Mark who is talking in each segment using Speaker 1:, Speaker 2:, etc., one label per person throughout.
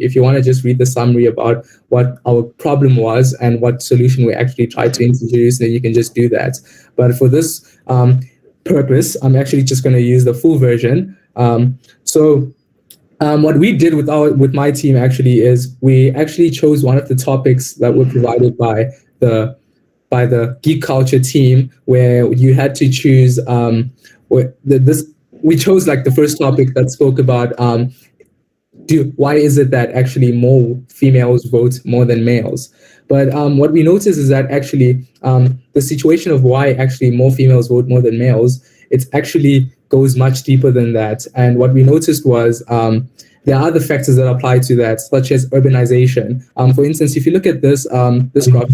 Speaker 1: if you want to just read the summary about what our problem was and what solution we actually tried to introduce, then you can just do that. But for this purpose, I'm actually just going to use the full version. What we did with my team actually is we actually chose one of the topics that were provided by the Geekulcha team, where you had to choose we chose like the first topic that spoke about why is it that actually more females vote more than males. But what we noticed is that actually the situation of why actually more females vote more than males, it actually goes much deeper than that. And what we noticed was there are other factors that apply to that, such as urbanization. For instance, if you look at this graph,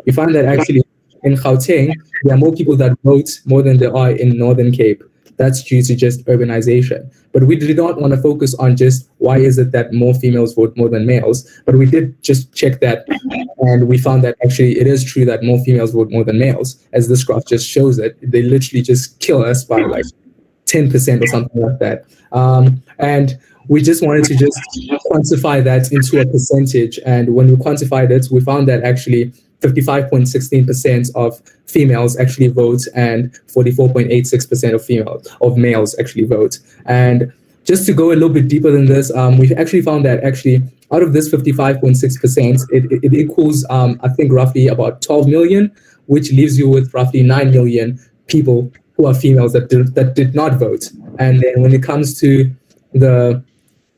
Speaker 1: you find that actually in Gauteng, there are more people that vote more than there are in Northern Cape. That's due to just urbanization. But we did not want to focus on just why is it that more females vote more than males, but we did just check that, and we found that actually it is true that more females vote more than males, as this graph just shows it. They literally just kill us by like 10% or something like that. And we just wanted to just quantify that into a percentage. And when we quantified it, we found that actually 55.16% of females actually vote, and 44.86% of males actually vote. And just to go a little bit deeper than this, we actually found that actually out of this 55.6%, it equals, I think, roughly about 12 million, which leaves you with roughly 9 million people who are females that did not vote. And then when it comes to the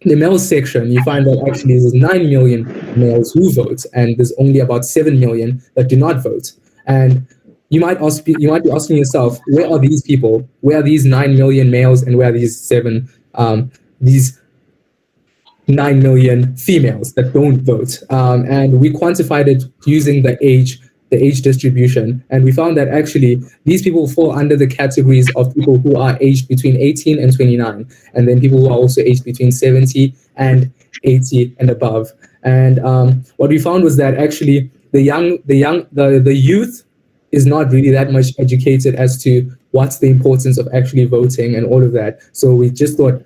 Speaker 1: male section, you find that actually there's 9 million males who vote, and there's only about 7 million that do not vote. And you might be asking yourself, where are these people? Where are these 9 million males, and where are these 9 million females that don't vote? And we quantified it using the age distribution, and we found that actually these people fall under the categories of people who are aged between 18 and 29, and then people who are also aged between 70 and 80 and above. And what we found was that actually the youth is not really that much educated as to what's the importance of actually voting and all of that. So we just thought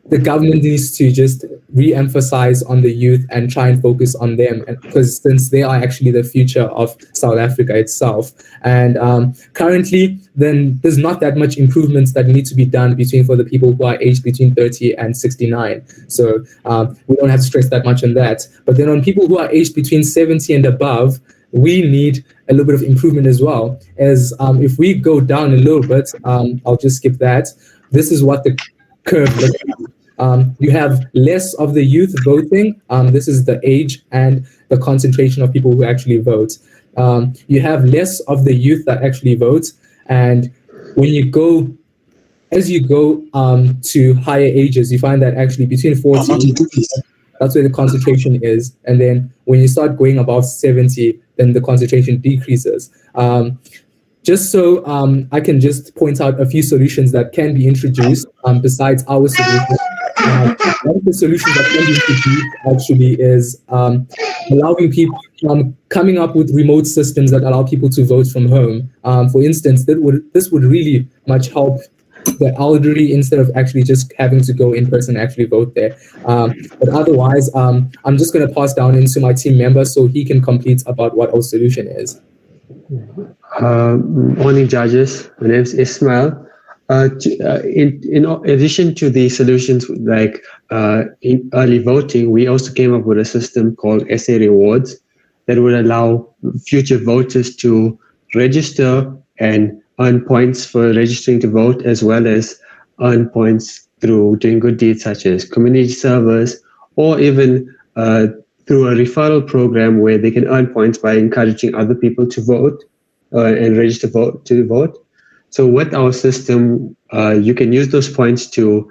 Speaker 1: the government needs to just re-emphasize on the youth and try and focus on them, because since they are actually the future of South Africa itself. And currently, then there's not that much improvements that need to be done for the people who are aged between 30 and 69. So we don't have to stress that much on that. But then on people who are aged between 70 and above, we need a little bit of improvement as well. As if we go down a little bit, I'll just skip that. This is what the curve looks like. You have less of the youth voting. This is the age and the concentration of people who actually vote. You have less of the youth that actually vote. And when you go, as you go to higher ages, you find that actually between 40, that's where the concentration is. And then when you start going above 70, then the concentration decreases. Just so I can just point out a few solutions that can be introduced besides our solution. One of the solutions that can be introduced actually is allowing people, coming up with remote systems that allow people to vote from home. For instance, this would really much help the elderly, instead of actually just having to go in person and actually vote there. But otherwise, I'm just going to pass down into my team member so he can complete about what our solution is.
Speaker 2: Morning, judges. My name is Ismail. In addition to the solutions like in early voting, we also came up with a system called SA Rewards that would allow future voters to register and earn points for registering to vote, as well as earn points through doing good deeds such as community service, or even through a referral program where they can earn points by encouraging other people to vote and register to vote. So with our system, you can use those points to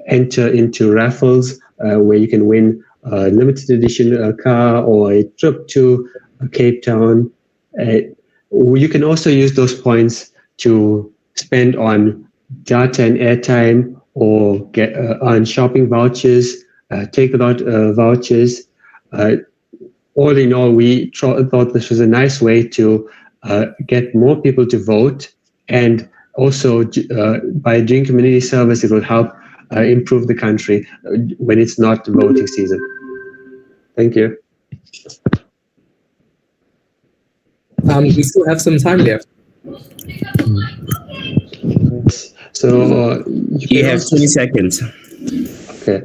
Speaker 2: enter into raffles where you can win a limited edition car or a trip to Cape Town. You can also use those points to spend on data and airtime, or get on shopping vouchers, take a lot vouchers. All in all, we thought this was a nice way to get more people to vote, and also by doing community service, it will help improve the country when it's not voting season. Thank you.
Speaker 1: We still have some time left.
Speaker 2: So
Speaker 3: you have 20 seconds.
Speaker 2: Okay.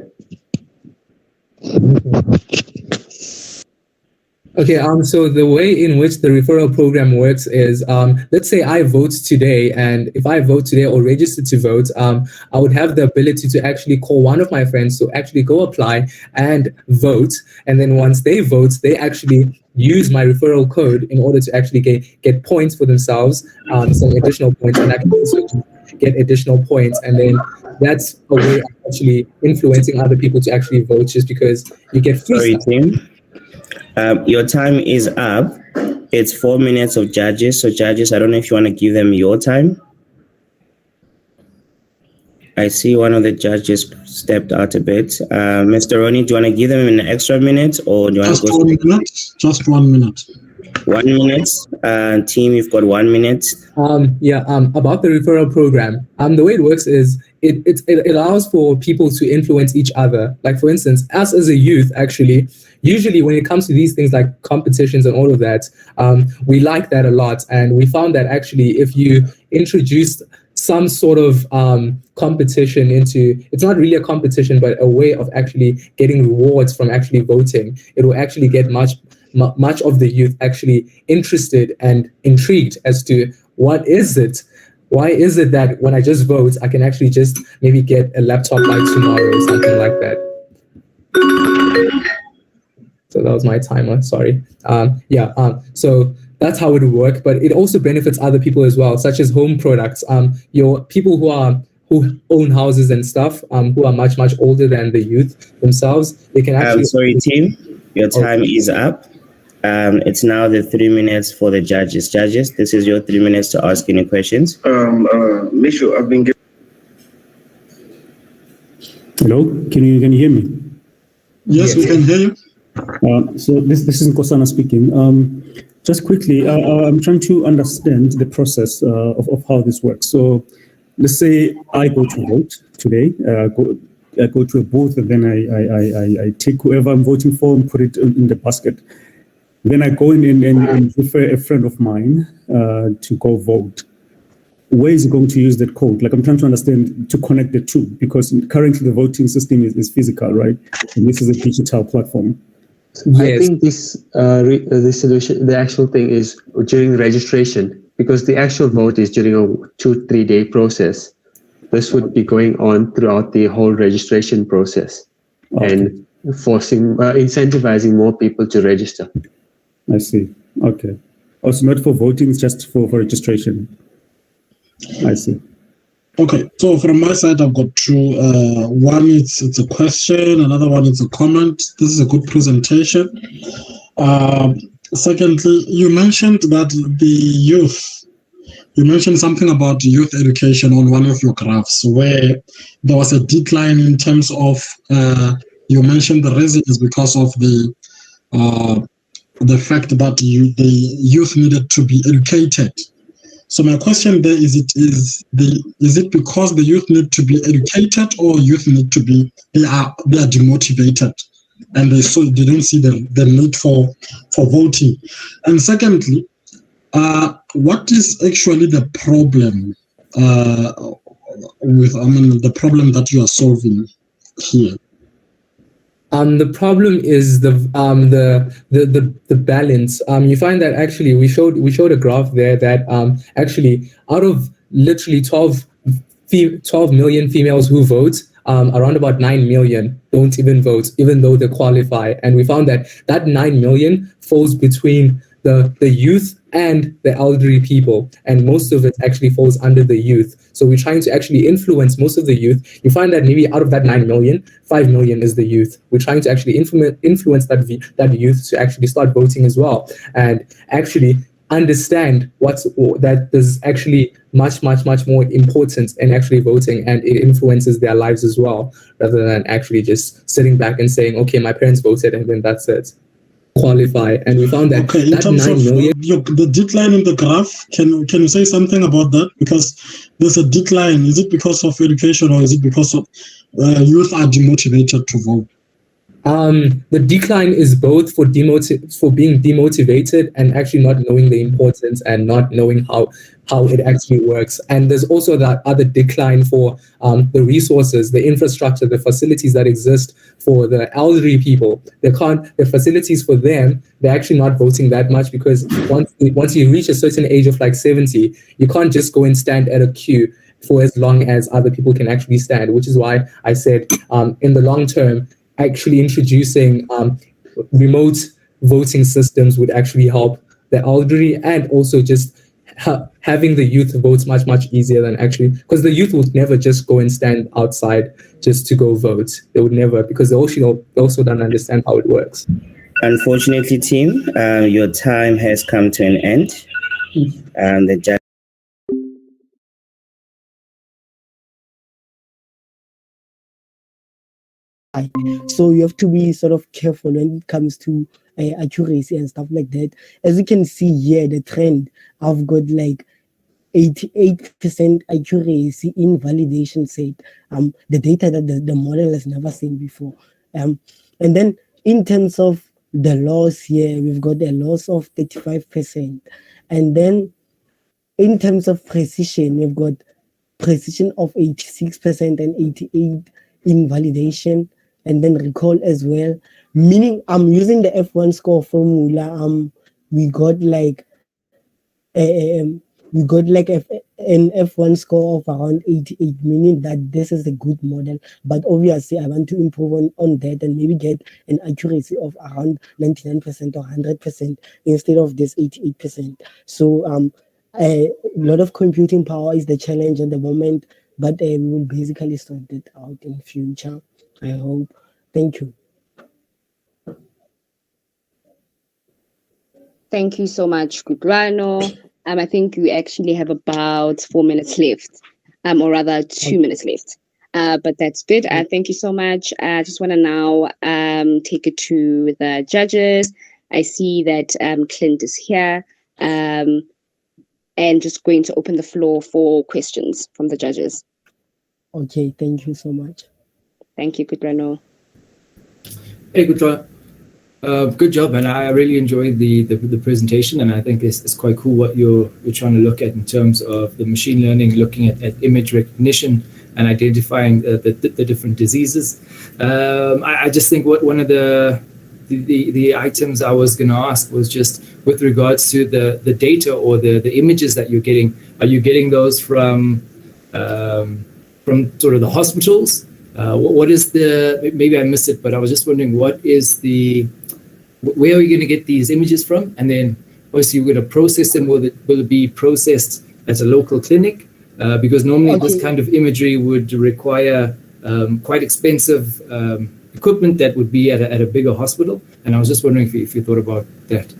Speaker 1: Okay, so the way in which the referral program works is, let's say I vote today, and if I vote today or register to vote, I would have the ability to actually call one of my friends to actually go apply and vote. And then once they vote, they actually use my referral code in order to actually get points for themselves, some additional points, and I can also get additional points. And then that's a way of actually influencing other people to actually vote, just because you get free
Speaker 3: Sorry,
Speaker 1: stuff.
Speaker 3: Tim. Your time is up. It's 4 minutes of judges. So judges, I don't know if you want to give them your time. I see one of the judges stepped out a bit. Mr. Ronnie, do you want to give them an extra minute, or do you want
Speaker 4: just
Speaker 3: to go?
Speaker 4: 1 minute? Just 1 minute.
Speaker 3: 1 minute. Team, you've got 1 minute.
Speaker 1: About the referral program. The way it works is it allows for people to influence each other. Like, for instance, us as a youth, actually, usually when it comes to these things like competitions and all of that, we like that a lot. And we found that actually if you introduced some sort of competition into, it's not really a competition, but a way of actually getting rewards from actually voting, it will actually get much of the youth actually interested and intrigued as to why is it that when I just vote, I can actually just maybe get a laptop by tomorrow or something like that. So that was my timer, sorry. So that's how it would work, but it also benefits other people as well, such as home products. Your people who own houses and stuff, who are much older than the youth themselves, they can actually.
Speaker 3: Sorry, team, your time is up. It's now the 3 minutes for the judges. Judges, this is your 3 minutes to ask any questions.
Speaker 5: Mishu, I've been.
Speaker 6: Hello, can you hear me?
Speaker 4: Yes, we can hear you.
Speaker 6: So this is Nkosana speaking. Just quickly, I'm trying to understand the process of how this works. So let's say I go to vote today. I go to a booth, and then I take whoever I'm voting for and put it in the basket. Then I go in and refer a friend of mine to go vote. Where is he going to use that code? Like, I'm trying to understand, to connect the two, because currently the voting system is physical, right? And this is a digital platform.
Speaker 1: Yes.
Speaker 2: I think the solution, the actual thing is during registration, because the actual vote is during a 2-3 day process. This would be going on throughout the whole registration process, and forcing, incentivizing more people to register.
Speaker 6: I see. Okay. Also not for voting, it's just for registration. I see.
Speaker 4: Okay, so from my side, I've got two. One, it's a question. Another one, it's a comment. This is a good presentation. Secondly, you mentioned that you mentioned something about youth education on one of your graphs, where there was a decline in terms of, you mentioned the reason is because of the fact that the youth needed to be educated. So my question there is it because the youth need to be educated, or youth need to be they are demotivated and they don't see the need for voting? And secondly, what is actually the problem the problem that you are solving here?
Speaker 1: The problem is the balance. You find that actually we showed a graph there that actually out of literally 12 million females who vote, around about 9 million don't even vote, even though they qualify. And we found that 9 million falls between the youth and the elderly people, and most of it actually falls under the youth. So we're trying to actually influence most of the youth. You find that maybe out of that 9 million, 5 million is the youth. We're trying to actually influence that youth to actually start voting as well, and actually understand that there's actually much more importance in actually voting, and it influences their lives as well, rather than actually just sitting back and saying, okay, my parents voted and then that's it. Qualify. And we found that
Speaker 4: in terms of the decline in the graph, can you say something about that? Because there's a decline. Is it because of education, or is it because of youth are demotivated to vote?
Speaker 1: The decline is both for being demotivated and actually not knowing the importance and not knowing how it actually works. And there's also that other decline for the resources, the infrastructure, the facilities that exist for the elderly people. The facilities for them, they're actually not voting that much, because once you reach a certain age of like 70, you can't just go and stand at a queue for as long as other people can actually stand, which is why I said in the long term, actually introducing remote voting systems would actually help the elderly, and also just having the youth vote much easier than actually, because the youth would never just go and stand outside just to go vote. They would never, because they also don't understand how it works.
Speaker 3: Unfortunately, team, your time has come to an end. The judge.
Speaker 7: So you have to be sort of careful when it comes to accuracy and stuff like that. As you can see here, the trend, I've got like 88% accuracy in validation set. The data that the model has never seen before. And then in terms of the loss here, we've got a loss of 35%. And then in terms of precision, we've got precision of 86% and 88% in validation, and then recall as well. Meaning I'm using the F1 score formula. We got like an F1 score of around 88, meaning that this is a good model. But obviously, I want to improve on that and maybe get an accuracy of around 99% or 100% instead of this 88%. So a lot of computing power is the challenge at the moment, but we will basically sort it out in future, I hope. Thank you.
Speaker 8: Thank you so much, Kudrano. I think we actually have about 4 minutes left, or rather 2 minutes left. But that's good. Thank you so much. I just want to now take it to the judges. I see that Clint is here, and just going to open the floor for questions from the judges.
Speaker 7: Okay, thank you so much.
Speaker 8: Thank you, Kudrano.
Speaker 9: Hey, Kudrano. Good job, man. I really enjoyed the presentation, and I think it's quite cool what you're trying to look at in terms of the machine learning, looking at image recognition and identifying the different diseases. I just think one of the items I was going to ask was just with regards to the data or the images that you're getting. Are you getting those from sort of the hospitals? What is maybe I missed it, but I was just wondering where are you going to get these images from? And then obviously you're going to process them. Will it be processed at a local clinic? Because normally this kind of imagery would require quite expensive equipment that would be at a bigger hospital. And I was just wondering if you thought about that.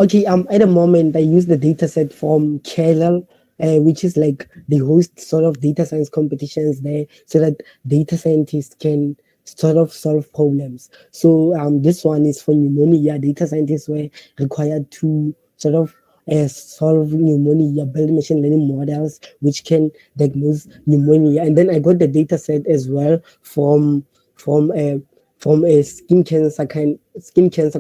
Speaker 7: Okay, at the moment I use the data set from KLL, which is like they host sort of data science competitions there so that data scientists can sort of solve problems. So this one is for pneumonia. Data scientists were required to sort of solve pneumonia, build machine learning models which can diagnose pneumonia. And then I got the data set as well from a skin cancer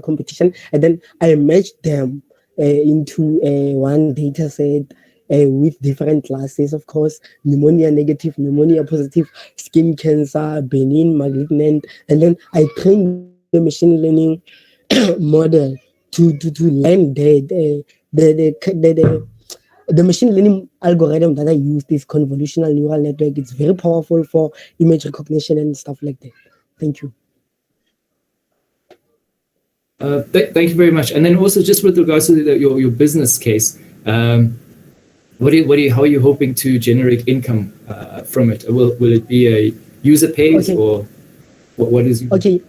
Speaker 7: competition, and then I matched them into one data set with different classes, of course: pneumonia negative, pneumonia positive, skin cancer, benign, malignant, and then I trained the machine learning model to learn the machine learning algorithm that I used is convolutional neural network. It's very powerful for image recognition and stuff like that. Thank you.
Speaker 9: Thank you very much. And then also just with regards to your business case, how are you hoping to generate income from it? Will it be a user pays or what is?
Speaker 7: Okay,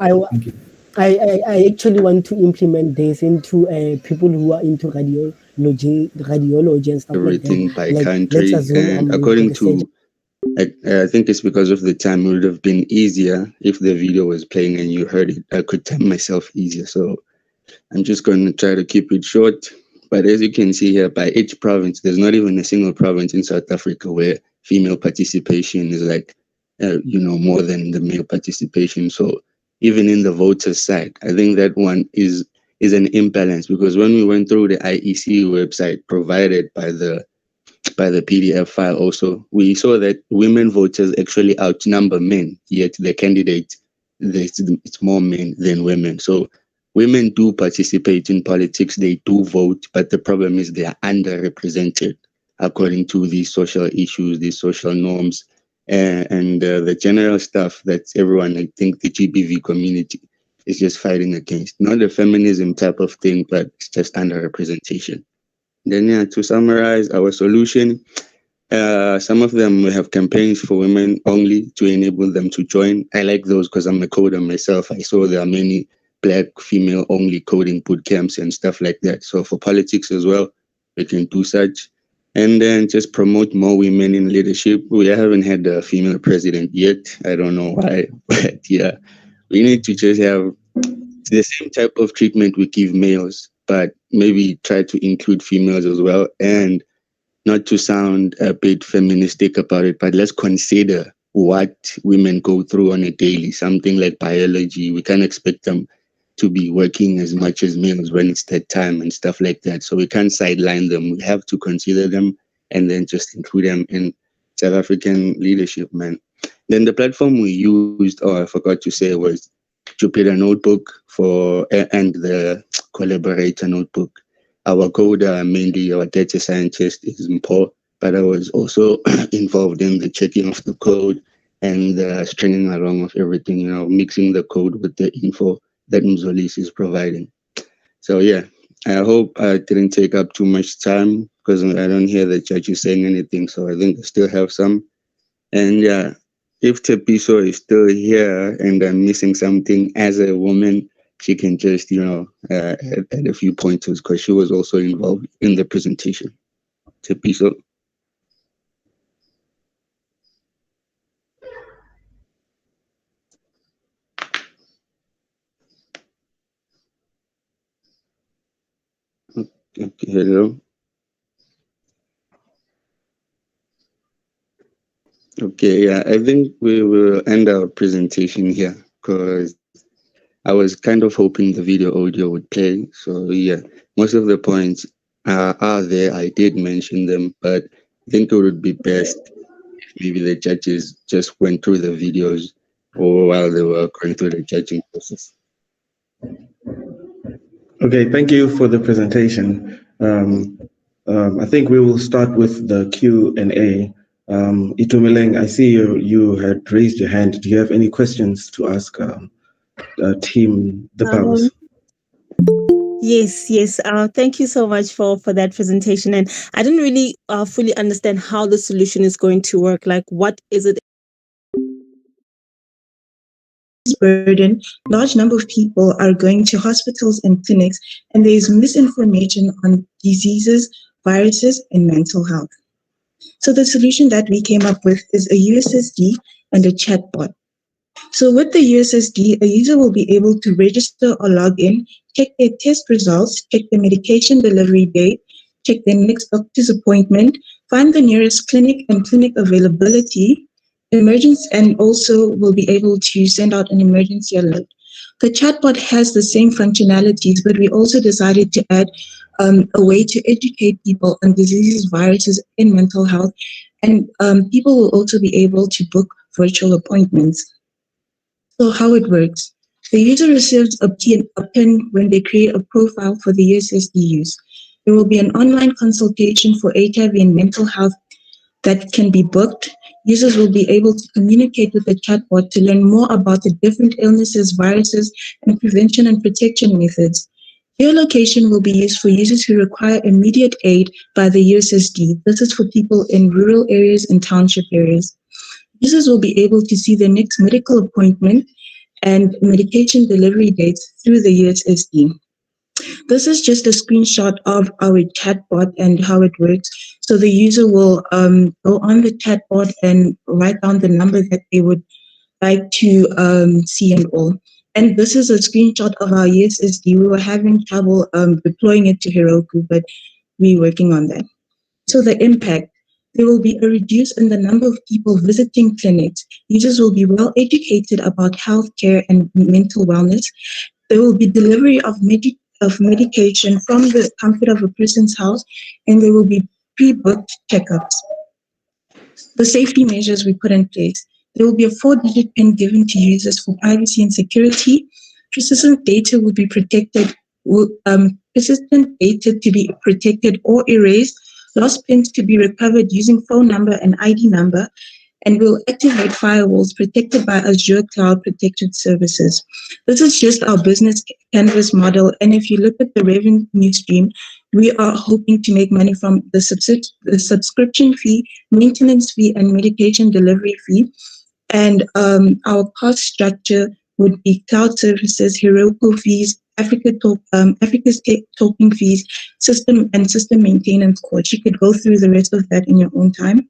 Speaker 7: I actually want to implement this into people who are into radiology and stuff
Speaker 2: everything
Speaker 7: like that.
Speaker 2: By
Speaker 7: like,
Speaker 2: country, and according to, I think it's because of the time, it would have been easier if the video was playing and you heard it. I could time myself easier. So I'm just going to try to keep it short. But as you can see here, by each province, there's not even a single province in South Africa where female participation is like, more than the male participation. So
Speaker 10: even in the voters' side. I think that one is an imbalance, because when we went through the IEC website provided by the PDF file also, we saw that women voters actually outnumber men, yet the candidate, it's more men than women. So women do participate in politics, they do vote, but the problem is they are underrepresented according to these social issues, these social norms, and the general stuff that everyone, I think the GBV community is just fighting against. Not a feminism type of thing, but it's just underrepresentation. Then, yeah, to summarize our solution, some of them we have campaigns for women only to enable them to join. I like those because I'm a coder myself. I saw there are many Black female only coding boot camps and stuff like that. So for politics as well, we can do such. And then just promote more women in leadership. We haven't had a female president yet. I don't know why, but yeah, we need to just have the same type of treatment we give males, but maybe try to include females as well. And not to sound a bit feministic about it, but let's consider what women go through on a daily, something like biology. We can't expect them to be working as much as males when it's that time and stuff like that. So we can't sideline them. We have to consider them and then just include them in South African leadership, man. Then the platform we used, I forgot to say, was Jupyter Notebook and the Collaborator Notebook. Our coder, mainly our data scientist, is Mpo, but I was also involved in the checking of the code and the stringing along of everything, mixing the code with the info that Mzolis is providing. So yeah, I hope I didn't take up too much time because I don't hear the judges saying anything. So I think I still have some. And yeah, if Tepiso is still here and I'm missing something as a woman, she can just, add a few pointers because she was also involved in the presentation. Tepiso. Okay, hello. Okay, yeah, I think we will end our presentation here because I was kind of hoping the video audio would play. So yeah, most of the points are there. I did mention them, but I think it would be best if maybe the judges just went through the videos or while they were going through the judging process.
Speaker 11: Okay, thank you for the presentation. I think we will start with the Q&A. Itumeleng, I see you had raised your hand. Do you have any questions to ask Team The Powers?
Speaker 12: Yes. Thank you so much for that presentation. And I didn't really fully understand how the solution is going to work. Like, what is it?
Speaker 13: Burden, large number of people are going to hospitals and clinics, and there is misinformation on diseases, viruses, and mental health. So the solution that we came up with is a USSD and a chatbot. So with the USSD, a user will be able to register or log in, check their test results, check the medication delivery date, check their next doctor's appointment, find the nearest clinic and clinic availability, emergency, and also will be able to send out an emergency alert. The chatbot has the same functionalities, but we also decided to add a way to educate people on diseases, viruses, and mental health. And people will also be able to book virtual appointments. So how it works. The user receives a PIN when they create a profile for the USSD use. There will be an online consultation for HIV and mental health that can be booked. Users will be able to communicate with the chatbot to learn more about the different illnesses, viruses, and prevention and protection methods. Geolocation will be used for users who require immediate aid by the USSD. This is for people in rural areas and township areas. Users will be able to see their next medical appointment and medication delivery dates through the USSD. This is just a screenshot of our chatbot and how it works. So the user will go on the chatbot and write down the number that they would like to see and all. And this is a screenshot of our USSD. We were having trouble deploying it to Heroku, but we're working on that. So the impact. There will be a reduce in the number of people visiting clinics. Users will be well educated about healthcare and mental wellness. There will be delivery of medication from the comfort of a person's house, and there will be pre-booked checkups. The safety measures we put in place. There will be a 4-digit PIN given to users for privacy and security. Persistent data will be protected. Persistent data to be protected or erased. Lost PINs to be recovered using phone number and ID number. And we'll activate firewalls protected by Azure Cloud Protected Services. This is just our business canvas model. And if you look at the revenue stream, we are hoping to make money from the subscription fee, maintenance fee, and medication delivery fee. And our cost structure would be cloud services, Heroku fees, Africa's token fees, system maintenance costs. You could go through the rest of that in your own time.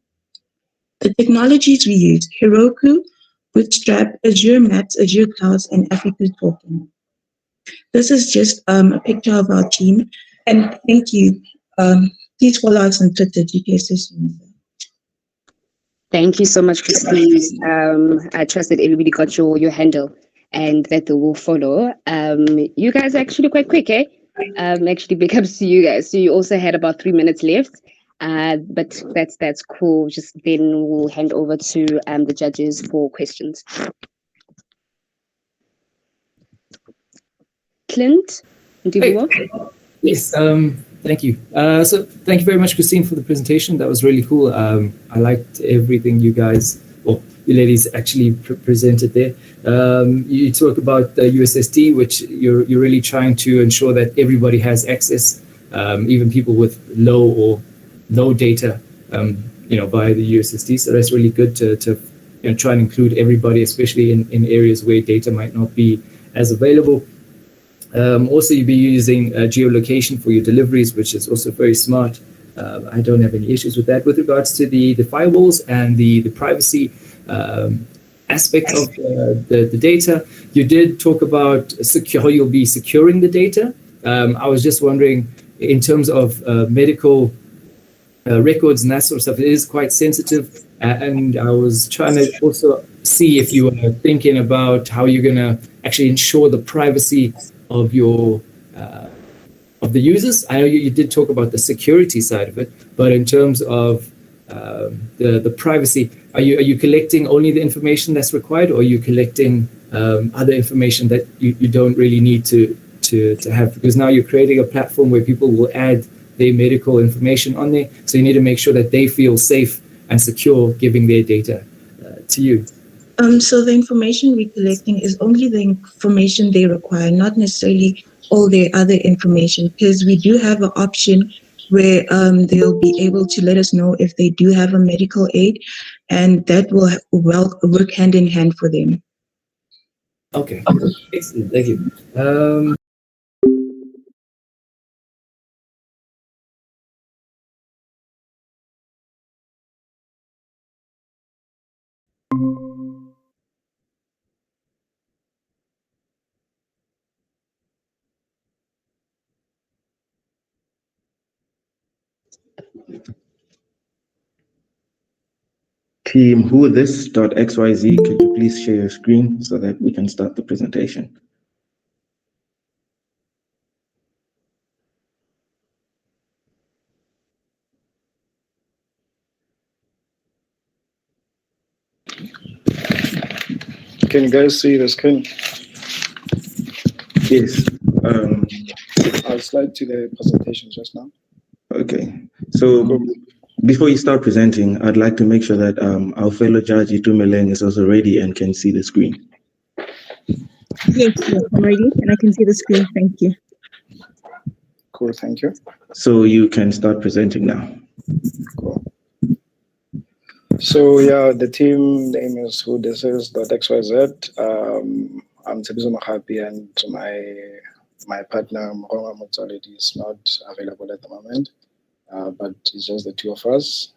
Speaker 13: The technologies we use, Heroku, Bootstrap, Azure Maps, Azure Clouds, and Africa's token. This is just a picture of our team. And thank you. Please follow us on Twitter, GKS.
Speaker 8: Thank you so much, Christine. I trust that everybody got your handle and that they will follow. You guys are actually quite quick, eh? Actually, big ups to you guys. So you also had about 3 minutes left, but that's cool. Just then we'll hand over to the judges for questions. Clint, do you want?
Speaker 9: Yes, thank you. So thank you very much, Christine, for the presentation. That was really cool. I liked everything you guys, well, you ladies actually presented there. You talk about the USSD, which you're really trying to ensure that everybody has access, even people with low or no data, via the USSD. So that's really good to try and include everybody, especially in areas where data might not be as available. Also, you'll be using geolocation for your deliveries, which is also very smart. I don't have any issues with that. With regards to the firewalls and the privacy aspect of the data, you did talk about how you'll be securing the data. I was just wondering, in terms of medical records and that sort of stuff, it is quite sensitive. And I was trying to also see if you were thinking about how you're going to actually ensure the privacy of your of the users. I know you did talk about the security side of it, but in terms of the privacy, are you collecting only the information that's required, or are you collecting other information that you don't really need to have? Because now you're creating a platform where people will add their medical information on there, so you need to make sure that they feel safe and secure giving their data to you.
Speaker 13: So the information we're collecting is only the information they require, not necessarily all their other information, because we do have an option where they'll be able to let us know if they do have a medical aid, and that will work hand in hand for them.
Speaker 9: Okay, excellent, thank you.
Speaker 11: Team whothis.xyz, could you please share your screen so that we can start the presentation?
Speaker 14: Can you guys see the screen?
Speaker 11: Yes.
Speaker 14: I'll slide to the presentation just now.
Speaker 11: Okay. So before you start presenting, I'd like to make sure that our fellow judge Itumeleng is also ready and can see the screen.
Speaker 12: Yes, I'm ready and I can see the screen. Thank you.
Speaker 14: Cool, thank you.
Speaker 11: So you can start presenting now.
Speaker 14: Cool. So yeah, the team name is whothis.xyz. I'm Tsebiso Mahapi, and my partner Mronga Motsolidi is not available at the moment, but it's just the two of us.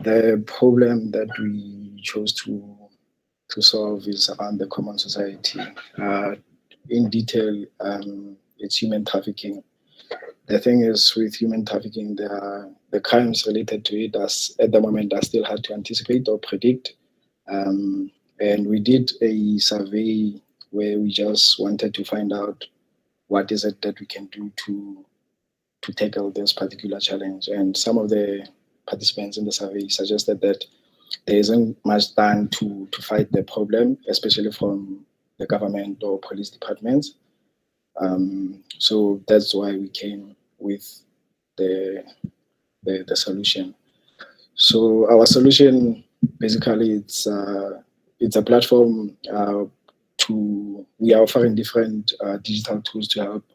Speaker 14: The problem that we chose to solve is around the common society. In detail, it's human trafficking. the thing is with human trafficking, the crimes related to it at the moment are still hard to anticipate or predict. And we did a survey where we just wanted to find out what is it that we can do to tackle this particular challenge. And some of the participants in the survey suggested that there isn't much done to fight the problem, especially from the government or police departments. So that's why we came with the solution. So our solution, basically, it's a platform we are offering different digital tools to help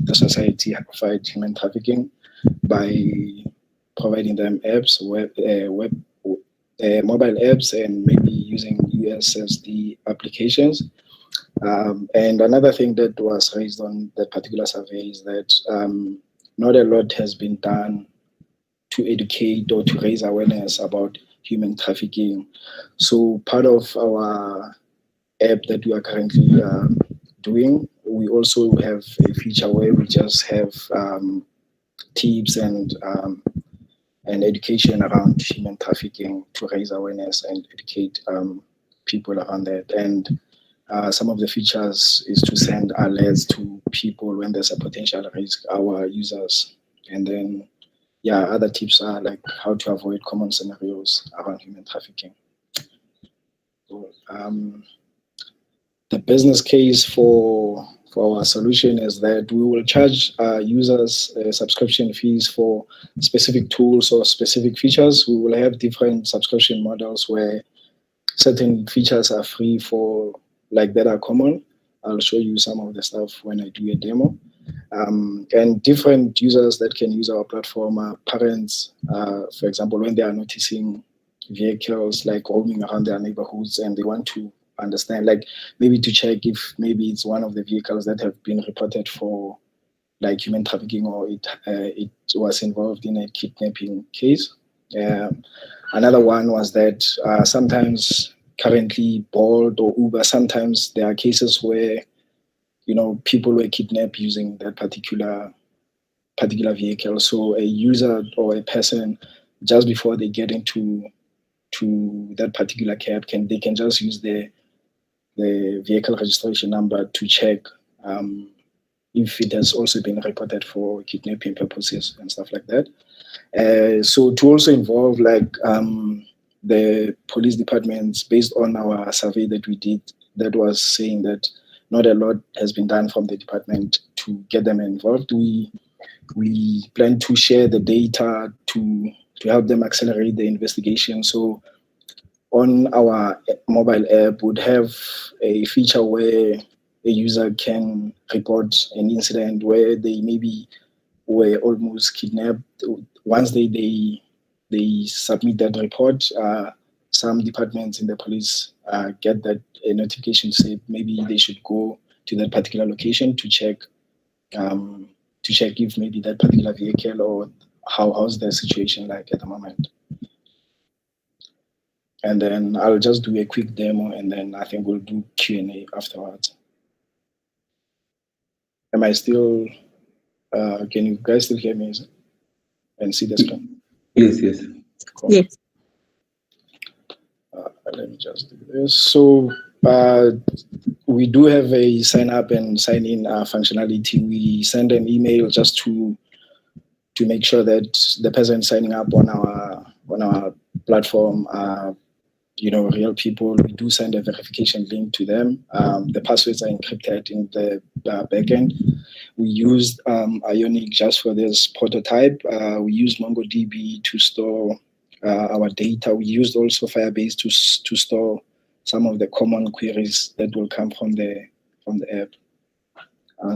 Speaker 14: the society fight human trafficking by providing them apps, mobile apps, and maybe using USSD applications. And another thing that was raised on that particular survey is that not a lot has been done to educate or to raise awareness about human trafficking. So part of our app that we are currently doing, we also have a feature where we just have tips and education around human trafficking to raise awareness and educate people around that. And some of the features is to send alerts to people when there's a potential risk, our users. And then, yeah, other tips are like how to avoid common scenarios around human trafficking. So, the business case for our solution is that we will charge users subscription fees for specific tools or specific features. We will have different subscription models where certain features are free for that are common. I'll show you some of the stuff when I do a demo. And different users that can use our platform are parents, for example, when they are noticing vehicles roaming around their neighborhoods and they want to understand, maybe to check if maybe it's one of the vehicles that have been reported for human trafficking or it was involved in a kidnapping case. Another one was that sometimes currently Bolt or Uber, sometimes there are cases where people were kidnapped using that particular vehicle. So a user or a person, just before they get into that particular cab, they can just use the vehicle registration number to check if it has also been reported for kidnapping purposes and stuff like that. So to also involve the police departments, based on our survey that we did, that was saying that not a lot has been done from the department to get them involved. We plan to share the data to help them accelerate the investigation. So on our mobile app would have a feature where a user can report an incident where they maybe were almost kidnapped. Once they submit that report, some departments in the police get that a notification say maybe they should go to that particular location to check if maybe that particular vehicle or how's the situation like at the moment. And then I'll just do a quick demo and then I think we'll do Q&A afterwards. Am I still, can you guys still hear me and see the screen?
Speaker 10: Yes.
Speaker 14: Cool. Yes. Let me just do this. So we do have a sign up and sign in functionality. We send an email just to make sure that the person signing up on our platform are real people. We do send a verification link to them. The passwords are encrypted in the backend. We used Ionic just for this prototype. We used MongoDB to store our data. We used also Firebase to store some of the common queries that will come from the app.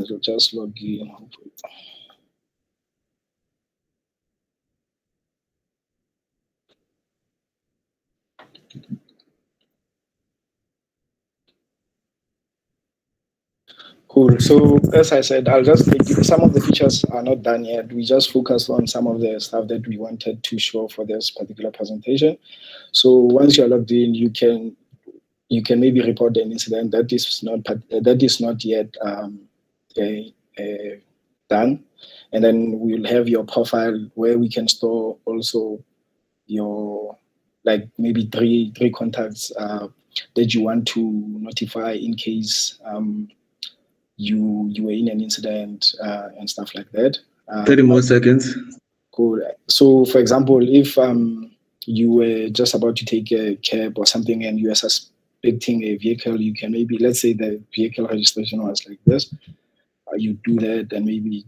Speaker 14: So just log in. Cool. So as I said, I'll just some of the features are not done yet. We just focused on some of the stuff that we wanted to show for this particular presentation. So once you're logged in, you can maybe report an incident that is not yet done. And then we'll have your profile where we can store also your, like maybe three contacts that you want to notify in case you were in an incident and stuff like that.
Speaker 2: 30 more seconds.
Speaker 14: Cool. So, for example, if you were just about to take a cab or something and you are suspecting a vehicle, you can maybe, let's say the vehicle registration was like this, you do that and maybe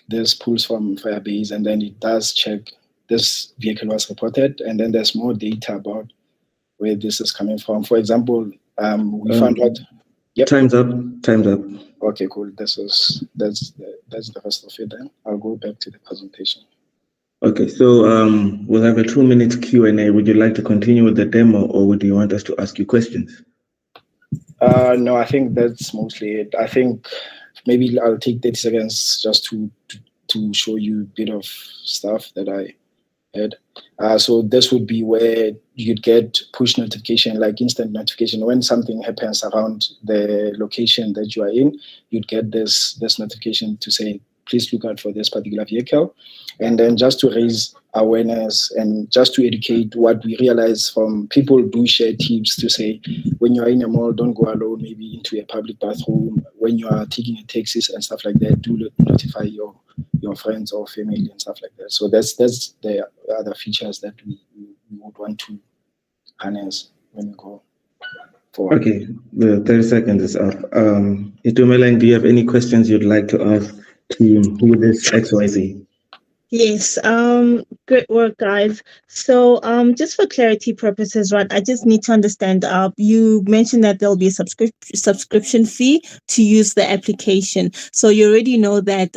Speaker 14: there's pulls from Firebase and then it does check this vehicle was reported, and then there's more data about where this is coming from. For example, we found out. Yep.
Speaker 2: Time's up.
Speaker 14: Okay, cool. That's the rest of it. Then I'll go back to the presentation.
Speaker 11: Okay, so we'll have a 2-minute Q&A. Would you like to continue with the demo, or would you want us to ask you questions?
Speaker 14: No, I think that's mostly it. I think maybe I'll take 30 seconds just to show you a bit of stuff that I had. So this would be where you'd get push notification, like instant notification. When something happens around the location that you are in, you'd get this notification to say, please look out for this particular vehicle. And then just to raise awareness and just to educate, what we realize from people do share tips to say, when you are in a mall, don't go alone, maybe into a public bathroom. When you are taking a taxi and stuff like that, do notify your friends or family and stuff like that. So that's the other features that we would want to harness when we go forward.
Speaker 11: Okay, the 30 seconds is up. Itumeleng, do you have any questions you'd like to ask team who this XYZ?
Speaker 12: Yes, great work, guys. So, just for clarity purposes, right, I just need to understand, you mentioned that there'll be a subscription fee to use the application. So you already know that,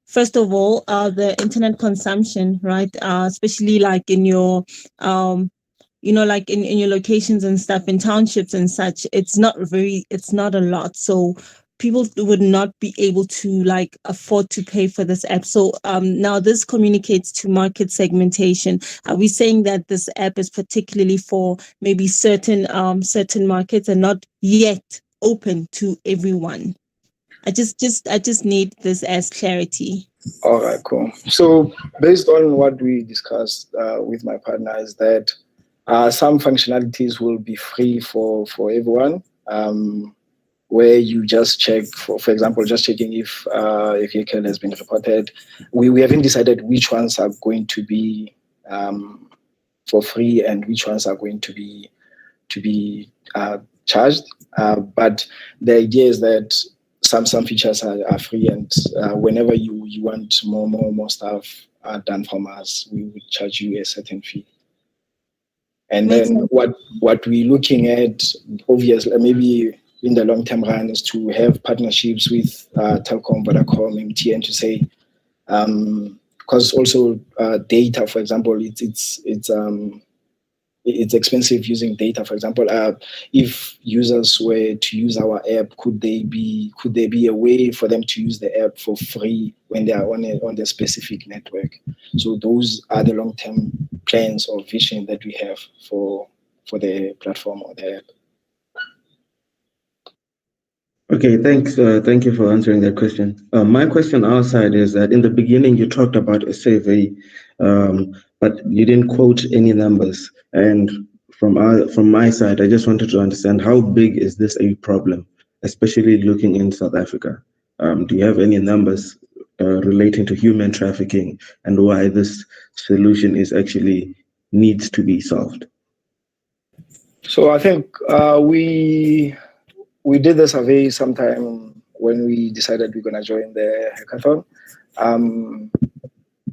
Speaker 12: first of all, the internet consumption, right, especially like in your, like in your locations and stuff, in townships and such, it's not a lot. So people would not be able to like afford to pay for this app. So now this communicates to market segmentation. Are we saying that this app is particularly for maybe certain markets and not yet open to everyone? I just need this as clarity.
Speaker 14: All right, cool. So based on what we discussed with my partner is that some functionalities will be free for everyone. Where you just check, for example, just checking if a vehicle has been reported. We haven't decided which ones are going to be for free and which ones are going to be charged. But the idea is that some features are free, and whenever you want more stuff done from us, we would charge you a certain fee. And then what we're looking at, obviously, maybe in the long-term run, is to have partnerships with Telkom, Vodacom, MTN to say, because also data, for example, it's expensive using data. For example, if users were to use our app, could there be a way for them to use the app for free when they are on the specific network? So those are the long-term plans or vision that we have for the platform or the app.
Speaker 11: Okay, thanks. Thank you for answering that question. My question outside is that in the beginning you talked about a survey, but you didn't quote any numbers. And from my side, I just wanted to understand, how big is this a problem, especially looking in South Africa? Do you have any numbers relating to human trafficking and why this solution is actually needs to be solved?
Speaker 14: So I think we did the survey sometime when we decided we're gonna join the hackathon.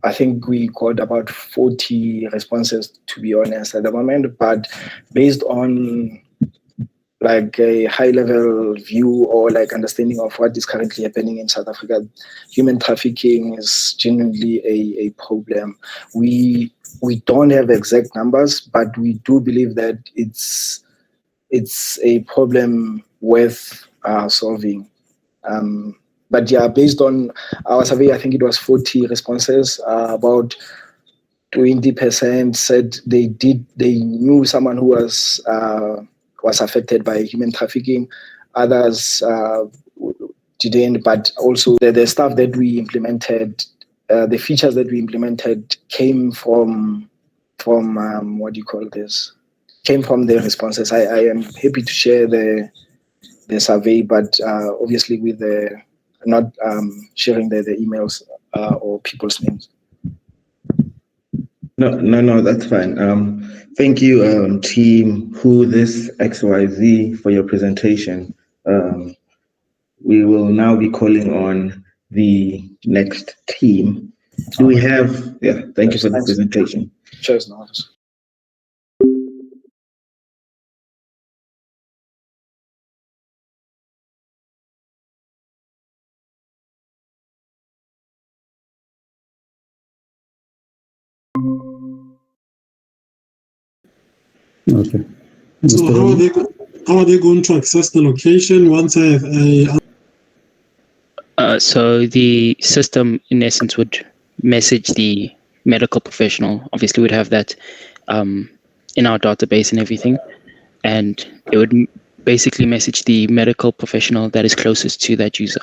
Speaker 14: I think we got about 40 responses, to be honest, at the moment. But based on like a high-level view or like understanding of what is currently happening in South Africa, human trafficking is genuinely a problem. We don't have exact numbers, but we do believe that it's a problem worth solving. But yeah, based on our survey, I think it was 40 responses. About 20% said they knew someone who was affected by human trafficking. Others didn't, but also the stuff that we implemented, the features that we implemented came from what do you call this? Came from the responses. I am happy to share the survey, but obviously with the not sharing the emails or people's names.
Speaker 11: No, that's fine. Thank you, team Who This XYZ for your presentation. We will now be calling on the next team. Do we have? Yeah, thank you for the presentation.
Speaker 14: Cheers, Navas.
Speaker 6: Okay.
Speaker 4: So how are they going to access the location once I have
Speaker 15: so the system, in essence, would message the medical professional. Obviously, we'd have that in our database and everything, and it would basically message the medical professional that is closest to that user.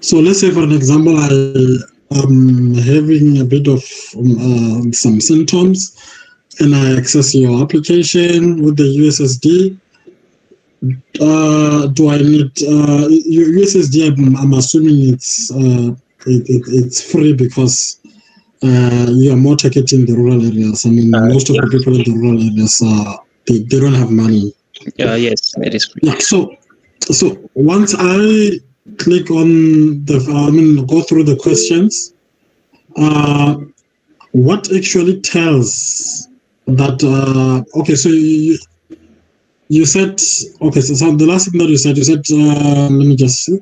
Speaker 4: So let's say, for an example, I'm having a bit of some symptoms, and I access your application with the USSD. Do I need USSD? I'm assuming it's free because you are more targeting the rural areas. I mean, most of the people in the rural areas they don't have money.
Speaker 15: Yes, it is free.
Speaker 4: Yeah. So once I click on go through the questions, what actually tells that? Okay, so you said, okay, so the last thing that you said, let me just see.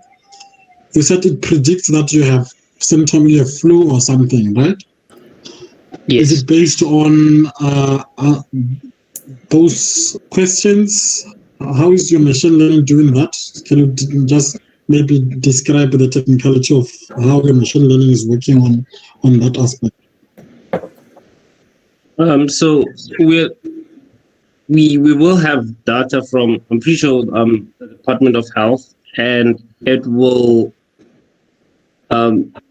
Speaker 4: You said it predicts that you have symptoms, you have flu or something, right?
Speaker 15: Yes.
Speaker 4: Is it based on those questions? How is your machine learning doing that? Can you just maybe describe the technicality of how your machine learning is working on that aspect?
Speaker 16: So we will have data from, I'm pretty sure, the Department of Health, and it will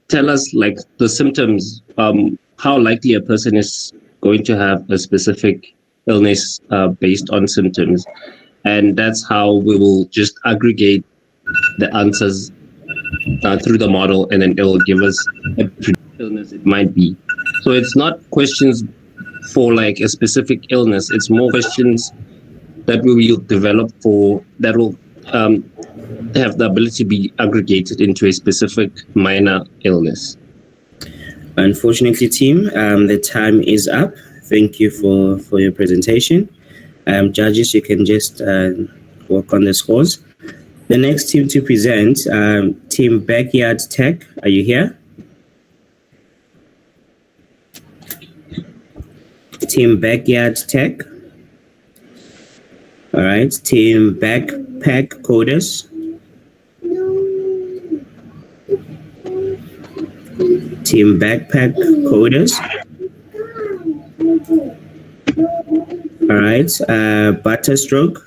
Speaker 16: tell us like the symptoms, how likely a person is going to have a specific illness based on symptoms. And that's how we will just aggregate the answers through the model, and then it will give us a illness it might be. So it's not questions for like a specific illness. It's more questions that we will develop for that will have the ability to be aggregated into a specific minor illness.
Speaker 3: Unfortunately, team, the time is up. Thank you for your presentation. Judges, you can just work on the scores. The next team to present, Team Backyard Tech. Are you here? Team Backyard Tech. All right. Team Backpack Coders. Team Backpack Coders. All right. Butterstroke.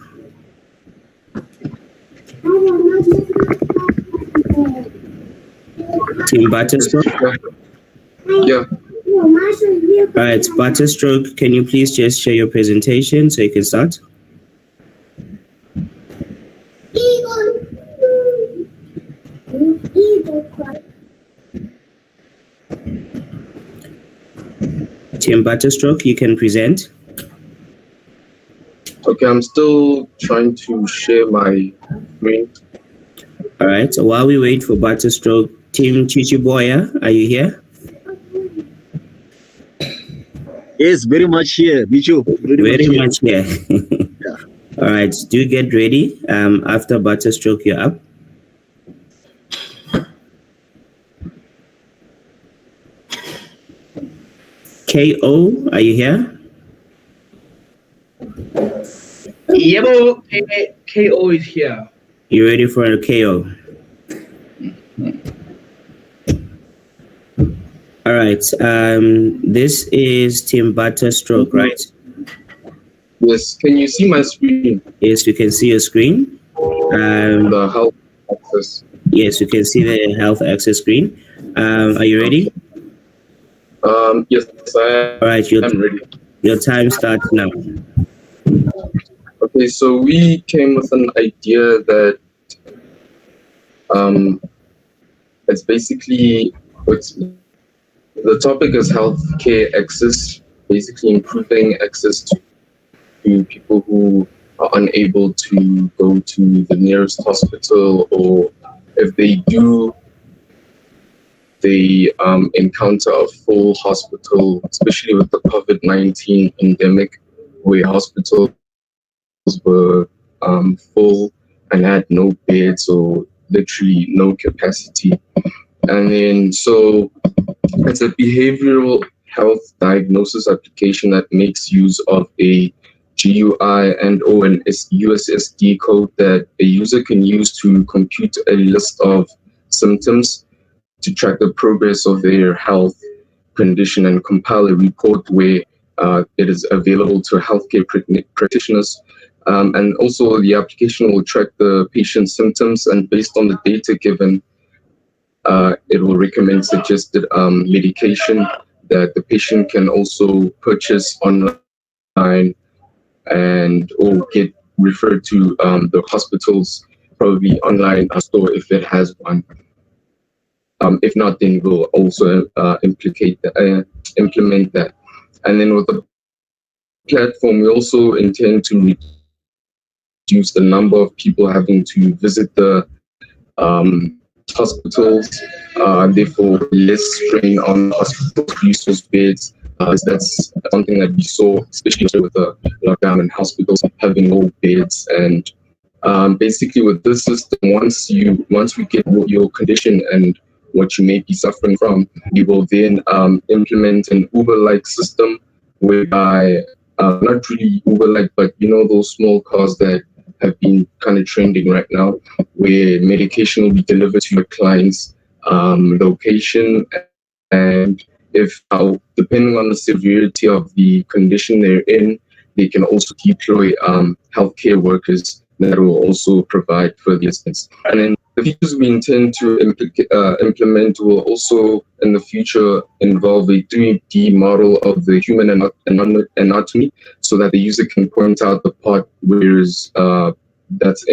Speaker 3: Team Butterstroke.
Speaker 17: Yeah.
Speaker 3: All right, Butterstroke, can you please just share your presentation so you can start? Team Butterstroke, you can present.
Speaker 17: Okay, I'm still trying to share my screen.
Speaker 3: All right, so while we wait for Butterstroke, Team Chichiboya, are you here?
Speaker 18: Yes, very much here, Bichu.
Speaker 3: Very much here. Yeah. All right, do get ready. After Butterstroke, you're up. KO, are you here?
Speaker 19: Yeah, KO is here.
Speaker 3: You ready for a KO? All right. This is Team Butterstroke, right?
Speaker 17: Yes. Can you see my screen?
Speaker 3: Yes, we can see your screen.
Speaker 17: How access.
Speaker 3: Yes, you can see the health access screen. Are you ready?
Speaker 17: Yes, I
Speaker 3: All right,
Speaker 17: am ready.
Speaker 3: Your time starts now.
Speaker 17: Okay, so we came with an idea that it's basically the topic is healthcare access, basically improving access to people who are unable to go to the nearest hospital, or if they do, they encounter a full hospital, especially with the COVID-19 pandemic, where hospitals were full and had no beds or literally no capacity. And then, so it's a behavioral health diagnosis application that makes use of a GUI and or an USSD code that a user can use to compute a list of symptoms to track the progress of their health condition and compile a report where it is available to healthcare practitioners. And also the application will track the patient's symptoms, and based on the data given, it will recommend suggested medication that the patient can also purchase online and or get referred to the hospital's probably online store if it has one. If not, then we'll also implement that. And then with the platform, we also intend to reduce the number of people having to visit the hospitals, therefore less strain on hospitals' resource beds. That's something that we saw, especially with the lockdown and hospitals having no beds. And basically with this system, once we get your condition and what you may be suffering from, we will then implement an Uber-like system whereby, not really Uber-like, but you know those small cars that have been kind of trending right now, where medication will be delivered to your client's location, and if depending on the severity of the condition they're in, they can also deploy healthcare workers that will also provide further assistance. And then the features we intend to implement will also in the future involve a 3D model of the human anatomy, so that the user can point out the part where that's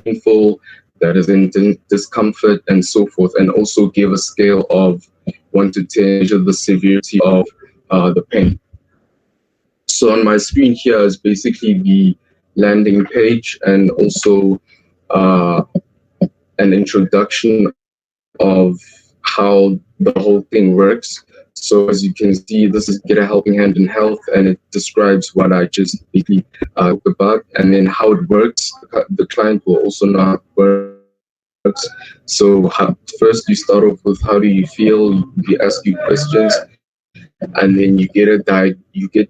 Speaker 17: painful, that is in discomfort, and so forth, and also give a scale of 1 to 10, measure the severity of the pain. So on my screen here is basically the landing page and also an introduction of how the whole thing works. So as you can see, this is Get a Helping Hand in Health, and it describes what I just basically talked about, and then how it works. The client will also know how it works. So first you start off with how do you feel, we ask you questions, and then you get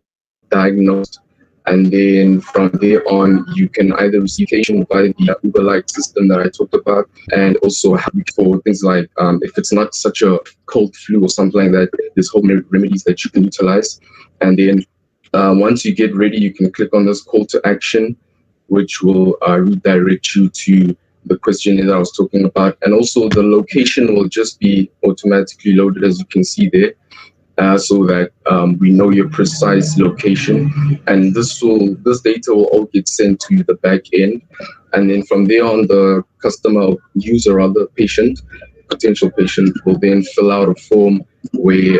Speaker 17: diagnosed. And then from there on, you can either receive medication by the Uber-like system that I talked about, and also for things like if it's not such a cold flu or something like that, there's home remedies that you can utilize. And then once you get ready, you can click on this call to action, which will redirect you to the questionnaire that I was talking about. And also the location will just be automatically loaded, as you can see there. So that we know your precise location, and this data will all get sent to the back end, and then from there on, the customer, user, or the potential patient, will then fill out a form where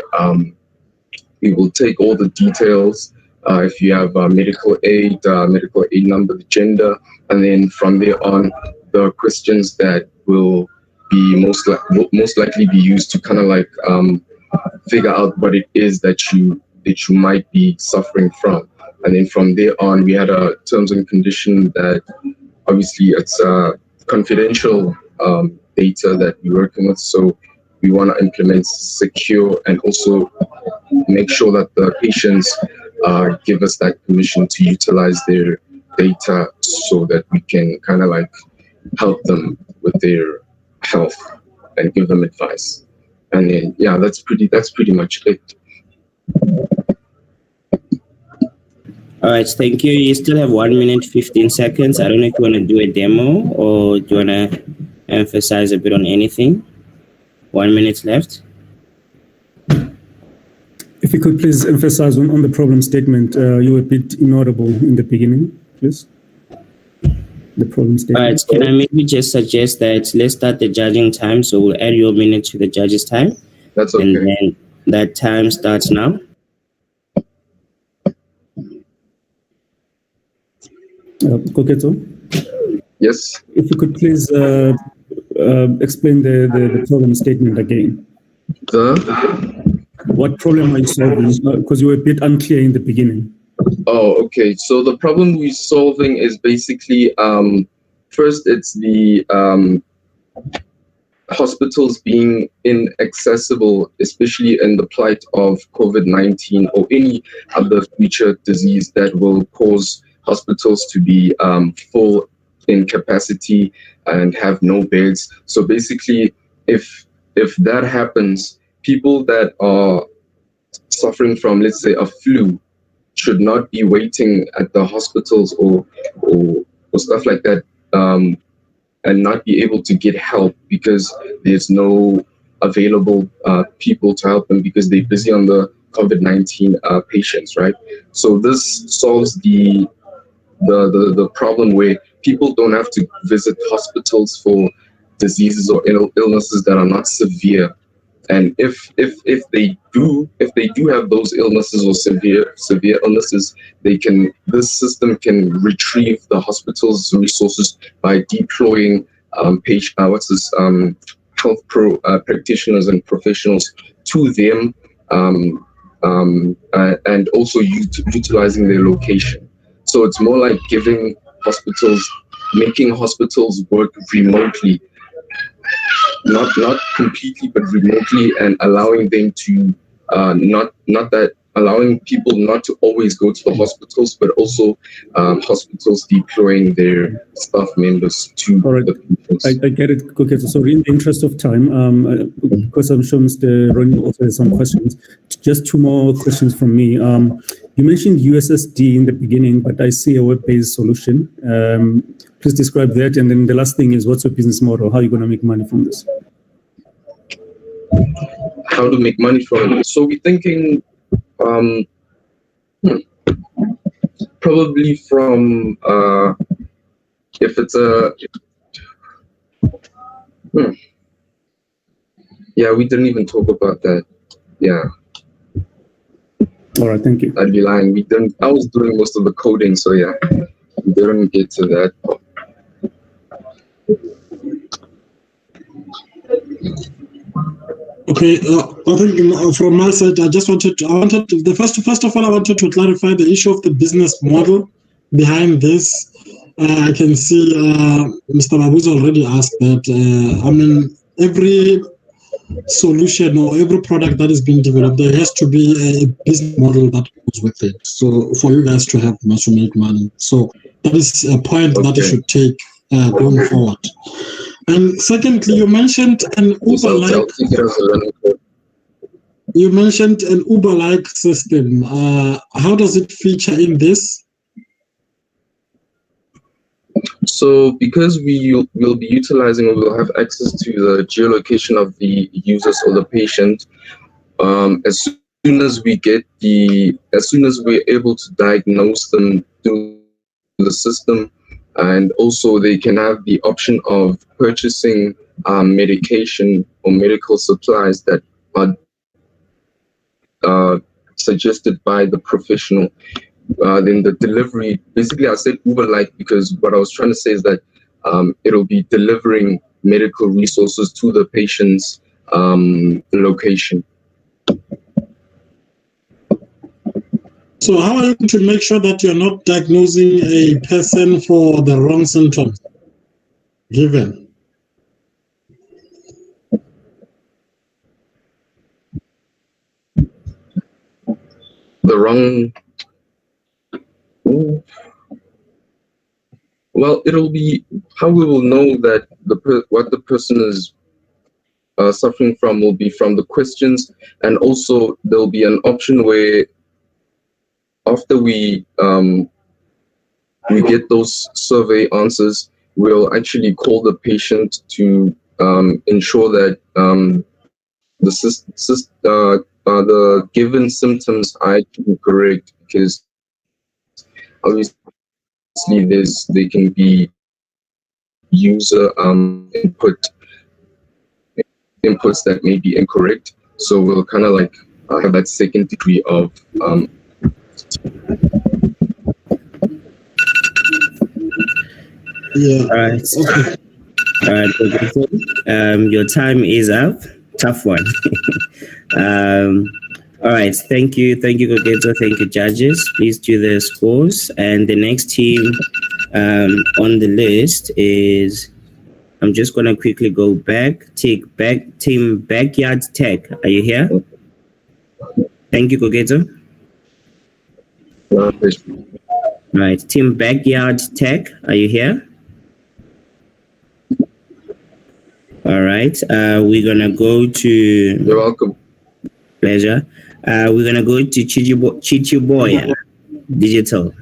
Speaker 17: we will take all the details. If you have medical aid number, the gender, and then from there on, the questions that will be most likely be used to kind of like figure out what it is that you might be suffering from. And then from there on, we had a terms and condition that obviously it's confidential data that we're working with. So we want to implement secure and also make sure that the patients give us that permission to utilize their data so that we can kind of like help them with their health and give them advice. And then, yeah, that's pretty much it.
Speaker 3: All right, thank you. You still have 1 minute, 15 seconds. I don't know if you want to do a demo or do you want to emphasize a bit on anything? 1 minute left.
Speaker 6: If you could please emphasize on the problem statement. You were a bit inaudible in the beginning, please. The problem statement.
Speaker 3: All right, can I maybe just suggest that let's start the judging time, so we'll add your minute to the judge's time.
Speaker 17: That's okay.
Speaker 3: And then that time starts now.
Speaker 6: Koketo?
Speaker 17: Yes.
Speaker 6: If you could please explain the problem statement again. What problem are you solving? Because you were a bit unclear in the beginning.
Speaker 17: Oh, okay. So the problem we're solving is basically, first, it's the hospitals being inaccessible, especially in the plight of COVID-19 or any other future disease that will cause hospitals to be full in capacity and have no beds. So basically, if that happens, people that are suffering from, let's say, a flu should not be waiting at the hospitals or stuff like that, and not be able to get help because there's no available people to help them because they're busy on the COVID-19 patients, right? So this solves the problem where people don't have to visit hospitals for diseases or illnesses that are not severe. And if they do have those illnesses or severe illnesses, this system can retrieve the hospital's resources by deploying health practitioners and professionals to them, and also utilizing their location. So it's more like making hospitals work remotely. Not completely, but remotely, and allowing them to allowing people not to always go to the hospitals, but also hospitals deploying their staff members to the patients.
Speaker 6: I get it, Koketo. So in the interest of time, because I'm sure Mr. Ronnie also has some questions, just two more questions from me. You mentioned USSD in the beginning, but I see a web-based solution. Please describe that. And then the last thing is, what's your business model? How are you going to make money from this?
Speaker 17: How to make money from it? So we're thinking probably from if it's yeah, we didn't even talk about that. Yeah.
Speaker 6: All right, thank you.
Speaker 17: I'd be lying. We didn't. I was doing most of the coding, so yeah, we didn't get to that.
Speaker 4: Okay, I think from my side, I wanted to clarify the issue of the business model behind this. I can see Mr. Babu's already asked that. I mean, every solution or every product that is being developed, there has to be a business model that goes with it. So for you guys to have to make money. So that is a point that you should take going forward. And secondly, you mentioned an Uber-like system. How does it feature in this?
Speaker 17: So because we will be utilizing, or we'll have access to the geolocation of the users or the patient, as soon as we're able to diagnose them through the system, and also they can have the option of purchasing medication or medical supplies that are suggested by the professional. Then the delivery, basically I said Uber-like because what I was trying to say is that it'll be delivering medical resources to the patient's location.
Speaker 4: So how are you going to make sure that you're not diagnosing a person for the wrong symptoms given?
Speaker 17: The wrong... Well, it'll be how we will know that what the person is suffering from will be from the questions, and also there'll be an option where after we get those survey answers, we'll actually call the patient to ensure that the given symptoms are actually correct, because obviously they can be user inputs that may be incorrect. So we'll kind of like have that second degree of
Speaker 10: Yeah.
Speaker 3: All right. All right, Kogeto. Your time is up. Tough one. All right. Thank you, Kogeto. Thank you, judges. Please do the scores. And the next team on the list is. I'm just gonna quickly go back. Team Backyard Tech. Are you here? Thank you, Kogeto. Right. Team Backyard Tech. Are you here? All right. We're gonna go to.
Speaker 17: You're welcome.
Speaker 3: Pleasure. We're gonna go to Chichiboya Digital.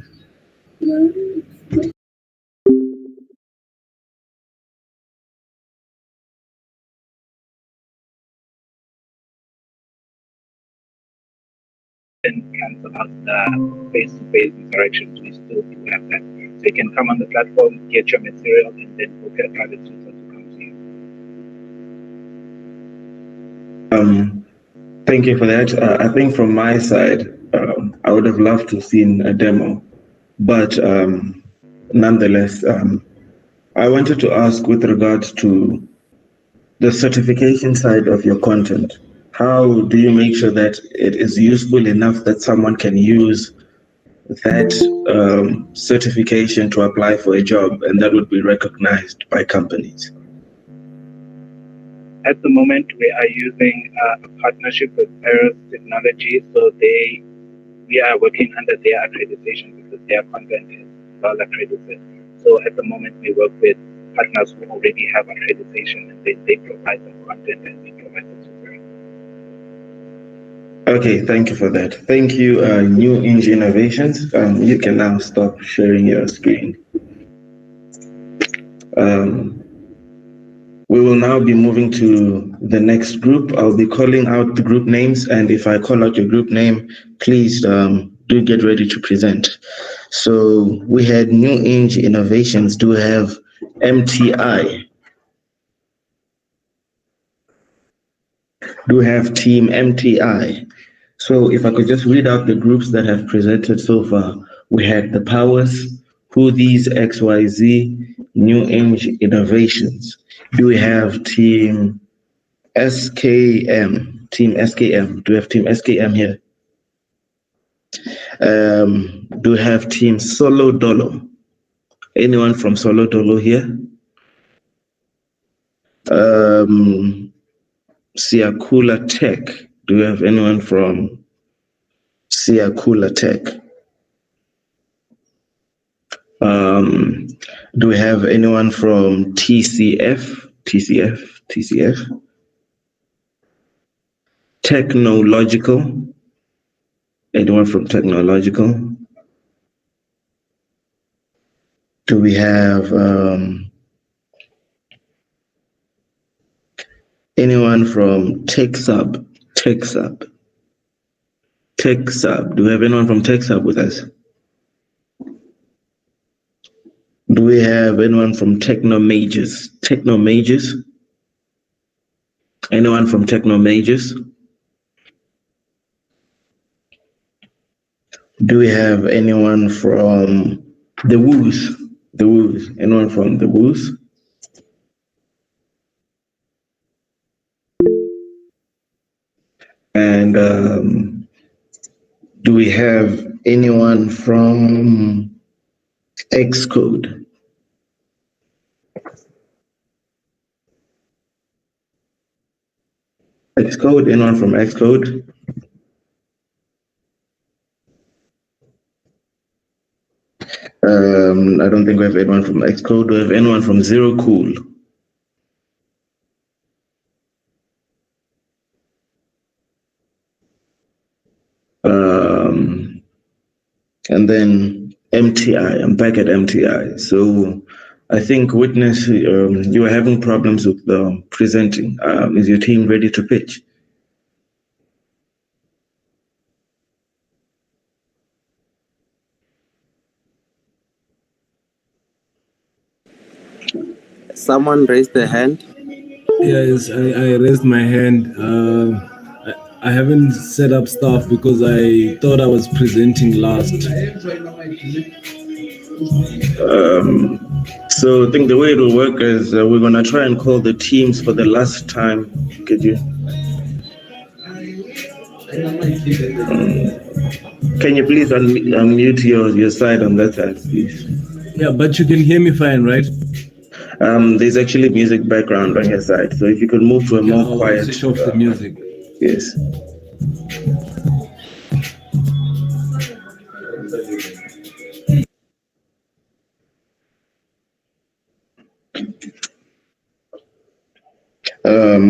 Speaker 20: And cancel out the face-to-face interaction. We still do have that. So you can come on the platform, get your material, and then book a private tutor to come to you.
Speaker 11: Thank you for that. I think from my side, I would have loved to have seen a demo, but nonetheless, I wanted to ask with regards to the certification side of your content. How do you make sure that it is useful enough that someone can use that certification to apply for a job and that would be recognized by companies?
Speaker 20: At the moment, we are using a partnership with Paris Technology, so we are working under their accreditation because their content is well accredited. So at the moment, we work with partners who already have accreditation, and they provide the content and we provide the tutoring.
Speaker 11: Okay, thank you for that. Thank you, New Eng Innovations. You can now stop sharing your screen. We will now be moving to the next group. I'll be calling out the group names, and if I call out your group name, please do get ready to present. So we had New Eng Innovations, do have MTI, do have Team MTI. So if I could just read out the groups that have presented so far. We had the Powers, Who These XYZ, New Eng Innovations. Do we have Team SKM? Team SKM. Do we have Team SKM here? Do we have Team Solo Dolo? Anyone from Solo Dolo here? Geekulcha Tech. Do we have anyone from Geekulcha Tech? Do we have anyone from TCF? TCF. Technological. Anyone from Technological? Do we have anyone from TechSub? Do we have anyone from TechSub with us? Do we have anyone from Technomajors? Anyone from Technomajors? Do we have anyone from the Woos? Anyone from the Woos? And do we have anyone from Xcode? Anyone from Xcode? I don't think we have anyone from Xcode. Do we have anyone from Zero Cool? And then MTI. I'm back at MTI. So I think, Witness, you are having problems with presenting. Is your team ready to pitch?
Speaker 19: Someone raised their hand.
Speaker 21: Yes, I raised my hand. I haven't set up stuff because I thought I was presenting last.
Speaker 11: So I think the way it will work is we're going to try and call the teams for the last time. Could you? Can you please unmute your side on that side, please?
Speaker 21: Yeah, but you can hear me fine, right?
Speaker 11: There's actually music background on your side, so if you could move to a more quiet.
Speaker 21: Switch off the music.
Speaker 11: Yes.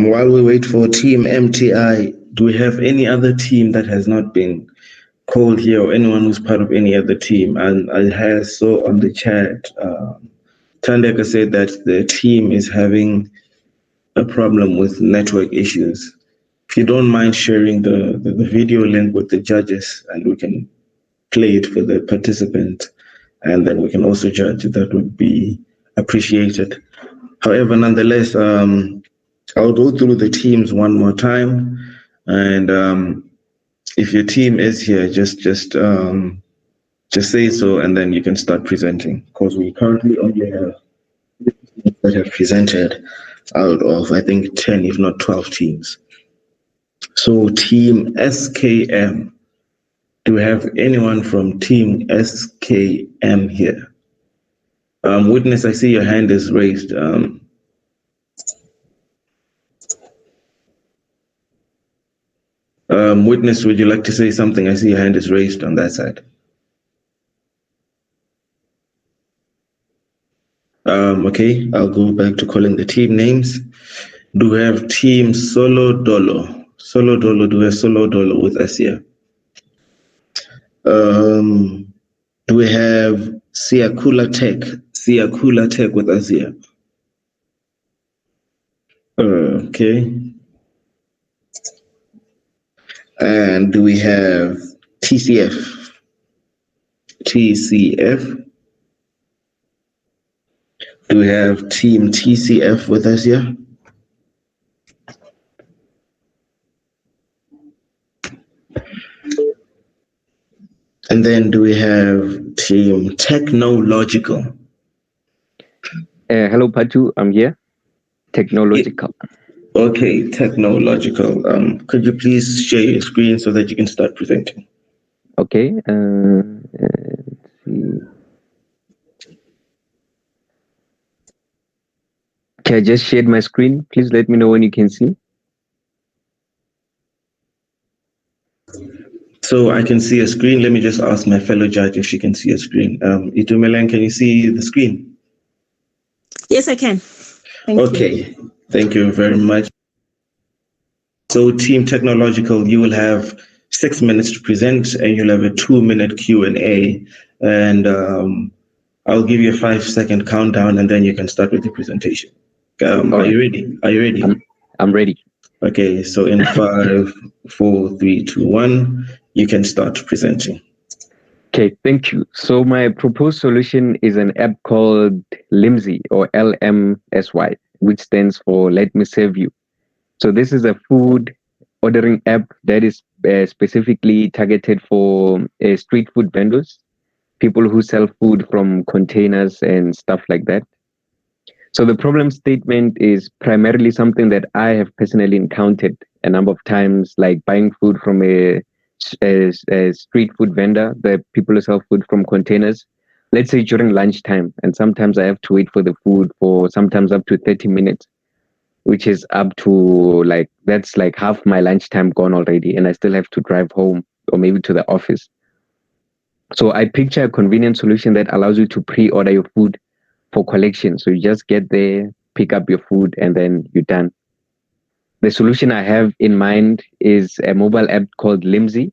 Speaker 11: While we wait for Team MTI, do we have any other team that has not been called here, or anyone who's part of any other team? And I saw on the chat, Tandeka said that the team is having a problem with network issues. If you don't mind sharing the video link with the judges, and we can play it for the participant, and then we can also judge, that would be appreciated. However, nonetheless, I'll go through the teams one more time, and if your team is here, just say so, and then you can start presenting, because we currently only have that have presented out of, I think, 10, if not 12 teams. So Team SKM, do we have anyone from Team SKM here? Witness, I see your hand is raised. Witness, would you like to say something? I see your hand is raised on that side. Okay, I'll go back to calling the team names. Do we have Team Solo Dolo? Solo Dolo, do we have Solo Dolo with us here? Do we have Siakula Tech with us here? Okay. And do we have TCF? Do we have Team TCF with us here? And then do we have Team Technological?
Speaker 22: Hello, Patu. I'm here. Technological.
Speaker 11: Okay, Technological. Could you please share your screen so that you can start presenting?
Speaker 22: Okay. Let's see. Okay, I just shared my screen. Please let me know when you can see.
Speaker 11: So I can see a screen. Let me just ask my fellow judge if she can see a screen. Itumeleng, can you see the screen?
Speaker 12: Yes, I can. Thank you.
Speaker 11: Thank you very much. So Team Technological, you will have 6 minutes to present, and you'll have a 2-minute Q&A. And I'll give you a 5-second countdown, and then you can start with the presentation. Are you ready?
Speaker 22: I'm ready.
Speaker 11: Okay, so in 5, 4, 3, 2, 1, you can start presenting.
Speaker 22: Okay, thank you. So my proposed solution is an app called LMSY, or LMSY, which stands for Let Me Serve You. So this is a food ordering app that is specifically targeted for street food vendors, people who sell food from containers and stuff like that. So the problem statement is primarily something that I have personally encountered a number of times, like buying food from a street food vendor, the people who sell food from containers, let's say during lunchtime. And sometimes I have to wait for the food for sometimes up to 30 minutes, which is up to that's like half my lunchtime gone already. And I still have to drive home or maybe to the office. So I picture a convenient solution that allows you to pre-order your food for collection. So you just get there, pick up your food, and then you're done. The solution I have in mind is a mobile app called LMSY.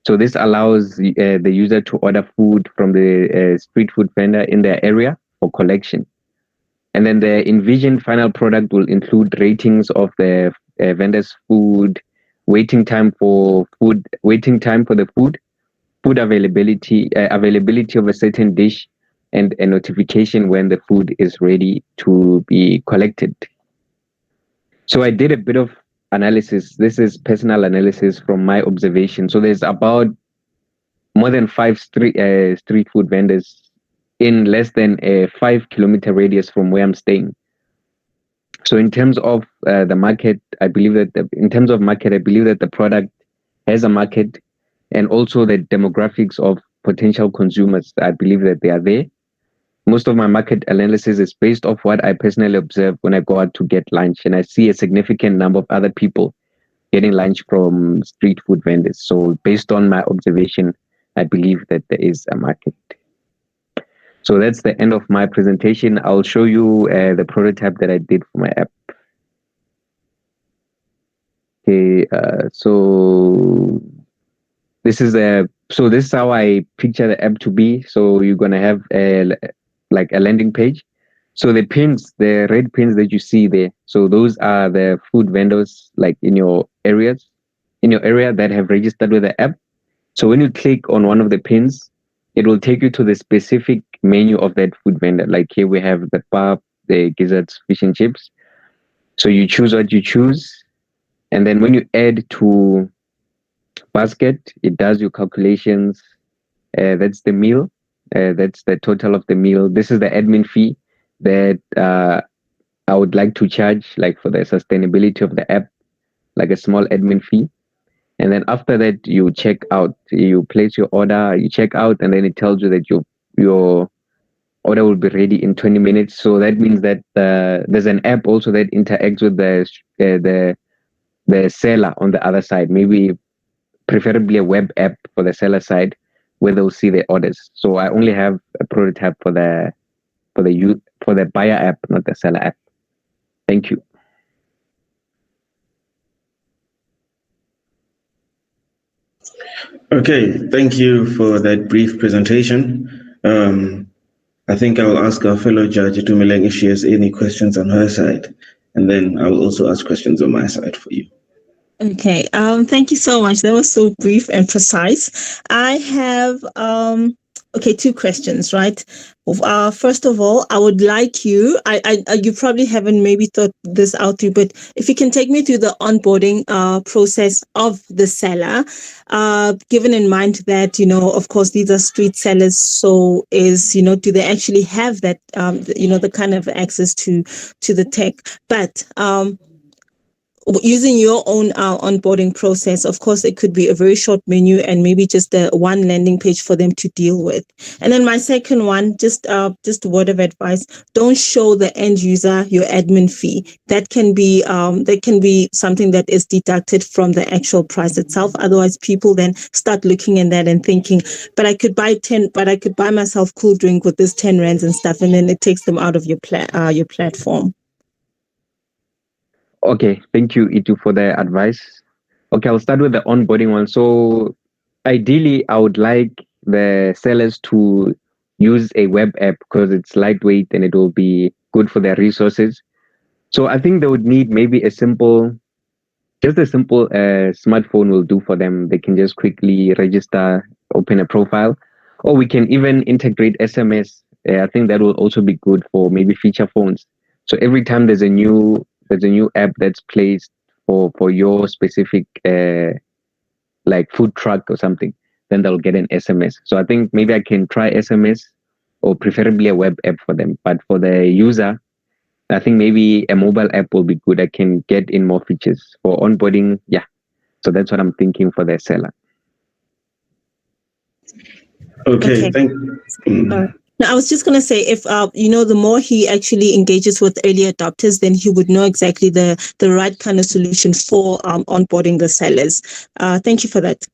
Speaker 22: So this allows the user to order food from the street food vendor in their area for for collection. And then the envisioned final product will include ratings of the vendor's food, waiting time for the food, food availability of a certain dish, and a notification when the food is ready to be collected. So I did a bit of analysis. This is personal analysis from my observation. So there's about more than 5 street food vendors in less than a 5-kilometer radius from where I'm staying. So in terms of the market, I believe that the product has a market, and also the demographics of potential consumers. I believe that they are there. Most of my market analysis is based off what I personally observe when I go out to get lunch, and I see a significant number of other people getting lunch from street food vendors. So based on my observation, I believe that there is a market. So that's the end of my presentation. I'll show you the prototype that I did for my app. Okay, so this is how I picture the app to be. So you're gonna have a landing page. So the pins, the red pins that you see there, so those are the food vendors like in your area that have registered with the app. So when you click on one of the pins, it will take you to the specific menu of that food vendor. Like here we have the pub, the gizzards, fish and chips. So you choose what you choose. And then when you add to basket, it does your calculations. That's the meal. That's the total of the meal. This is the admin fee that I would like to charge, like for the sustainability of the app, like a small admin fee. And then after that, you check out. You place your order, you check out, and then it tells you that your order will be ready in 20 minutes. So that means that there's an app also that interacts with the seller on the other side. Maybe preferably a web app for the seller side, where they'll see the orders. So I only have a prototype for the buyer app, not the seller app. Thank you.
Speaker 11: Okay, thank you for that brief presentation. I think I'll ask our fellow judge, Itumeleng, if she has any questions on her side, and then I will also ask questions on my side for you.
Speaker 12: Okay, thank you so much. That was so brief and precise. I have two questions, right? First of all, I would like you, you probably haven't maybe thought this out through, but if you can take me through the onboarding process of the seller, given in mind that, of course, these are street sellers. So do they actually have that, the kind of access to the tech? But using your own onboarding process, of course, it could be a very short menu and maybe just one landing page for them to deal with. And then my second one, just a word of advice: don't show the end user your admin fee. That can be something that is deducted from the actual price itself. Otherwise, people then start looking at that and thinking, but I could buy myself cool drink with this 10 rands and stuff, and then it takes them out of your platform.
Speaker 22: Okay, thank you, Itu, for the advice. Okay, I'll start with the onboarding one. So ideally, I would like the sellers to use a web app because it's lightweight and it will be good for their resources. So I think they would need maybe a simple smartphone will do for them. They can just quickly register, open a profile, or we can even integrate SMS. I think that will also be good for maybe feature phones. So every time there's a new app that's placed for your specific like food truck or something, then they'll get an SMS. So I think maybe I can try SMS or preferably a web app for them. But for the user, I think maybe a mobile app will be good. I can get in more features for onboarding. Yeah. So that's what I'm thinking for the seller.
Speaker 11: Okay. Thank
Speaker 12: you. Now, I was just going to say, if, the more he actually engages with early adopters, then he would know exactly the right kind of solution for onboarding the sellers. Thank you for that.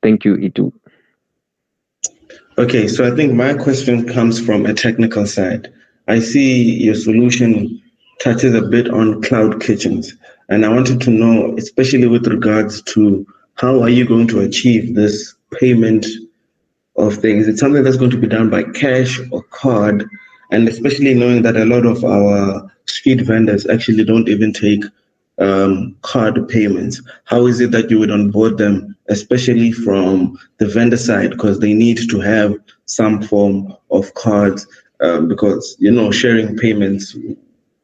Speaker 22: Thank you, Itu.
Speaker 11: Okay, so I think my question comes from a technical side. I see your solution touches a bit on cloud kitchens, and I wanted to know, especially with regards to how are you going to achieve this payment of things? Is it something that's going to be done by cash or card? And especially knowing that a lot of our street vendors actually don't even take card payments. How is it that you would onboard them, especially from the vendor side, because they need to have some form of cards, because sharing payments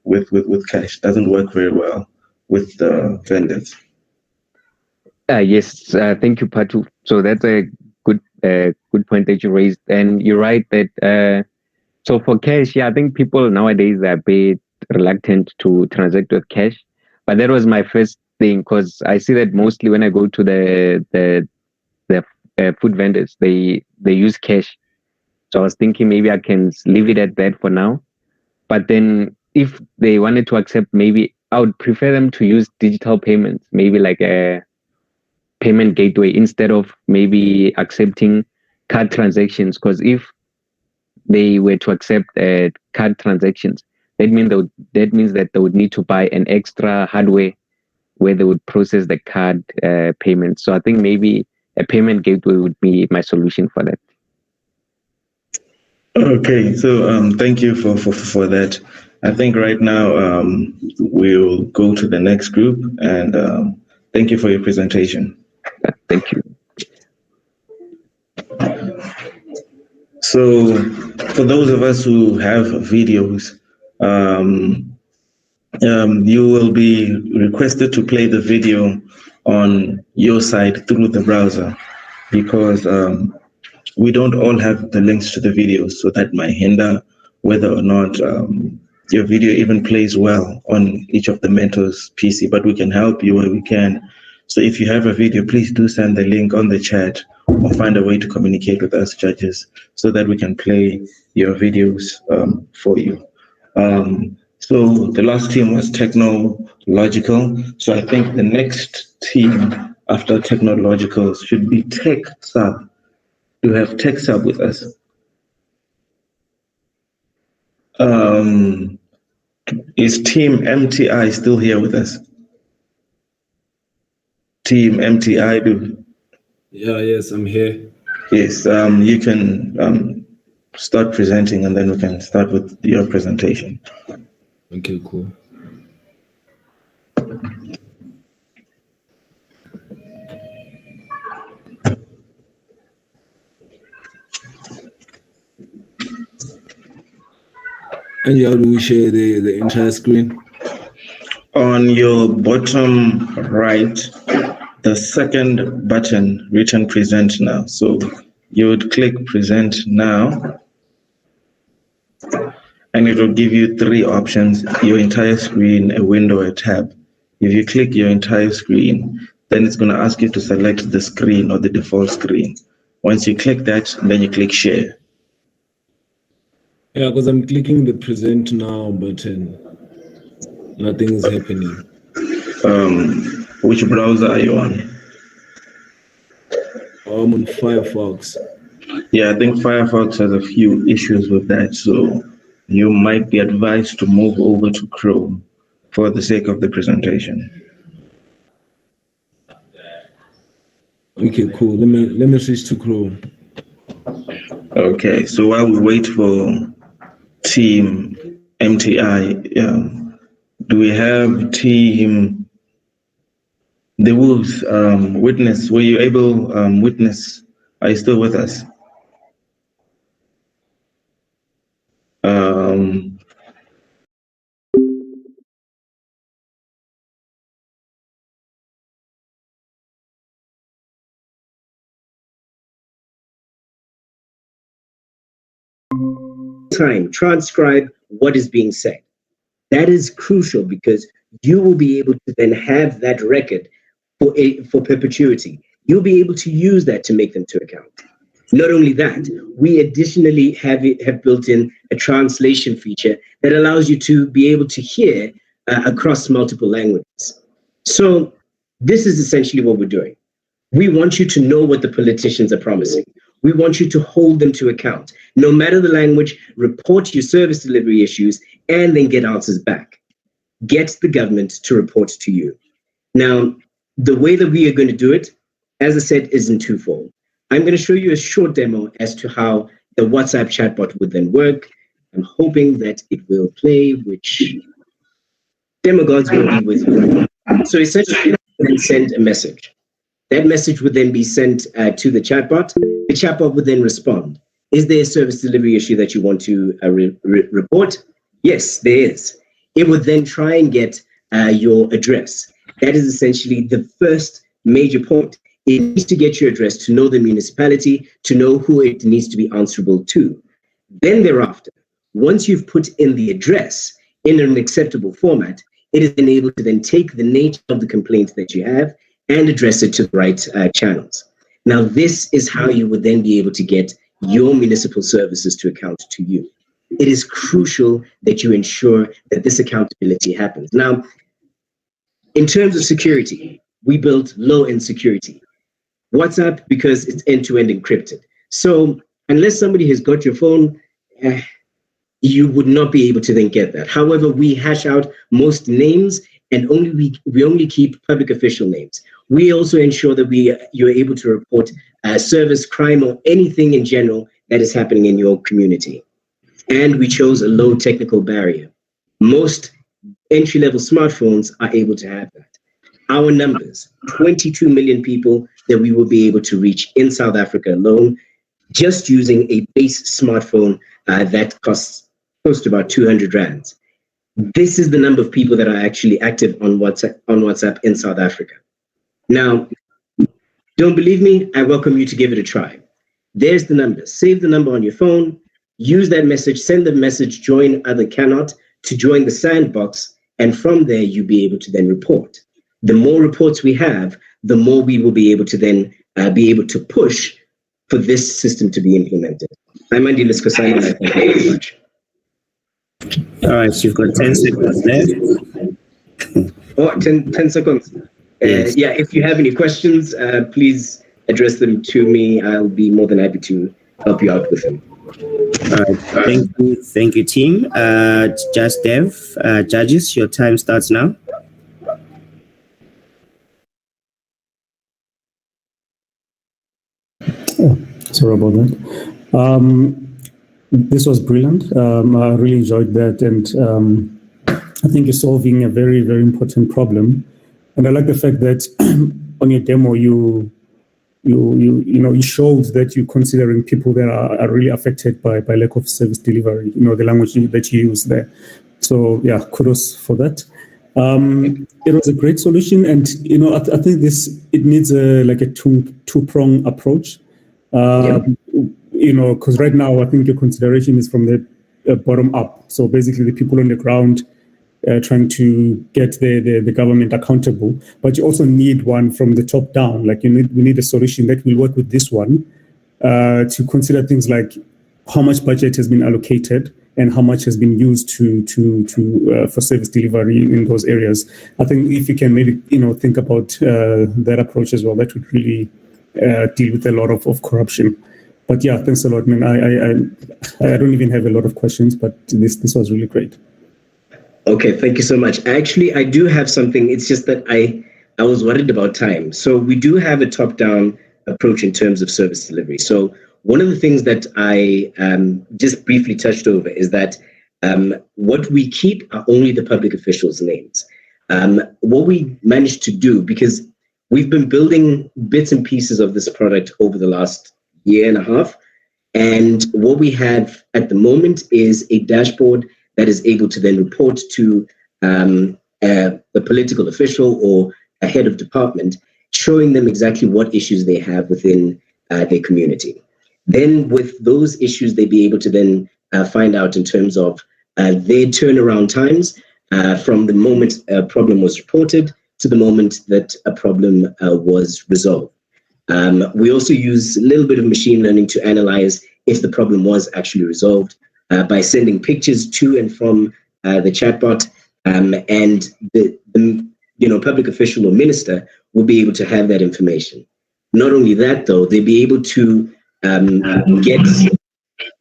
Speaker 11: with cash doesn't work very well with the vendors.
Speaker 22: Yes, thank you, Patu. So that's a good point that you raised, and you're right that so for cash, I think people nowadays are a bit reluctant to transact with cash, but that was my first thing because I see that mostly when I go to the food vendors, they use cash. So I was thinking maybe I can leave it at that for now, but then if they wanted to accept, maybe I would prefer them to use digital payments, maybe like a payment gateway instead of maybe accepting card transactions. Because if they were to accept card transactions, that means that they would need to buy an extra hardware where they would process the card payment. So I think maybe a payment gateway would be my solution for that.
Speaker 11: Okay, so thank you for that. I think right now we'll go to the next group, and thank you for your presentation.
Speaker 22: Thank you.
Speaker 11: So for those of us who have videos, you will be requested to play the video on your side through the browser, because we don't all have the links to the videos, so that might hinder whether or not your video even plays well on each of the mentors' PC, but we can help you where we can. So if you have a video, please do send the link on the chat or find a way to communicate with us judges so that we can play your videos for you. So the last team was Technological. So I think the next team after Technological should be Tech Sub. Do we have Tech Sub with us? Is Team MTI still here with us? Team MTI,
Speaker 21: Yes, I'm here.
Speaker 11: Yes, you can start presenting, and then we can start with your presentation.
Speaker 21: Okay, cool. And how do we share the entire screen?
Speaker 11: On your bottom right, the second button written present now. So you would click present now, and it will give you three options: your entire screen, a window, a tab. If you click your entire screen, then it's going to ask you to select the screen or the default screen. Once you click that, then you click share.
Speaker 21: Yeah, because I'm clicking the present now button. Nothing is happening.
Speaker 11: Which browser are you on?
Speaker 21: I'm on Firefox.
Speaker 11: Yeah, I think Firefox has a few issues with that, so you might be advised to move over to Chrome for the sake of the presentation.
Speaker 21: Okay, cool. Let me switch to Chrome.
Speaker 11: Okay, so while we wait for Team MTI, do we have Team The Wolves Witness? Were you able, Witness? Are you still with us?
Speaker 1: Time, transcribe what is being said. That is crucial because you will be able to then have that record for perpetuity. You'll be able to use that to make them to account. Not only that, we additionally have built in a translation feature that allows you to be able to hear across multiple languages. So this is essentially what we're doing. We want you to know what the politicians are promising. We want you to hold them to account. No matter the language, report your service delivery issues and then get answers back. Get the government to report to you. Now, the way that we are going to do it, as I said, is in twofold. I'm going to show you a short demo as to how the WhatsApp chatbot would then work. I'm hoping that it will play, which demagogues will be with you. So essentially, then send a message. That message would then be sent to the chatbot. The chatbot would then respond. Is there a service delivery issue that you want to report? Yes, there is. It would then try and get your address. That is essentially the first major point. It needs to get your address to know the municipality, to know who it needs to be answerable to. Then thereafter, once you've put in the address in an acceptable format, it is then able to then take the nature of the complaint that you have and address it to the right channels. Now, this is how you would then be able to get your municipal services to account to you. It is crucial that you ensure that this accountability happens. Now, in terms of security, we built low-end security. WhatsApp, because it's end-to-end encrypted. So unless somebody has got your phone, you would not be able to then get that. However, we hash out most names, and we only keep public official names. We also ensure that you're able to report service, crime, or anything in general that is happening in your community. And we chose a low technical barrier. Most entry-level smartphones are able to have that. Our numbers, 22 million people that we will be able to reach in South Africa alone, just using a base smartphone that costs close to about 200 rands. This is the number of people that are actually active on WhatsApp in South Africa. Now, don't believe me? I welcome you to give it a try. There's the number. Save the number on your phone. Use that message. Send the message, join other cannot, to join the sandbox. And from there, you'll be able to then report. The more reports we have, the more we will be able to then be able to push for this system to be implemented. I'm Andile Skosana. Thank you very much.
Speaker 3: All right, you've got 10 seconds left.
Speaker 1: Oh, 10 seconds.
Speaker 3: Yes.
Speaker 1: Yeah, if you have any questions, please address them to me. I'll be more than happy to help you out with them.
Speaker 3: All right, thank you, team. Just Dev, judges, your time starts now.
Speaker 6: Oh, sorry about that. This was brilliant. I really enjoyed that, and I think you're solving a very, very important problem. And I like the fact that on your demo you showed that you're considering people that are really affected by lack of service delivery. The language that you use there. So yeah, kudos for that. It was a great solution, and I think it needs a two-prong approach. Because right now I think your consideration is from the bottom up. So basically, the people on the ground trying to get the government accountable, but you also need one from the top down. Like we need a solution that will work with this one to consider things like how much budget has been allocated and how much has been used for service delivery in those areas. I think if you can maybe think about that approach as well, that would really deal with a lot of corruption. But yeah, thanks a lot, man. I don't even have a lot of questions, but this was really great.
Speaker 1: Okay, thank you so much. Actually, I do have something. It's just that I was worried about time. So we do have a top-down approach in terms of service delivery. So one of the things that I just briefly touched over is that what we keep are only the public officials' names. What we managed to do, because we've been building bits and pieces of this product over the last year and a half, and what we have at the moment is a dashboard that is able to then report to the political official or a head of department, showing them exactly what issues they have within their community. Then with those issues, they'd be able to then find out in terms of their turnaround times from the moment a problem was reported to the moment that a problem was resolved. We also use a little bit of machine learning to analyze if the problem was actually resolved by sending pictures to and from the chatbot, and the public official or minister will be able to have that information. Not only that, though, they'll be able to get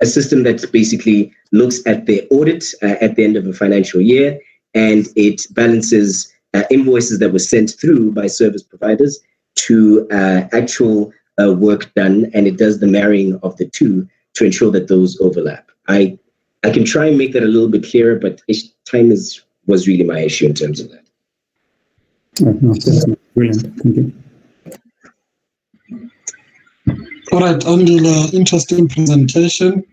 Speaker 1: a system that basically looks at their audit at the end of a financial year, and it balances invoices that were sent through by service providers to actual work done, and it does the marrying of the two to ensure that those overlap. I I can try and make that a little bit clearer, but time was really my issue in terms of that.
Speaker 6: No, that's brilliant. Thank you.
Speaker 4: All right, Angela, interesting presentation.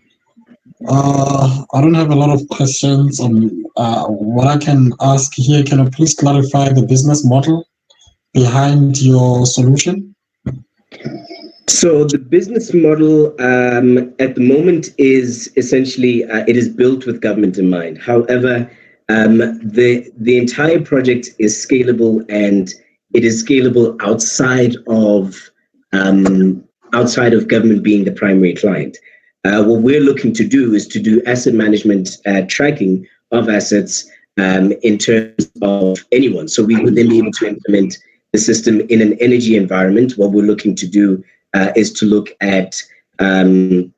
Speaker 4: I don't have a lot of questions. What I can ask here, can you please clarify the business model behind your solution?
Speaker 1: So the business model at the moment is essentially it is built with government in mind. However, the entire project is scalable, and it is scalable outside of government being the primary client. What we're looking to do is to do asset management tracking of assets in terms of anyone. So we would then be able to implement the system in an energy environment. What we're looking to do is to look at employing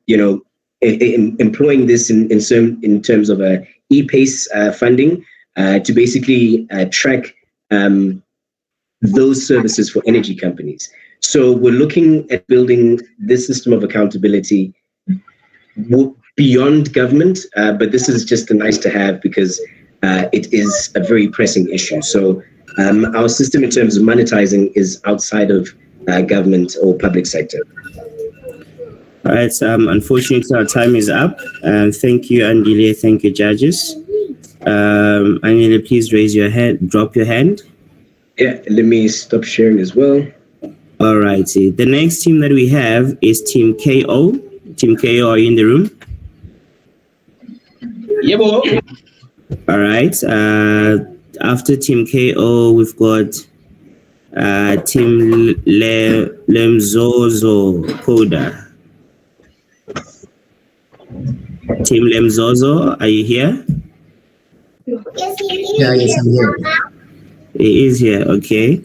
Speaker 1: this in terms of a e-pace funding to basically track those services for energy companies. So we're looking at building this system of accountability beyond government, but this is just a nice to have because it is a very pressing issue. So our system in terms of monetizing is outside of government or public sector.
Speaker 3: All right, unfortunately our time is up. Thank you, Andile. Thank you, judges. Andile, please raise your hand, drop your hand.
Speaker 1: Yeah, let me stop sharing as well.
Speaker 3: All righty. The next team that we have is Team KO. Team KO, are you in the room?
Speaker 5: Yeah, boy.
Speaker 3: All right. After Team KO, we've got Team Lemzozo Koda. Team Lemzozo, are you here?
Speaker 5: Yeah, yes, I'm here.
Speaker 3: He is here, okay.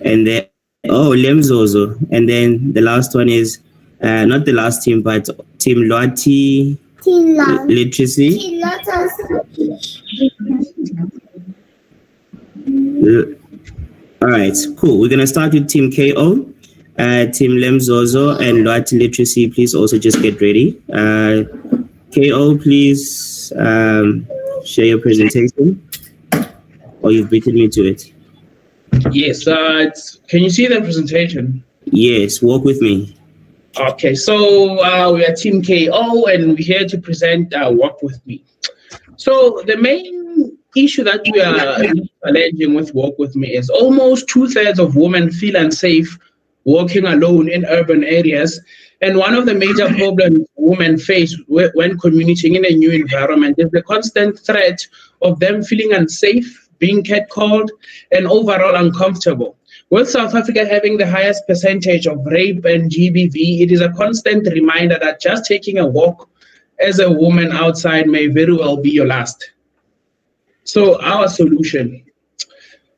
Speaker 3: And then, Lemzozo. And then the last one is, not the last team, but Team Lwati Literacy. All right, cool. We're going to start with Team KO. Team Lemzozo and Lwati Literacy, please also just get ready. KO, please share your presentation. Or you've beaten me to it.
Speaker 5: Yes, can you see the presentation?
Speaker 3: Yes, walk with me.
Speaker 5: Okay, so we are Team KO and we're here to present Walk With Me. So the main issue that we are alleging with Walk With Me is almost 2/3 of women feel unsafe walking alone in urban areas. And one of the major problems women face when commuting in a new environment is the constant threat of them feeling unsafe, being catcalled, and overall uncomfortable. With South Africa having the highest percentage of rape and GBV, it is a constant reminder that just taking a walk as a woman outside may very well be your last. So our solution.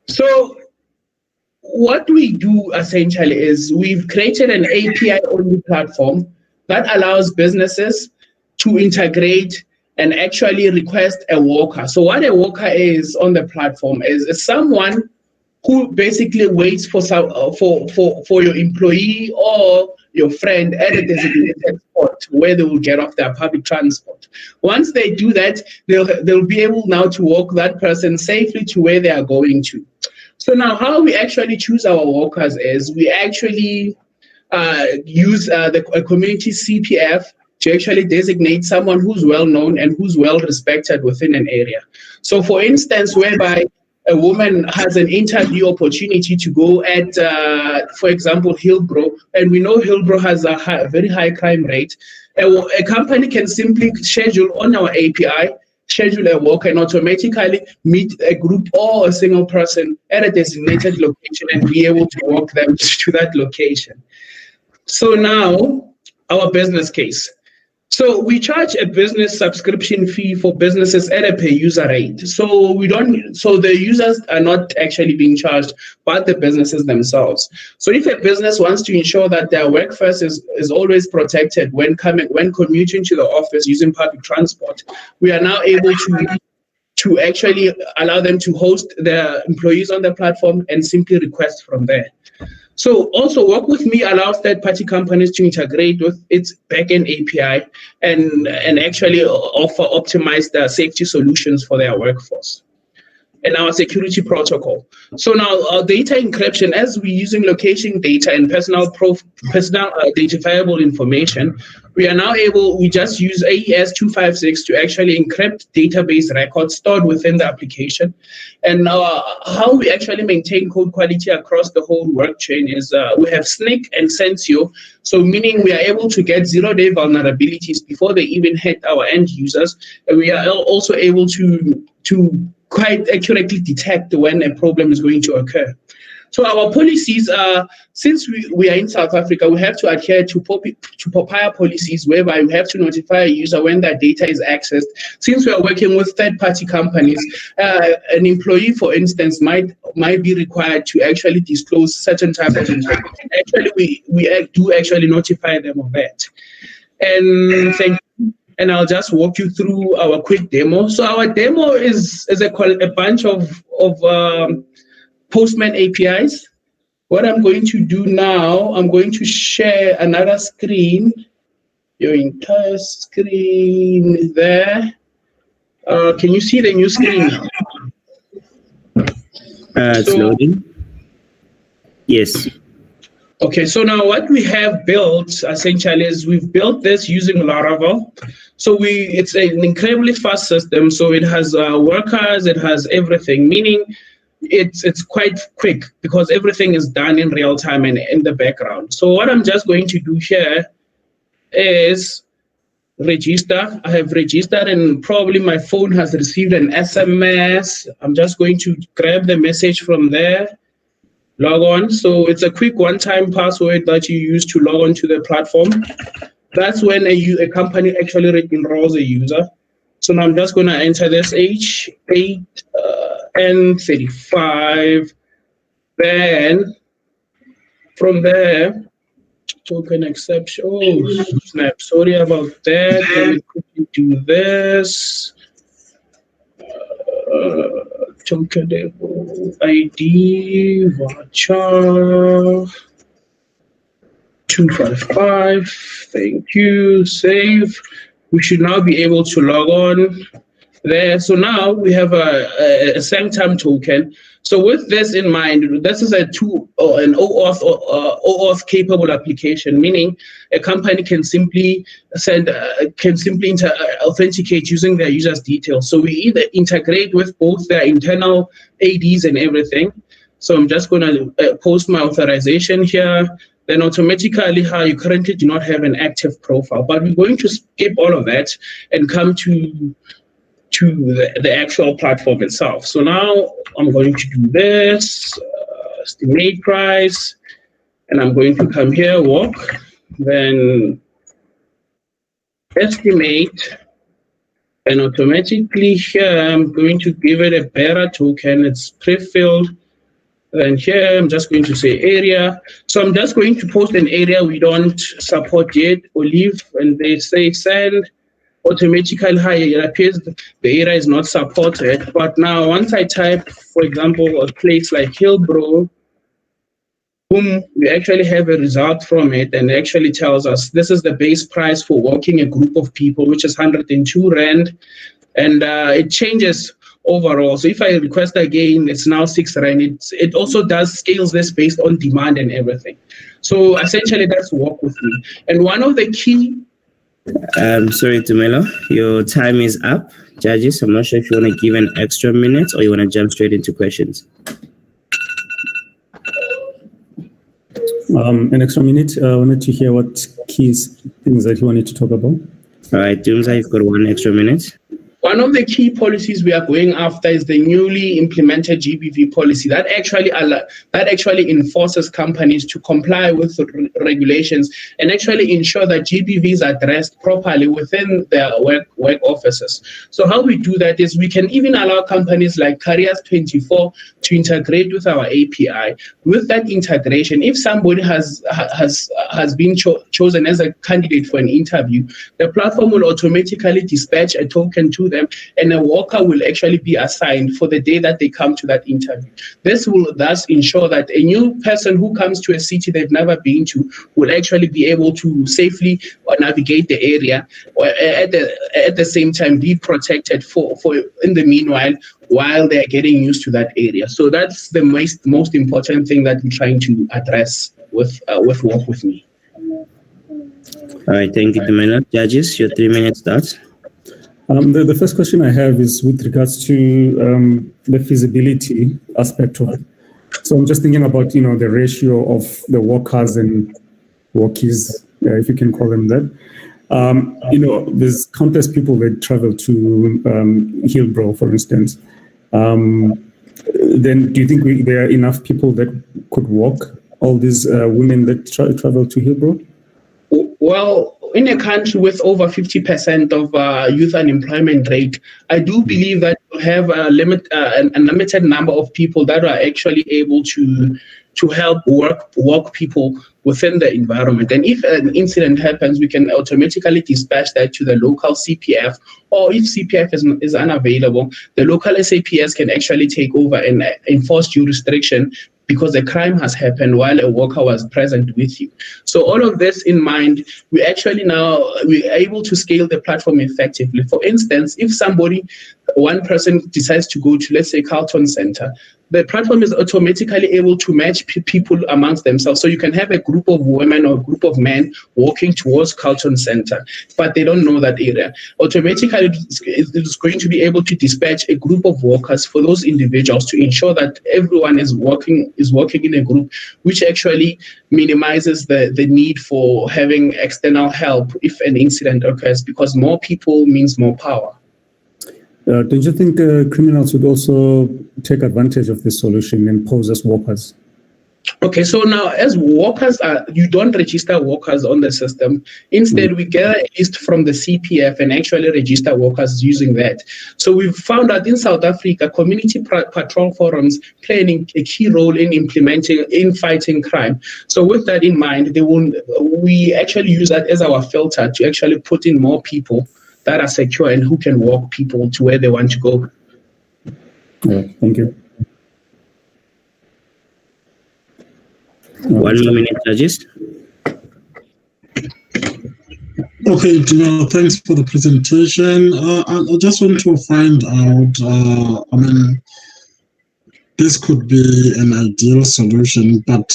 Speaker 5: So what we do essentially is we've created an API-only platform that allows businesses to integrate and actually request a walker. So what a walker is on the platform is someone who basically waits for your employee or your friend at a designated spot where they will get off their public transport. Once they do that, they'll be able now to walk that person safely to where they are going to. So now how we actually choose our walkers is we actually use a community CPF to actually designate someone who's well known and who's well respected within an area. So for instance, whereby a woman has an interview opportunity to go at, for example, Hillbrow, and we know Hillbrow has a very high crime rate, a company can simply schedule on our API, schedule a walker and automatically meet a group or a single person at a designated location and be able to walk them to that location. So now, our business case. So we charge a business subscription fee for businesses at a per user rate. So the users are not actually being charged, but the businesses themselves. So if a business wants to ensure that their workforce is always protected when commuting to the office using public transport, we are now able to actually allow them to host their employees on the platform and simply request from there. So also Work With Me allows third-party companies to integrate with its backend API and actually offer optimized safety solutions for their workforce. And our security protocol. So now our data encryption, as we're using location data and personal identifiable information, we are now we just use AES 256 to actually encrypt database records stored within the application. And how we actually maintain code quality across the whole work chain is we have SNCC and Sensio. So meaning we are able to get zero-day vulnerabilities before they even hit our end users. And we are also able to quite accurately detect when a problem is going to occur. So our policies are, since we are in South Africa, we have to adhere to POPIA policies whereby we have to notify a user when that data is accessed. Since we are working with third-party companies, an employee, for instance, might be required to actually disclose certain type of information. Actually, we do actually notify them of that. And I'll just walk you through our quick demo. So our demo is a bunch of Postman APIs. What I'm going to do now, I'm going to share another screen. Your entire screen is there. Can you see the new screen now?
Speaker 3: It's loading. Yes.
Speaker 5: Okay, so now what we have built essentially is we've built this using Laravel. So it's an incredibly fast system. So it has workers, it has everything, meaning it's quite quick because everything is done in real time and in the background. So what I'm just going to do here is register. I have registered and probably my phone has received an SMS. I'm just going to grab the message from there. Log on. So it's a quick one-time password that you use to log on to the platform. That's when a company actually enrolls a user. So now I'm just going to enter this H8N35. Then from there, token exception. Oh, snap. Sorry about that. Let me quickly do this. Token ID voucher 255. Thank you. Save. We should now be able to log on there. So now we have a Sanctum token. So with this in mind, this is an OAuth capable application, meaning a company can simply authenticate using their users' details. So we either integrate with both their internal ADs and everything. So I'm just going to post my authorization here. Then automatically, you currently do not have an active profile, but we're going to skip all of that and come to the actual platform itself. So now I'm going to do this, estimate price, and I'm going to come here, walk, then estimate, and automatically here I'm going to give it a bearer token. It's pre-filled. And here I'm just going to say area. So I'm just going to post an area we don't support yet or leave, and they say send. Automatically, it appears the area is not supported. But now once I type, for example, a place like Hillbrow, boom, we actually have a result from it, and it actually tells us this is the base price for walking a group of people, which is 102 Rand. And it changes overall. So if I request again, it's now 6 Rand. It also scales this based on demand and everything. So essentially that's Walk With Me. And one of the key...
Speaker 3: sorry, Tumelo, your time is up. Judges, I'm not sure if you want to give an extra minute or you want to jump straight into questions.
Speaker 6: An extra minute. I wanted to hear what key things that you wanted to talk about.
Speaker 3: All right, Dumza, you've got 1 extra minute.
Speaker 5: One of the key policies we are going after is the newly implemented GBV policy that actually enforces companies to comply with the regulations and actually ensure that GBV is addressed properly within their work offices. So how we do that is we can even allow companies like Careers24 to integrate with our API. With that integration, if somebody has been chosen as a candidate for an interview, the platform will automatically dispatch a token to them, and a walker will actually be assigned for the day that they come to that interview. This will thus ensure that a new person who comes to a city they've never been to will actually be able to safely navigate the area, or at the same time be protected for in the meanwhile while they're getting used to that area. So that's the most important thing that we're trying to address with Walk With Me.
Speaker 3: All right, thank you, Dumela. Judges, your 3 minutes starts.
Speaker 6: The first question I have is with regards to the feasibility aspect of it. So I'm just thinking about, the ratio of the walkers and walkies, if you can call them that. There's countless people that travel to Hillbrow, for instance. Then do you think there are enough people that could walk all these women that travel to Hillbrow?
Speaker 5: Well, in a country with over 50% of youth unemployment rate, I do believe that you have a limited number of people that are actually able to help walk people within the environment. And if an incident happens, we can automatically dispatch that to the local CPF, or if CPF is unavailable, the local SAPS can actually take over and enforce jurisdiction because a crime has happened while a walker was present with you. So all of this in mind, we're able to scale the platform effectively. For instance, if one person decides to go to, let's say, Carlton Center, the platform is automatically able to match people amongst themselves. So you can have a group of women or a group of men walking towards Carlton Center, but they don't know that area. Automatically, it's going to be able to dispatch a group of walkers for those individuals to ensure that everyone is walking in a group, which actually minimizes the need for having external help if an incident occurs, because more people means more power.
Speaker 6: Don't you think criminals would also take advantage of this solution and pose as walkers?
Speaker 5: Okay, so now as walkers, you don't register walkers on the system. Instead, we gather a list from the CPF and actually register walkers using that. So we've found that in South Africa, community patrol forums play a key role in fighting crime. So with that in mind, we actually use that as our filter to actually put in more people that are secure and who can walk people to where they want to go.
Speaker 6: Yeah, thank you.
Speaker 3: 1 minute, judges.
Speaker 4: Okay, thanks for the presentation. I just want to find out, this could be an ideal solution, but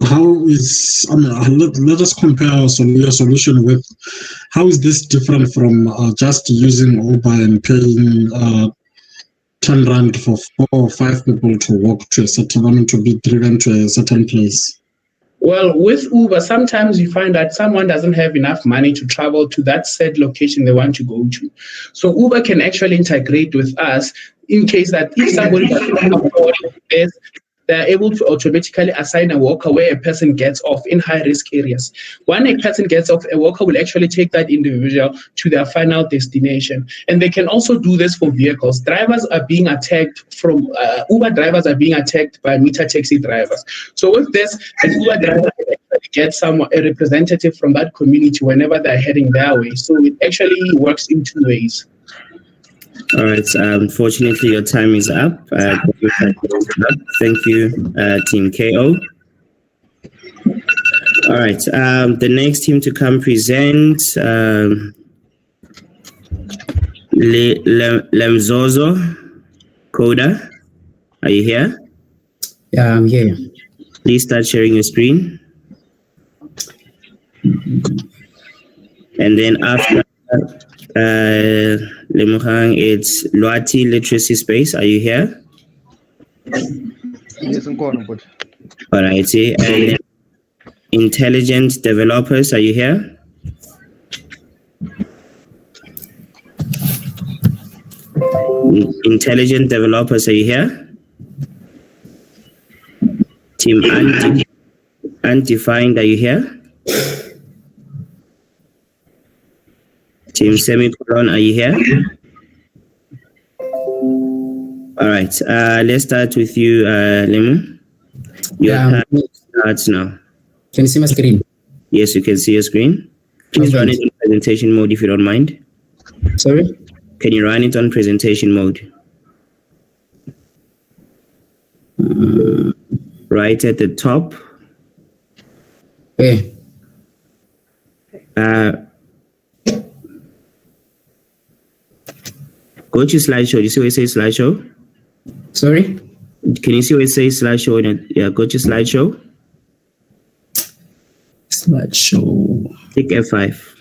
Speaker 4: how is, let us compare your solution with, how is this different from just using Uber and paying 10 Rand for 4 or 5 people to walk to a certain, to be driven to a certain place?
Speaker 5: Well, with Uber, sometimes you find that someone doesn't have enough money to travel to that said location they want to go to. So Uber can actually integrate with us in case that if somebody doesn't afford this, they're able to automatically assign a walker where a person gets off in high-risk areas. When a person gets off, a walker will actually take that individual to their final destination. And they can also do this for vehicles. Drivers are being attacked Uber drivers are being attacked by meter taxi drivers. So with this, an Uber driver can actually get a representative from that community whenever they're heading their way. So it actually works in 2 ways.
Speaker 3: All right. Unfortunately, your time is up. Thank you, Team KO. All right. The next team to come present, Lemzozo Koda. Are you here?
Speaker 7: Yeah, I'm here.
Speaker 3: Please start sharing your screen. And then after Lemuhang, it's Luati Literacy Space. Are you here?
Speaker 8: Yes, I'm calling, but.
Speaker 3: All right. And then Intelligent Developers. Are you here? Intelligent Developers. Are you here? Team Undefined. Are you here? Team Semicolon, are you here? All right, let's start with you, Lemu. Your time starts now.
Speaker 7: Can you see my screen?
Speaker 3: Yes, you can see your screen. Please run it in presentation mode if you don't mind.
Speaker 19: Sorry?
Speaker 3: Can you run it on presentation mode? Right at the top.
Speaker 19: Okay.
Speaker 3: Go to slideshow. Do you see where it says slideshow?
Speaker 19: Sorry?
Speaker 3: Can you see where it says slideshow? Yeah, go to slideshow.
Speaker 19: Slideshow.
Speaker 3: Click F5.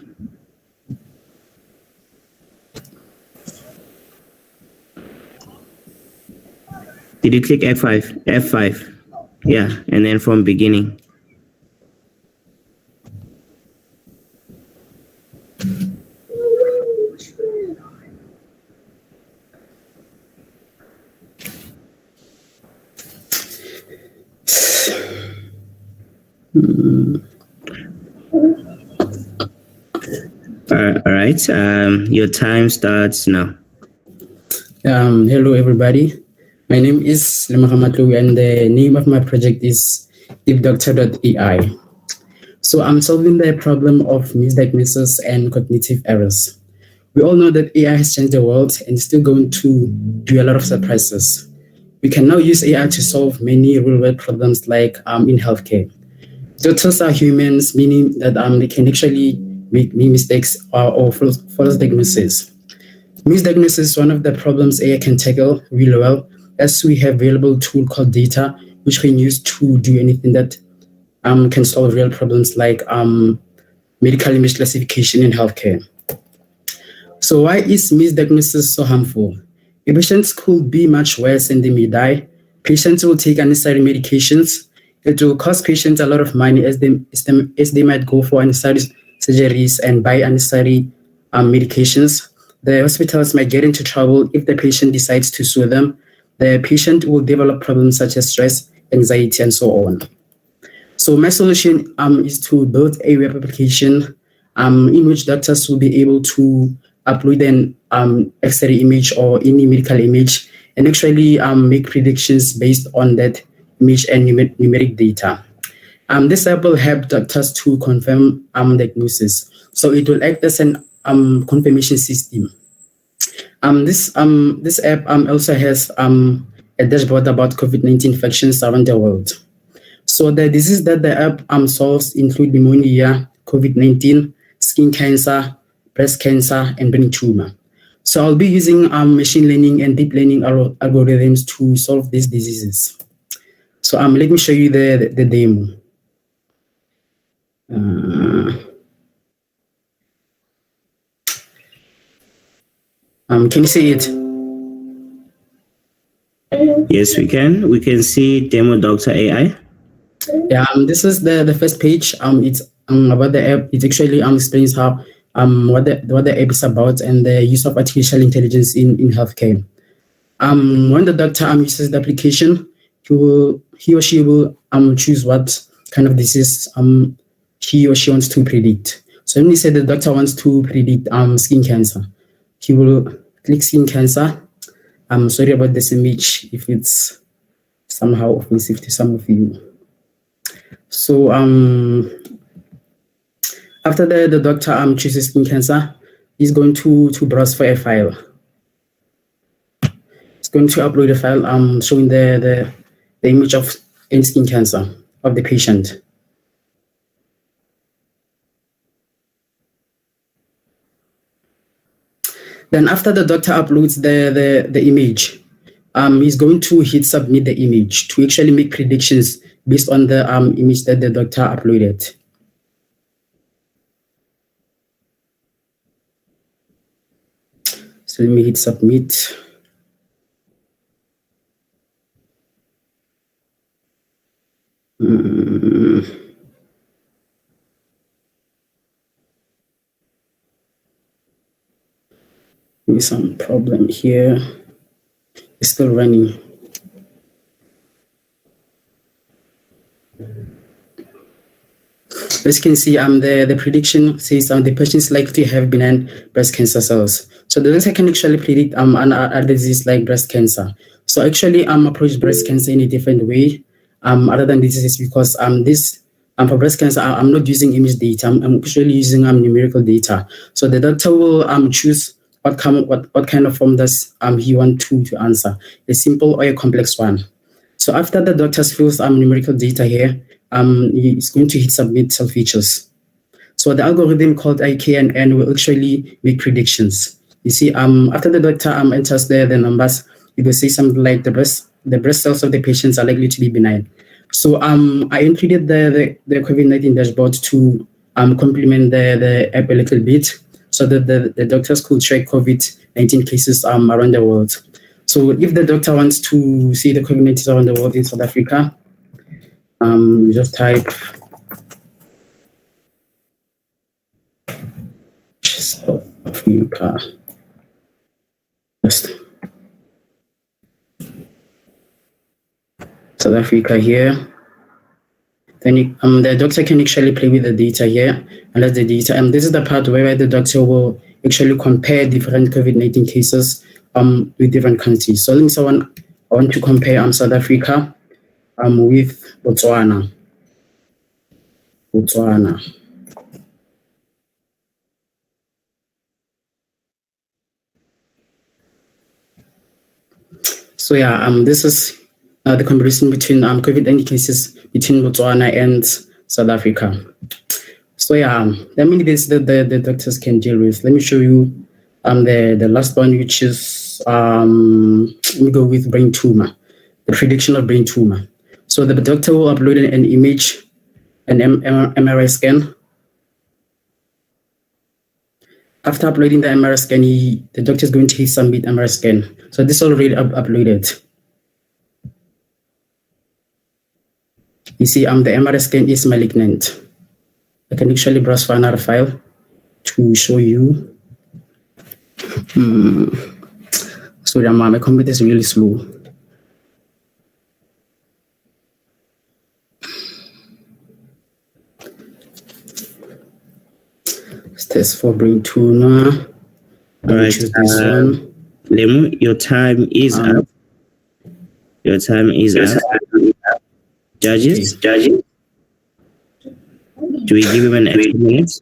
Speaker 3: Did you click F5? F5. Yeah, and then from beginning. All right. Your time starts now.
Speaker 19: Hello, everybody. My name is Lemahamatlu, and the name of my project is DeepDoctor.ai. So I'm solving the problem of misdiagnosis and cognitive errors. We all know that AI has changed the world and is still going to do a lot of surprises. We can now use AI to solve many real-world problems like in healthcare. Doctors are humans, meaning that they can actually make mistakes or false diagnoses. Misdiagnosis is one of the problems AI can tackle really well, as we have available tool called data, which we can use to do anything that can solve real problems like medical image classification in healthcare. So why is misdiagnosis so harmful? Patients could be much worse and they may die. Patients will take unnecessary medications. It will cost patients a lot of money as they might go for unnecessary surgeries and buy unnecessary medications. The hospitals might get into trouble if the patient decides to sue them. The patient will develop problems such as stress, anxiety, and so on. So my solution is to build a web application in which doctors will be able to upload an X-ray image or any medical image and actually make predictions based on that image and numeric data. This app will help doctors to confirm diagnosis. So it will act as an confirmation system. This app also has a dashboard about COVID-19 infections around the world. So the diseases that the app solves include pneumonia, COVID-19, skin cancer, breast cancer, and brain tumor. So I'll be using machine learning and deep learning algorithms to solve these diseases. So let me show you the demo. Can you see it?
Speaker 3: Yes, we can. We can see Demo Doctor AI.
Speaker 19: Yeah, this is the first page. It's about the app. It actually explains how what the app is about and the use of artificial intelligence in healthcare. When the doctor uses the application, he or she will choose what kind of disease he or she wants to predict. So when we say the doctor wants to predict skin cancer, he will click skin cancer. I'm sorry about this image if it's somehow offensive to some of you. So after the doctor chooses skin cancer, he's going to browse for a file. It's going to upload a file showing the image of skin cancer of the patient. Then after the doctor uploads the image, he's going to hit submit the image to actually make predictions based on the image that the doctor uploaded. So let me hit submit. Maybe some problem here. It's still running. As you can see, the prediction says the patient is likely to have benign breast cancer cells. So the doctor can actually predict another disease like breast cancer. So actually, approach breast cancer in a different way, other than diseases, because for breast cancer, I'm not using image data. I'm actually using numerical data. So the doctor will choose what kind of form does he want to answer, a simple or a complex one. So after the doctor fills numerical data here, he's going to hit submit cell features. So the algorithm called IKNN will actually make predictions. You see, after the doctor enters the numbers, it will say something like the breast cells of the patients are likely to be benign. So I included the COVID-19 dashboard to complement the app a little bit, so that the doctors could track COVID-19 cases around the world. So if the doctor wants to see the COVID-19 around the world in South Africa, just type South Africa. Just South Africa here. Then the doctor can actually play with the data here, and that's the data. And this is the part where the doctor will actually compare different COVID-19 cases with different countries. So let me I want to compare South Africa with Botswana. So yeah, this is the comparison between COVID-19 cases between Botswana and South Africa. So yeah, that many days that the doctors can deal with. Let me show you the last one, which is let me go with brain tumor, the prediction of brain tumor. So the doctor will upload an image, an MRI scan. After uploading the MRI scan, the doctor is going to submit MRI scan. So this is already uploaded. You see, the MRI scan is malignant. I can actually browse for another file to show you. Sorry, my computer is really slow. Test for brain tumor.
Speaker 3: All right, Lemu, your time is up. Your time is up. Judges? Do we give him an extra minute?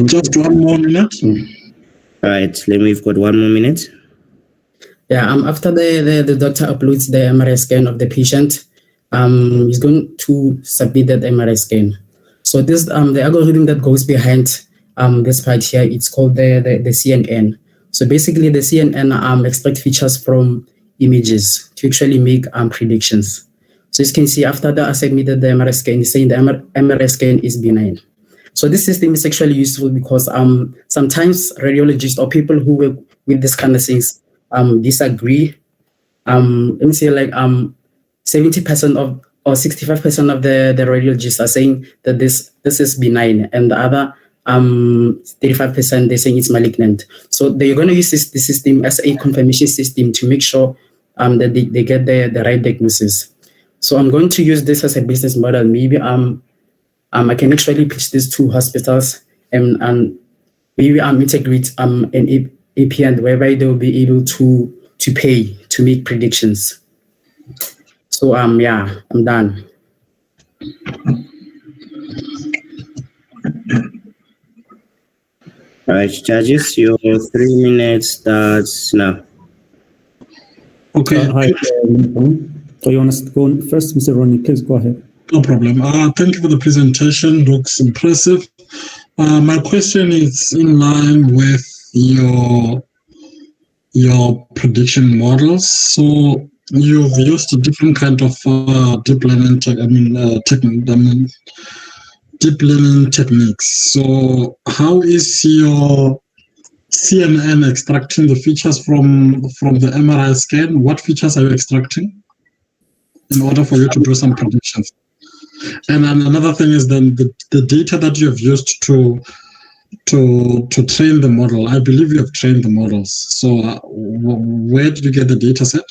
Speaker 4: Just 1 more minute.
Speaker 3: All right, Lemu, we've got 1 more minute.
Speaker 19: Yeah, after the doctor uploads the MRI scan of the patient, he's going to submit that MRI scan. So this the algorithm that goes behind this part here, it's called the CNN. So basically the CNN extract features from images to actually make predictions. So as you can see, after I submitted the MRI scan, it's saying the MRI scan is benign. So this system is actually useful because sometimes radiologists or people who work with this kind of things disagree. Let me say like 70% of or 65% of the radiologists are saying that this is benign, and the other 35% they're saying it's malignant. So they're going to use the system as a confirmation system to make sure that they get the right diagnosis. So I'm going to use this as a business model. Maybe I can actually pitch this to hospitals and maybe integrate an API whereby they'll be able to pay to make predictions. So yeah, I'm done.
Speaker 3: All right, judges, your 3 minutes starts now.
Speaker 4: Okay.
Speaker 6: Hi. So you want to go on first, Mr. Ronnie? Please go ahead.
Speaker 4: No problem. Thank you for the presentation. Looks impressive. My question is in line with your prediction models. So you've used a different kind of deep learning techniques. So how is your CNN extracting the features from the MRI scan? What features are you extracting in order for you to do some predictions? And then another thing is then the data that you have used to train the model. I believe you have trained the models. So where did you get the data set?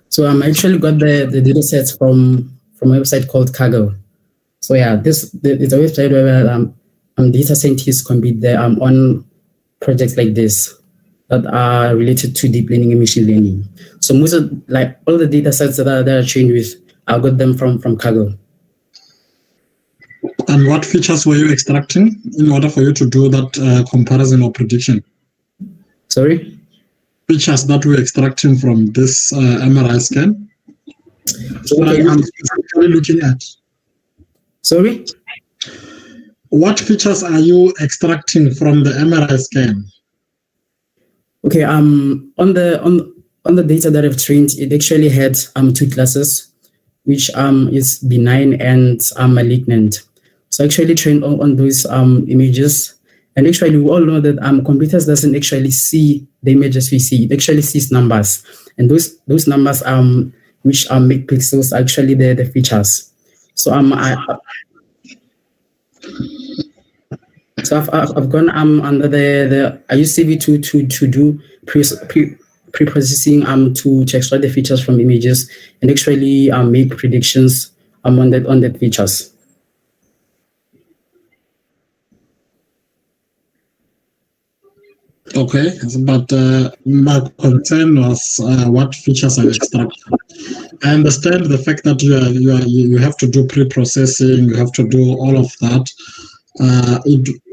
Speaker 19: So I actually got the data sets from a website called Kaggle. So yeah, it's a website where data scientists compete there on projects like this that are related to deep learning and machine learning. So most of all the data sets that are trained with, I got them from Kaggle.
Speaker 4: And what features were you extracting in order for you to do that comparison or prediction?
Speaker 19: Sorry?
Speaker 4: Features that we're extracting from this MRI scan? What are you specifically looking at?
Speaker 19: Sorry?
Speaker 4: What features are you extracting from the MRI scan?
Speaker 19: Okay, on the data that I've trained, it actually had two classes, which is benign and malignant. So I actually trained on those images, and actually we all know that computers doesn't actually see the images we see; it actually sees numbers, and those numbers which make pixels are actually the features. So I've gone under the I use CV2 to do pre-processing to extract the features from images and actually make predictions on that features.
Speaker 4: Okay, but my concern was what features are extracted. I understand the fact that you have to do pre-processing, you have to do all of that.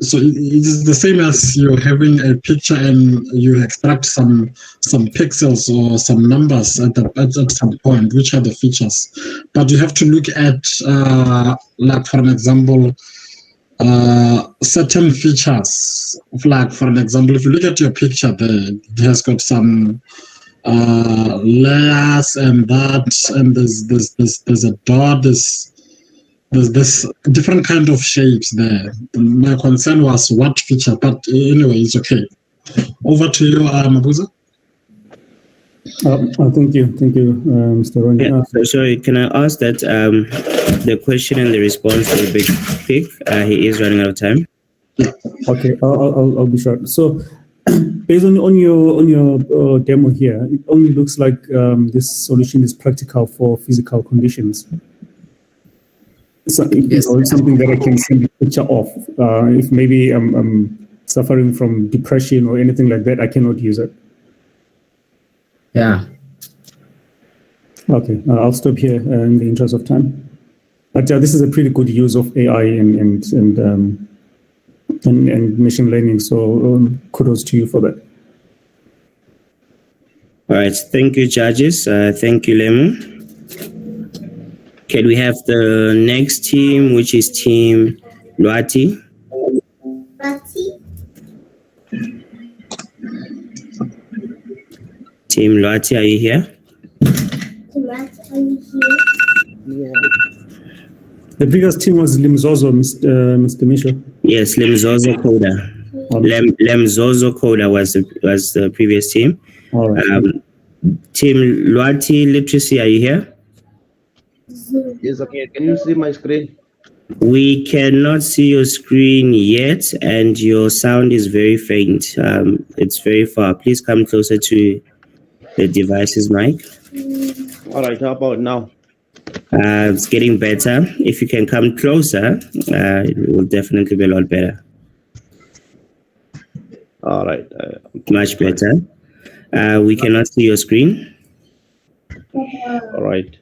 Speaker 4: So it is the same as you're having a picture and you extract some pixels or some numbers at some point, which are the features. But you have to look at, like for an example, certain features. Like for an example, if you look at your picture, there it has got some layers and that, and there's a dot, there's this different kind of shapes there. My concern was what feature, but anyway, it's okay. Over to you, Mabuza.
Speaker 6: Thank you, Mr. Ronnie.
Speaker 3: Yeah, so sorry, can I ask that the question and the response will be quick? He is running out of time.
Speaker 6: Okay, I'll be short. So, based on your demo here, it only looks like this solution is practical for physical conditions. So it's something that I can send a picture of. If maybe I'm suffering from depression or anything like that, I cannot use it.
Speaker 19: Yeah.
Speaker 6: Okay, I'll stop here in the interest of time. But this is a pretty good use of AI and machine learning. So kudos to you for that.
Speaker 3: All right, thank you, judges. Thank you, Lemu. Can we have the next team, which is Team Luati? Team Luati, are you here?
Speaker 6: The previous team was Limzozo, Mr. Misho.
Speaker 3: Yes, Lemzozo Coda. Lemzozo Coda was the previous team.
Speaker 6: All right.
Speaker 3: Team Luati Literacy, are you here?
Speaker 18: Yes, okay. Can you see my screen?
Speaker 3: We cannot see your screen yet, and your sound is very faint. It's very far. Please come closer to the device's mic.
Speaker 18: All right, how about now?
Speaker 3: It's getting better. If you can come closer, it will definitely be a lot better.
Speaker 18: All right.
Speaker 3: Much better. We cannot see your screen.
Speaker 18: All right.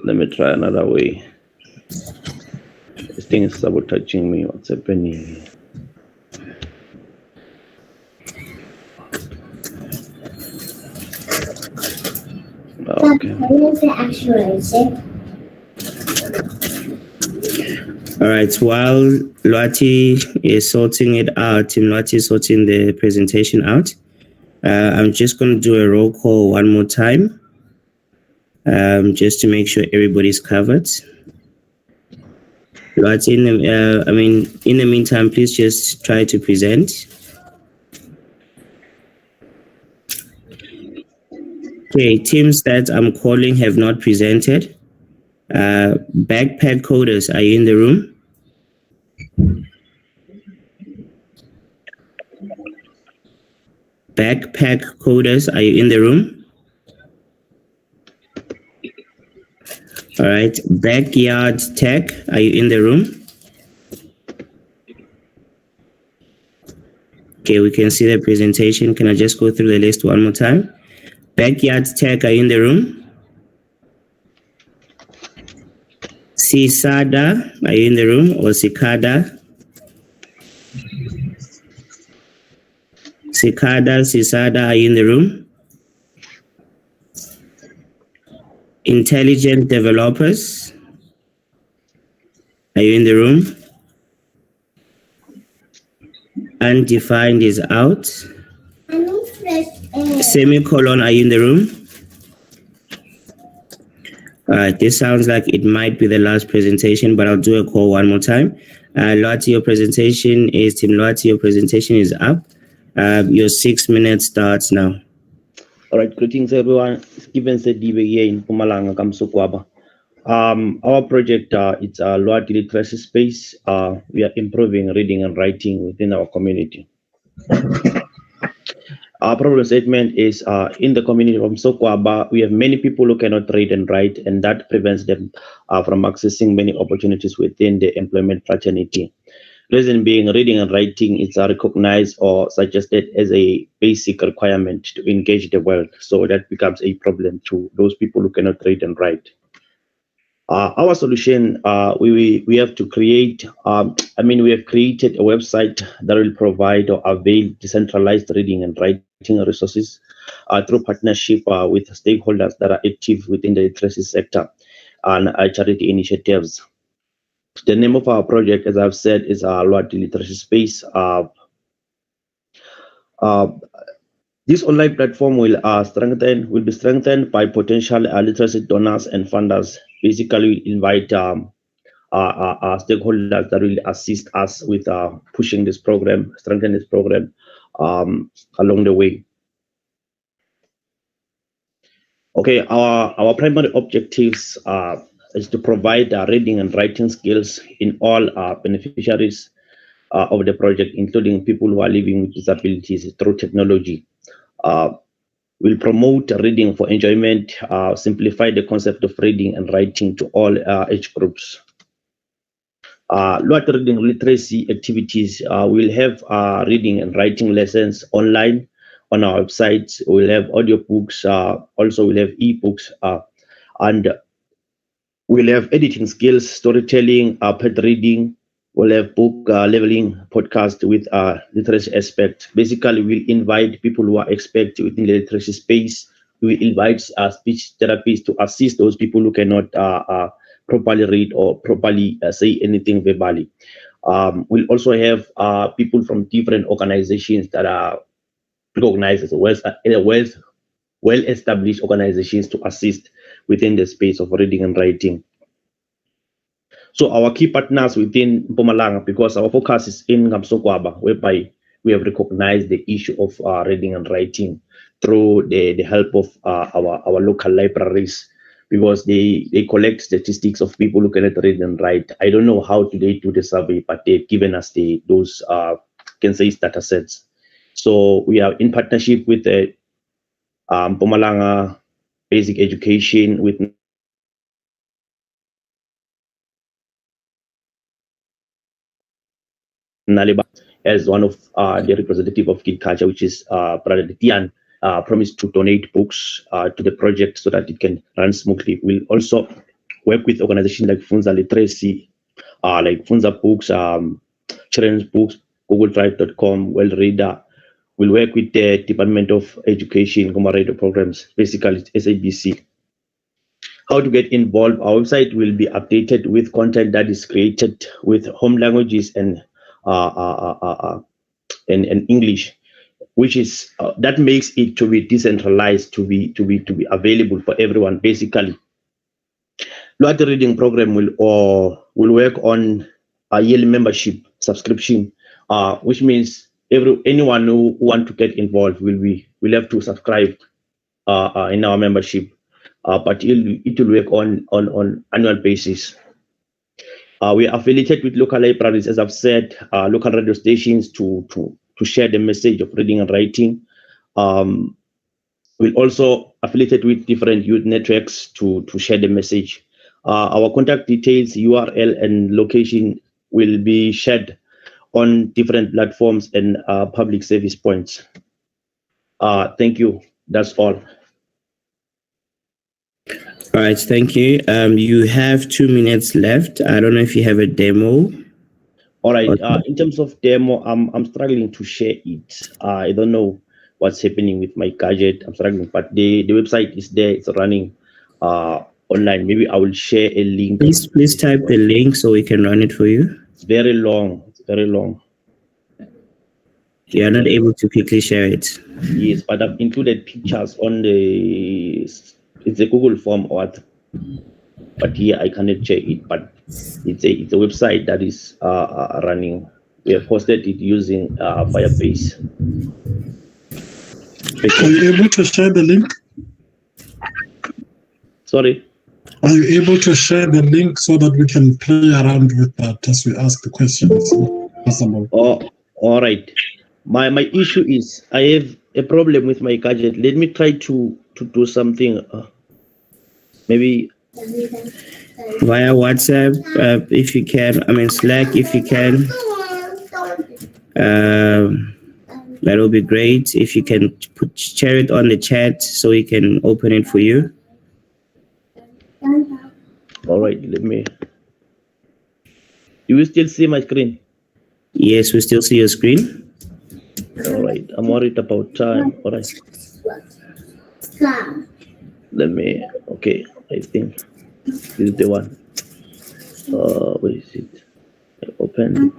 Speaker 18: Let me try another way. This thing is sabotaging me. What's happening? Okay.
Speaker 3: All right. While Luati is sorting it out, Team Luati is sorting the presentation out. I'm just going to do a roll call one more time, just to make sure everybody's covered. Luati, in the meantime, please just try to present. Okay, teams that I'm calling have not presented. Backpack coders, are you in the room? Backpack coders, are you in the room? All right, backyard tech, are you in the room? Okay, we can see the presentation. Can I just go through the list one more time? Backyard tech, are you in the room? Sisada, are you in the room? Or Sikada? Sisada, are you in the room? Intelligent developers, are you in the room? Undefined is out. Semicolon, are you in the room? All right, this sounds like it might be the last presentation, but I'll do a call one more time. Loati, your presentation is, Tim Loati, your presentation is up. Your 6 minutes starts now.
Speaker 18: All right, greetings everyone. Stephen Sedibe here in Pumalanga, Kamsukwaba. Our project, it's a Loati literacy space. We are improving reading and writing within our community. Our problem statement is in the community of Sokwaba, we have many people who cannot read and write, and that prevents them from accessing many opportunities within the employment fraternity. Reason being, reading and writing is recognized or suggested as a basic requirement to engage the world. So that becomes a problem to those people who cannot read and write. Our solution, we have to create, we have created a website that will provide or avail decentralized reading and writing resources through partnership with stakeholders that are active within the literacy sector and charity initiatives. The name of our project, as I've said, is our Loati Literacy Space. This online platform will be strengthened by potential literacy donors and funders. Basically, we invite stakeholders that will assist us with pushing this program, strengthen this program along the way. Okay, our primary objectives is to provide reading and writing skills in all beneficiaries of the project, including people who are living with disabilities through technology. We'll promote reading for enjoyment, simplify the concept of reading and writing to all age groups. Loati reading literacy activities, we'll have reading and writing lessons online on our website. We'll have audiobooks, also we'll have ebooks, and we'll have editing skills, storytelling, pet reading. We'll have book leveling podcast with literacy aspect. Basically, we'll invite people who are expert within the literacy space. We invite speech therapists to assist those people who cannot properly read or properly say anything verbally. We'll also have people from different organizations that are recognized as well-established organizations to assist within the space of reading and writing. So our key partners within Mpumalanga, because our focus is in Kamsokwaba, whereby we have recognized the issue of reading and writing through the help of our local libraries, because they collect statistics of people who cannot read and write. I don't know how they do the survey, but they've given us those data sets. So we are in partnership with the Mpumalanga Basic Education, with Naliba as one of the representative of Geekulcha, which is Brother Tian, promised to donate books to the project so that it can run smoothly. We'll also work with organizations like Funza Literacy, like Funza Books, Children's Books, GoogleDrive.com, Well Reader. We'll work with the Department of Education, Radio Programs, basically SABC. How to get involved? Our website will be updated with content that is created with home languages and English, which is that makes it to be decentralized, to be available for everyone. Basically, Loati Reading Program will work on a yearly membership subscription, which means anyone who want to get involved will have to subscribe in our membership, but it will work on annual basis. We are affiliated with local libraries, as I've said, local radio stations to share the message of reading and writing. We're also affiliated with different youth networks to share the message. Our contact details, URL, and location will be shared on different platforms and public service points. Thank you. That's all.
Speaker 3: All right, thank you. You have 2 minutes left. I don't know if you have a demo.
Speaker 18: All right. In terms of demo, I'm struggling to share it. I don't know what's happening with my gadget. I'm struggling, but the website is there. It's running online. Maybe I will share a link.
Speaker 3: Please type the link so we can run it for you.
Speaker 18: It's very long. It's very long.
Speaker 3: You are not able to quickly share it.
Speaker 18: Yes, but I've included pictures on it's a Google form or what. But here I cannot share it. But it's a website that is running. We have hosted it using Firebase.
Speaker 4: Are you able to share the link?
Speaker 18: Sorry?
Speaker 4: Are you able to share the link so that we can play around with that as we ask the questions? Possible.
Speaker 18: Oh, all right. My issue is I have a problem with my gadget. Let me try to do something. Maybe
Speaker 3: via WhatsApp, if you can. I mean Slack, if you can. That will be great. If you can share it on the chat so we can open it for you.
Speaker 18: All right, let me. You will still see my screen?
Speaker 3: Yes, we still see your screen.
Speaker 18: All right, I'm worried about time. All right. Let me, okay, I think this is the one. Where is it? I open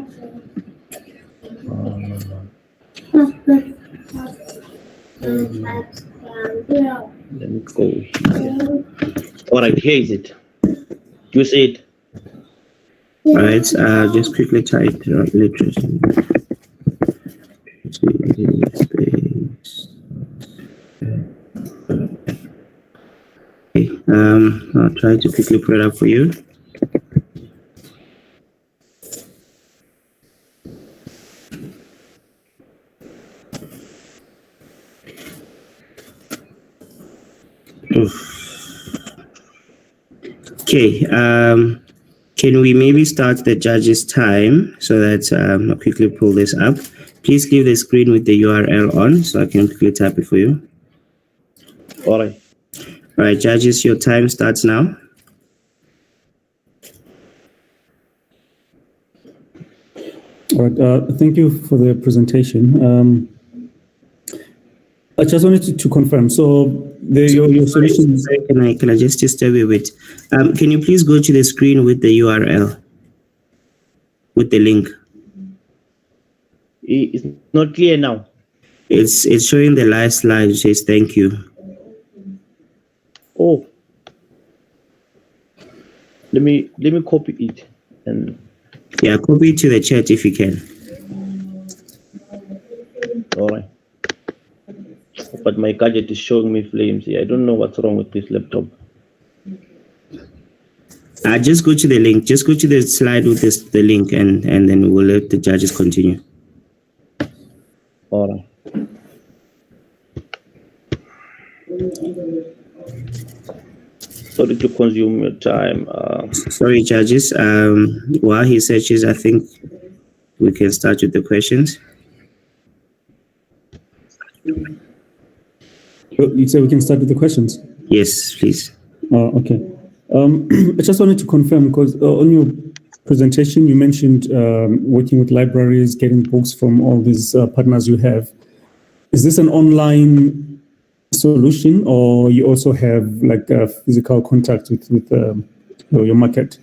Speaker 18: let me go here. All right, here is it. You see it?
Speaker 3: All right, just quickly type literacy. Okay, I'll try to quickly put it up for you. Okay, can we maybe start the judges' time so that I'll quickly pull this up. Please give the screen with the URL on so I can quickly type it for you.
Speaker 18: All right.
Speaker 3: All right, judges, your time starts now.
Speaker 6: All right, thank you for the presentation. I just wanted to confirm. So your solution.
Speaker 3: Can I just disturb you a bit? Can you please go to the screen with the URL, with the link?
Speaker 18: It's not clear now.
Speaker 3: It's showing the last slide. It says thank you.
Speaker 18: Oh. Let me copy it and.
Speaker 3: Yeah, copy it to the chat if you can.
Speaker 18: All right. But my gadget is showing me flames here. I don't know what's wrong with this laptop.
Speaker 3: Just go to the link. Just go to the slide with the link, and then we'll let the judges continue.
Speaker 18: All right. Sorry to consume your time.
Speaker 3: Sorry, judges. While he searches, I think we can start with the questions.
Speaker 6: You say we can start with the questions?
Speaker 3: Yes, please.
Speaker 6: Okay. I just wanted to confirm, because on your presentation, you mentioned working with libraries, getting books from all these partners you have. Is this an online solution, or you also have like a physical contact with your market?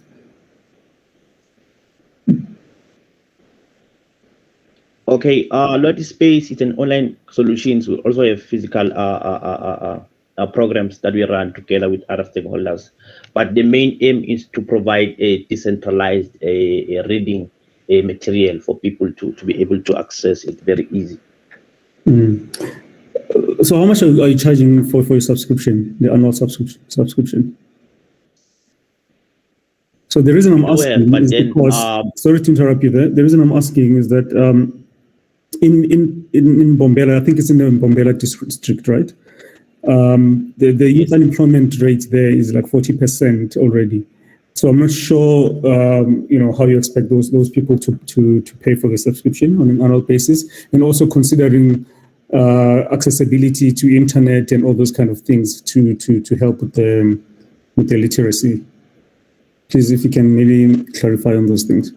Speaker 18: Okay, Lotus Space is an online solution. We also have physical programs that we run together with other stakeholders. But the main aim is to provide a decentralized reading material for people to be able to access it very easy.
Speaker 6: So how much are you charging for your subscription, the annual subscription? So the reason I'm asking is because, sorry to interrupt you there, the reason I'm asking is that in Mbombela, I think it's in the Mbombela district, right? The youth unemployment rate there is like 40% already. So I'm not sure, how you expect those people to pay for the subscription on an annual basis, and also considering accessibility to internet and all those kind of things to help with with the literacy? Please, if you can maybe clarify on those things.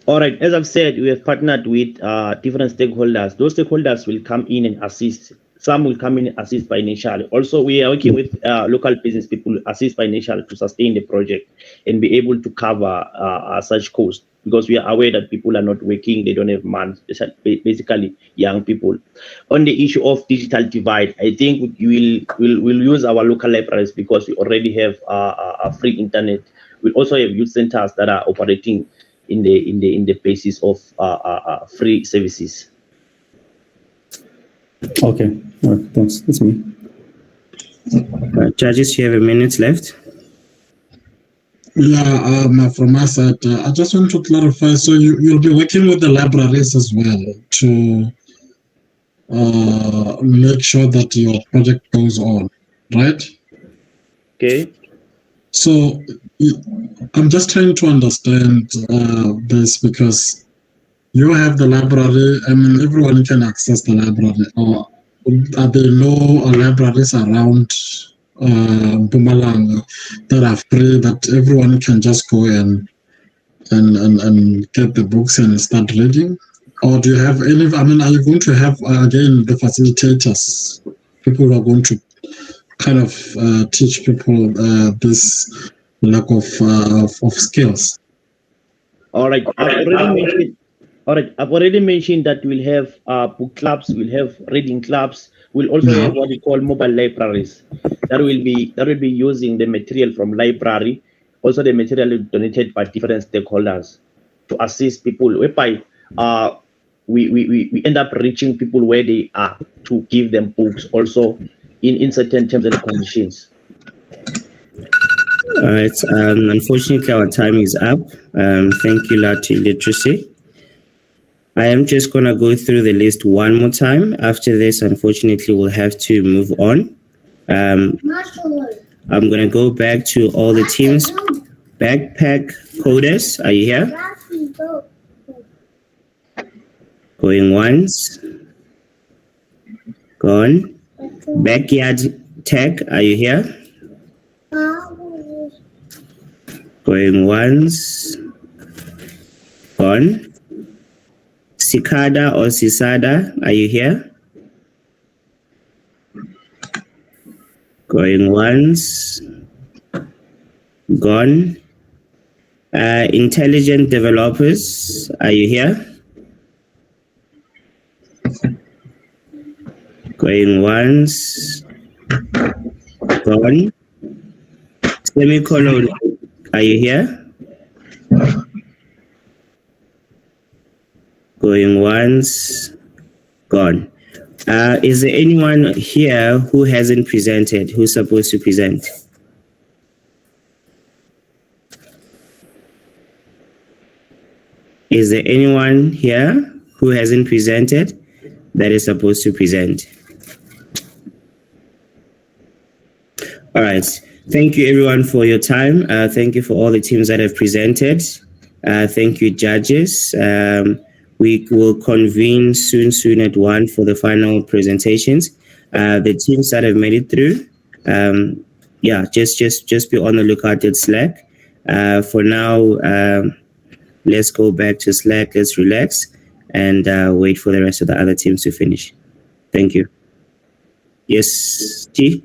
Speaker 18: All right, as I've said, we have partnered with different stakeholders. Those stakeholders will come in and assist. Some will come in and assist financially. Also, we are working with local business people to assist financially to sustain the project and be able to cover such costs, because we are aware that people are not working, they don't have money, basically young people. On the issue of digital divide, I think we'll use our local libraries because we already have a free internet. We also have youth centers that are operating in the basis of free services.
Speaker 6: Okay, all right, thanks. That's me.
Speaker 3: Judges, you have a minute left.
Speaker 4: Yeah, from my side, I just want to clarify. So you'll be working with the libraries as well to make sure that your project goes on, right?
Speaker 18: Okay.
Speaker 4: So I'm just trying to understand this, because you have the library. I mean, everyone can access the library. Or are there no libraries around Mpumalanga that are free, that everyone can just go and get the books and start reading? Or do you have any? I mean, are you going to have again the facilitators, people who are going to kind of teach people this lack of skills?
Speaker 18: All right, I've already mentioned that we'll have book clubs, we'll have reading clubs, we'll also have what we call mobile libraries that will be using the material from library, also the material donated by different stakeholders to assist people, whereby we end up reaching people where they are to give them books also in certain terms and conditions.
Speaker 3: All right. Unfortunately, our time is up. Thank you, Lati Literacy. I am just going to go through the list one more time. After this, unfortunately, we'll have to move on. I'm going to go back to all the teams. Backpack Coders, are you here? Going once. Gone. Backyard Tech, are you here? Going once. Gone. Cicada or Cisada, are you here? Going once. Gone. Intelligent Developers, are you here? Going once. Gone. Semicolon, are you here? Going once. Gone. Is there anyone here who hasn't presented, who's supposed to present? Is there anyone here who hasn't presented that is supposed to present? All right. Thank you, everyone, for your time. Thank you for all the teams that have presented. Thank you, judges. We will convene soon at 1 for the final presentations. The teams that have made it through, just be on the lookout at Slack. For now, let's go back to Slack. Let's relax and wait for the rest of the other teams to finish. Thank you. Yes, T?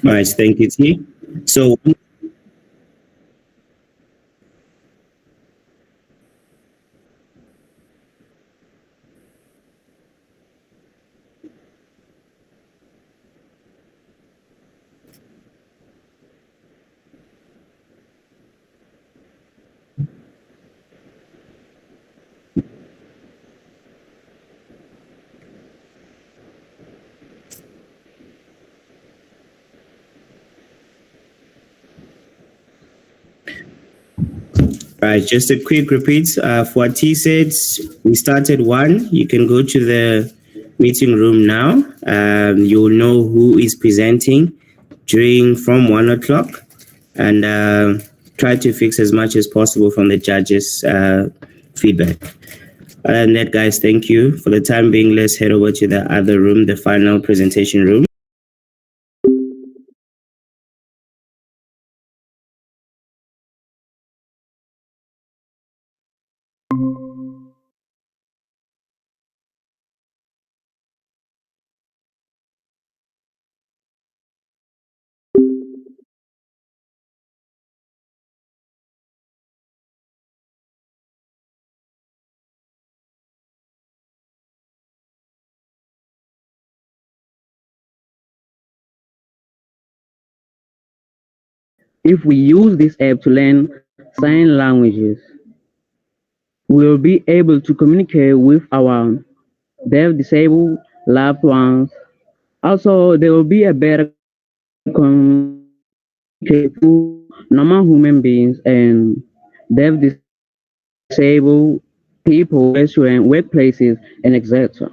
Speaker 3: All right, thank you, T. So, Right, just a quick repeat for what he said. We started 1. You can go to the meeting room now. You'll know who is presenting from 1 o'clock, and try to fix as much as possible from the judges' feedback. Other than that, guys, thank you. For the time being, let's head over to the other room, the final presentation room.
Speaker 8: If we use this app to learn sign languages, we'll be able to communicate with our deaf, disabled loved ones. Also, there will be a better communication to normal human beings and deaf, disabled people, restaurants, workplaces, and etc.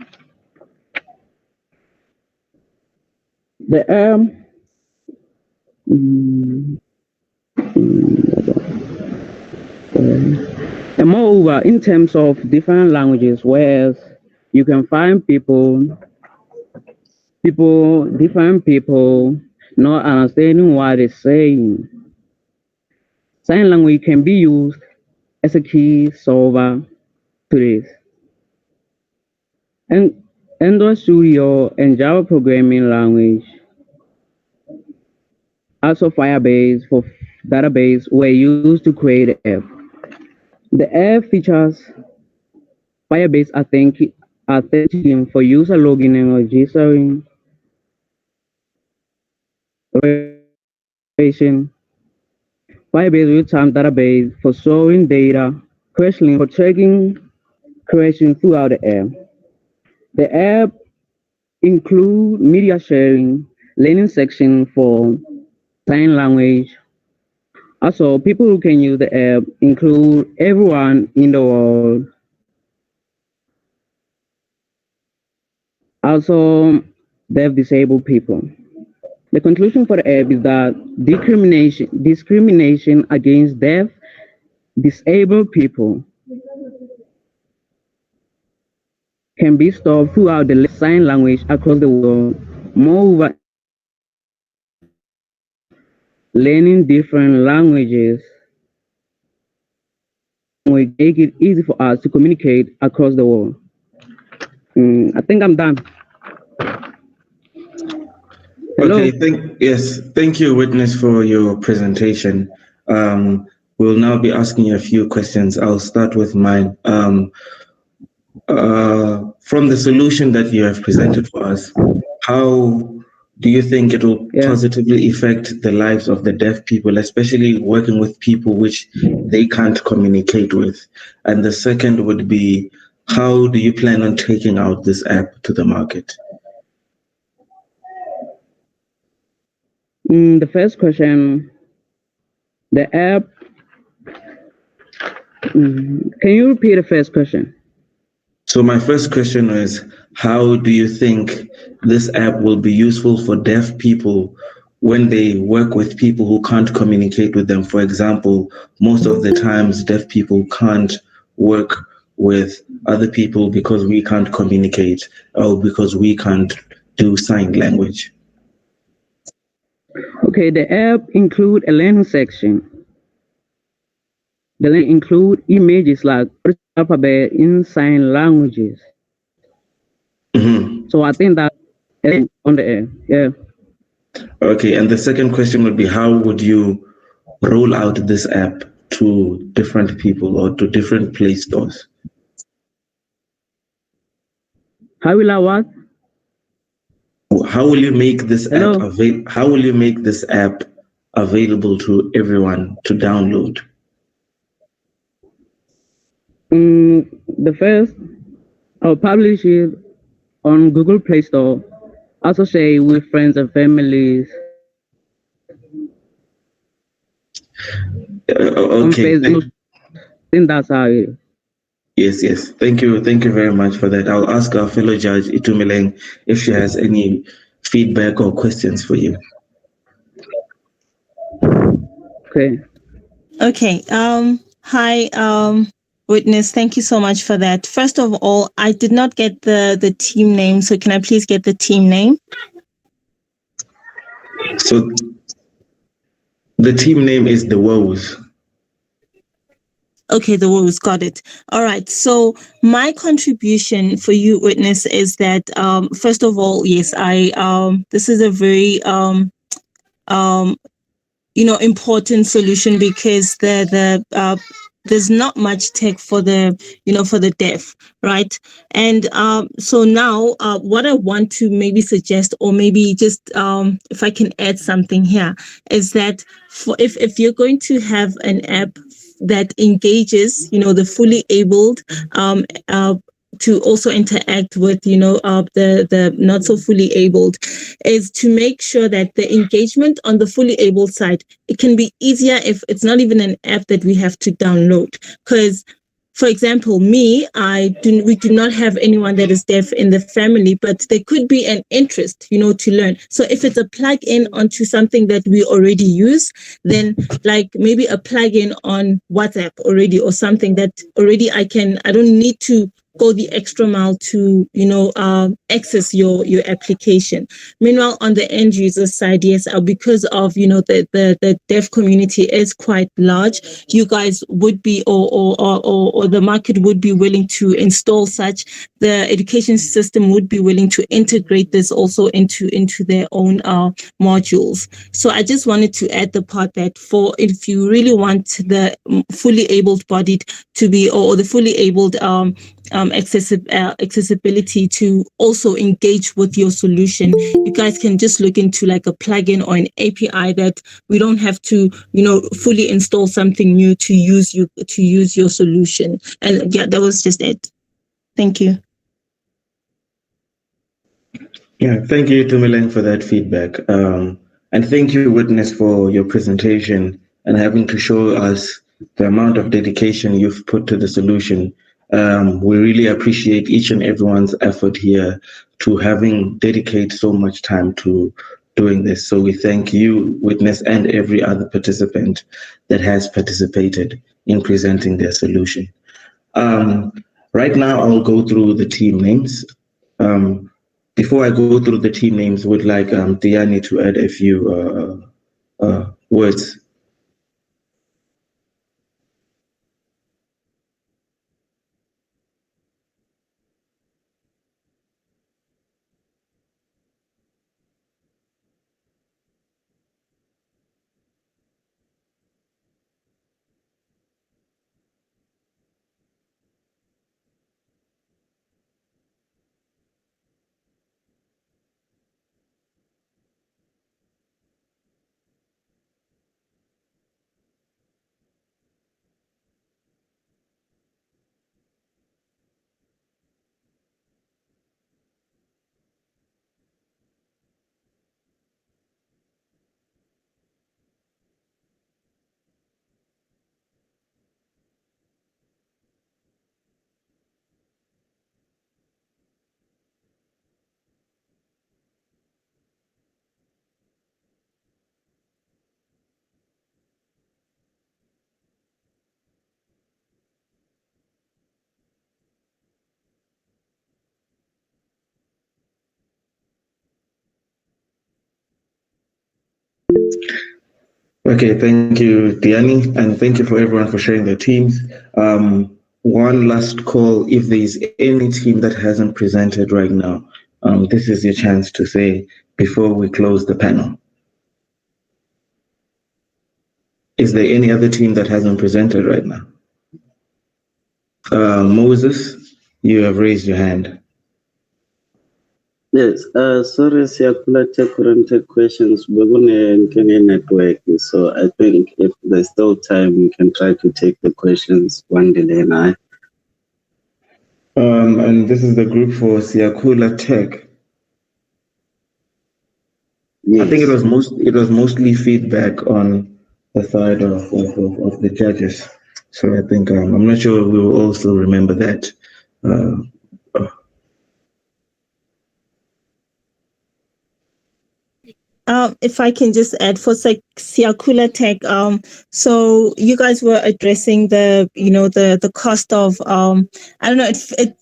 Speaker 8: The and moreover, in terms of different languages, whereas you can find different people not understanding what they're saying. Sign language can be used as a key solver to this. And Android Studio and Java programming language, also Firebase for database, were used to create the app. The app features Firebase authentication for user login and registering, Firebase real-time database for storing data, questioning for tracking questions throughout the app. The app includes media sharing, learning section for sign language. Also, people who can use the app include everyone in the world. Also, deaf disabled people. The conclusion for the app is that discrimination against deaf disabled people can be stopped throughout the sign language across the world. Moreover, learning different languages will make it easy for us to communicate across the world. I think I'm done. Hello?
Speaker 11: Okay, thank you, Witness, for your presentation. We'll now be asking you a few questions. I'll start with mine. From the solution that you have presented for us, how do you think it will positively affect the lives of the deaf people, especially working with people which they can't communicate with? And the second would be, how do you plan on taking out this app to the market?
Speaker 8: The first question, the app, can you repeat the first question?
Speaker 11: So my first question is, how do you think this app will be useful for deaf people when they work with people who can't communicate with them? For example, most of the times deaf people can't work with other people because we can't communicate or because we can't do sign language.
Speaker 8: Okay, the app include a learning section. The link include images like alphabet in sign languages. So I think that on the air, yeah.
Speaker 11: Okay, and the second question would be, how would you roll out this app to different people or to different Play stores?
Speaker 8: How will I what?
Speaker 11: How will you make this app available to everyone to download?
Speaker 8: The first, I'll publish it on Google Play Store. Also share with friends and families.
Speaker 1: Okay.
Speaker 8: Facebook. I think that's how it is.
Speaker 1: Yes. Thank you very much for that. I'll ask our fellow judge Itumeleng if she has any feedback or questions for you.
Speaker 8: Okay.
Speaker 12: Okay. Hi, witness. Thank you so much for that. First of all, I did not get the team name, so can I please get the team name?
Speaker 1: So the team name is the Woes.
Speaker 12: Okay, the Woes, got it. All right. So my contribution for you, witness, is that first of all, yes, this is a very important solution because there's not much tech for the deaf, right? And so now what I want to maybe suggest, or maybe just if I can add something here, is that if you're going to have an app that engages the fully abled to also interact with the not so fully abled, is to make sure that the engagement on the fully abled side, it can be easier if it's not even an app that we have to download. Because for example, we do not have anyone that is deaf in the family, but there could be an interest, to learn. So if it's a plug-in onto something that we already use, then like maybe a plug-in on WhatsApp already, or something that already I don't need to go the extra mile to access your application. Meanwhile, on the end user side, yes, because of the deaf community is quite large, you guys would be or the market would be willing to install such. The education system would be willing to integrate this also into their own modules. So I just wanted to add the part that if you really want the fully abled bodied to be, or the fully abled accessibility to also engage with your solution, you guys can just look into like a plugin or an API that we don't have to fully install something new to use your solution. And yeah, that was just it. Thank you.
Speaker 1: Yeah, thank you, Tumeleng, for that feedback. And thank you, Witness, for your presentation and having to show us the amount of dedication you've put to the solution. We really appreciate each and everyone's effort here to having dedicated so much time to doing this. So we thank you, Witness, and every other participant that has participated in presenting their solution. Right now, I'll go through the team names. Before I go through the team names, would like Diani to add a few words. Okay, thank you, Diani, and thank you for everyone for sharing their teams. One last call, if there is any team that hasn't presented right now, this is your chance to say before we close the panel. Is there any other team that hasn't presented right now? Moses, you have raised your hand.
Speaker 9: Yes, sorry, Geekulcha couldn't take questions. We're going to Kenya network, so I think if there's still time, we can try to take the questions one day and I.
Speaker 1: And this is the group for Geekulcha Tech.
Speaker 9: Yes.
Speaker 1: I think it was mostly feedback on
Speaker 11: the side of the judges. So I think I'm not sure we will also remember that.
Speaker 12: If I can just add for Geekulcha Tech, so you guys were addressing the cost of I don't know.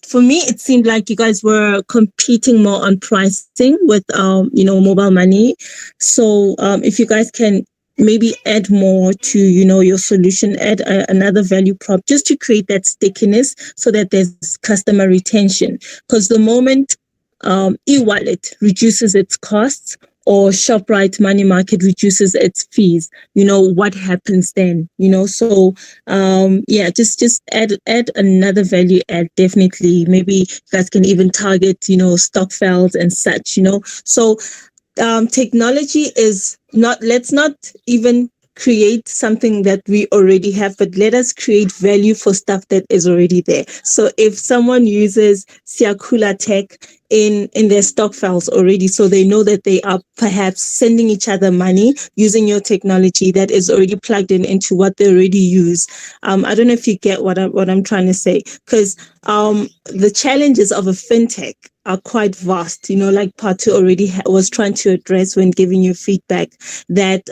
Speaker 12: For me it seemed like you guys were competing more on pricing with mobile money. So if you guys can maybe add more to your solution, add another value prop just to create that stickiness so that there's customer retention. Because the moment e-wallet reduces its costs, or ShopRite Money Market reduces its fees, what happens then? So just add another value add, definitely. Maybe you guys can even target, stock files and such, So technology is not, let's not even create something that we already have, but let us create value for stuff that is already there. So if someone uses Geekulcha Tech in their stock files already, so they know that they are perhaps sending each other money using your technology that is already plugged into what they already use. I don't know if you get what I'm trying to say, because the challenges of a fintech are quite vast, like Patu already was trying to address when giving you feedback, that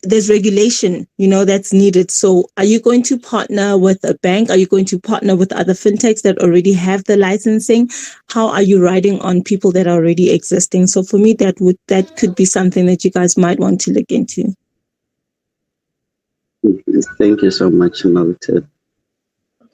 Speaker 12: there's regulation, that's needed. So are you going to partner with a bank? Are you going to partner with other fintechs that already have the licensing? How are you riding on people that are already existing? So for me, that could be something that you guys might want to look into.
Speaker 9: Thank you so much, Noted.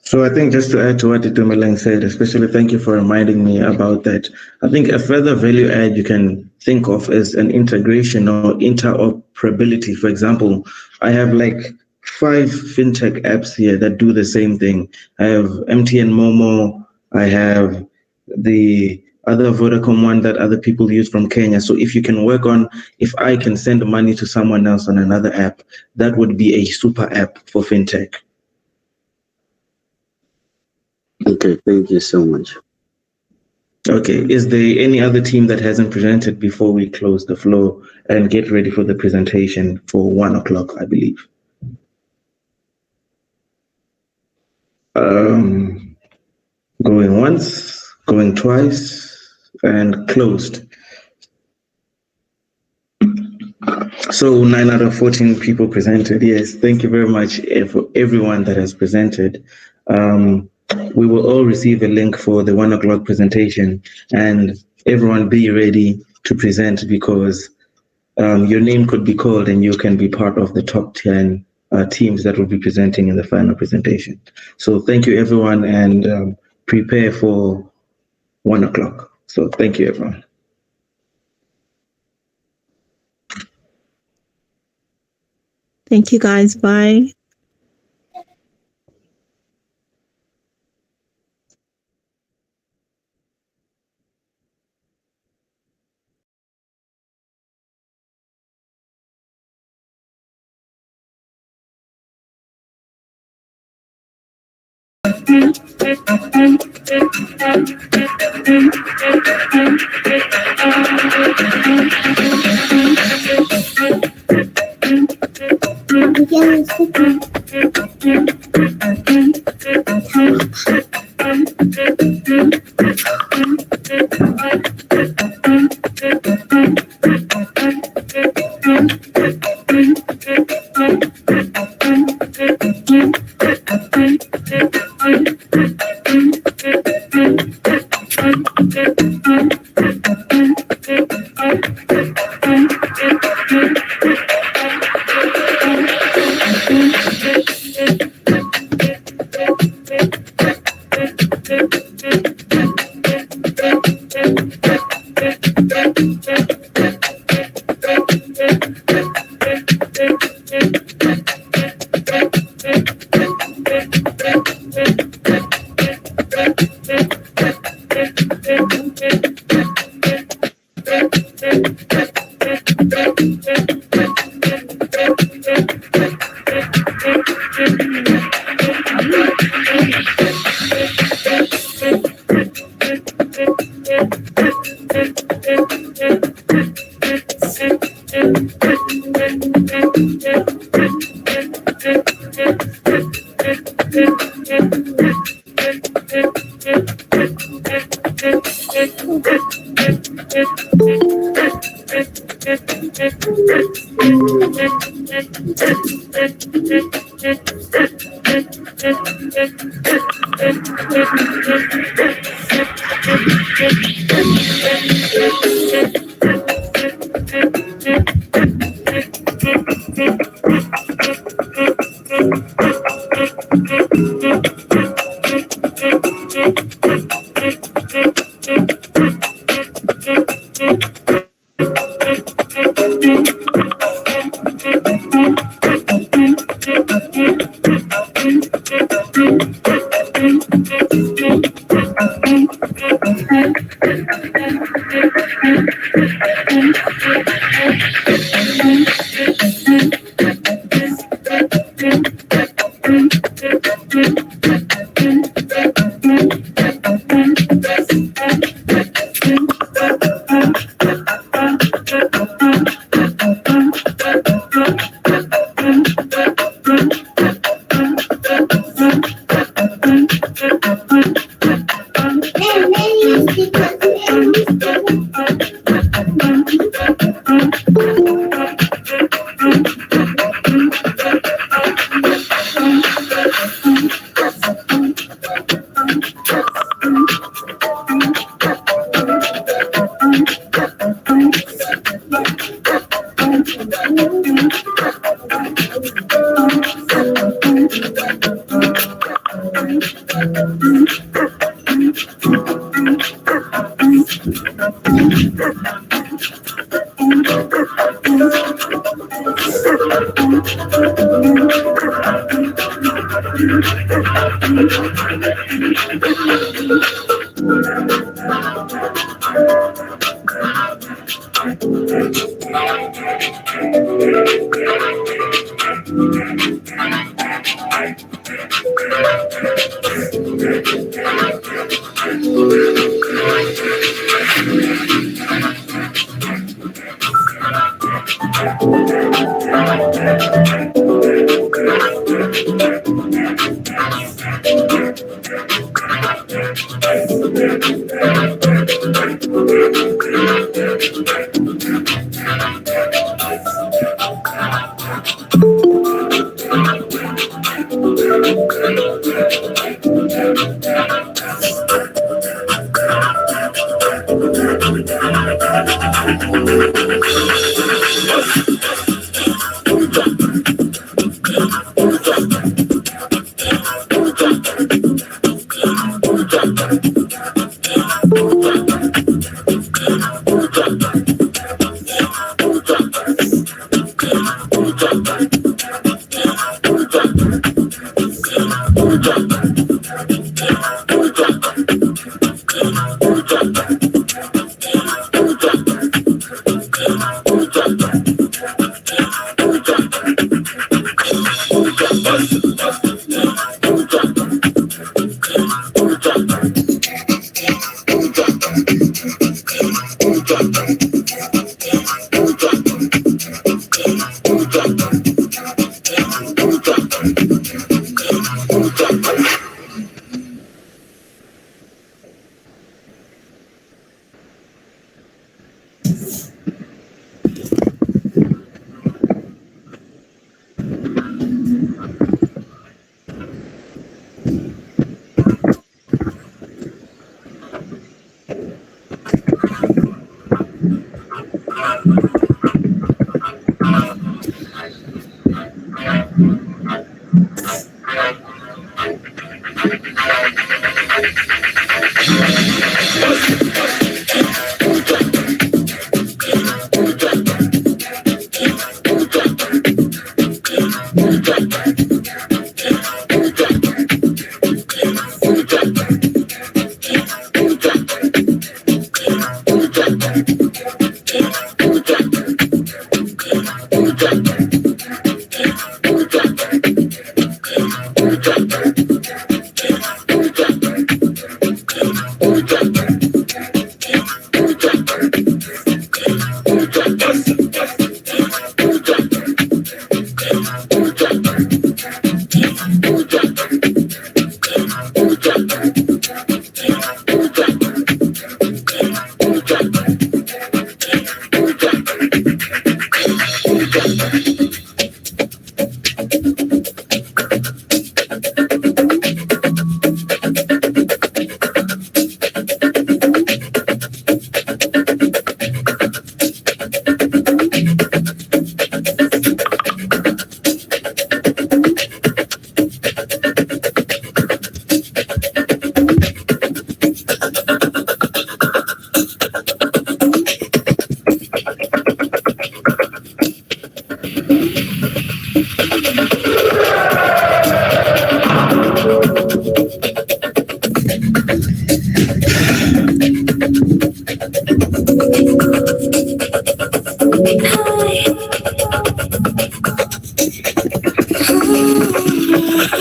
Speaker 11: So I think just to add to what Itumeleng said, especially thank you for reminding me about that. I think a further value add you can think of as an integration or interoperability. For example, I have like 5 fintech apps here that do the same thing. I have MTN Momo, I have the other Vodacom one that other people use from Kenya. So if you can work on, if I can send money to someone else on another app, that would be a super app for fintech.
Speaker 9: Okay, thank you so much.
Speaker 11: Okay, is there any other team that hasn't presented before we close the floor and get ready for the presentation for 1 o'clock, I believe? Going once, going twice, and closed. So 9 out of 14 people presented. Yes, thank you very much for everyone that has presented. We will all receive a link for the 1 o'clock presentation, and everyone be ready to present, because your name could be called and you can be part of the top 10 teams that will be presenting in the final presentation. So thank you everyone, and prepare for 1 o'clock. So thank you everyone.
Speaker 12: Thank you guys, bye.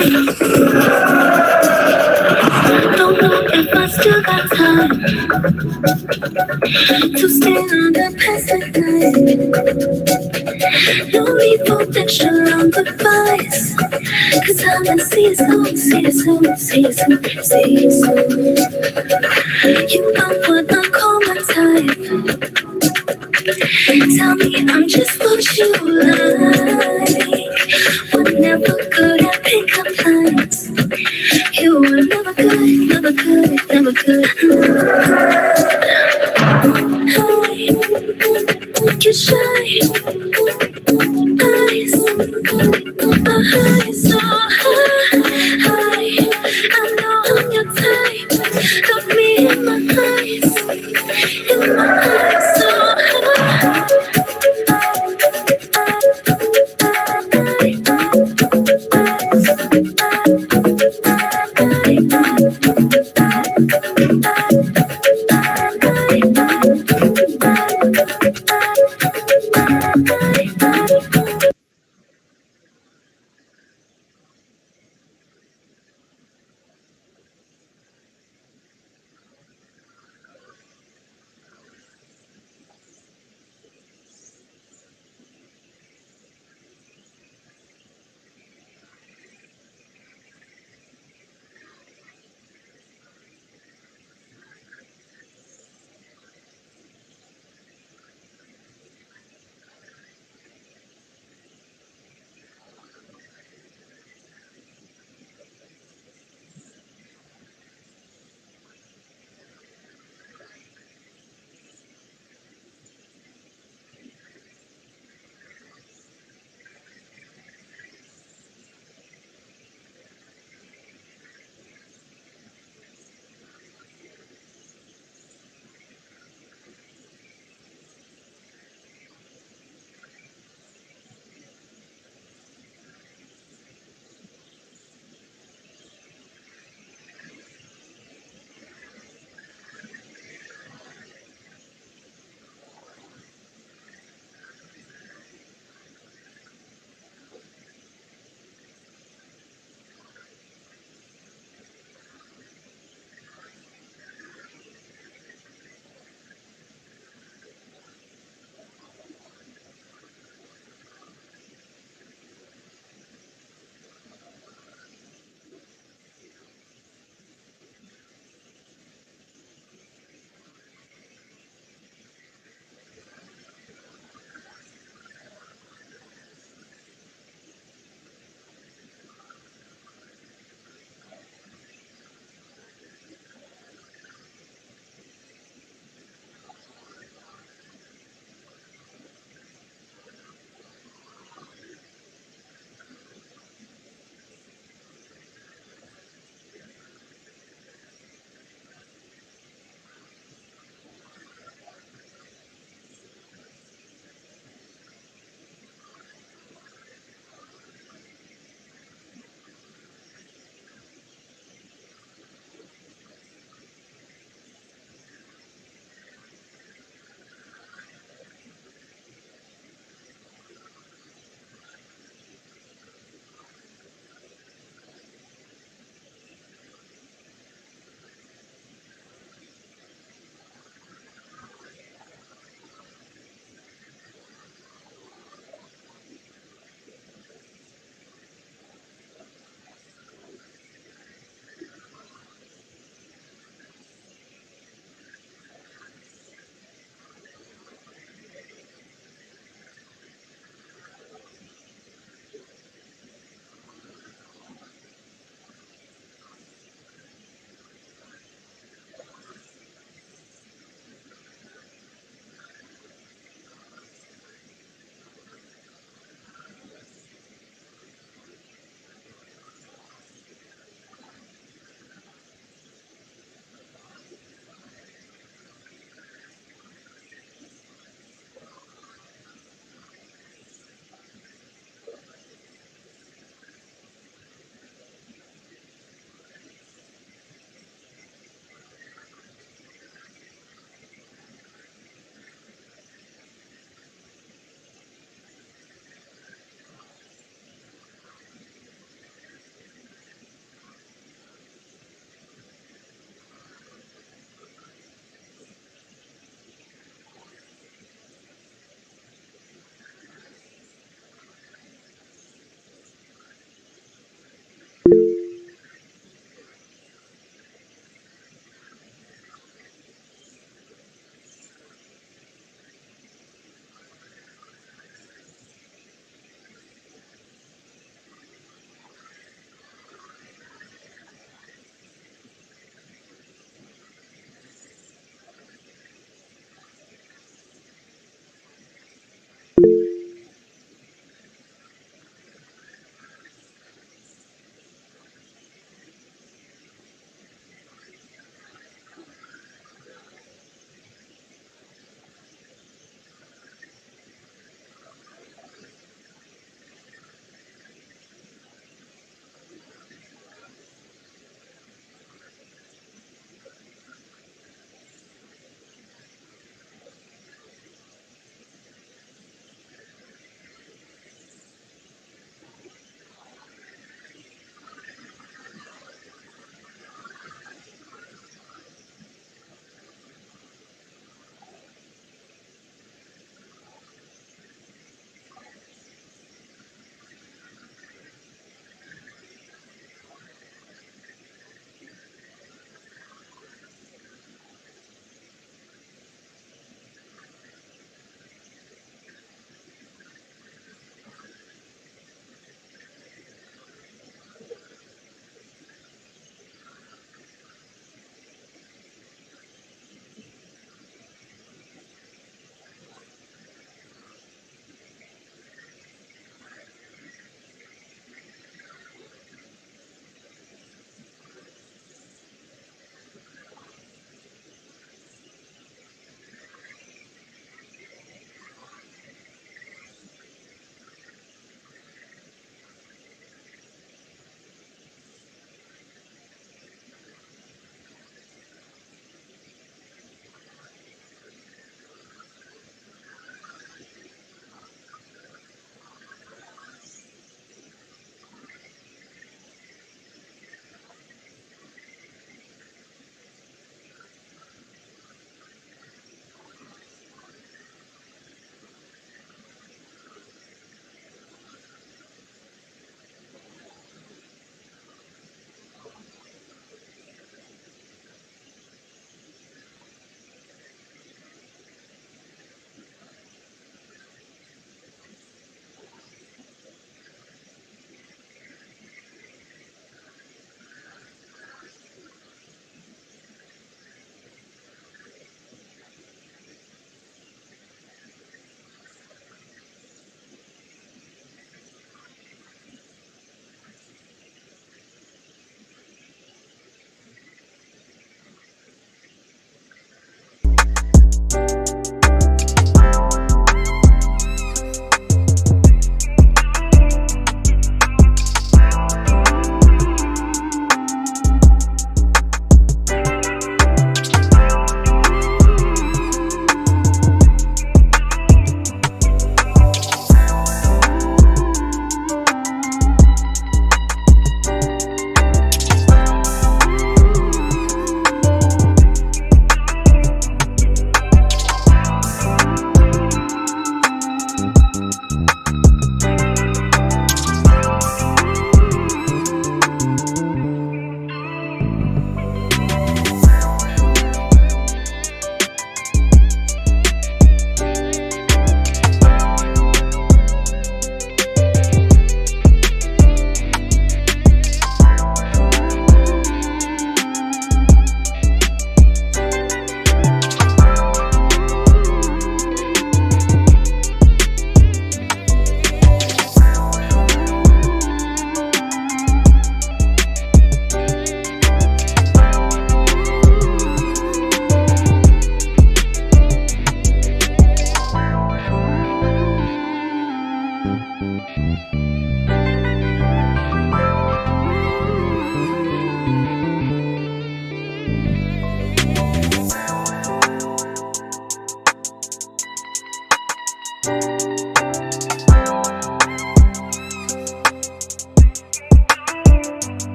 Speaker 2: Don't know if I still got time to stand on the past night. No need for extra long goodbyes, 'cause I'ma see you soon, see you soon, see you soon, see you soon. You are what I call my type. Tell me I'm just what you like. We're never good at pickup lines. You were never good, never good, never good. You shine, eyes, so high. I know I'm your type. Look me in my eyes, so high.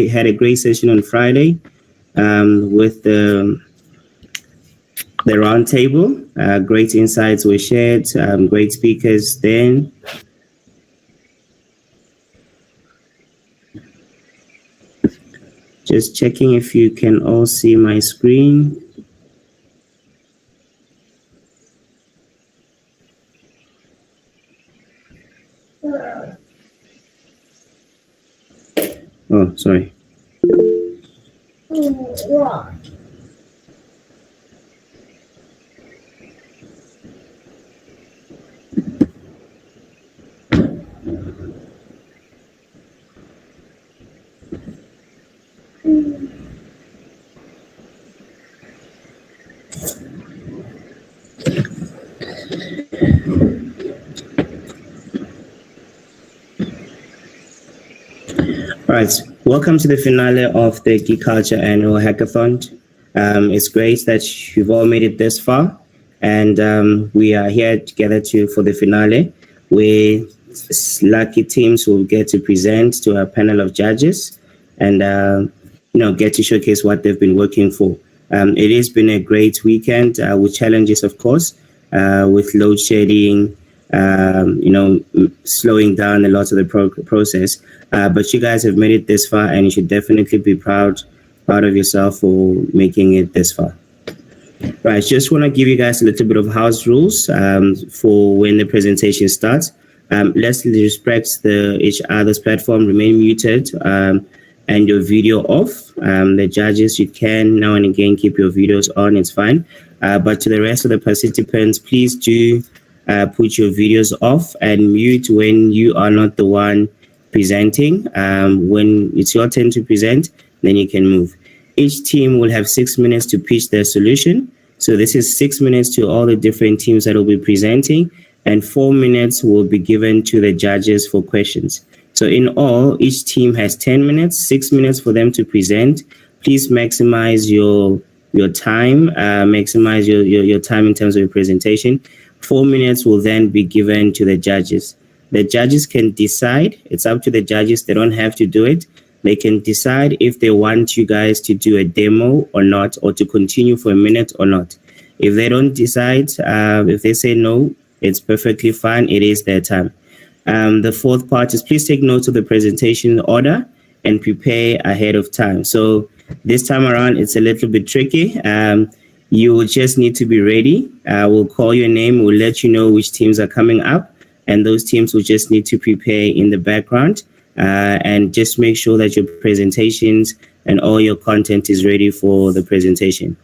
Speaker 3: had a great session on Friday with the roundtable. Great insights were shared. Great speakers then. Just checking if you can all see my screen. Oh, sorry. All right, welcome to the finale of the Geekulcha Annual Hackathon. It's great that you've all made it this far, and we are here together for the finale, where lucky teams will get to present to a panel of judges and get to showcase what they've been working for. It has been a great weekend with challenges, of course, with load shedding, slowing down a lot of the process. But you guys have made it this far, and you should definitely be proud of yourself for making it this far. Right, just want to give you guys a little bit of house rules for when the presentation starts. Let's respect each other's platform, remain muted, and your video off. The judges, you can now and again keep your videos on, it's fine. But to the rest of the participants, please do put your videos off and mute when you are not the one presenting. When it's your turn to present, then you can move. Each team will have 6 minutes to pitch their solution. So this is 6 minutes to all the different teams that will be presenting, and 4 minutes will be given to the judges for questions. So in all, each team has 10 minutes, 6 minutes for them to present. Please maximize your time, maximize your time in terms of your presentation. 4 minutes will then be given to the judges. The judges can decide, it's up to the judges, they don't have to do it. They can decide if they want you guys to do a demo or not, or to continue for a minute or not. If they don't decide, if they say no, it's perfectly fine, it is their time. The fourth part is please take note of the presentation order and prepare ahead of time. So this time around, it's a little bit tricky. You will just need to be ready. We'll call your name, we'll let you know which teams are coming up, and those teams will just need to prepare in the background and just make sure that your presentations and all your content is ready for the presentation.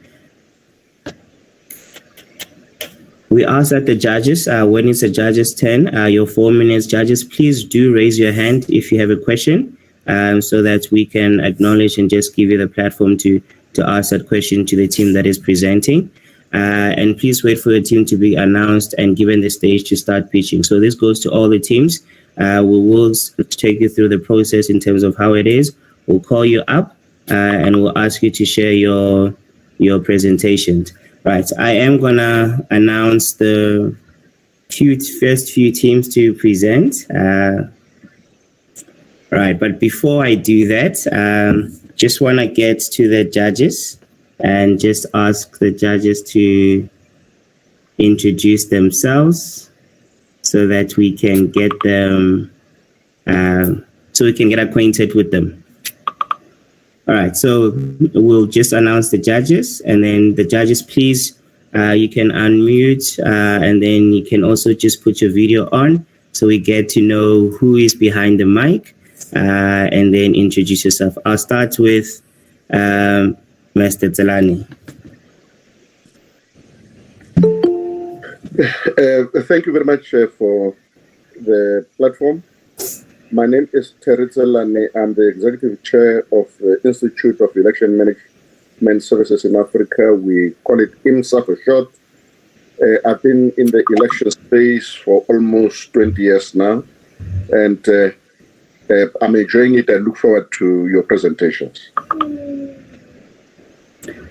Speaker 3: We ask that the judges, when it's the judges' turn, your 4 minutes, judges, please do raise your hand if you have a question, so that we can acknowledge and just give you the platform to ask that question to the team that is presenting. And please wait for your team to be announced and given the stage to start pitching. So this goes to all the teams. We will take you through the process in terms of how it is. We'll call you up and we'll ask you to share your presentations. Right, I am gonna announce the first few teams to present. Right, but before I do that, just wanna get to the judges and just ask the judges to introduce themselves so that we can get them, so we can get acquainted with them. All right, so we'll just announce the judges, and then the judges, please, you can unmute, and then you can also just put your video on so we get to know who is behind the mic, and then introduce yourself. I'll start with Mr. Tselane.
Speaker 13: Thank you very much for the platform. My name is Terry Tselane. I'm the Executive Chair of the Institute of Election Management Services in Africa. We call it IMSA for short. I've been in the election space for almost 20 years now, and I'm enjoying it. I look forward to your presentations.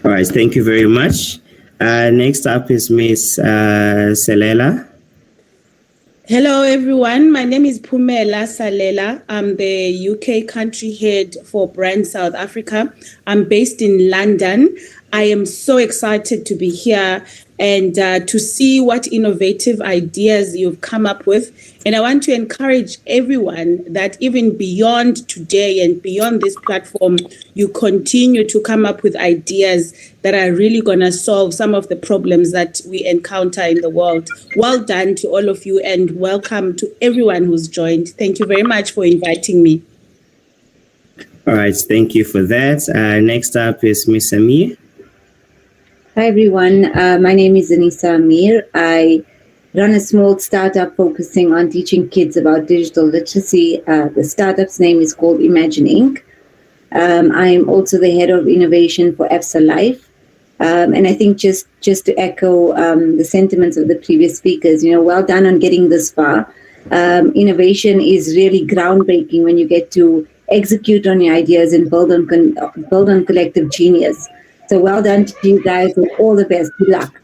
Speaker 3: All right, thank you very much. Next up is Miss Selela.
Speaker 14: Hello, everyone. My name is Pumela Salela. I'm the UK country head for Brand South Africa. I'm based in London. I am so excited to be here and to see what innovative ideas you've come up with. And I want to encourage everyone that even beyond today and beyond this platform, you continue to come up with ideas that are really going to solve some of the problems that we encounter in the world. Well done to all of you and welcome to everyone who's joined. Thank you very much for inviting me.
Speaker 3: All right, thank you for that. Next up is Miss Amir.
Speaker 15: Hi, everyone. My name is Anissa Amir. I run a small startup focusing on teaching kids about digital literacy. The startup's name is called Imagine Inc. I'm also the head of innovation for EFSA Life. And I think just to echo the sentiments of the previous speakers, well done on getting this far. Innovation is really groundbreaking when you get to execute on your ideas and build on collective genius. So well done to you guys and all the best. Good luck.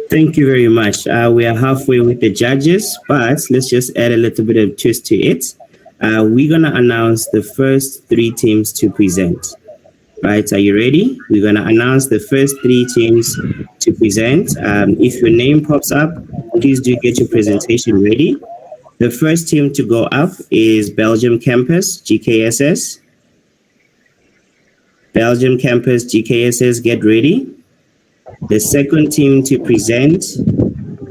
Speaker 3: Thank you very much. We are halfway with the judges, but let's just add a little bit of twist to it. We're going to announce the first 3 teams to present. Right, are you ready? We're going to announce the first 3 teams to present. If your name pops up, please do get your presentation ready. The first team to go up is Belgium Campus, GKSS. Belgium Campus, GKSS, get ready. The second team to present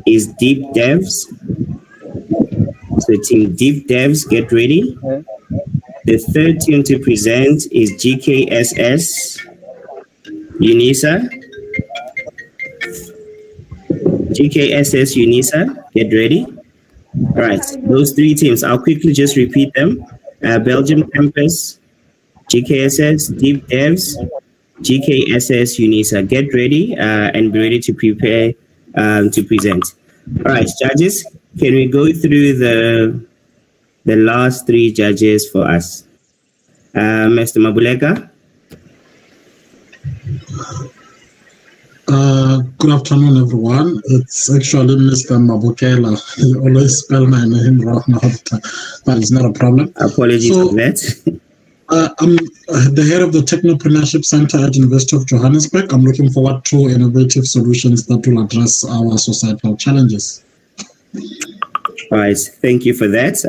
Speaker 3: is Deep Devs. So Team Deep Devs, get ready. The third team to present is GKSS, UNISA. GKSS, UNISA, get ready. All right, those 3 teams, I'll quickly just repeat them. Belgium Campus, GKSS, Deep Devs, GKSS, UNISA. Get ready and be ready to prepare to present. All right, judges, can we go through the last 3 judges for us? Mr. Mabuleka.
Speaker 4: Good afternoon, everyone. It's actually Mr. Mabukela. You always spell my name wrong all the time, but it's not a problem.
Speaker 3: Apologies for that.
Speaker 4: I'm the head of the Technopreneurship Center at University of Johannesburg. I'm looking forward to innovative solutions that will address our societal challenges.
Speaker 3: All right, thank you for that.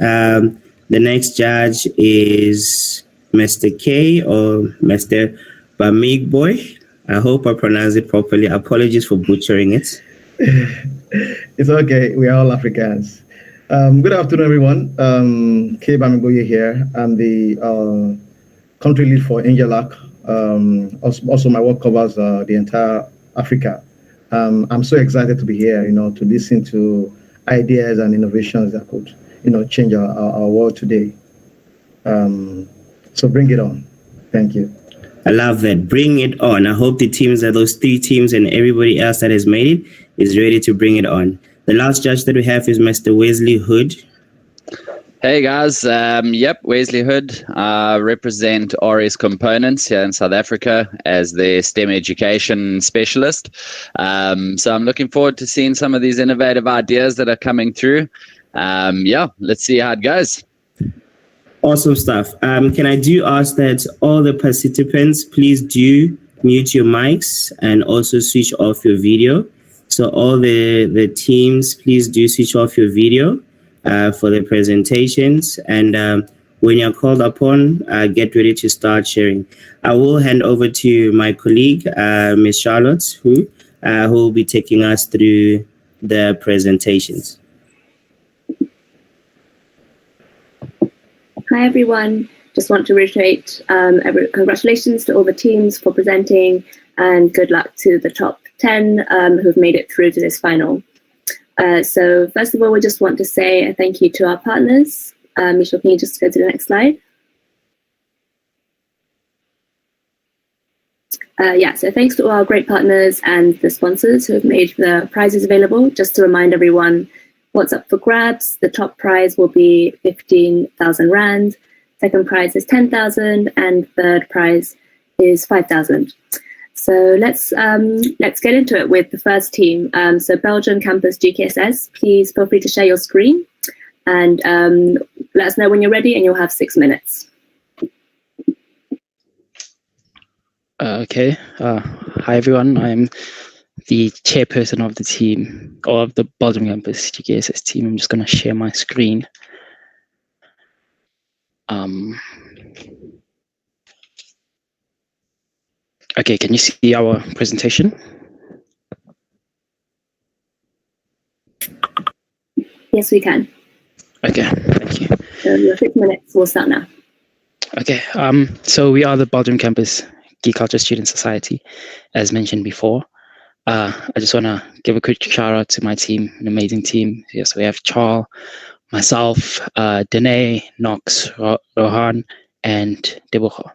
Speaker 3: The next judge is Mr. K or Mr. Bamigboy. I hope I pronounced it properly. Apologies for butchering it.
Speaker 23: It's okay. We are all Africans. Good afternoon, everyone. K. Bamigboy here. I'm the country lead for AngelArc. Also, my work covers the entire Africa. I'm so excited to be here, to listen to ideas and innovations that could, change our world today. So bring it on. Thank you.
Speaker 3: I love that. Bring it on. I hope the teams, those 3 teams and everybody else that has made it is ready to bring it on. The last judge that we have is Mr. Wesley Hood.
Speaker 24: Hey guys, Wesley Hood. Represent RS Components here in South Africa as their STEM education specialist. So I'm looking forward to seeing some of these innovative ideas that are coming through. Let's see how it goes.
Speaker 3: Awesome stuff. Can I do ask that all the participants, please do mute your mics and also switch off your video. So all the teams, please do switch off your video for the presentations. And when you're called upon, get ready to start sharing. I will hand over to my colleague, Ms. Charlotte, who will be taking us through the presentations.
Speaker 25: Hi, everyone. Just want to reiterate congratulations to all the teams for presenting and good luck to the top 10 who've made it through to this final. So first of all, we just want to say a thank you to our partners. Michelle, can you just go to the next slide? So thanks to all our great partners and the sponsors who have made the prizes available. Just to remind everyone, what's up for grabs? The top prize will be 15,000 Rand. Second prize is 10,000 and third prize is 5,000. So let's get into it with the first team. So Belgium Campus GKSS, please feel free to share your screen and let us know when you're ready, and you'll have 6 minutes.
Speaker 10: Okay. Hi, everyone. I'm the chairperson of the team, or of the Belgium Campus GKSS team. I'm just going to share my screen. Okay, can you see our presentation?
Speaker 25: Yes, we can.
Speaker 10: Okay, thank you.
Speaker 25: So your 6 minutes will start now.
Speaker 10: Okay, so we are the Belgium Campus Geekulcha Student Society, as mentioned before. I just want to give a quick shout out to my team, an amazing team. Yes, we have Charles, myself, Danae, Knox, Rohan, and Deborah.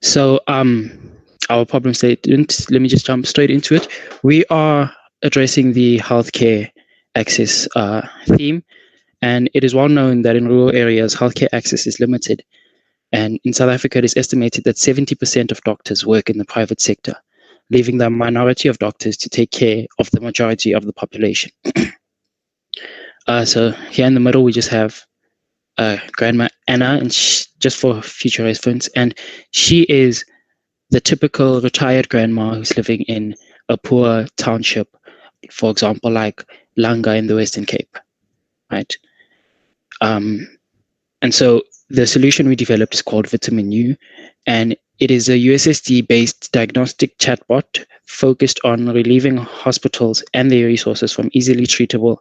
Speaker 10: So our problem statement, let me just jump straight into it. We are addressing the healthcare access theme, and it is well known that in rural areas, healthcare access is limited. And in South Africa, it is estimated that 70% of doctors work in the private sector, leaving the minority of doctors to take care of the majority of the population. So here in the middle, we just have Grandma Anna, and just for future reference, and she is the typical retired grandma who's living in a poor township, for example, like Langa in the Western Cape, right? And so the solution we developed is called Vitamin U, and it is a USSD-based diagnostic chatbot focused on relieving hospitals and their resources from easily treatable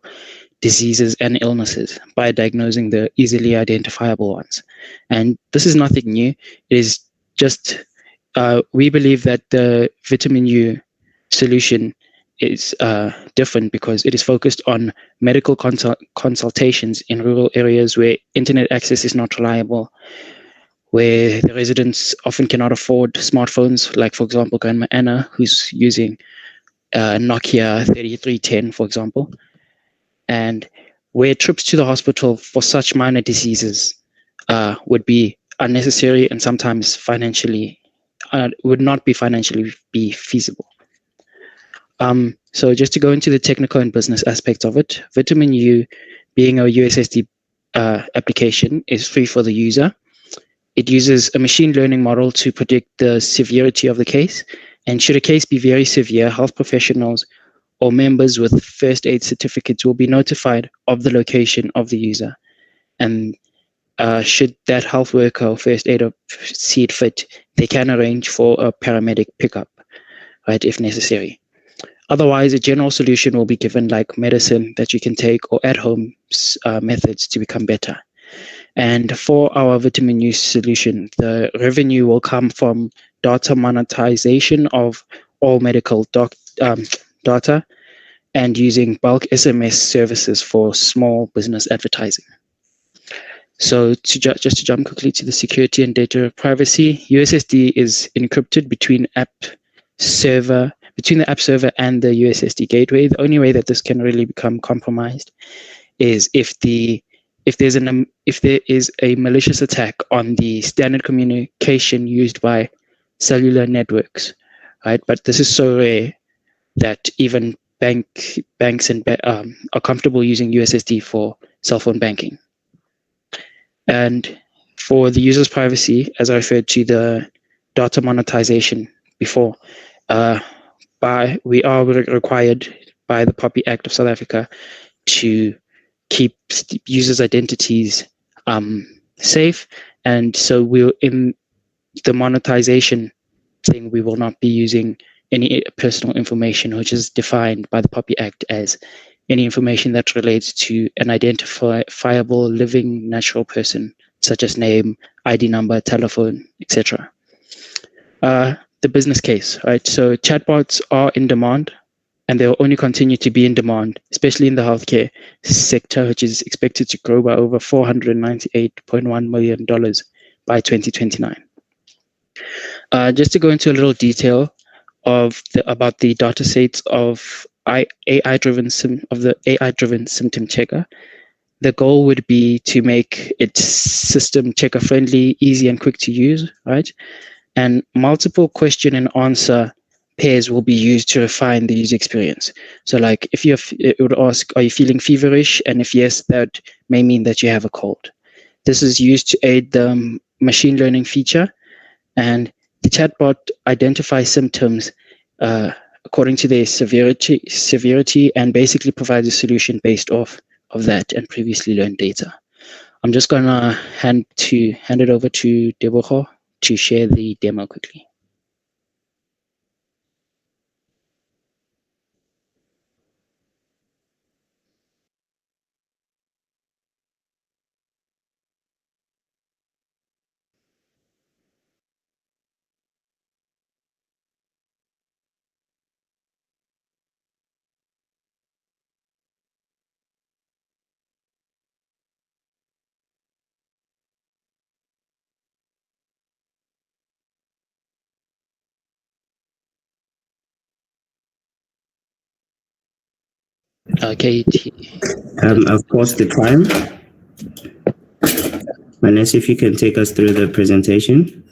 Speaker 10: diseases and illnesses by diagnosing the easily identifiable ones. And this is nothing new. It is just, we believe that the Vitamin U solution is different because it is focused on medical consultations in rural areas where internet access is not reliable, where the residents often cannot afford smartphones, like, for example, Grandma Anna, who's using Nokia 3310, for example, and where trips to the hospital for such minor diseases would be unnecessary and sometimes financially would not be financially feasible. So just to go into the technical and business aspects of it, Vitamin U, being a USSD application, is free for the user. It uses a machine learning model to predict the severity of the case, and should a case be very severe, health professionals or members with first aid certificates will be notified of the location of the user. And should that health worker or first aider see it fit, they can arrange for a paramedic pickup, right, if necessary. Otherwise, a general solution will be given, like medicine that you can take or at-home methods to become better. And for our Vitamin U solution, the revenue will come from data monetization of all medical data and using bulk SMS services for small business advertising. So just to jump quickly to the security and data privacy, USSD is encrypted between the app server and the USSD gateway. The only way that this can really become compromised is if there is a malicious attack on the standard communication used by cellular networks, right? But this is so rare that even banks are comfortable using USSD for cell phone banking. And for the user's privacy, as I referred to the data monetization before, we are required by the POPI Act of South Africa to keep users' identities safe, and so we're in the monetization thing. We will not be using any personal information, which is defined by the POPI Act as any information that relates to an identifiable living natural person, such as name, ID number, telephone, etc. The business case, right? So chatbots are in demand, and they'll only continue to be in demand, especially in the healthcare sector, which is expected to grow by over $498.1 million by 2029. Just to go into a little detail about the data sets of the AI-driven symptom checker, the goal would be to make it system checker friendly, easy, and quick to use, right? and multiple question and answer pairs will be used to refine the user experience. So like if it would ask, are you feeling feverish? And if yes, that may mean that you have a cold. This is used to aid the machine learning feature, and the chatbot identifies symptoms according to their severity and basically provides a solution based off of that and previously learned data. I'm just gonna hand it over to Deboho to share the demo quickly. Okay.
Speaker 3: Of course, the time. Vanessa, if you can take us through the presentation.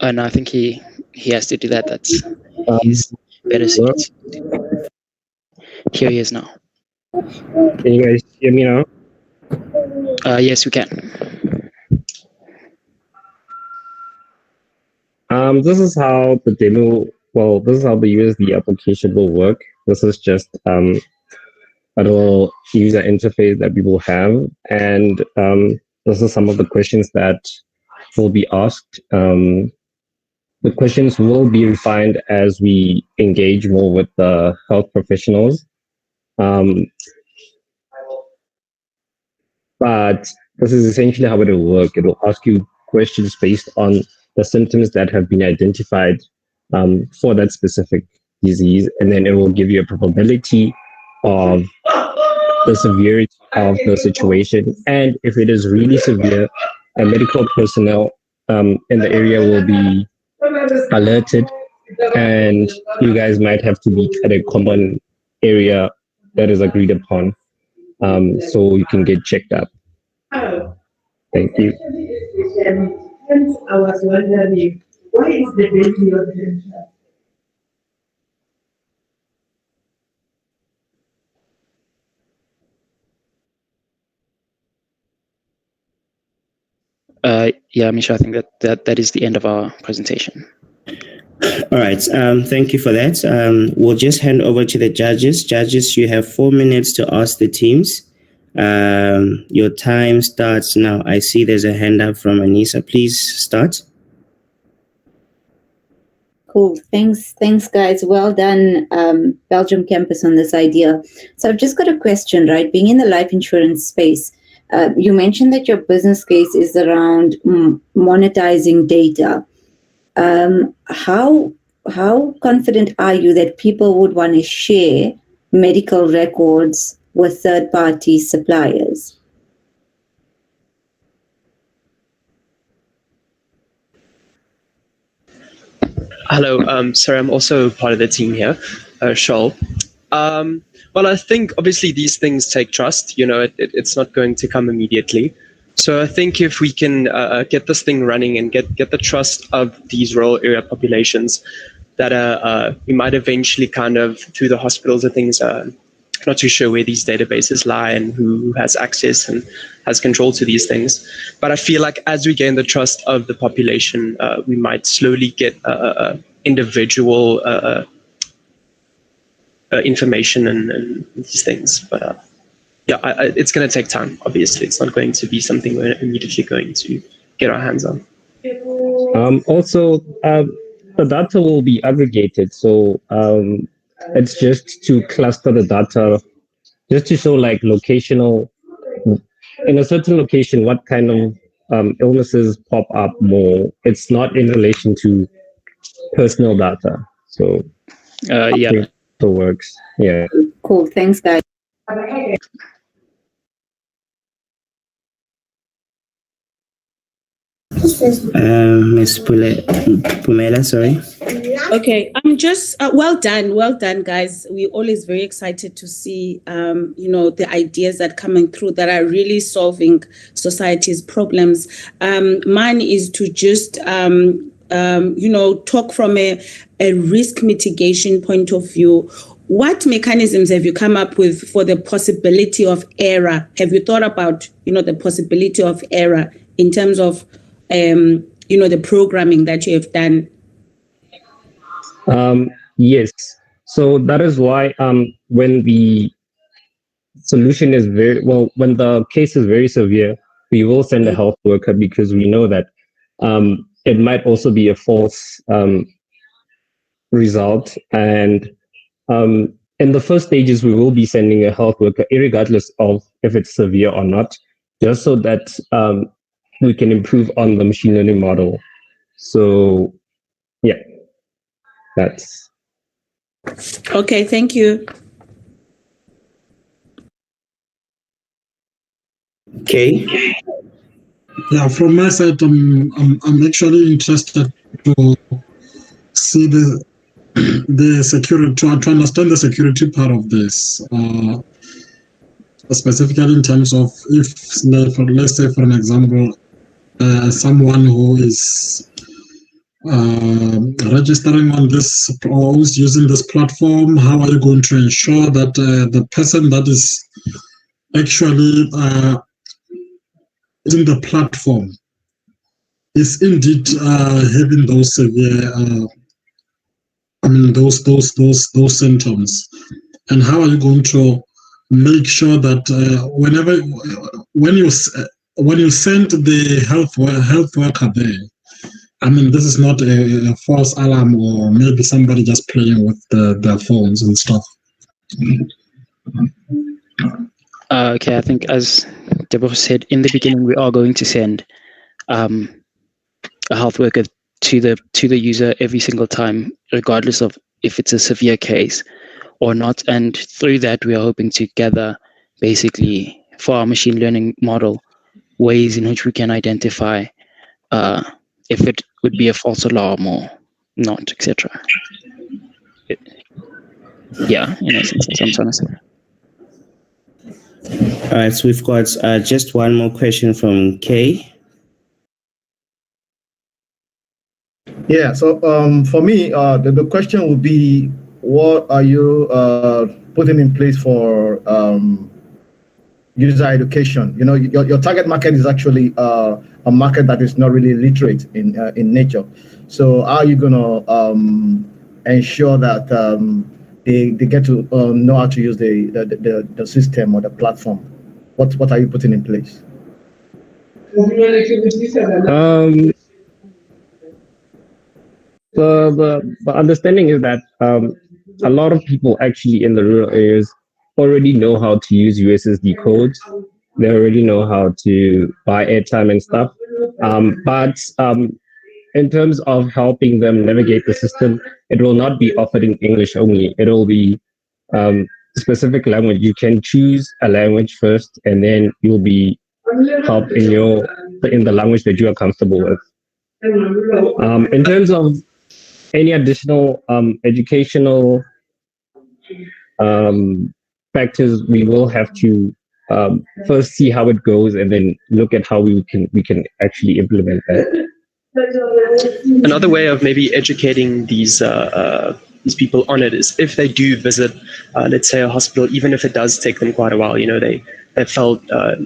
Speaker 10: No, I think he has to do that. That's he's better suited. Here he is now.
Speaker 16: Can you guys hear me now?
Speaker 10: Yes, we can.
Speaker 16: This is how the demo, this is how the USD application will work. This is just a little user interface that we will have. And this is some of the questions that will be asked. The questions will be refined as we engage more with the health professionals. But this is essentially how it will work. It will ask you questions based on the symptoms that have been identified for that specific disease, and then it will give you a probability of the severity of the situation. And if it is really severe, a medical personnel in the area will be alerted, and you guys might have to meet at a common area that is agreed upon, so you can get checked up. Thank you.
Speaker 17: I was wondering, why is the baby not here?
Speaker 10: Yeah, Misha, I think that is the end of our presentation.
Speaker 3: All right. Thank you for that. We'll just hand over to the judges. Judges, you have 4 minutes to ask the teams. Your time starts now. I see there's a hand up from Anissa. Please start.
Speaker 15: Cool. Thanks, guys. Well done, Belgium campus, on this idea. So I've just got a question, right? Being in the life insurance space, you mentioned that your business case is around monetizing data. How confident are you that people would want to share medical records with third-party suppliers?
Speaker 20: Hello, sorry, I'm also part of the team here, Shoal. Well, I think obviously these things take trust. You know, it's not going to come immediately. So I think if we can get this thing running and get the trust of these rural area populations, that we might eventually kind of, through the hospitals and things, not too sure where these databases lie and who has access and has control to these things. But I feel like as we gain the trust of the population, we might slowly get individual information and these things. But yeah, it's going to take time, obviously. It's not going to be something we're immediately going to get our hands on.
Speaker 16: Also, the data will be aggregated. So it's just to cluster the data, just to show like locational, in a certain location, what kind of illnesses pop up more. It's not in relation to personal data. So
Speaker 10: yeah,
Speaker 16: it works. Yeah.
Speaker 15: Cool. Thanks, guys.
Speaker 3: Ms. Pumela, sorry.
Speaker 14: Okay, I'm just well done, guys. We're always very excited to see, the ideas that are coming through that are really solving society's problems. Mine is to just, talk from a risk mitigation point of view. What mechanisms have you come up with for the possibility of error? Have you thought about, the possibility of error in terms of, the programming that you have done?
Speaker 16: Yes. So that is why when the solution is when the case is very severe, we will send a health worker because we know that it might also be a false result. And in the first stages, we will be sending a health worker, regardless of if it's severe or not, just so that we can improve on the machine learning model. So, yeah, that's.
Speaker 14: Okay, thank you.
Speaker 3: Okay.
Speaker 4: Yeah, from my side, I'm actually interested to see the security, to understand the security part of this, specifically in terms of if, let's say, for an example, someone who is registering on this or who's using this platform, how are you going to ensure that the person that is actually in the platform is indeed having those severe, those symptoms, and how are you going to make sure that when you send the health worker there, this is not a false alarm or maybe somebody just playing with their phones and stuff.
Speaker 10: Okay, I think as Deborah said in the beginning, we are going to send a health worker to the user every single time, regardless of if it's a severe case or not. And through that, we are hoping to gather, basically, for our machine learning model, ways in which we can identify if it would be a false alarm or not, etc. Yeah, in essence, that's what I'm trying to say.
Speaker 3: All right, so we've got just one more question from Kay.
Speaker 23: Yeah, so for me, the question would be, what are you putting in place for user education? Your target market is actually a market that is not really literate in nature. So how are you going to ensure that they get to know how to use the system or the platform? What are you putting in place?
Speaker 16: The understanding is that a lot of people actually in the rural areas already know how to use USSD codes. They already know how to buy airtime and stuff. But in terms of helping them navigate the system, it will not be offered in English only. It will be specific language. You can choose a language first, and then you'll be helped in the language that you are comfortable with. In terms of any additional educational factors, we will have to first see how it goes and then look at how we can actually implement that.
Speaker 20: Another way of maybe educating these people on it is if they do visit, let's say, a hospital, even if it does take them quite a while, they felt a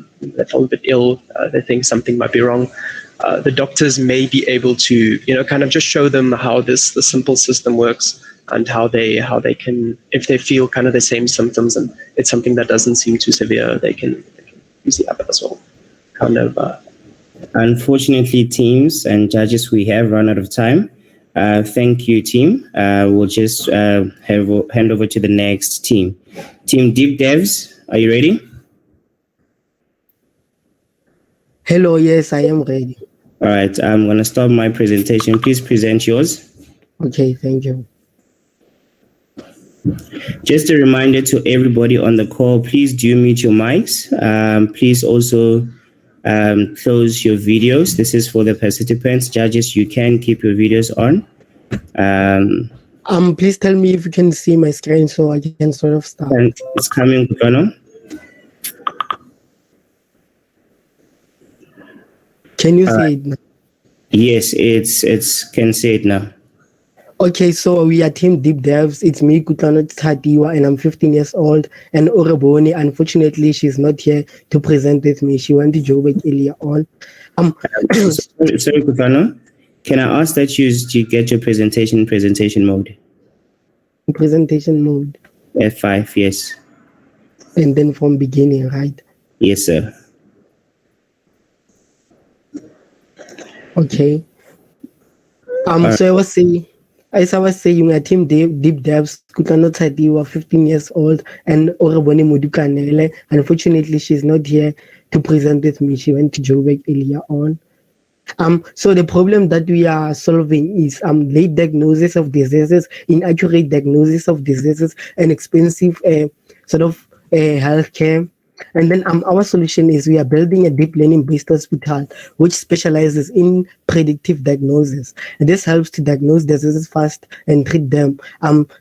Speaker 20: bit ill, they think something might be wrong. The doctors may be able to, kind of just show them how the simple system works and how they can, if they feel kind of the same symptoms and it's something that doesn't seem too severe, they can use the app as well. Kind of.
Speaker 3: Unfortunately, teams and judges, we have run out of time. Thank you, team. We'll just hand over to the next team. Team Deep Devs, are you ready?
Speaker 5: Hello, yes, I am ready.
Speaker 3: All right, I'm going to stop my presentation. Please present yours.
Speaker 5: Okay, thank you.
Speaker 3: Just a reminder to everybody on the call, please do mute your mics. Please also close your videos. This is for the participants. Judges, you can keep your videos on.
Speaker 5: Please tell me if you can see my screen so I can sort of start.
Speaker 3: And it's coming, Kutlwano.
Speaker 5: Can you see it now?
Speaker 3: Yes, it's can see it now.
Speaker 5: Okay, so we are Team Deep Devs. It's me, Geekulcha Hackathon, and I'm 15 years old. And Oreboni, unfortunately, she's not here to present with me. She went to Joburg earlier on.
Speaker 3: Sorry, Geekulcha. Can I ask that you get your presentation mode?
Speaker 5: Presentation mode.
Speaker 3: F5, yes.
Speaker 5: And then from beginning, right?
Speaker 3: Yes, sir.
Speaker 5: Okay. So I was saying, as I was saying, a Team Deep Devs, Geekulcha Hackathon, 15 years old, and Oreboni Modukanele. Unfortunately, she's not here to present with me. She went to Joburg earlier on. So the problem that we are solving is late diagnosis of diseases, inaccurate diagnosis of diseases, and expensive healthcare. And then our solution is we are building a deep learning-based hospital which specializes in predictive diagnosis. And this helps to diagnose diseases fast and treat them.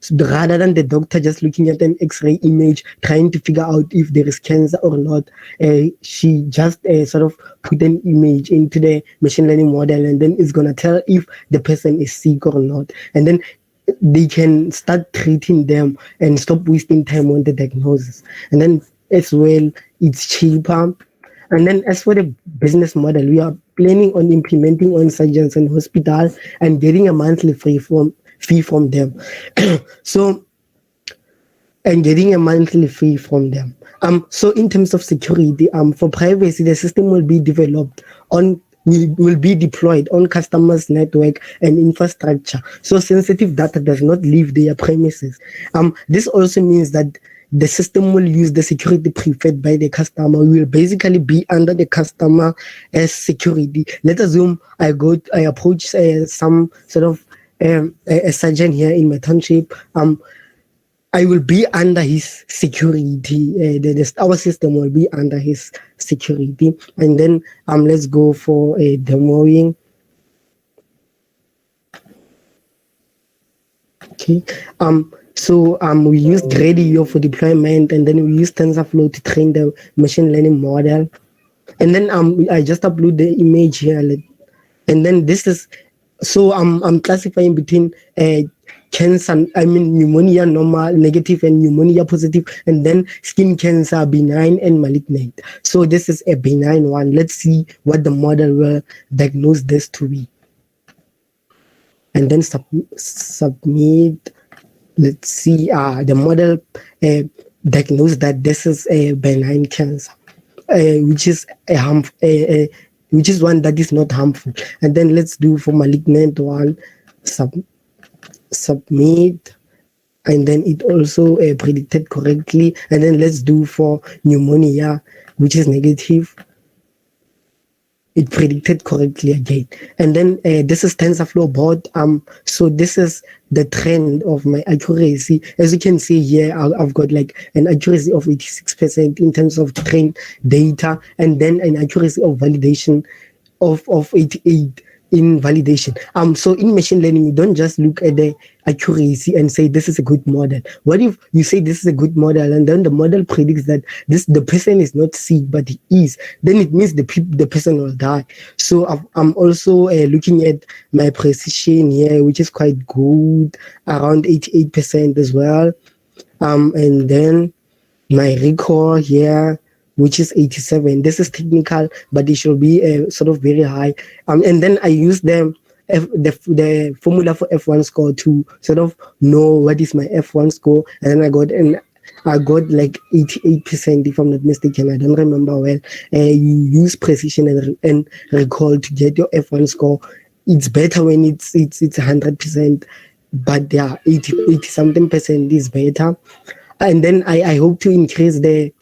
Speaker 5: So rather than the doctor just looking at an X-ray image, trying to figure out if there is cancer or not, she just sort of put an image into the machine learning model, and then it's gonna tell if the person is sick or not. And then they can start treating them and stop wasting time on the diagnosis. And then as well, it's cheaper. And then as for the business model, we are planning on implementing on surgeons and hospitals and getting a monthly fee from them. And getting a monthly fee from them. So in terms of security, for privacy, the system will be developed will be deployed on customers' network and infrastructure. So sensitive data does not leave their premises. This also means that the system will use the security preferred by the customer. We will basically be under the customer as security. Let's assume I approach some sort of a surgeon here in my township. I will be under his security. Our system will be under his security. And then let's go for a demoing. Okay. So we used Gradio for deployment, and then we used TensorFlow to train the machine learning model. And then I just upload the image here, and then this is so I'm classifying between cancer, pneumonia normal, negative, and pneumonia positive, and then skin cancer, benign and malignant. So this is a benign one. Let's see what the model will diagnose this to be. And then submit. Let's see, the model diagnosed that this is a benign cancer, which is which is one that is not harmful. And then let's do for malignant one, submit, and then it also predicted correctly. And then let's do for pneumonia, which is negative. It predicted correctly again. And then this is TensorFlow bot. So this is the trend of my accuracy. As you can see here, I've got like an accuracy of 86% in terms of trained data, and then an accuracy of validation of 88 in validation. So in machine learning, you don't just look at the accuracy and say this is a good model. What if you say this is a good model and then the model predicts that the person is not sick but he is? Then it means the person will die. So I'm also looking at my precision here, which is quite good, around 88% as well. And then my recall here, which is 87. This is technical, but it should be sort of very high. And then I use the formula for F1 score to sort of know what is my F1 score. And then I got like 88%, if I'm not mistaken. I don't remember well. You use precision and recall to get your F1 score. It's better when it's 100%, but yeah, 80 something percent is better. And then I hope to increase the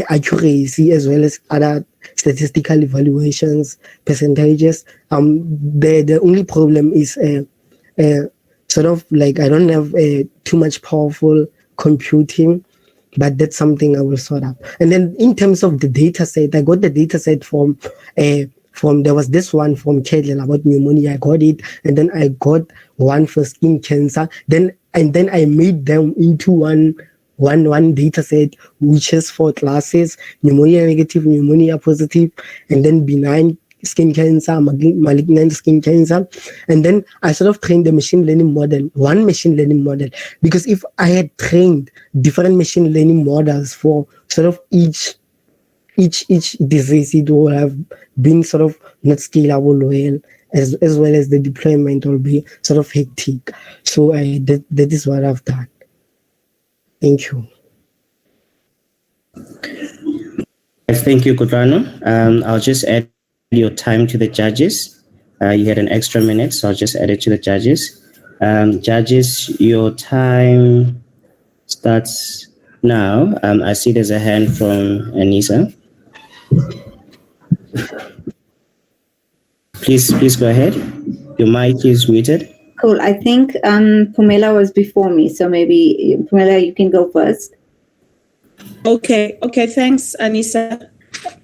Speaker 5: accuracy as well as other statistical evaluations percentages. The only problem is sort of like I don't have too much powerful computing. but that's something I will sort out. And then in terms of the data set, I got the data set from there was this one from Kedlel about pneumonia. I got it, and then I got one for skin cancer. Then I made them into one data set, which is 4 classes: pneumonia negative, pneumonia positive, and then benign skin cancer, malignant skin cancer. And then I sort of trained the machine learning model, one machine learning model, because if I had trained different machine learning models for sort of each disease, it will have been sort of not scalable well, as well as the deployment will be sort of hectic. So that is what I've done. Thank you.
Speaker 3: Thank you, Kudrano. I'll just add your time to the judges. You had an extra minute, so I'll just add it to the judges. Judges, your time starts now. I see there's a hand from Anissa. Please go ahead. Your mic is muted.
Speaker 15: Cool. I think Pumela was before me, so maybe Pumela, you can go first.
Speaker 14: Okay. Thanks, Anissa.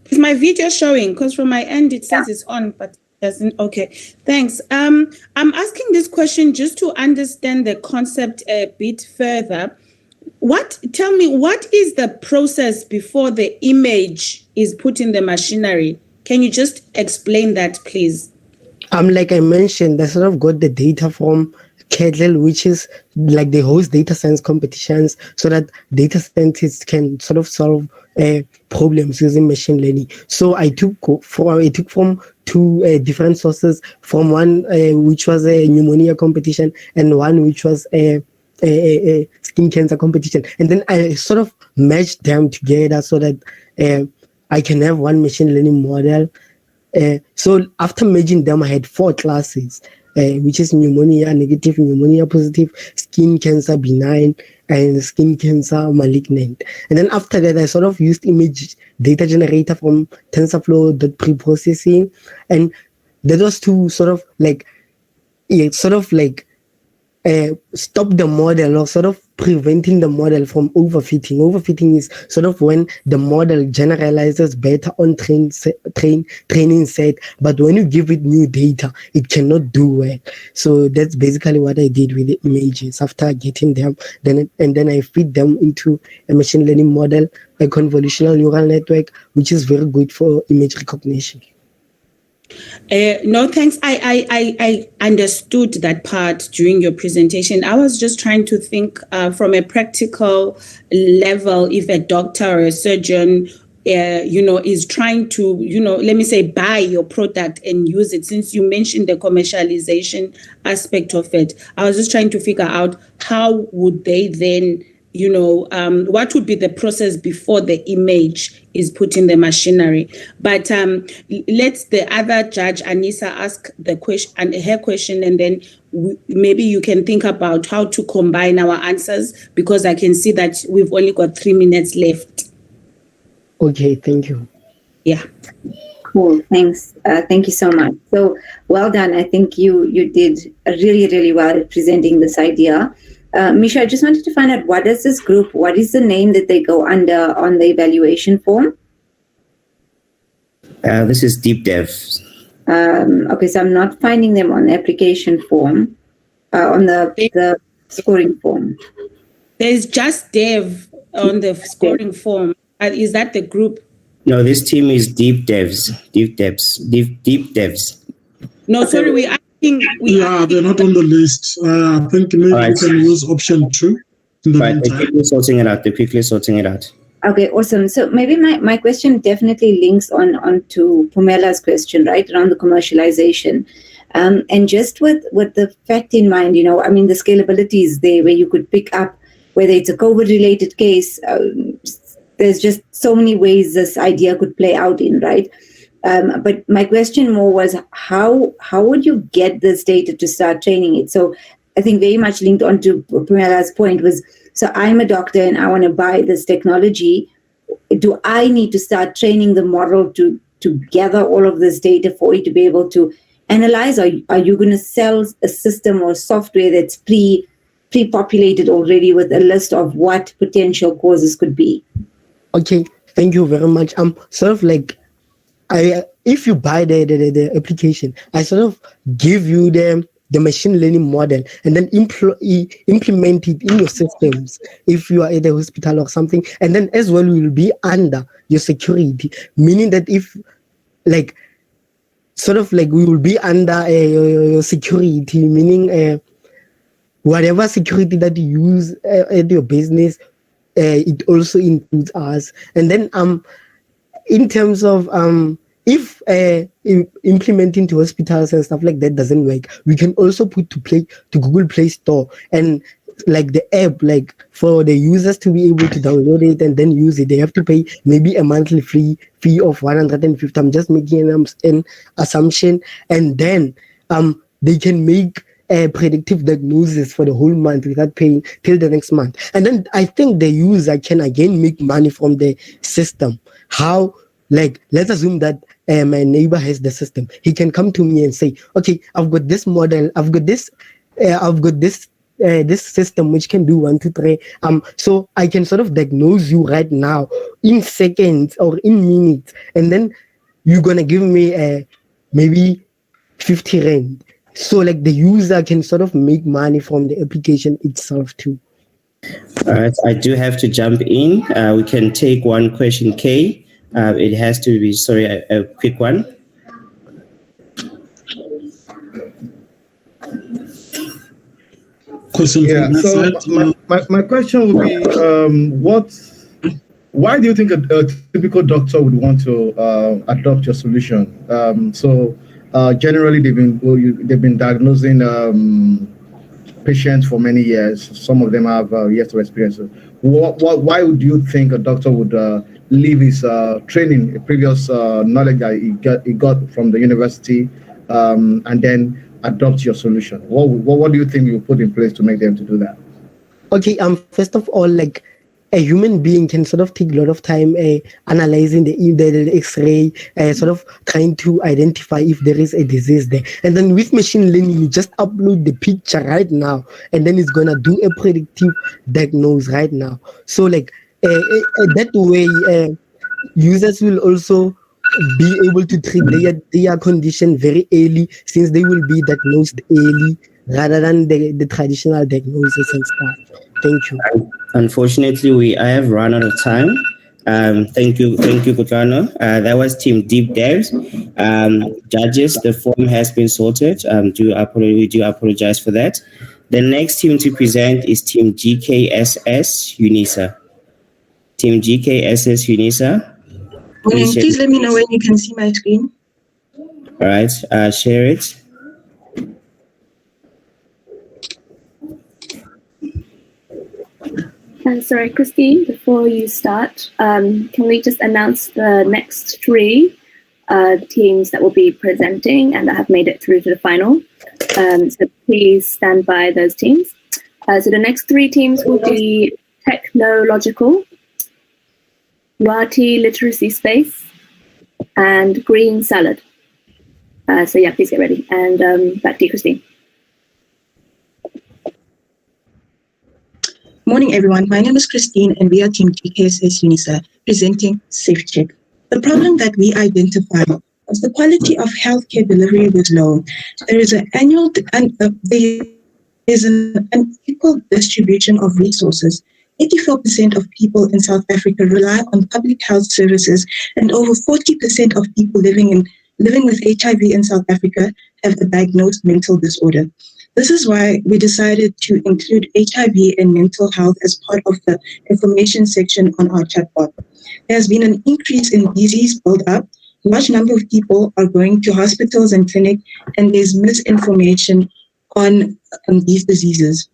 Speaker 14: Is my video showing? Because from my end it says it's on, but it doesn't. Okay, thanks. I'm asking this question just to understand the concept a bit further. Tell me, what is the process before the image is put in the machinery? Can you just explain that, please?
Speaker 5: Like I mentioned, I sort of got the data from Kedlel, which is like they host data science competitions so that data scientists can sort of solve problems using machine learning. So I took from 2 different sources, from one which was a pneumonia competition and one which was a skin cancer competition, and then I sort of merged them together so that I can have one machine learning model. So after merging them, I had 4 classes, which is pneumonia negative, pneumonia positive, skin cancer benign, and skin cancer malignant. And then after that, I sort of used image data generator from TensorFlow.preprocessing, and that was to sort of like stop the model, or sort of preventing the model from overfitting. Overfitting is sort of when the model generalizes better on training set, but when you give it new data, it cannot do well. So that's basically what I did with the images. After getting them, then I feed them into a machine learning model, a convolutional neural network, which is very good for image recognition.
Speaker 14: No, thanks. I understood that part during your presentation. I was just trying to think from a practical level, if a doctor or a surgeon, is trying to, let me say, buy your product and use it. Since you mentioned the commercialization aspect of it, I was just trying to figure out how would they then, what would be the process before the image is put in the machinery. But let the other judge, Anissa, ask the question and her question, and then maybe you can think about how to combine our answers, because I can see that we've only got 3 minutes left.
Speaker 5: Okay, thank you.
Speaker 14: Yeah.
Speaker 15: Cool, thanks. Thank you so much. So well done. I think you did really, really well at presenting this idea. Misha, I just wanted to find out, what is this group? What is the name that they go under on the evaluation form?
Speaker 3: This is Deep Dev.
Speaker 15: Okay, so I'm not finding them on the application form, on the scoring form.
Speaker 14: There's just Dev on the scoring form. Is that the group?
Speaker 3: No, this team is Deep Devs. Deep Devs.
Speaker 14: No, sorry, we
Speaker 4: they're not on the list. I think maybe you can use option 2 in the meantime.
Speaker 3: They're quickly sorting it out.
Speaker 15: Okay, awesome. So maybe my question definitely links on to Pumela's question, right, around the commercialization. And just with the fact in mind, the scalability is there, where you could pick up whether it's a COVID-related case. There's just so many ways this idea could play out in, right? But my question more was, how would you get this data to start training it? So I think very much linked on to Pumela's point was, so I'm a doctor and I want to buy this technology. Do I need to start training the model to gather all of this data for it to be able to analyze? Or are you going to sell a system or software that's pre-populated already with a list of what potential causes could be.
Speaker 5: Okay, thank you very much. Sort of like, if you buy the application, I sort of give you the machine learning model and then implement it in your systems if you are at the hospital or something. And then as well, we will be under your security, meaning that if like sort of like we will be under your security, meaning whatever security that you use at your business, it also includes us. And then in terms of if implementing to hospitals and stuff like that doesn't work, we can also put to Google Play Store and like the app, like for the users to be able to download it and then use it. They have to pay maybe a monthly fee of 150. I'm just making an assumption, and then they can make a predictive diagnosis for the whole month without paying till the next month. And then I think the user can again make money from the system. How? Like, let's assume that my neighbor has the system. He can come to me and say, okay, I've got this model, I've got this system which can do 1, 2, 3. So I can sort of diagnose you right now in seconds or in minutes, and then you're gonna give me maybe 50 rand. So like the user can sort of make money from the application itself too.
Speaker 3: All right, I do have to jump in. We can take one question, Kay. It has to be, sorry, a quick one.
Speaker 23: Question. Yeah. So my question would be, why do you think a typical doctor would want to adopt your solution? Generally, they've been diagnosing patients for many years. Some of them have years of experience. Why would you think a doctor would leave his training, previous knowledge that he got from the university, and then adopt your solution? What do you think you put in place to make them to do that?
Speaker 5: Okay, first of all, like a human being can sort of take a lot of time analyzing the X-ray, sort of trying to identify if there is a disease there. And then with machine learning, you just upload the picture right now, and then it's gonna do a predictive diagnosis right now. So like that way, users will also be able to treat their condition very early, since they will be diagnosed early rather than the traditional diagnosis and stuff. Thank you.
Speaker 3: Unfortunately, I have run out of time. Thank you, Kutlwano. That was Team Deep Devs. Judges, the form has been sorted. We do apologize for that. The next team to present is Team GKSS UNISA. Team GKSS UNISA.
Speaker 6: Please let me know when you can see my screen.
Speaker 3: All right, share it.
Speaker 25: Sorry, Christine, before you start, can we just announce the next 3 teams that will be presenting and that have made it through to the final? So please stand by those teams. So the next 3 teams will be Technological, Wati Literacy Space, and Green Salad. So yeah, please get ready. And back to you, Christine.
Speaker 6: Morning, everyone. My name is Christine, and we are Team GKSS UNISA presenting SafeCheck. The problem that we identified was the quality of healthcare delivery was low. There is an unequal distribution of resources. 84% of people in South Africa rely on public health services, and over 40% of people living with HIV in South Africa have a diagnosed mental disorder. This is why we decided to include HIV and mental health as part of the information section on our chatbot. There has been an increase in disease build-up. A large number of people are going to hospitals and clinics, and there's misinformation on these diseases.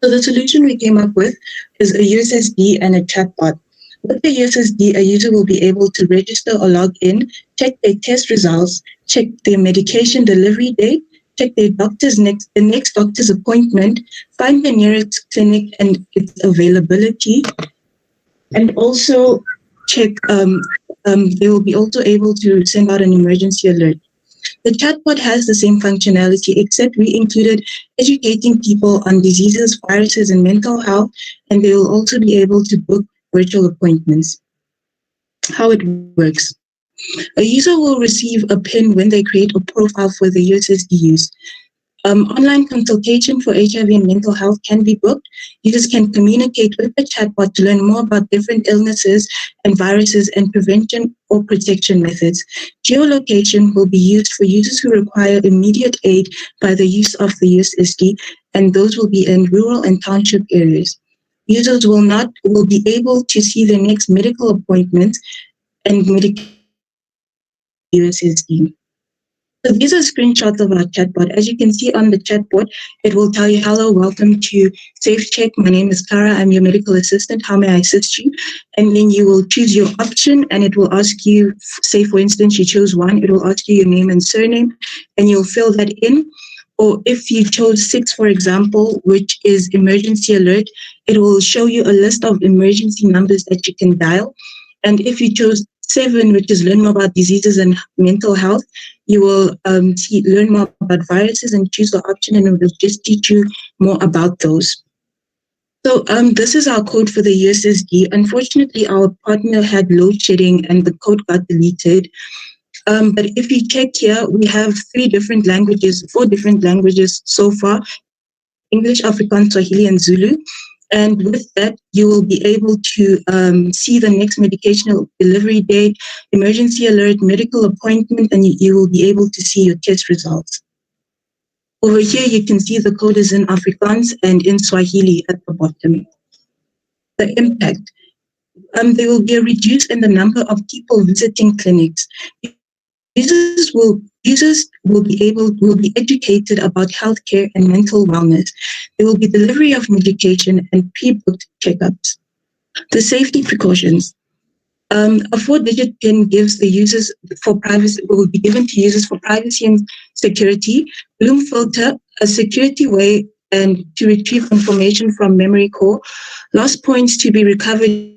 Speaker 6: So the solution we came up with is a USSD and a chatbot. With the USSD, a user will be able to register or log in, check their test results, check their medication delivery date, check their the next doctor's appointment, find the nearest clinic and its availability, and also check. They will be also able to send out an emergency alert. The chatbot has the same functionality, except we included educating people on diseases, viruses, and mental health, and they will also be able to book virtual appointments. How it works. A user will receive a PIN when they create a profile for the USSD use. Online consultation for HIV and mental health can be booked. Users can communicate with the chatbot to learn more about different illnesses and viruses and prevention or protection methods. Geolocation will be used for users who require immediate aid by the use of the USSD, and those will be in rural and township areas. Users will be able to see their next medical appointment and medical USSD. So these are screenshots of our chatbot. As you can see on the chatbot, it will tell you, hello, welcome to SafeCheck. My name is Kara. I'm your medical assistant. How may I assist you? And then you will choose your option and it will ask you, say for instance, you chose 1, it will ask you your name and surname and you'll fill that in. Or if you chose 6, for example, which is emergency alert, it will show you a list of emergency numbers that you can dial. And if you chose 7, which is learn more about diseases and mental health, you will learn more about viruses and choose the option and it will just teach you more about those. So this is our code for the USSD. Unfortunately, our partner had load shedding and the code got deleted. But if you check here, we have 4 different languages so far: English, Afrikaans, Swahili, and Zulu. And with that, you will be able to see the next medication delivery date, emergency alert, medical appointment, and you will be able to see your test results. Over here, you can see the code is in Afrikaans and in Swahili at the bottom. The impact. There will be a reduce in the number of people visiting clinics. Users will be educated about healthcare and mental wellness. There will be delivery of medication and pre-booked checkups. The safety precautions. A 4-digit PIN gives the users for privacy, will be given to users for privacy and security. Bloom filter, a security way and to retrieve information from memory core. Lost points to be recovered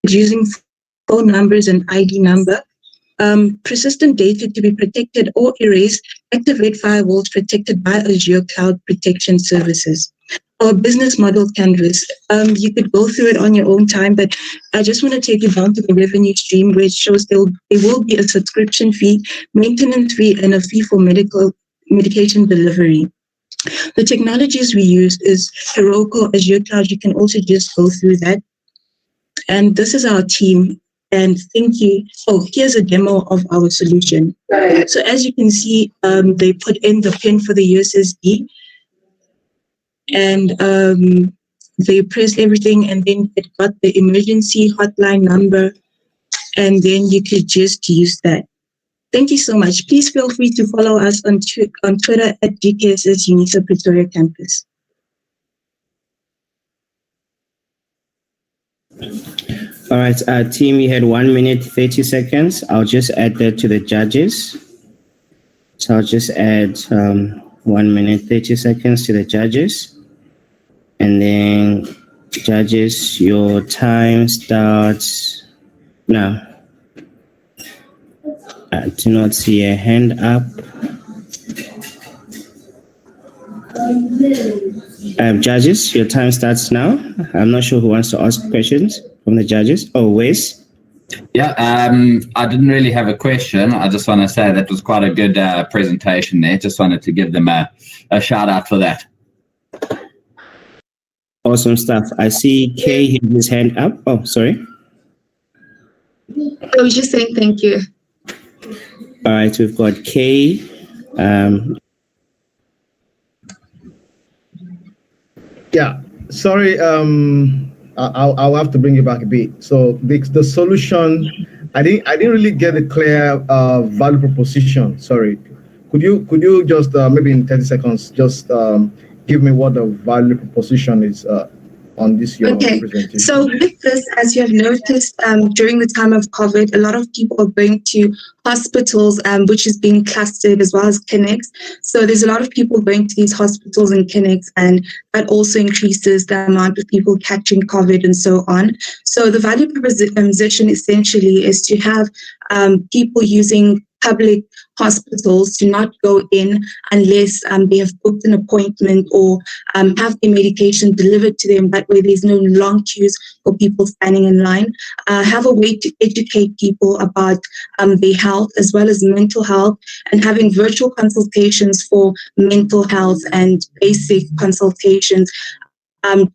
Speaker 6: using phone numbers and ID number. Persistent data to be protected or erased. Activate firewalls protected by Azure Cloud Protection Services. Our business model canvas. You could go through it on your own time, but I just want to take you down to the revenue stream where it shows there will be a subscription fee, maintenance fee, and a fee for medication delivery. The technologies we use is Heroku, Azure Cloud. You can also just go through that. And this is our team. And thank you. Oh, here's a demo of our solution. So as you can see, they put in the PIN for the USSD and they pressed everything and then it got the emergency hotline number and then you could just use that. Thank you so much. Please feel free to follow us on Twitter at GKSS UNISA Pretoria Campus.
Speaker 3: All right, team, you had 1 minute, 30 seconds. I'll just add that to the judges. So I'll just add 1 minute, 30 seconds to the judges. And then judges, your time starts now. I do not see a hand up. Judges, your time starts now. I'm not sure who wants to ask questions from the judges. Oh, Wes?
Speaker 7: Yeah, I didn't really have a question. I just want to say that was quite a good presentation there. Just wanted to give them a shout out for that.
Speaker 3: Awesome stuff. I see Kay had his hand up. Oh, sorry.
Speaker 18: I was just saying thank you.
Speaker 3: All right, we've got Kay.
Speaker 23: Yeah, sorry. I'll have to bring you back a bit. So the solution, I didn't really get a clear value proposition. Sorry, could you just maybe in 30 seconds just give me what the value proposition is on this your presentation?
Speaker 6: So with this, as you have noticed, during the time of COVID, a lot of people are going to hospitals, which is being clustered as well as clinics. So there's a lot of people going to these hospitals and clinics, and that also increases the amount of people catching COVID and so on. So the value proposition essentially is to have people using public hospitals to not go in unless they have booked an appointment or have the medication delivered to them. That way there's no long queues for people standing in line. Have a way to educate people about their health as well as mental health, and having virtual consultations for mental health and basic consultations.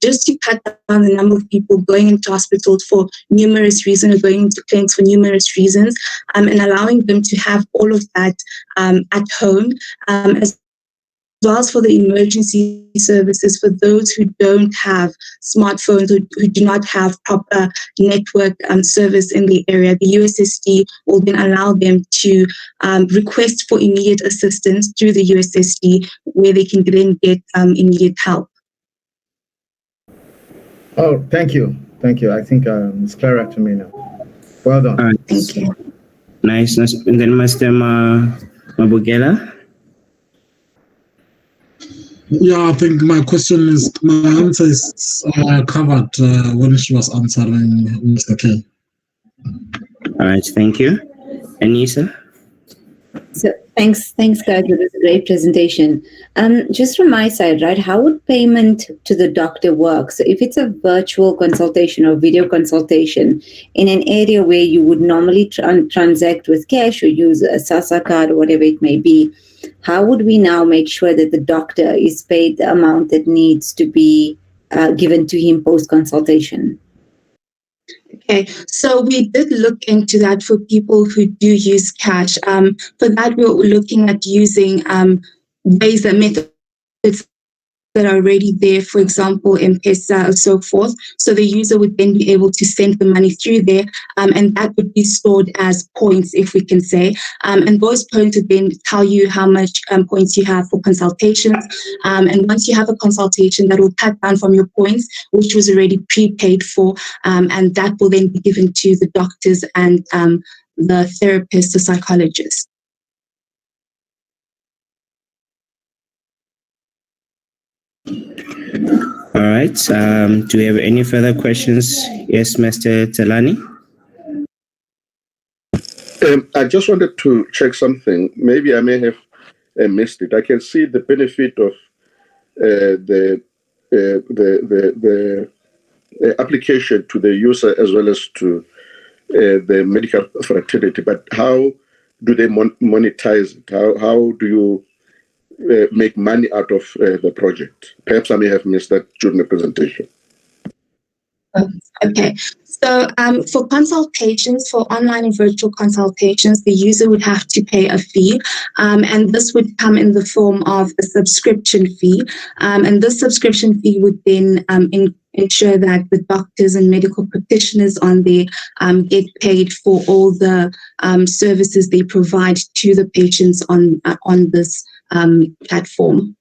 Speaker 6: Just to cut down the number of people going into hospitals for numerous reasons, or going into clinics for numerous reasons, and allowing them to have all of that at home, as well as for the emergency services for those who don't have smartphones, who do not have proper network service in the area. The USSD will then allow them to request for immediate assistance through the USSD, where they can then get immediate help.
Speaker 23: Oh, thank you. Thank you. I think it's clearer to me now. Well done.
Speaker 3: All right.
Speaker 6: Thank you.
Speaker 3: Nice. And then Mr. Mabugela.
Speaker 4: Yeah, I think my answer is covered when she was answering Mr. K.
Speaker 3: All right, thank you. Anissa?
Speaker 15: So thanks guys, it was a great presentation. Just from my side, right, how would payment to the doctor work? So if it's a virtual consultation or video consultation in an area where you would normally transact with cash or use a SASA card or whatever it may be, how would we now make sure that the doctor is paid the amount that needs to be given to him post-consultation?
Speaker 6: Okay, so we did look into that for people who do use cash. For that, we were looking at using ways and methods that are already there, for example, M-Pesa or so forth. So the user would then be able to send the money through there, and that would be stored as points, if we can say. And those points would then tell you how much points you have for consultations. And once you have a consultation, that will cut down from your points, which was already prepaid for, and that will then be given to the doctors and the therapist or psychologist.
Speaker 3: All right. Do we have any further questions? Yes, Mr. Talani?
Speaker 13: I just wanted to check something. Maybe I may have missed it. I can see the benefit of the application to the user as well as to the medical fraternity, but how do they monetize it? How do you make money out of the project? Perhaps I may have missed that during the presentation.
Speaker 6: Okay, so for consultations, for online and virtual consultations, the user would have to pay a fee, and this would come in the form of a subscription fee, and this subscription fee would then ensure that the doctors and medical practitioners on there get paid for all the services they provide to the patients on this platform.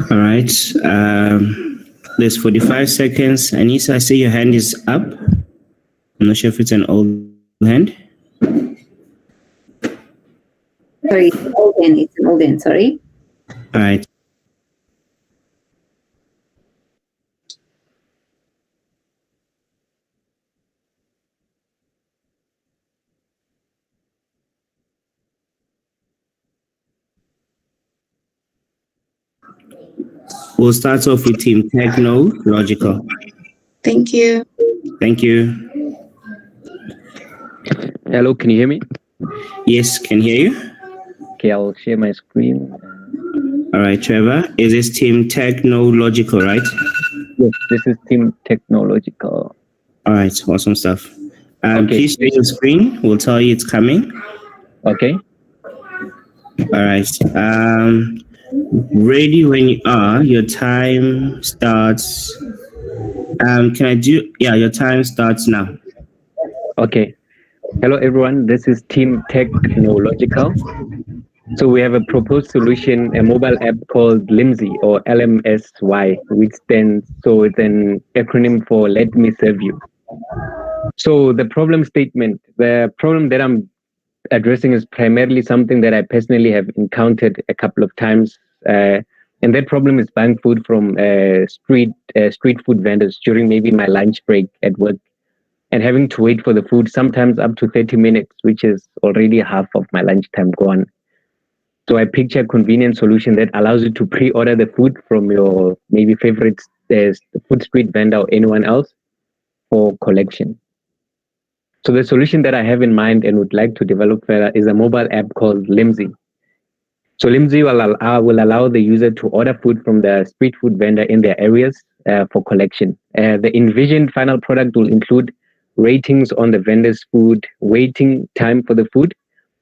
Speaker 3: All right. There's 45 seconds. Anissa, I see your hand is up. I'm not sure if it's an old hand.
Speaker 15: Sorry, it's an old hand, sorry.
Speaker 3: All right. We'll start off with Team Technological.
Speaker 6: Thank you.
Speaker 3: Thank you.
Speaker 8: Hello, can you hear me?
Speaker 3: Yes, can hear you.
Speaker 8: Okay, I'll share my screen.
Speaker 3: All right, Trevor. Is this Team Technological, right?
Speaker 8: Yes, this is Team Technological.
Speaker 3: All right, awesome stuff.
Speaker 8: Okay.
Speaker 3: Please share your screen. We'll tell you it's coming.
Speaker 8: Okay.
Speaker 3: All right. Ready when you are. Your time starts. Your time starts now.
Speaker 8: Okay. Hello, everyone. This is Team Technological. So we have a proposed solution, a mobile app called LIMSY or LMSY, which stands, so it's an acronym for Let Me Serve You. So the problem that I'm addressing is primarily something that I personally have encountered a couple of times And that problem is buying food from street food vendors during maybe my lunch break at work, and having to wait for the food sometimes up to 30 minutes, which is already half of my lunchtime gone. So I picture a convenient solution that allows you to pre-order the food from your maybe favorite food street vendor or anyone else for collection. So the solution that I have in mind and would like to develop further is a mobile app called Limzy. So Limzy will allow the user to order food from the street food vendor in their areas for collection. The envisioned final product will include ratings on the vendor's food, waiting time for the food,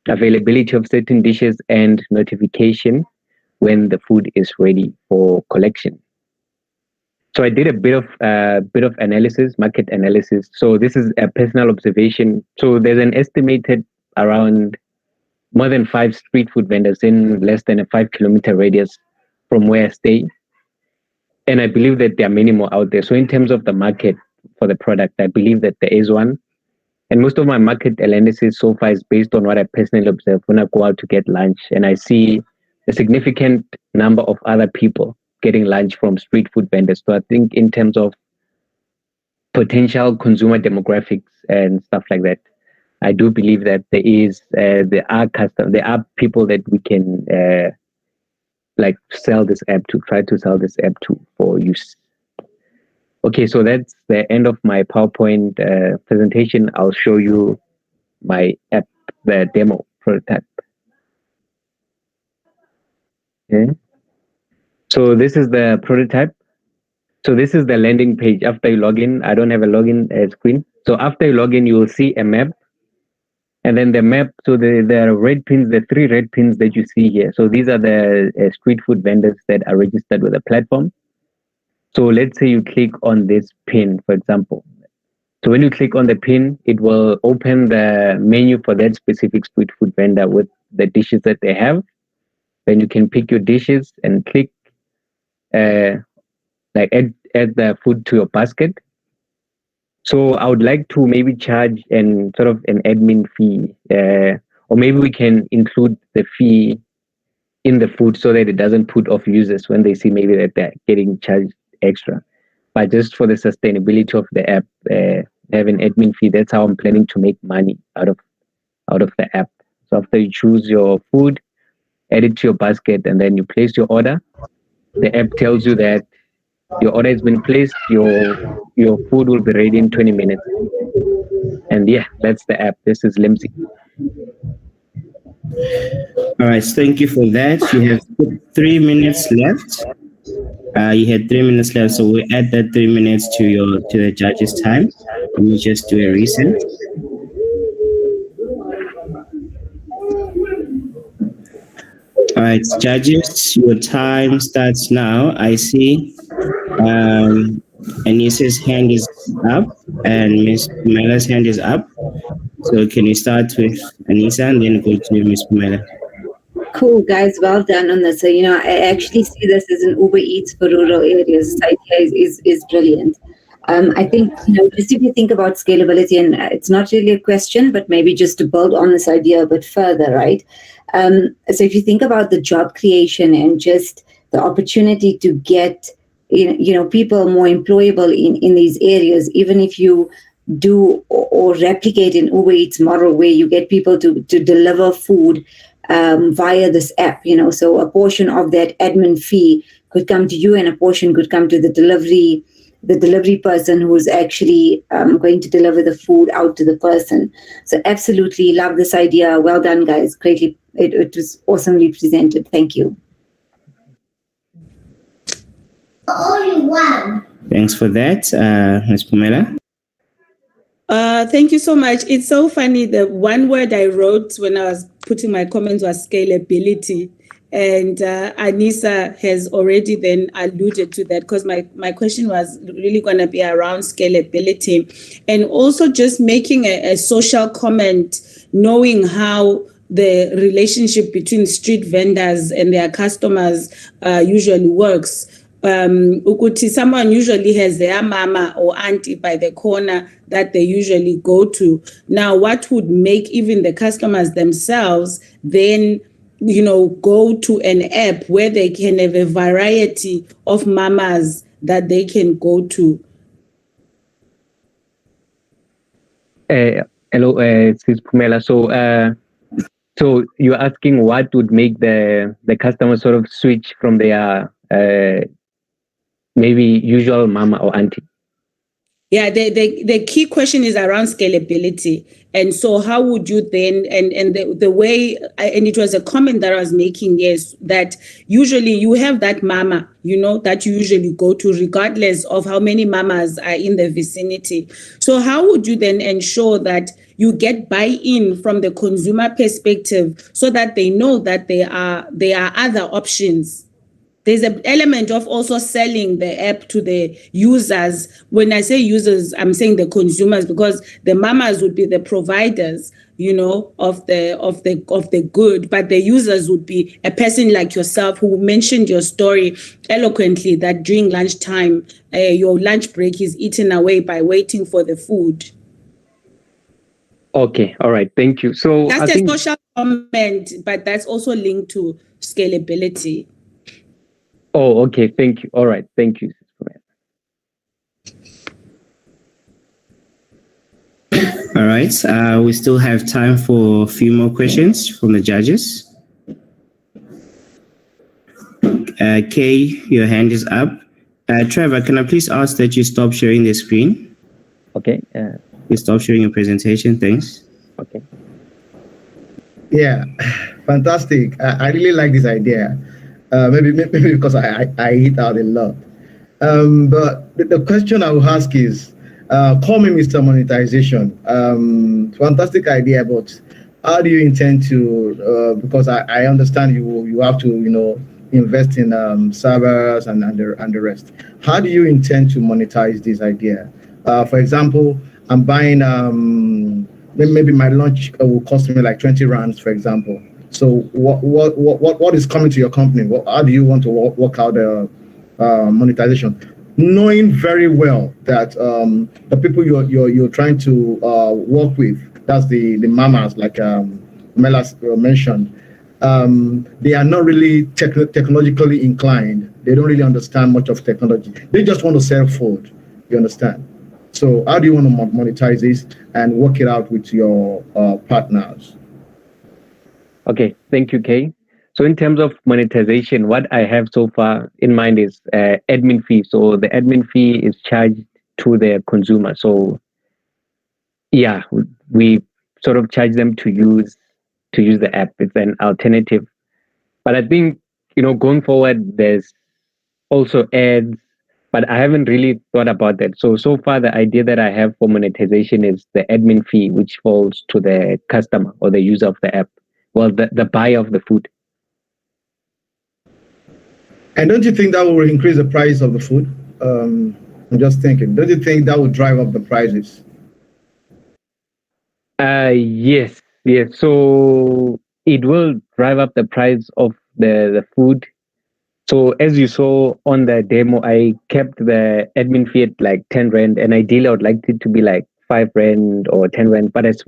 Speaker 8: availability of certain dishes, and notification when the food is ready for collection. So I did a bit of analysis, market analysis. So this is a personal observation. So there's an estimated around more than 5 street food vendors in less than a 5-kilometer radius from where I stay. And I believe that there are many more out there. So in terms of the market for the product, I believe that there is one. And most of my market analysis so far is based on what I personally observe when I go out to get lunch. And I see a significant number of other people getting lunch from street food vendors. So I think in terms of potential consumer demographics and stuff like that, I do believe that there are people that we can sell this app to, try to sell this app to for use. Okay, so that's the end of my PowerPoint presentation. I'll show you my app, the demo prototype. Okay. So this is the prototype. So this is the landing page after you log in. I don't have a login screen. So after you log in, you will see a map. And then the map, so the red pins, the 3 red pins that you see here. So these are the street food vendors that are registered with the platform. So let's say you click on this pin, for example. So when you click on the pin, it will open the menu for that specific street food vendor with the dishes that they have. Then you can pick your dishes and click add the food to your basket. So I would like to maybe charge an admin fee, or maybe we can include the fee in the food so that it doesn't put off users when they see maybe that they're getting charged extra. But just for the sustainability of the app, have an admin fee. That's how I'm planning to make money out of the app. So after you choose your food, add it to your basket, and then you place your order, the app tells you that your order has been placed, your food will be ready in 20 minutes. And yeah, that's the app. This is Limzy.
Speaker 3: All right, thank you for that. You have 3 minutes left. You had 3 minutes left, so we'll add that 3 minutes to the judge's time. Let me just do a reset. All right, judges, your time starts now. I see Anissa's hand is up and Miss Pumela's hand is up. So can you start with Anissa and then go to Miss Pumela?
Speaker 15: Cool, guys. Well done on this. So, I actually see this as an Uber Eats for rural areas. This idea is brilliant. I think, just if you think about scalability, and it's not really a question, but maybe just to build on this idea a bit further, right? So if you think about the job creation and just the opportunity to get, people more employable in these areas, even if you do or replicate an Uber Eats model where you get people to deliver food via this app, so a portion of that admin fee could come to you and a portion could come to the delivery person who is actually going to deliver the food out to the person. So absolutely love this idea. Well done, guys. Greatly. It was awesomely presented. Thank you.
Speaker 2: Only one.
Speaker 3: Thanks for that, Ms. Pumela.
Speaker 14: Thank you so much. It's so funny. The one word I wrote when I was putting my comments was scalability. And Anissa has already then alluded to that, because my question was really going to be around scalability, and also just making a social comment, knowing how the relationship between street vendors and their customers usually works. Someone usually has their mama or auntie by the corner that they usually go to. Now, what would make even the customers themselves then go to an app where they can have a variety of mamas that they can go to.
Speaker 8: Hello, this is Pumela. So you're asking what would make the customer sort of switch from their maybe usual mama or auntie?
Speaker 14: Yeah, the key question is around scalability. And so how would you then, and the way, and it was a comment that I was making, yes, that usually you have that mama, that you usually go to regardless of how many mamas are in the vicinity. So how would you then ensure that you get buy-in from the consumer perspective so that they know that there are other options? There's an element of also selling the app to the users. When I say users, I'm saying the consumers, because the mamas would be the providers, of the good, but the users would be a person like yourself who mentioned your story eloquently that during lunchtime, your lunch break is eaten away by waiting for the food.
Speaker 8: Okay, all right, thank you. So
Speaker 14: that's a social comment, but that's also linked to scalability.
Speaker 8: Oh, okay. Thank you. All right. Thank you.
Speaker 3: All right. We still have time for a few more questions from the judges. Kay, your hand is up. Trevor, can I please ask that you stop sharing the screen?
Speaker 8: Okay.
Speaker 3: You stop sharing your presentation. Thanks.
Speaker 8: Okay.
Speaker 23: Yeah, fantastic. I really like this idea. Maybe because I eat out a lot. But the question I will ask is, call me Mr. Monetization. Fantastic idea, but how do you intend to? Because I understand you have to invest in servers and the rest. How do you intend to monetize this idea? For example, I'm buying maybe my lunch will cost me like 20 rands, for example. So what is coming to your company? How do you want to work out the monetization? Knowing very well that the people you're trying to work with, that's the mamas, like Mela mentioned, they are not really technologically inclined. They don't really understand much of technology. They just want to sell food. You understand? So how do you want to monetize this and work it out with your partners?
Speaker 8: Okay, thank you, Kay. So in terms of monetization, what I have so far in mind is admin fee. So the admin fee is charged to the consumer. So yeah, we sort of charge them to use the app. It's an alternative. But I think, going forward, there's also ads, but I haven't really thought about that. So far, the idea that I have for monetization is the admin fee, which falls to the customer or the user of the app. Well, the buyer of the food.
Speaker 23: And don't you think that will increase the price of the food? I'm just thinking. Don't you think that will drive up the prices?
Speaker 8: Yes. So it will drive up the price of the food. So as you saw on the demo, I kept the admin fee at like 10 rand, and ideally I would like it to be like 5 rand or 10 rand, but just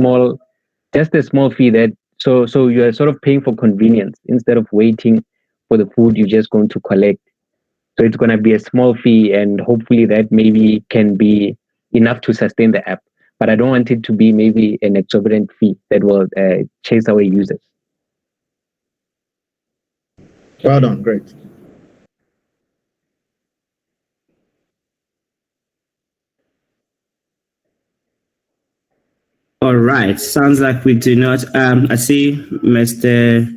Speaker 8: a small fee that so you're sort of paying for convenience instead of waiting for the food you're just going to collect. So it's going to be a small fee, and hopefully that maybe can be enough to sustain the app. But I don't want it to be maybe an exorbitant fee that will chase away users.
Speaker 23: Well done, great.
Speaker 3: All right. Sounds like we do not. I see, Mr.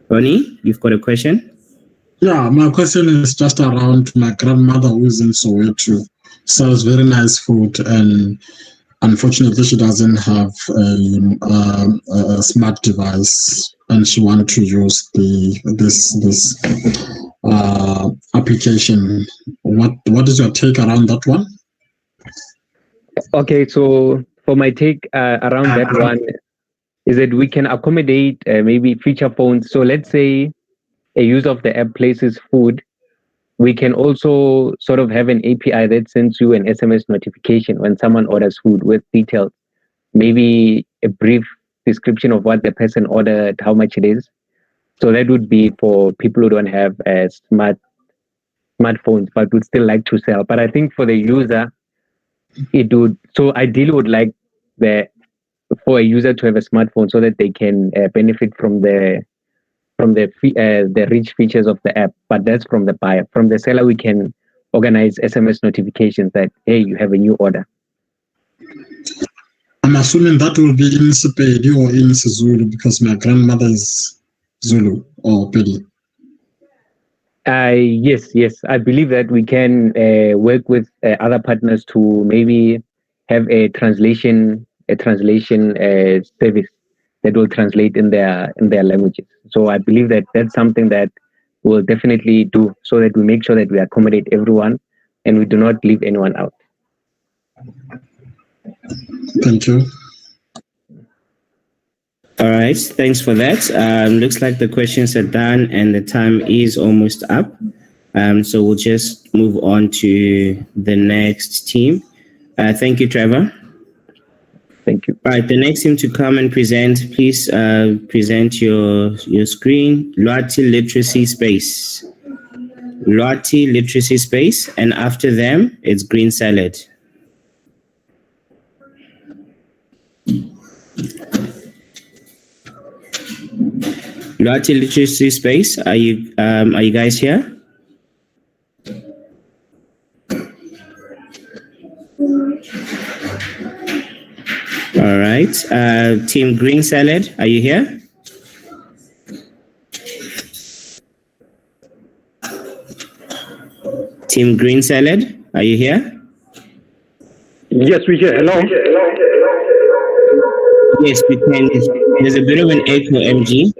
Speaker 3: Ronnie, you've got a question.
Speaker 4: Yeah, my question is just around my grandmother who is in Soweto, sells very nice food, and unfortunately she doesn't have a smart device, and she wants to use this application. What is your take around that one?
Speaker 8: Okay, so for my take around that one is that we can accommodate maybe feature phones. So let's say a user of the app places food, we can also sort of have an API that sends you an SMS notification when someone orders food with details, maybe a brief description of what the person ordered, how much it is. So that would be for people who don't have smartphones but would still like to sell. But I think for the user, it would, so ideally would like for a user to have a smartphone so that they can benefit from the rich features of the app. But that's from the buyer. From the seller, we can organize SMS notifications that, hey, you have a new order.
Speaker 4: I'm assuming that will be in Sepedi or in Zulu because my grandmother is Zulu or Pedi.
Speaker 8: Yes. I believe that we can work with other partners to maybe have a translation service that will translate in their languages. So I believe that that's something that we'll definitely do so that we make sure that we accommodate everyone and we do not leave anyone out.
Speaker 4: Thank you.
Speaker 3: All right, thanks for that. Looks like the questions are done and the time is almost up. So we'll just move on to the next team. Thank you, Trevor.
Speaker 8: Thank you.
Speaker 3: All right, the next team to come and present, please present your screen. Lwati Literacy Space. Lwati Literacy Space, and after them, it's Green Salad. Lwati Literacy Space, are you guys here? All right. Team Green Salad, are you here? Team Green Salad, are you here?
Speaker 1: Yes, we hear. Hello.
Speaker 3: Yes, we can. There's a bit of an echo, MG.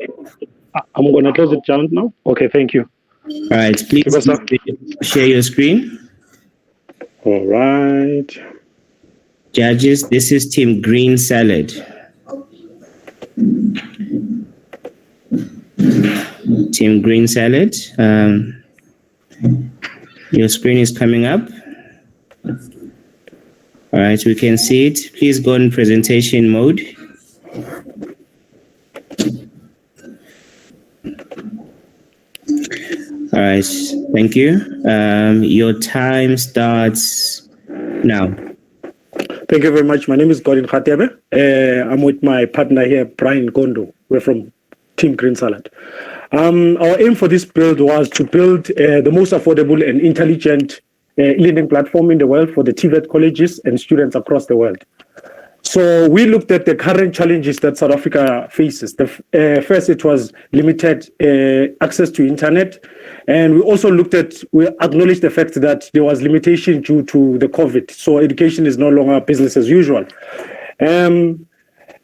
Speaker 1: I'm going to close it down now. Okay, thank you.
Speaker 3: All right, please share your screen.
Speaker 1: All right.
Speaker 3: Judges, this is Team Green Salad. Team Green Salad. Your screen is coming up. All right, we can see it. Please go in presentation mode. All right, thank you. Your time starts now.
Speaker 1: Thank you very much. My name is Gordon Khatebe. I'm with my partner here, Brian Gondo. We're from Team Green Salad. Our aim for this build was to build the most affordable and intelligent e-learning platform in the world for the TVET colleges and students across the world. So we looked at the current challenges that South Africa faces. First, it was limited access to internet. And we also we acknowledged the fact that there was limitation due to the COVID. So education is no longer business as usual. And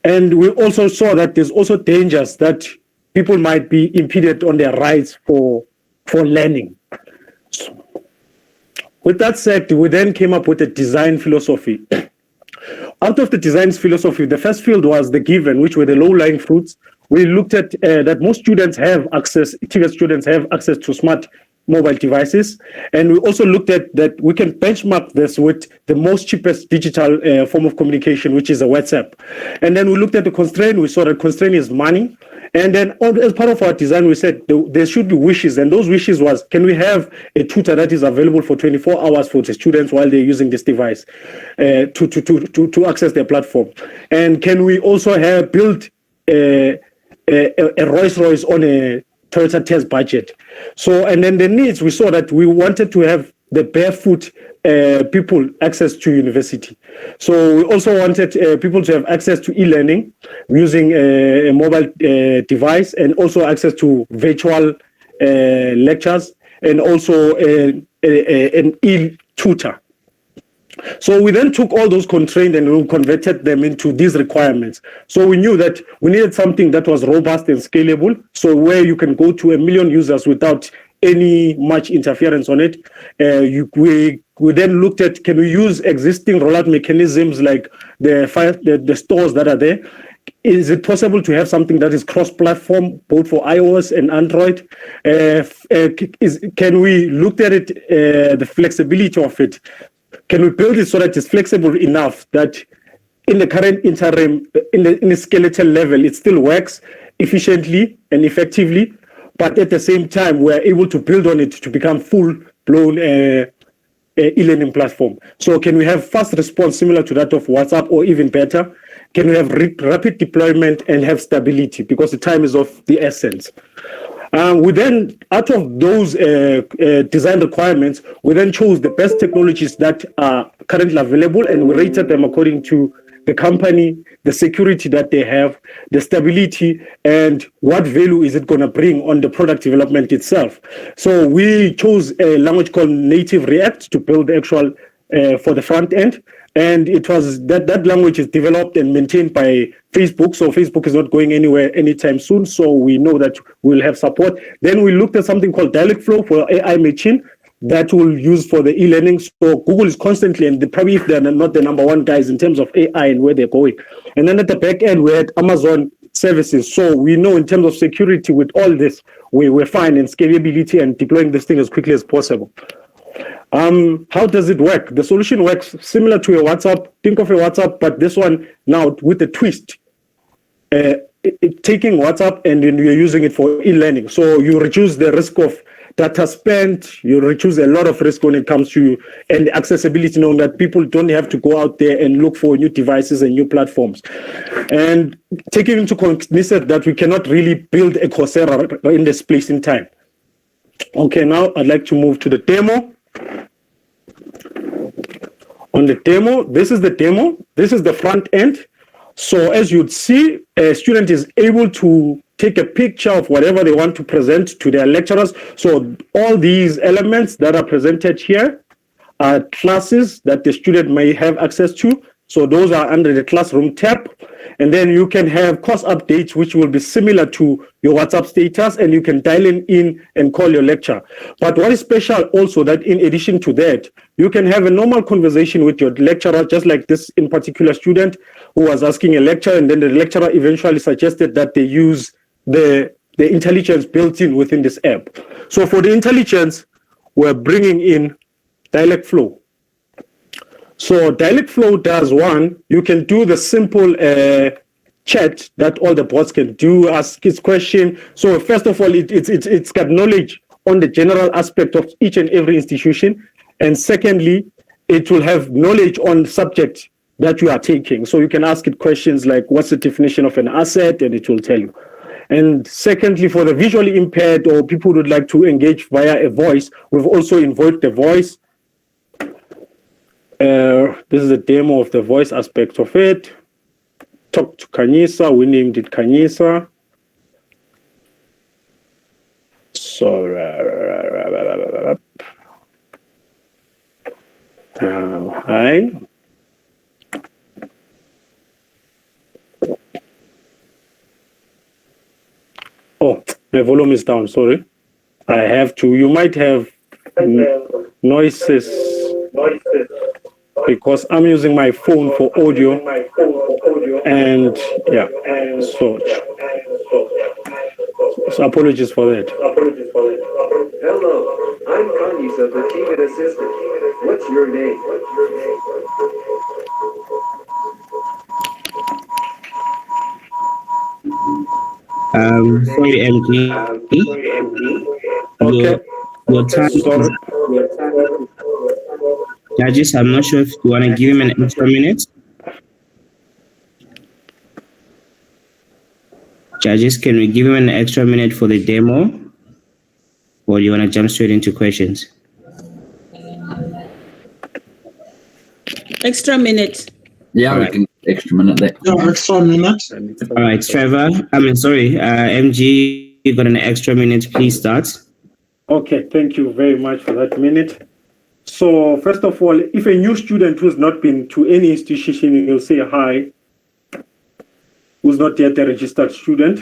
Speaker 1: we also saw that there's also dangers that people might be impeded on their rights for learning. So, with that said, we then came up with a design philosophy. Out of the design philosophy, the first field was the given, which were the low-lying fruits. We looked at that most students have access, TVET students have access to smart mobile devices. And we also looked at that we can benchmark this with the most cheapest digital form of communication, which is a WhatsApp. And then we looked at the constraint. We saw that constraint is money. And then as part of our design, we said there should be wishes. And those wishes was, can we have a tutor that is available for 24 hours for the students while they're using this device to access their platform? And can we also have built a Rolls Royce on a Toyota test budget? So, and then the needs, we saw that we wanted to have the barefoot people access to university. So we also wanted people to have access to e-learning using a mobile device, and also access to virtual lectures, and also an e-tutor. So we then took all those constraints and we converted them into these requirements. So we knew that we needed something that was robust and scalable, so where you can go to 1 million users without any much interference on it. We then looked at, can we use existing rollout mechanisms like the stores that are there? Is it possible to have something that is cross-platform, both for iOS and Android? Can we look at it, the flexibility of it? Can we build it so that it's flexible enough that in the current interim, in the skeletal level, it still works efficiently and effectively, but at the same time, we're able to build on it to become full-blown e-learning platform. So can we have fast response similar to that of WhatsApp, or even better? Can we have rapid deployment and have stability, because the time is of the essence? We then, out of those design requirements, we then chose the best technologies that are currently available, and we rated them according to the company, the security that they have, the stability, and what value is it going to bring on the product development itself. So we chose a language called Native React to build the actual for the front end. And it was that language is developed and maintained by Facebook. So Facebook is not going anywhere anytime soon. So we know that we'll have support. Then we looked at something called Dialectflow for AI machine that we'll use for the e-learning. So Google is constantly, and probably if they're not the number one guys in terms of AI and where they're going. And then at the back end, we had Amazon services. So we know in terms of security with all this, we're fine in scalability and deploying this thing as quickly as possible. How does it work? The solution works similar to a WhatsApp. Think of a WhatsApp, but this one now with a twist. Taking WhatsApp and then you're using it for e-learning. So you reduce the risk of data spent, you reduce a lot of risk when it comes to and accessibility, knowing that people don't have to go out there and look for new devices and new platforms. And taking into consideration that we cannot really build a Coursera in this place in time. Okay, now I'd like to move to the demo. On the demo, this is the demo. This is the front end. So as you'd see, a student is able to take a picture of whatever they want to present to their lecturers. So all these elements that are presented here are classes that the student may have access to. So those are under the classroom tab. And then you can have course updates, which will be similar to your WhatsApp status, and you can dial in and call your lecturer. But what is special also that in addition to that, you can have a normal conversation with your lecturer, just like this in particular student who was asking a lecture, and then the lecturer eventually suggested that they use the intelligence built in within this app. So for the intelligence, we're bringing in Dialectflow. So Dialectflow does one, you can do the simple chat that all the bots can do, ask its question. So first of all, it's got knowledge on the general aspect of each and every institution. And secondly, it will have knowledge on the subject that you are taking. So you can ask it questions like, what's the definition of an asset? And it will tell you. And secondly, for the visually impaired or people who would like to engage via a voice, we've also invoked the voice. This is a demo of the voice aspect of it. Talk to Kanyisa, we named it Kanyisa. So, hi. Oh, my volume is down, sorry. I have to, you might have noises. Because I'm using my phone for audio, and yeah, so apologies for that.
Speaker 9: Hello, I'm Kanyisa, the team assistant. What's your name?
Speaker 3: Sorry, MG.
Speaker 1: Okay.
Speaker 3: Your time.
Speaker 1: Sorry.
Speaker 3: Judges, I'm not sure if you want to give him an extra minute. Judges, can we give him an extra minute for the demo? Or do you want to jump straight into questions?
Speaker 14: Extra minute.
Speaker 7: Yeah, we can extra minute there.
Speaker 4: Yeah, extra minute.
Speaker 3: All right, Trevor. MG, you got an extra minute. Please start.
Speaker 1: Okay, thank you very much for that minute. So first of all, if a new student who's not been to any institution, you'll say hi, who's not yet a registered student,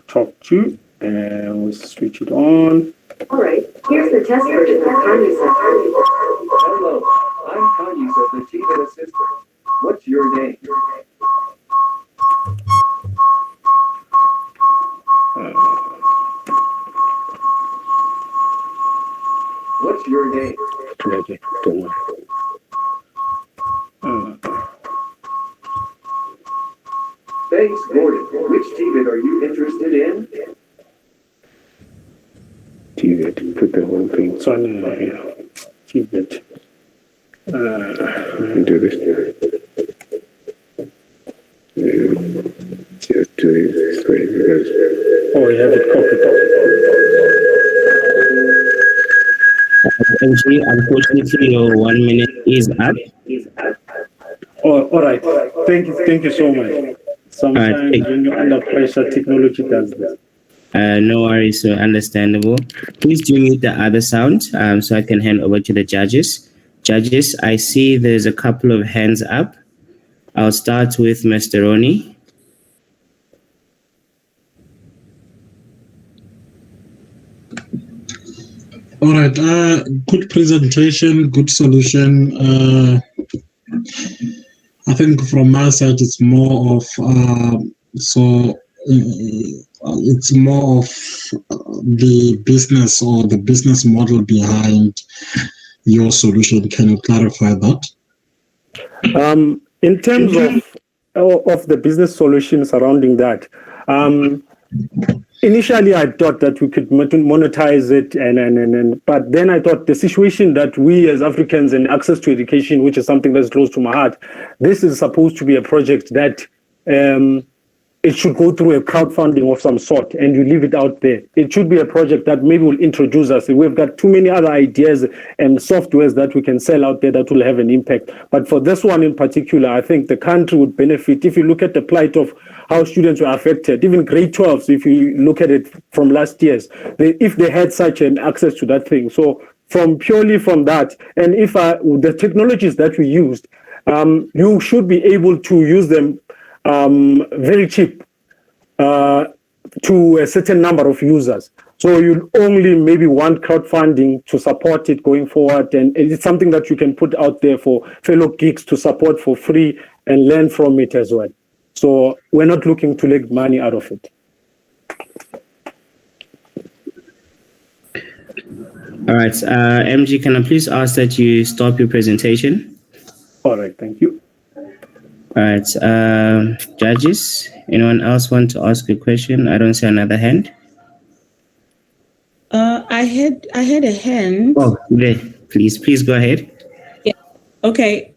Speaker 1: talk to, and we'll switch it on.
Speaker 17: All right, here's the test version of Kanyisa. Hello, I'm Kanyisa, the team assistant. What's your name? What's your name?
Speaker 1: Okay, don't worry.
Speaker 9: Thanks, Gordon. Which TVET are you interested in?
Speaker 1: TVET, put the whole thing. It's on TVET. Let me do this. Just do this way because. Oh, you have it copied.
Speaker 3: MG, unfortunately, your 1 minute is up.
Speaker 1: Oh, all right. Thank you so much. Sometimes when you're under pressure, technology does this.
Speaker 3: No worries, so understandable. Please do mute the other sound so I can hand over to the judges. Judges, I see there's a couple of hands up. I'll start with Mr. Roni.
Speaker 4: All right. Good presentation, good solution. I think from my side, it's more of it's more of the business or the business model behind your solution. Can you clarify that?
Speaker 1: In terms of the business solution surrounding that, initially I thought that we could monetize it, but then I thought the situation that we as Africans and access to education, which is something that's close to my heart, this is supposed to be a project that it should go through a crowdfunding of some sort, and you leave it out there. It should be a project that maybe will introduce us. We've got too many other ideas and softwares that we can sell out there that will have an impact. But for this one in particular, I think the country would benefit. If you look at the plight of how students were affected, even grade 12s, if you look at it from last year's, if they had such an access to that thing. So purely from that, and if the technologies that we used, you should be able to use them very cheap to a certain number of users. So you only maybe want crowdfunding to support it going forward, and it's something that you can put out there for fellow geeks to support for free and learn from it as well. So we're not looking to make money out of it.
Speaker 3: All right, MG, can I please ask that you stop your presentation?
Speaker 1: All right, thank you.
Speaker 3: All right, judges, anyone else want to ask a question? I don't see another hand.
Speaker 14: I had a hand.
Speaker 3: Oh, there. Please go ahead.
Speaker 14: Yeah. Okay.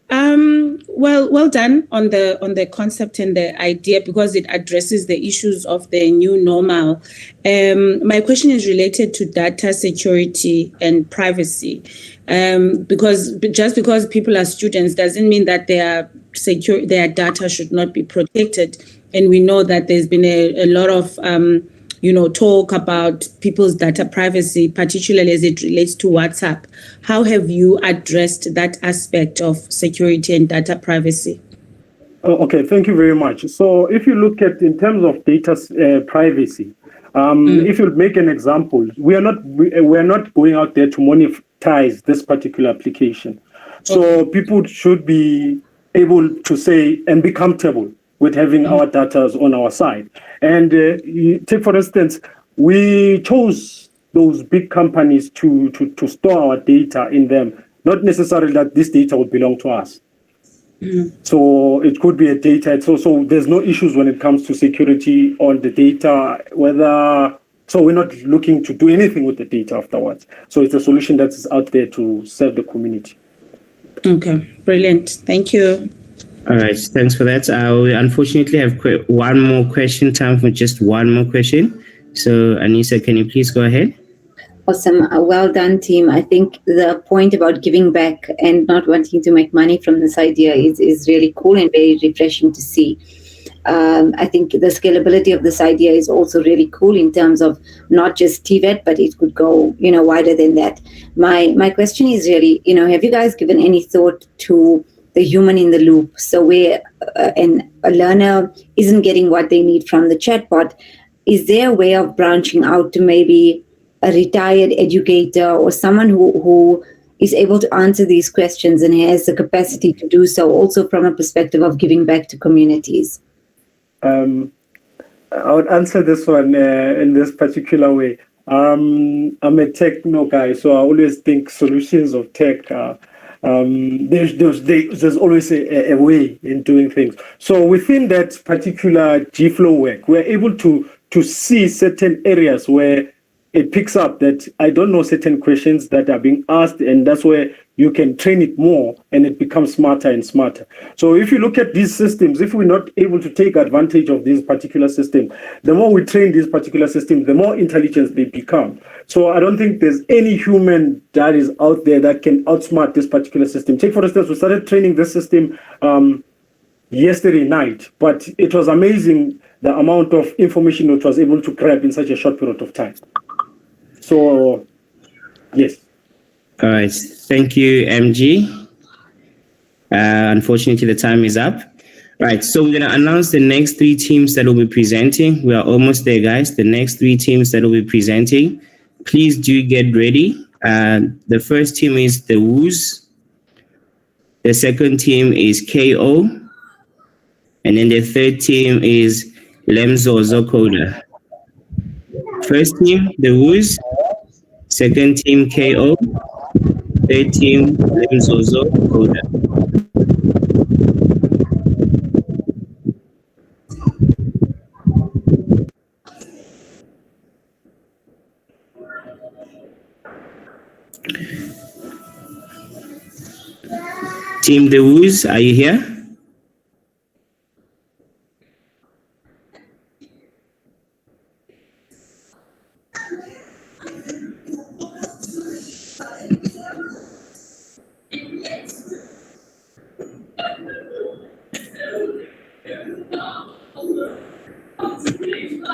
Speaker 14: Well done on the concept and the idea, because it addresses the issues of the new normal. My question is related to data security and privacy. Because just because people are students doesn't mean that their data should not be protected. And we know that there's been a lot of talk about people's data privacy, particularly as it relates to WhatsApp. How have you addressed that aspect of security and data privacy?
Speaker 1: Okay, thank you very much. So if you look at in terms of data privacy, if you make an example, we are not going out there to monetize this particular application. So people should be able to say and be comfortable with having our data on our side. And take, for instance, we chose those big companies to store our data in them, not necessarily that this data would belong to us. So it could be a data. So there's no issues when it comes to security on the data, so we're not looking to do anything with the data afterwards. So it's a solution that is out there to serve the community.
Speaker 14: Okay, brilliant. Thank you.
Speaker 3: All right, thanks for that. We unfortunately have one more question, time for just one more question. So Anissa, can you please go ahead?
Speaker 15: Awesome. Well done, team. I think the point about giving back and not wanting to make money from this idea is really cool and very refreshing to see. I think the scalability of this idea is also really cool in terms of not just TVET, but it could go, wider than that. My question is really, have you guys given any thought to the human in the loop? So where a learner isn't getting what they need from the chatbot, is there a way of branching out to maybe a retired educator or someone who is able to answer these questions and has the capacity to do so, also from a perspective of giving back to communities?
Speaker 1: I would answer this one in this particular way. I'm a techno guy, so I always think solutions of tech there's always a way in doing things. So within that particular GFlow work, we're able to see certain areas where it picks up that I don't know certain questions that are being asked, and that's where you can train it more and it becomes smarter and smarter. So if you look at these systems, if we're not able to take advantage of this particular system, the more we train this particular system, the more intelligent they become. So I don't think there's any human that is out there that can outsmart this particular system. Take, for instance, we started training this system yesterday night, but it was amazing the amount of information it was able to grab in such a short period of time. So, yes.
Speaker 3: All right. Thank you, MG. Unfortunately, the time is up. Right. So we're going to announce the next 3 teams that will be presenting. We are almost there, guys. The next 3 teams that will be presenting. Please do get ready. The first team is the Woos. The second team is KO. And then the third team is Lemzo Zokoda. First team, the Woos. Second team, KO. Third team, Lemzo Zokoda. Team The Woos, are you here?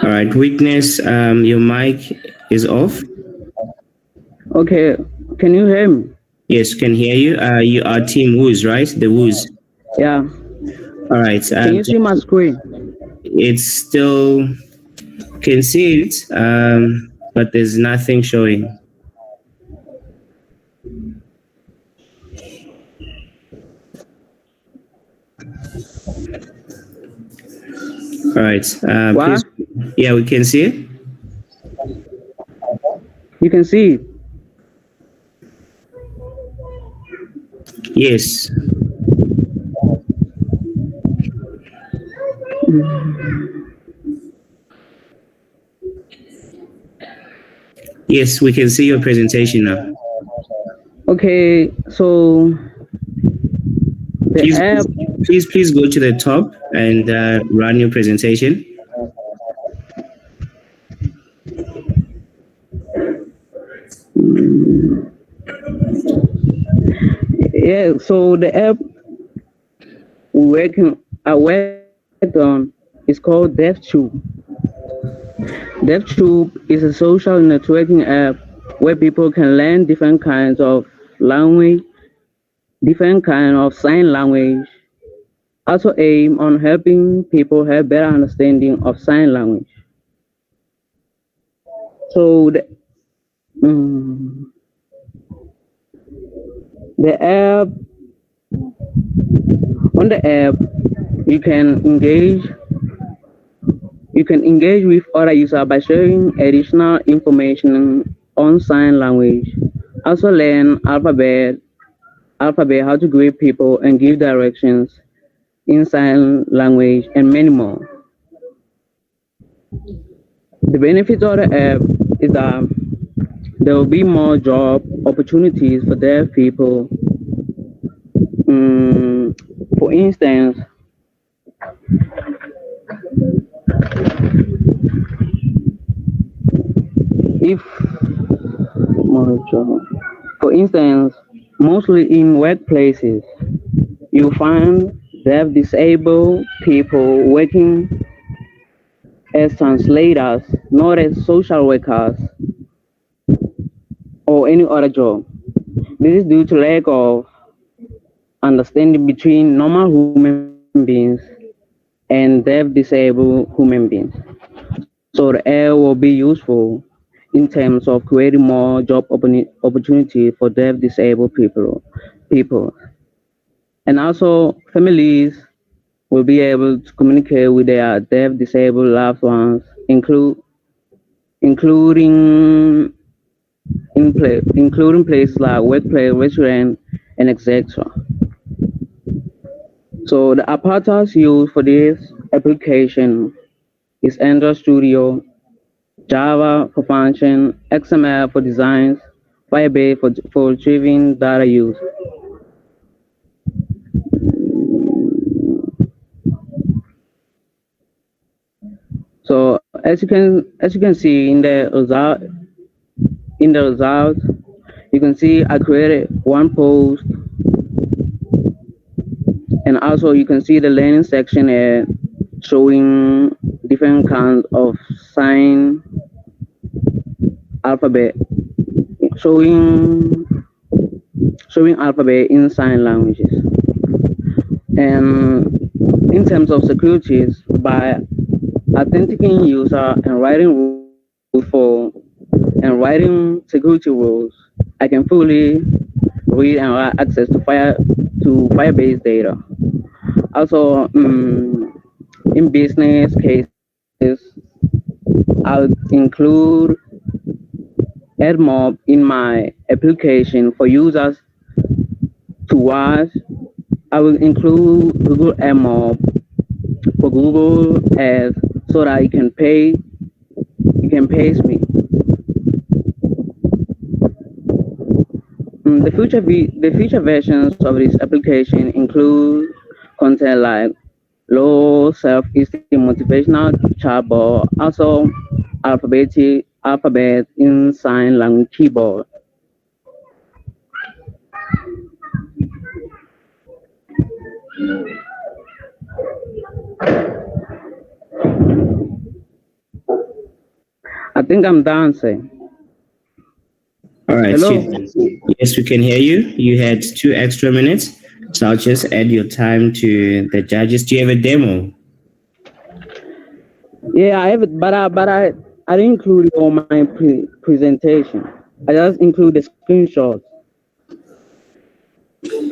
Speaker 3: All right, Witness, your mic is off.
Speaker 11: Okay, can you hear me?
Speaker 3: Yes, can hear you. You are Team Woos, right? The Woos.
Speaker 11: Yeah.
Speaker 3: All right.
Speaker 11: Can you see my screen?
Speaker 3: It's still can see it, but there's nothing showing. All right. Please, yeah, we can see it.
Speaker 11: You can see it.
Speaker 3: Yes. Yes, we can see your presentation now.
Speaker 11: Okay, so the app.
Speaker 3: Please go to the top and run your presentation.
Speaker 11: Yeah, so the app I worked on is called DevTube. DevTube is a social networking app where people can learn different kinds of language, different kind of sign language. Also aim on helping people have better understanding of sign language. So the app, on the app, you can engage with other users by sharing additional information on sign language. Also learn alphabet, how to greet people and give directions in sign language, and many more. The benefit of the app is that there will be more job opportunities for deaf people. For instance, mostly in workplaces, you find deaf disabled people working as translators, not as social workers or any other job. This is due to lack of understanding between normal human beings and deaf disabled human beings. So the app will be useful in terms of creating more job opportunity for deaf disabled people. And also families will be able to communicate with their deaf disabled loved ones, including places like workplace, restaurant, and etc. So the apparatus used for this application is Android Studio, Java for function, XML for designs, Firebase for retrieving data use. So as you can see in the result, you can see I created one post, and also you can see the learning section here showing different kinds of sign alphabet, showing alphabet in sign languages. And in terms of securities, by authenticating user and writing security rules, I can fully read and write access to Firebase data. Also, in business cases, I'll include AdMob in my application for users to watch. I will include Google AdMob for Google Ads so that you can pay me. The future versions of this application include content like low self-esteem motivational chatbot, also alphabet in sign language keyboard. I think I'm done, sir.
Speaker 3: All right.
Speaker 11: Hello.
Speaker 3: Yes, we can hear you. You had 2 extra minutes, so I'll just add your time to the judges. Do you have a demo?
Speaker 11: Yeah, I have it, but I didn't include it on my presentation. I just include the screenshots.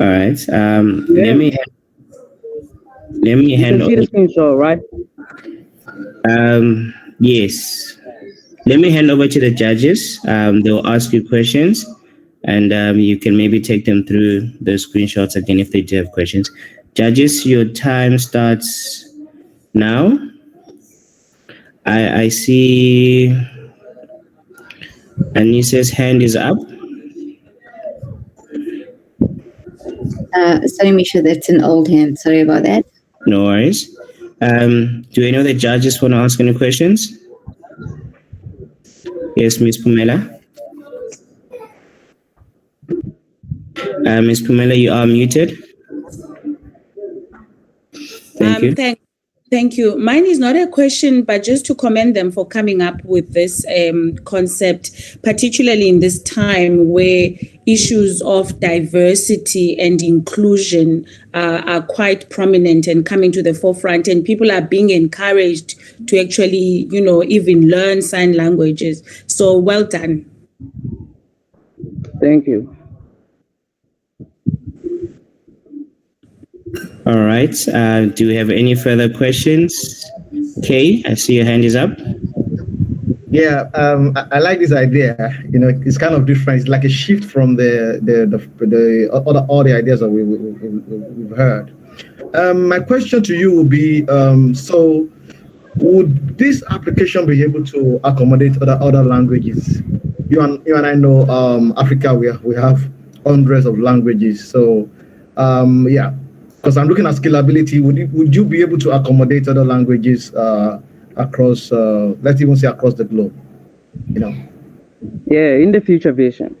Speaker 3: All right. Let me hand
Speaker 11: over. You can see the screenshot, right?
Speaker 3: Yes. Let me hand over to the judges. They'll ask you questions, and you can maybe take them through the screenshots again if they do have questions. Judges, your time starts now. I see Anissa's hand is up.
Speaker 15: Sorry, Misha, that's an old hand. Sorry about that.
Speaker 3: No worries. Do any of the judges want to ask any questions? Yes, Ms. Pumela. Ms. Pumela, you are muted. Thank you.
Speaker 14: Thank you. Mine is not a question, but just to commend them for coming up with this concept, particularly in this time where issues of diversity and inclusion are quite prominent and coming to the forefront, and people are being encouraged to actually, even learn sign languages. So well done.
Speaker 11: Thank you.
Speaker 3: All right. Do we have any further questions? Kay, I see your hand is up.
Speaker 23: Yeah, I like this idea. It's kind of different. It's like a shift from the all the ideas that we've heard. My question to you would be: so, would this application be able to accommodate other languages? You and I know, Africa, we have hundreds of languages. So, yeah. Because I'm looking at scalability, would you be able to accommodate other languages across, let's even say across the globe?
Speaker 11: Yeah, in the future vision.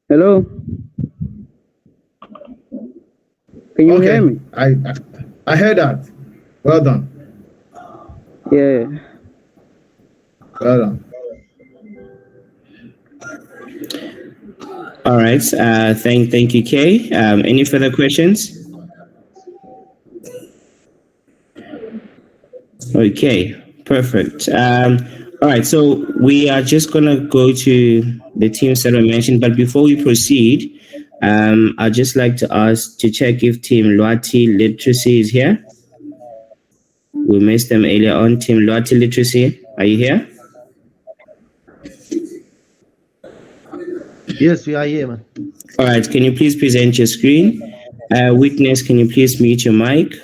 Speaker 11: Hello. Can you hear me?
Speaker 23: I heard that. Well done.
Speaker 11: Yeah.
Speaker 23: Well done.
Speaker 3: All right. Thank you, Kay. Any further questions? Okay, perfect. All right, so we are just gonna go to the teams that I mentioned, but before we proceed, I'd just like to ask to check if Team Lwati Literacy is here. We missed them earlier on. Team Lwati Literacy, are you here?
Speaker 12: Yes, we are here, man.
Speaker 3: All right, can you please present your screen? Witness, can you please mute your mic?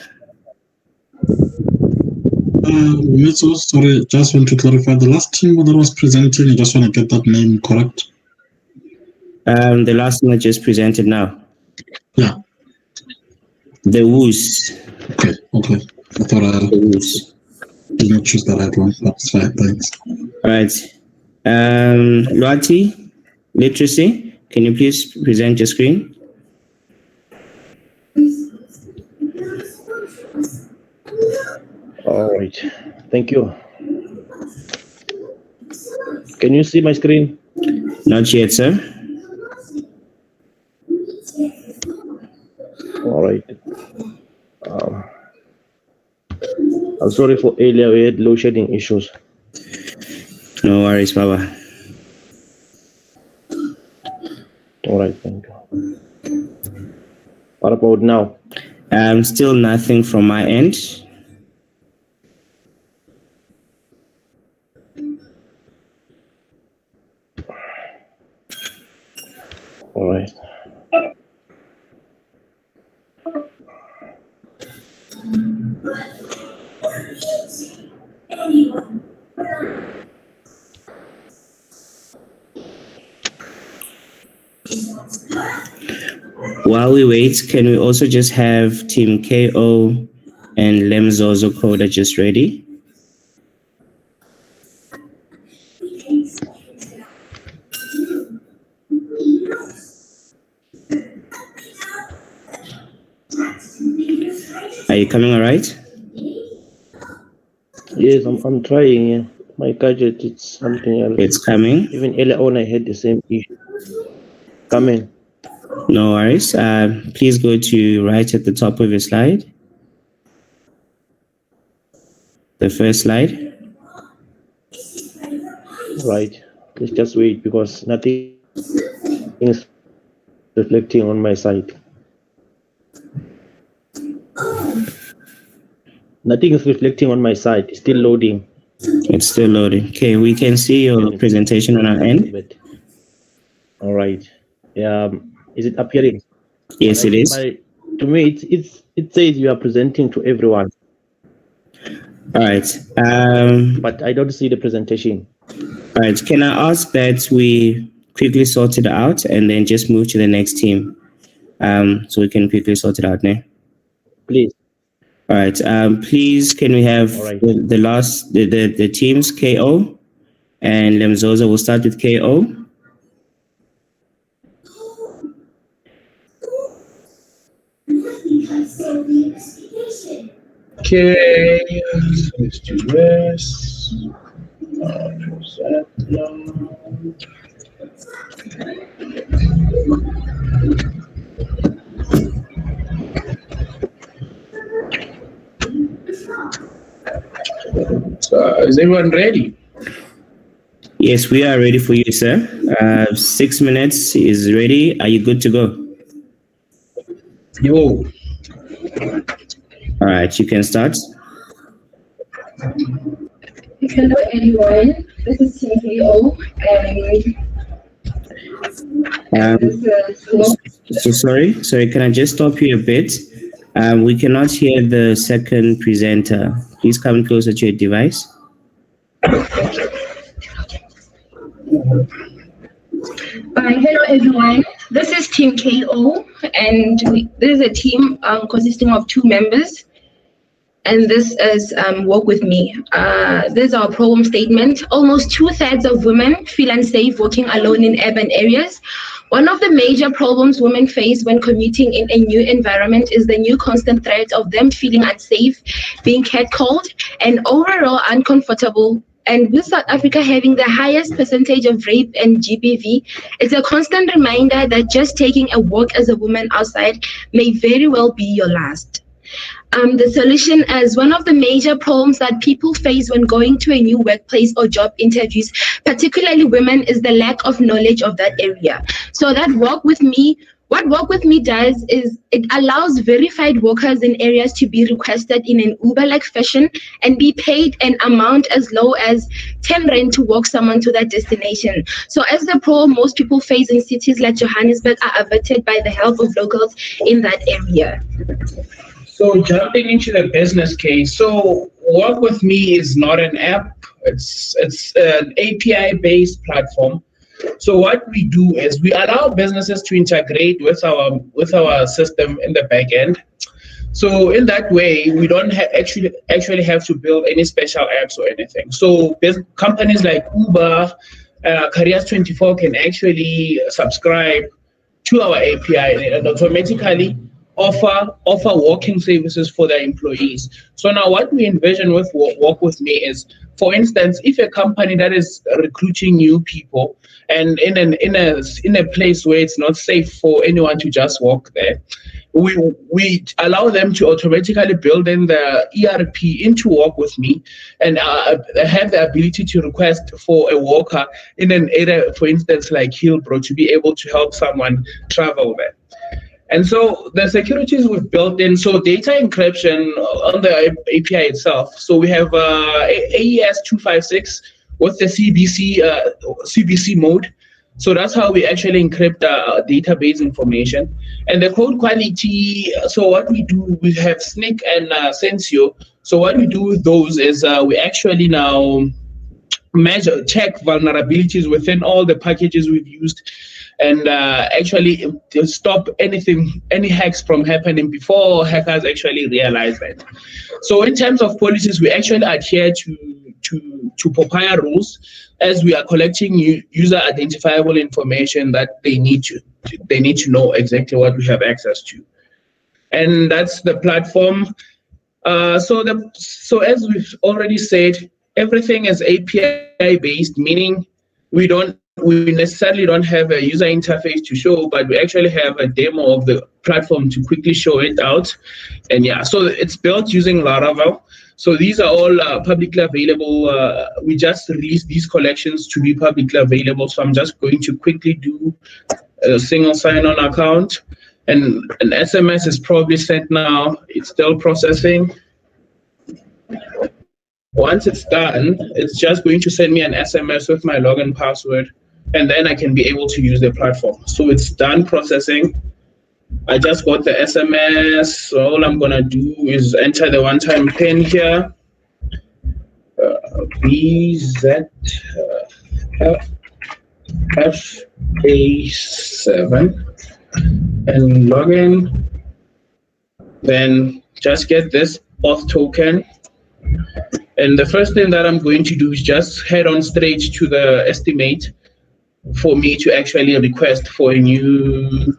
Speaker 4: Sorry, just want to clarify. The last team that was presenting, I just want to get that name correct.
Speaker 3: The last one I just presented now.
Speaker 4: Yeah.
Speaker 3: The Woos.
Speaker 4: Okay. I thought I didn't choose the right one. That's fine, thanks.
Speaker 3: All right. Luati, literacy, can you please present your screen?
Speaker 12: All right. Thank you. Can you see my screen?
Speaker 3: Not yet, sir.
Speaker 12: All right. I'm sorry for earlier, we had load shedding issues.
Speaker 3: No worries, Baba.
Speaker 12: All right, thank you. What about now?
Speaker 3: Still nothing from my end.
Speaker 12: All right.
Speaker 3: While we wait, can we also just have Team KO and Lemzozo Coda just ready? Are you coming all right?
Speaker 12: Yes, I'm trying. Yeah. My gadget, it's something else.
Speaker 3: It's coming.
Speaker 12: Even earlier on, I had the same issue. Coming.
Speaker 3: No worries. Please go to right at the top of your slide. The first slide.
Speaker 12: Right. Let's just wait because nothing is reflecting on my side. Nothing is reflecting on my side. It's still loading.
Speaker 3: It's still loading. Okay, we can see your presentation on our end.
Speaker 12: All right. Is it appearing?
Speaker 3: Yes, it is.
Speaker 12: To me, it says you are presenting to everyone.
Speaker 3: All right.
Speaker 12: But I don't see the presentation.
Speaker 3: All right. Can I ask that we quickly sort it out and then just move to the next team, so we can quickly sort it out now?
Speaker 12: Please.
Speaker 3: All right. Please, can we have the teams KO and Lemzoza? We'll start with KO.
Speaker 18: Okay, let's do this. Is everyone ready?
Speaker 3: Yes, we are ready for you, sir. 6 minutes is ready. Are you good to go?
Speaker 18: Yo.
Speaker 3: All right, you can start.
Speaker 19: Hello everyone, this is TKO
Speaker 3: So sorry, can I just stop you a bit? We cannot hear the second presenter. Please come closer to your device.
Speaker 19: Hello everyone, this is Team KO and this is a team consisting of 2 members. And this is Work With Me. This is our problem statement. Almost 2/3 of women feel unsafe walking alone in urban areas. One of the major problems women face when commuting in a new environment is the new constant threat of them feeling unsafe, being catcalled, and overall uncomfortable. And with South Africa having the highest percentage of rape and GBV, it's a constant reminder that just taking a walk as a woman outside may very well be your last. The solution as one of the major problems that people face when going to a new workplace or job interviews, particularly women, is the lack of knowledge of that area. So that Work With Me What Walk With Me does is it allows verified workers in areas to be requested in an Uber-like fashion and be paid an amount as low as 10 rand to walk someone to that destination. So as the problem most people face in cities like Johannesburg are averted by the help of locals in that area.
Speaker 18: So jumping into the business case, so Walk With Me is not an app. It's an API-based platform. So what we do is we allow businesses to integrate with our system in the back end. So in that way, we don't actually have to build any special apps or anything. So companies like Uber, Careers24 can actually subscribe to our API and automatically offer walking services for their employees. So now what we envision with Walk With Me is, for instance, if a company that is recruiting new people and in a place where it's not safe for anyone to just walk there, we allow them to automatically build in the ERP into Walk With Me and have the ability to request for a walker in an area, for instance, like Hillbrow, to be able to help someone travel there. And so the securities we've built in, so data encryption on the API itself. So we have AES 256 with the CBC mode. So that's how we actually encrypt database information. And the code quality, so what we do, we have SNCC and Sensio. So what we do with those is we actually now check vulnerabilities within all the packages we've used, and actually to stop any hacks from happening before hackers actually realize that. So in terms of policies, we actually adhere to POPIA rules as we are collecting user identifiable information that they need to know exactly what we have access to. And that's the platform. So as we've already said, everything is API based, meaning we necessarily don't have a user interface to show, but we actually have a demo of the platform to quickly show it out. And yeah, so it's built using Laravel. So these are all publicly available. We just released these collections to be publicly available. So I'm just going to quickly do a single sign-on account. And an SMS is probably sent now. It's still processing. Once it's done, it's just going to send me an SMS with my login password, and then I can be able to use the platform. So it's done processing. I just got the SMS. So all I'm gonna do is enter the one-time PIN here. BZFA7 and login. Then just get this auth token. And the first thing that I'm going to do is just head on straight to the estimate for me to actually request for a new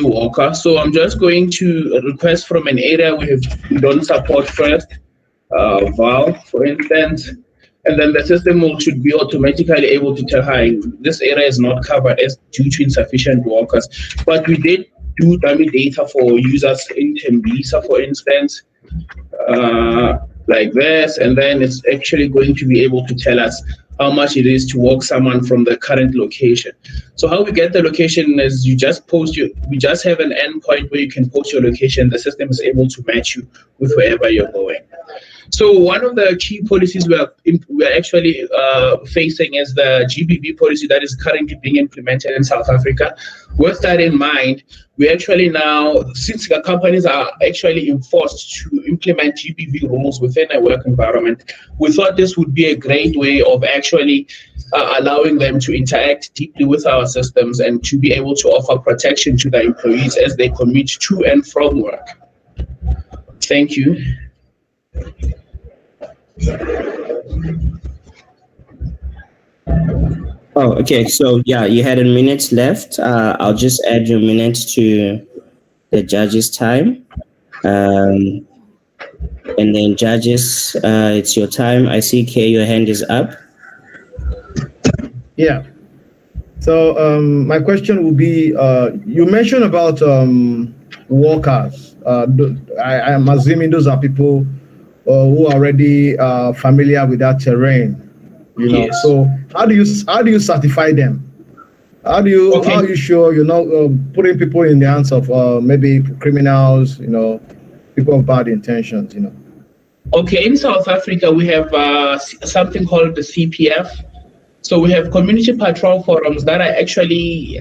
Speaker 18: walker. So I'm just going to request from an area we don't support first, Val, for instance, and then the system should be automatically able to tell, hi, this area is not covered as due to insufficient walkers. But we did do dummy data for users in Tembisa, for instance, like this, and then it's actually going to be able to tell us how much it is to walk someone from the current location. So how we get the location is we just have an endpoint where you can post your location. The system is able to match you with wherever you're going. So one of the key policies we're actually facing is the GBV policy that is currently being implemented in South Africa. With that in mind, we actually now, since the companies are actually enforced to implement GBV rules within a work environment, we thought this would be a great way of actually allowing them to interact deeply with our systems and to be able to offer protection to their employees as they commute to and from work. Thank you.
Speaker 3: Oh, okay. So yeah, you had a minute left. I'll just add your minute to the judges' time. And then judges, it's your time. I see Kay, your hand is up.
Speaker 23: Yeah. So my question will be, you mentioned about workers. I am assuming those are people who are already familiar with that terrain. You know,
Speaker 18: yes.
Speaker 23: So how do you certify them? How are you sure you're not putting people in the hands of maybe criminals, people of bad intentions,
Speaker 18: Okay, in South Africa, we have something called the CPF. So we have community patrol forums that are actually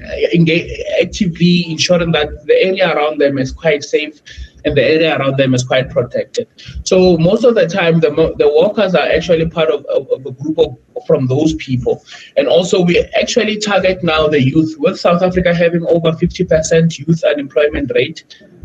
Speaker 18: actively ensuring that the area around them is quite safe and the area around them is quite protected. So most of the time, the workers are actually part of a group from those people. And also we actually target now the youth. With South Africa having over 50% youth unemployment rate,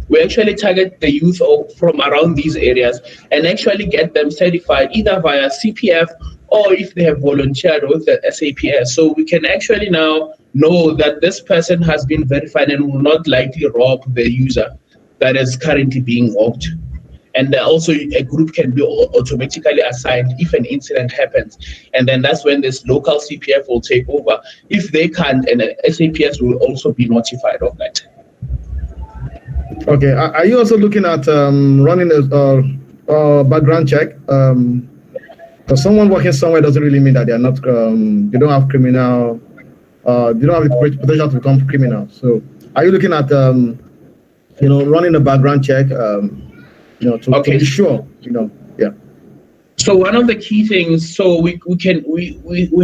Speaker 18: we actually target the youth from around these areas and actually get them certified either via CPF or if they have volunteered with the SAPS. So we can actually now know that this person has been verified and will not likely rob the user that is currently being robbed. And also a group can be automatically assigned if an incident happens. And then that's when this local CPF will take over. If they can't, and SAPS will also be notified of that.
Speaker 23: Okay, are you also looking at running a background check? Because someone working somewhere doesn't really mean that they are not, they don't have criminal, they don't have the potential to become criminal. So are you looking at, running a background check, to be sure, yeah.
Speaker 18: So one of the key things, so we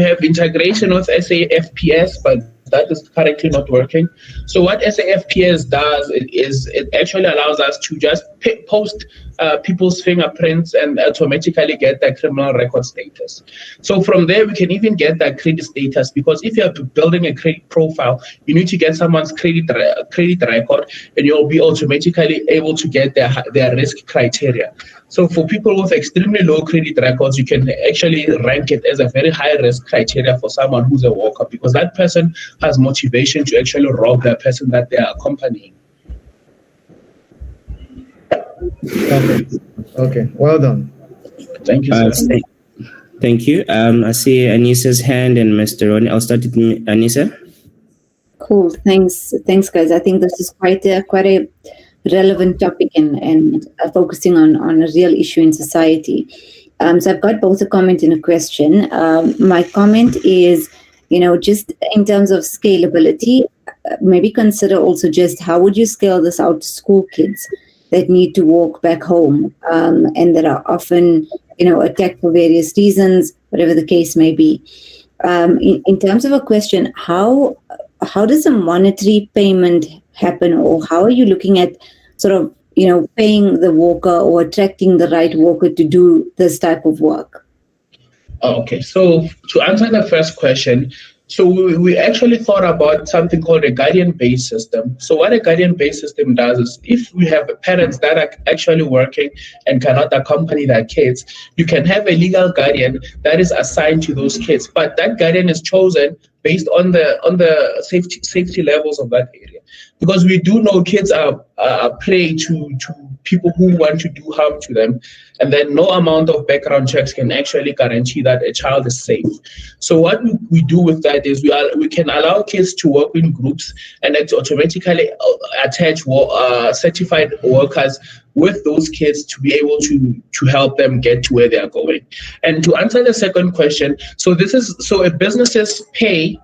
Speaker 18: have integration with SAFPS, but that is currently not working. So what SAFPS does is it actually allows us to just post people's fingerprints and automatically get their criminal record status. So from there, we can even get their credit status, because if you're building a credit profile, you need to get someone's credit record, and you'll be automatically able to get their risk criteria. So for people with extremely low credit records, you can actually rank it as a very high risk criteria for someone who's a worker, because that person has motivation to actually rob the person that they are accompanying.
Speaker 23: Okay, well done.
Speaker 18: Thank you, sir.
Speaker 3: Thank you. I see Anisa's hand and Mr. Ronnie. I'll start with Anisa.
Speaker 15: Cool. Thanks, guys. I think this is quite a relevant topic and focusing on a real issue in society. So I've got both a comment and a question. My comment is, just in terms of scalability, maybe consider also just how would you scale this out to school kids that need to walk back home and that are often, attacked for various reasons, whatever the case may be. In terms of a question, how does a monetary payment happen, or how are you looking at sort of, paying the worker or attracting the right worker to do this type of work?
Speaker 18: Okay, so to answer the first question, so we actually thought about something called a guardian-based system. So what a guardian-based system does is, if we have parents that are actually working and cannot accompany their kids, you can have a legal guardian that is assigned to those kids. But that guardian is chosen based on the safety levels of that area. Because we do know kids are prey to people who want to do harm to them, and then no amount of background checks can actually guarantee that a child is safe. So what we do with that is we can allow kids to work in groups and automatically attach certified workers with those kids to be able to help them get to where they are going. And to answer the second question, so if businesses pay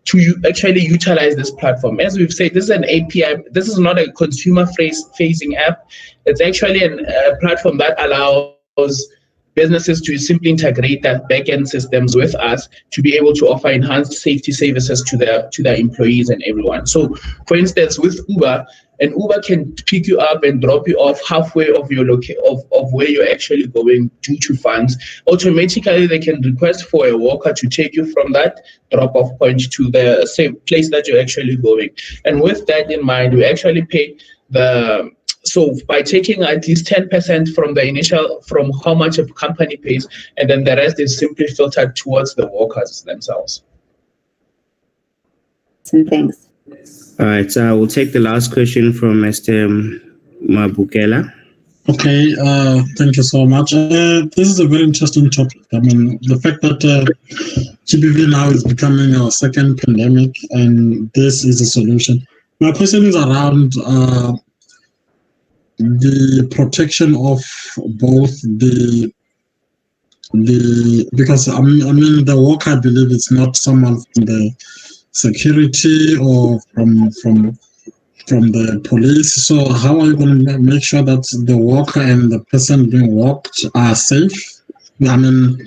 Speaker 18: to actually utilize this platform. As we've said, this is an API. This is not a consumer-facing app. It's actually a platform that allows businesses to simply integrate their back-end systems with us to be able to offer enhanced safety services to their employees and everyone. So, for instance, with Uber, an Uber can pick you up and drop you off halfway of your of where you're actually going due to funds. Automatically, they can request for a worker to take you from that drop-off point to the same place that you're actually going. And with that in mind, we actually pay so by taking at least 10% from the initial, from how much a company pays, and then the rest is simply filtered towards the workers themselves.
Speaker 15: Thanks.
Speaker 3: All right, so we'll take the last question from Mr. Mabukela.
Speaker 4: Okay, thank you so much. This is a very interesting topic. I mean, the fact that GBV now is becoming a second pandemic, and this is a solution. My question is around the protection of both because I mean the worker, I believe, it's not someone from the security or from the police. So how are you going to make sure that the worker and the person being walked are safe? I mean,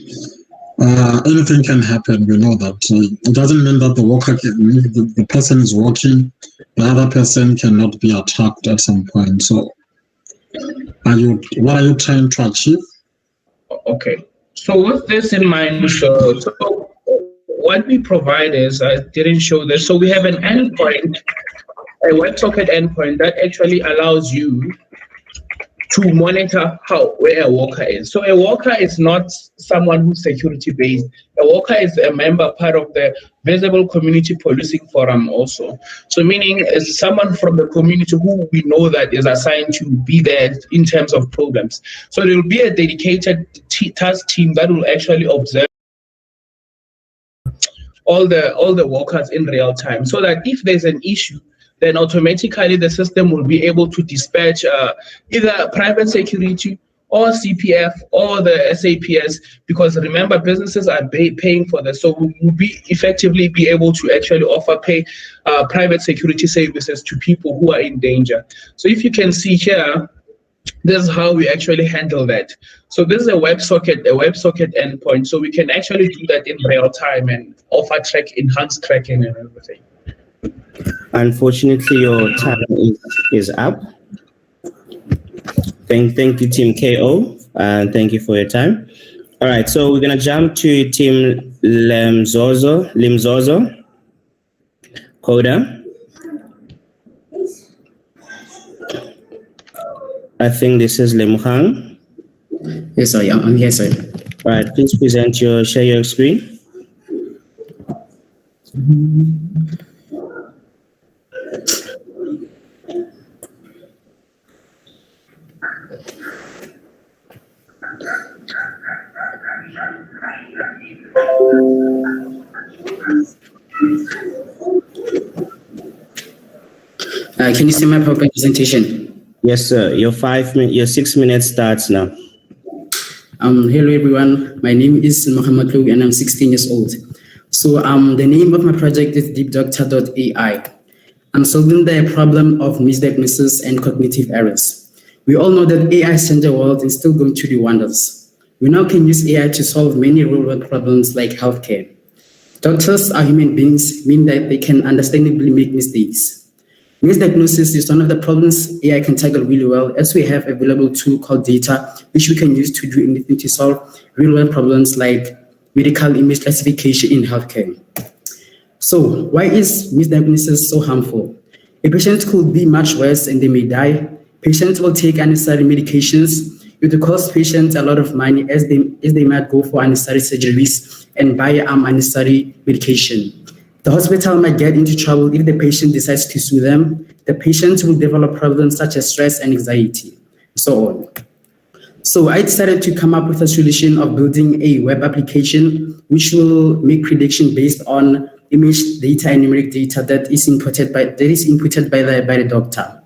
Speaker 4: anything can happen. We know that. It doesn't mean that the worker if the person is walking, the other person cannot be attacked at some point. So, what are you trying to achieve?
Speaker 18: Okay. So with this in mind, so what we provide is, I didn't show this. So we have an endpoint, a WebSocket endpoint that actually allows you to monitor where a worker is. So a worker is not someone who's security based. A worker is a member, part of the Visible Community Policing Forum also. So meaning is someone from the community who we know that is assigned to be there in terms of programs. So there will be a dedicated task team that will actually observe all the workers in real time, so that if there's an issue, then automatically the system will be able to dispatch either private security or CPF or the SAPS, because remember, businesses are paying for this. So we will effectively be able to actually offer private security services to people who are in danger. So if you can see here, this is how we actually handle that. So this is a WebSocket endpoint. So we can actually do that in real time and offer enhanced tracking and everything.
Speaker 3: Unfortunately, your time is up. Thank you, Team KO, and thank you for your time. All right, so we're gonna jump to Team Limzozo, Coda. I think this is Limhang.
Speaker 10: Yes, sir. I'm here, sir.
Speaker 3: All right, please share your screen.
Speaker 10: Can you see my PowerPoint presentation?
Speaker 3: Yes, sir. Your 6 minutes starts now.
Speaker 10: Hello, everyone. My name is Mohammed Lou, and I'm 16 years old. So the name of my project is DeepDoctor.ai. I'm solving the problem of misdiagnosis and cognitive errors. We all know that AI has changed the world and still going to do wonders. We now can use AI to solve many real-world problems like healthcare. Doctors are human beings, meaning that they can understandably make mistakes. Misdiagnosis is one of the problems AI can tackle really well, as we have available tool called data, which we can use to do anything to solve real-world problems like medical image classification in healthcare. So why is misdiagnosis so harmful? A patient could be much worse and they may die. Patients will take unnecessary medications. It will cost patients a lot of money as they might go for unnecessary surgeries and buy unnecessary medication. The hospital might get into trouble if the patient decides to sue them. The patient will develop problems such as stress and anxiety, so on. So I decided to come up with a solution of building a web application which will make prediction based on image data and numeric data that is inputted by the doctor.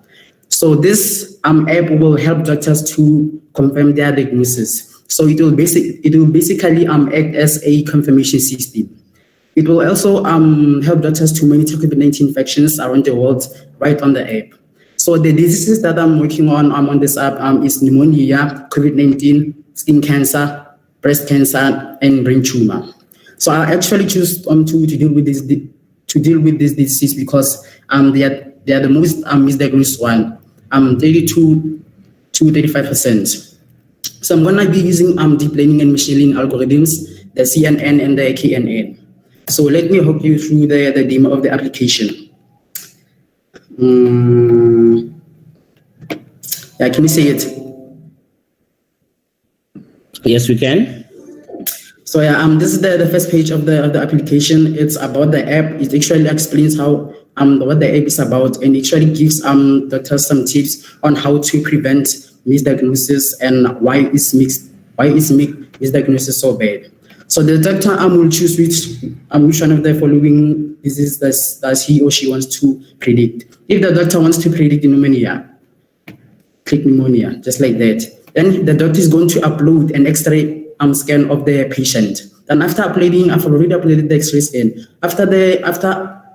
Speaker 10: So this app will help doctors to confirm their diagnosis. So it will basically act as a confirmation system. It will also help doctors to monitor COVID-19 infections around the world right on the app. So the diseases that I'm working on this app is pneumonia, COVID-19, skin cancer, breast cancer, and brain tumor. So I actually choose to deal with this disease because they are the most misdiagnosed one, 32 to 35%. So I'm gonna be using deep learning and machine learning algorithms, the CNN and the KNN. So let me walk you through the demo of the application. Yeah, can you see it?
Speaker 3: Yes, we can.
Speaker 10: So yeah, this is the first page of the application. It's about the app. It actually explains how what the app is about, and it actually gives doctors some tips on how to prevent misdiagnosis and why is misdiagnosis so bad. So the doctor will choose which one of the following diseases does he or she wants to predict. If the doctor wants to predict pneumonia, click pneumonia, just like that. Then the doctor is going to upload an X-ray scan of the patient. Then after uploading, I've already uploaded the X-ray scan. After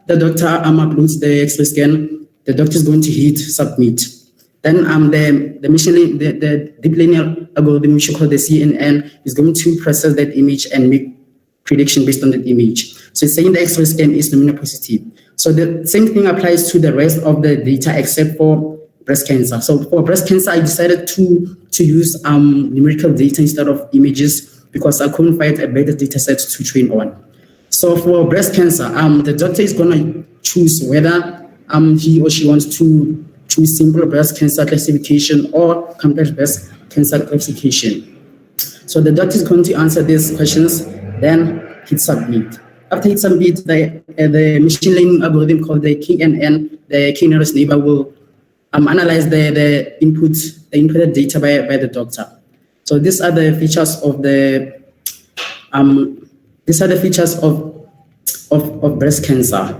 Speaker 10: the doctor uploads the X-ray scan, the doctor is going to hit submit. Then the machine, the deep learning algorithm, which we call the CNN, is going to process that image and make prediction based on that image. So it's saying the X-ray scan is luminopositive. So the same thing applies to the rest of the data except for breast cancer. So for breast cancer, I decided to use numerical data instead of images because I couldn't find a better data set to train on. So for breast cancer, the doctor is going to choose whether he or she wants to choose simple breast cancer classification or complex breast cancer classification. So the doctor is going to answer these questions, then hit submit. After hit submit, the machine learning algorithm called the KNN, the K nearest neighbor, will analyze the inputted data by the doctor. So these are the features of the of breast cancer.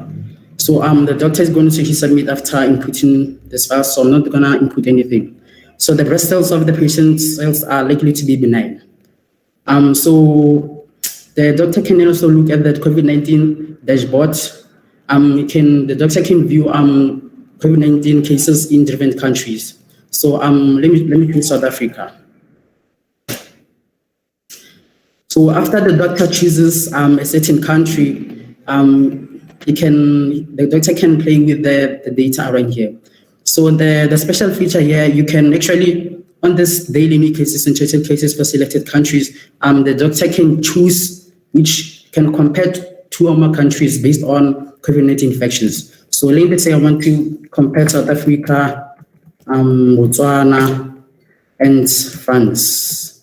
Speaker 10: So the doctor is going to hit submit after inputting this file, so I'm not going to input anything. So the breast cells of the patient's cells are likely to be benign. So the doctor can also look at the COVID-19 dashboard. The doctor can view COVID-19 cases in different countries. So let me choose South Africa. So after the doctor chooses a certain country, the doctor can play with the data around here. So the special feature here, you can actually, on this daily unique cases and total cases for selected countries, the doctor can choose which can compare two or more countries based on COVID-19 infections. So let's say I want to compare South Africa, Botswana, and France.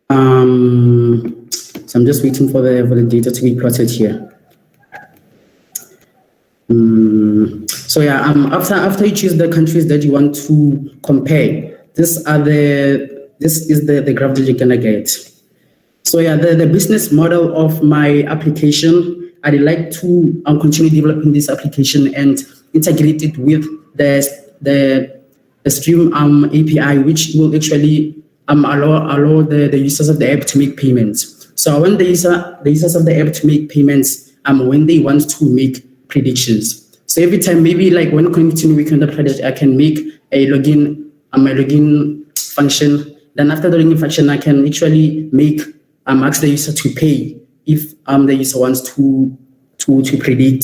Speaker 10: So I'm just waiting for the data to be plotted here. So yeah, after you choose the countries that you want to compare, this is the graph that you're gonna get. So yeah, the business model of my application, I'd like to continue developing this application and integrate it with the Stream API, which will actually allow the users of the app to make payments. So I want the users of the app to make payments when they want to make predictions. So every time, maybe like when continuing working on the project, I can make a login function. Then after the login function, I can actually make ask the user to pay if the user wants to predict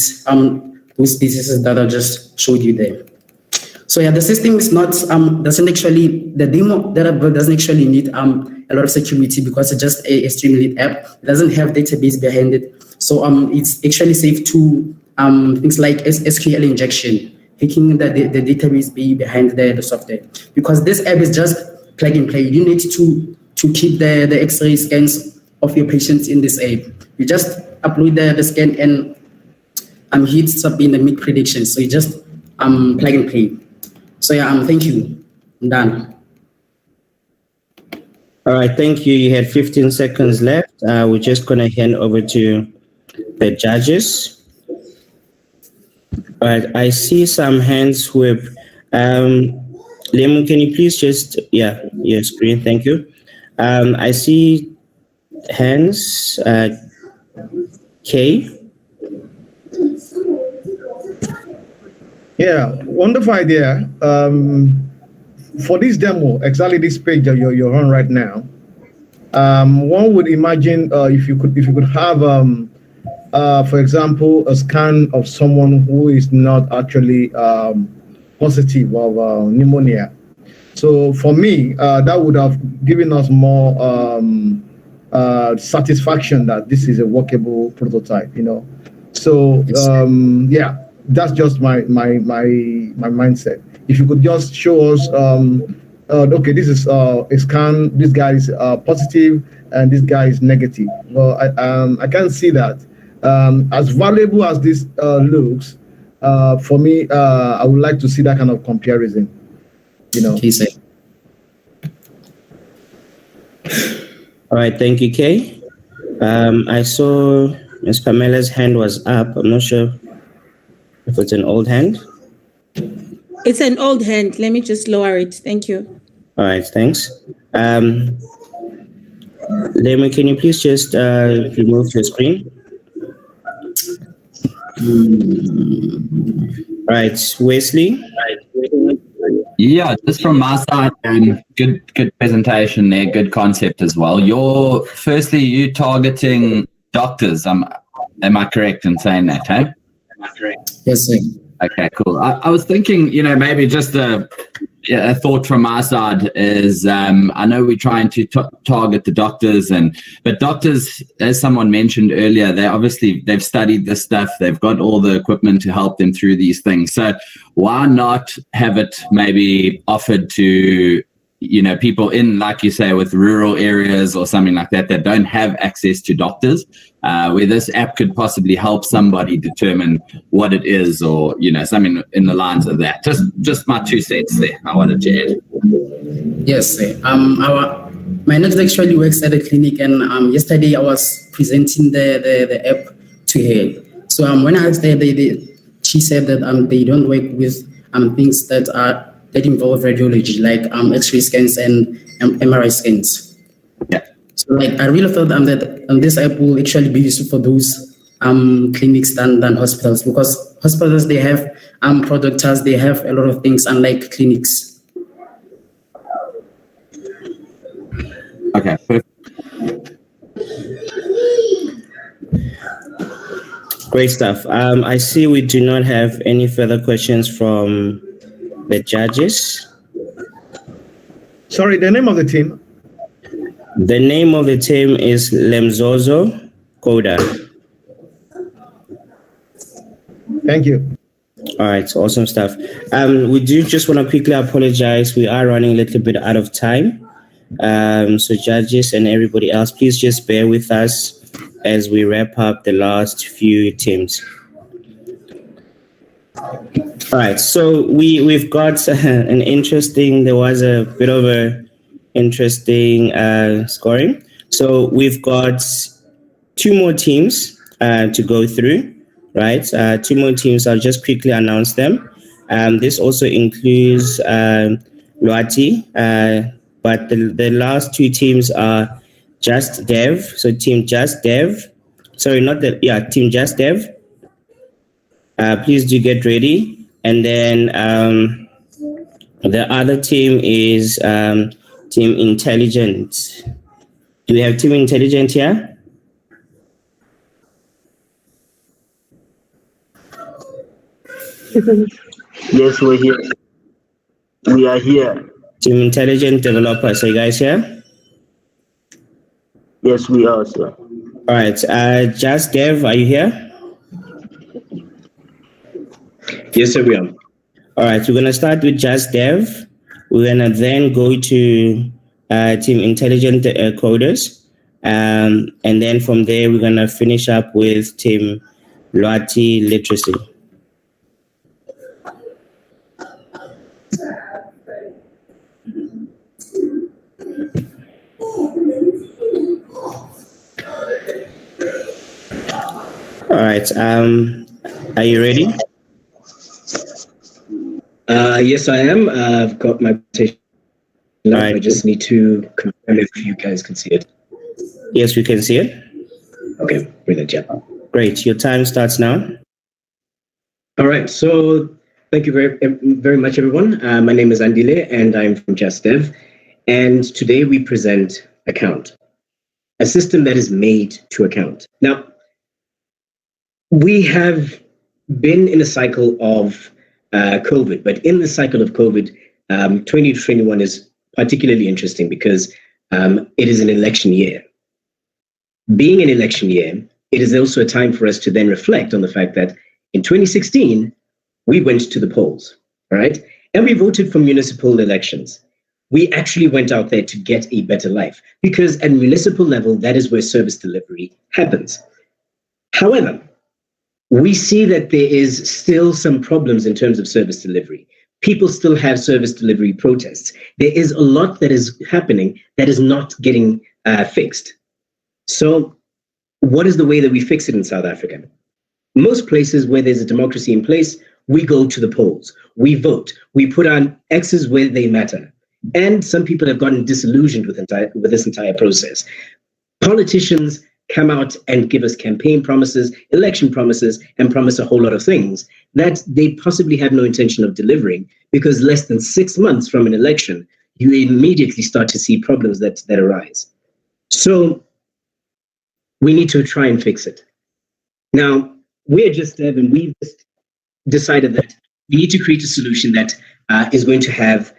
Speaker 10: those diseases that I just showed you there. So yeah, the system is not the demo that I built doesn't actually need a lot of security because it's just a Streamlit app. It doesn't have database behind it. So it's actually safe to things like SQL injection, picking the database behind the software. Because this app is just plug and play. You need to keep the X-ray scans of your patients in this app. You just upload the scan and hit submit and make predictions. So you just plug and play. So yeah, thank you. I'm done.
Speaker 3: All right, thank you. You had 15 seconds left. We're just going to hand over to the judges. All right, I see some hands with, Liam, can you please just, your screen, thank you. I see hands, Kay.
Speaker 23: Yeah, wonderful idea. For this demo, exactly this page that you're on right now, one would imagine if you could have, for example, a scan of someone who is not actually positive of pneumonia. So for me, that would have given us more satisfaction that this is a workable prototype. So yeah. That's just my mindset. If you could just show us, okay, this is a scan. This guy is positive, and this guy is negative. Well, I can't see that. As valuable as this looks, for me, I would like to see that kind of comparison.
Speaker 3: All right, thank you, Kay. I saw Ms. Pamela's hand was up. I'm not sure if it's an old hand.
Speaker 14: It's an old hand. Let me just lower it. Thank you.
Speaker 3: All right, thanks. Lemon, can you please just remove your screen? Right, Wesley.
Speaker 7: Yeah, just from my side, good presentation there, good concept as well. Firstly, you targeting doctors. Am I correct in saying that? Hey?
Speaker 10: Yes, sir.
Speaker 7: Okay, cool. I was thinking, maybe just a thought from my side is I know we're trying to target the doctors, but doctors, as someone mentioned earlier, they've studied this stuff. They've got all the equipment to help them through these things. So why not have it maybe offered to people in, like you say, with rural areas or something like that don't have access to doctors, where this app could possibly help somebody determine what it is, or something in the lines of that. Just my 2 cents there. I wanted to add.
Speaker 10: Yes, sir. My nephew actually works at a clinic, and yesterday I was presenting the app to her. So when I asked her, she said that they don't work with things that involve radiology, like X-ray scans and MRI scans.
Speaker 7: Yeah.
Speaker 10: So I really thought that this app will actually be useful for those clinics than hospitals, because hospitals, they have productors, they have a lot of things, unlike clinics.
Speaker 7: Okay.
Speaker 3: Great stuff. I see we do not have any further questions from the judges.
Speaker 23: Sorry, the name of the team?
Speaker 3: The name of the team is Lemzozo Koda.
Speaker 23: Thank you.
Speaker 3: All right, awesome stuff. We do just want to quickly apologize. We are running a little bit out of time. So judges and everybody else, please just bear with us as we wrap up the last few teams. All right, so we've got there was a bit of a interesting scoring. So we've got 2 more teams to go through, right? 2 more teams. I'll just quickly announce them. This also includes Luati, but the last 2 teams are Just Dev. So Team Just Dev. Sorry, Team Just Dev. Please do get ready. And then the other team is Team Intelligent. Do we have Team Intelligent here?
Speaker 12: Yes, we're here. We are here.
Speaker 3: Team Intelligent Developers, are you guys here?
Speaker 12: Yes, we are, sir.
Speaker 3: All right. Just Dev, are you here?
Speaker 16: Yes, sir, we are.
Speaker 3: All right. We're going to start with Just Dev. We're going to then go to Team Intelligent Coders. And then from there, we're going to finish up with Team Luati Literacy. All right. Are you ready?
Speaker 16: Yes, I am. I've got my presentation.
Speaker 3: All right.
Speaker 16: I just need to confirm if you guys can see it.
Speaker 3: Yes, we can see it.
Speaker 16: Okay, brilliant. Yeah.
Speaker 3: Great. Your time starts now.
Speaker 16: All right. So thank you very much, everyone. My name is Andile, and I'm from Just Dev. And today we present Account, a system that is made to account. Now, we have been in a cycle of COVID, but in the cycle of COVID, 2021 is particularly interesting because it is an election year. Being an election year, it is also a time for us to then reflect on the fact that in 2016, we went to the polls, all right? And we voted for municipal elections. We actually went out there to get a better life because at municipal level, that is where service delivery happens. However, we see that there is still some problems in terms of service delivery. People still have service delivery protests. There is a lot that is happening that is not getting fixed. So what is the way that we fix it in South Africa? Most places where there's a democracy in place, we go to the polls, we vote, we put on X's where they matter. And some people have gotten disillusioned with this entire process. Politicians come out and give us campaign promises, election promises, and promise a whole lot of things that they possibly have no intention of delivering, because less than 6 months from an election, you immediately start to see problems that arise. So we need to try and fix it. Now, we're just and we've just decided that we need to create a solution that is going to have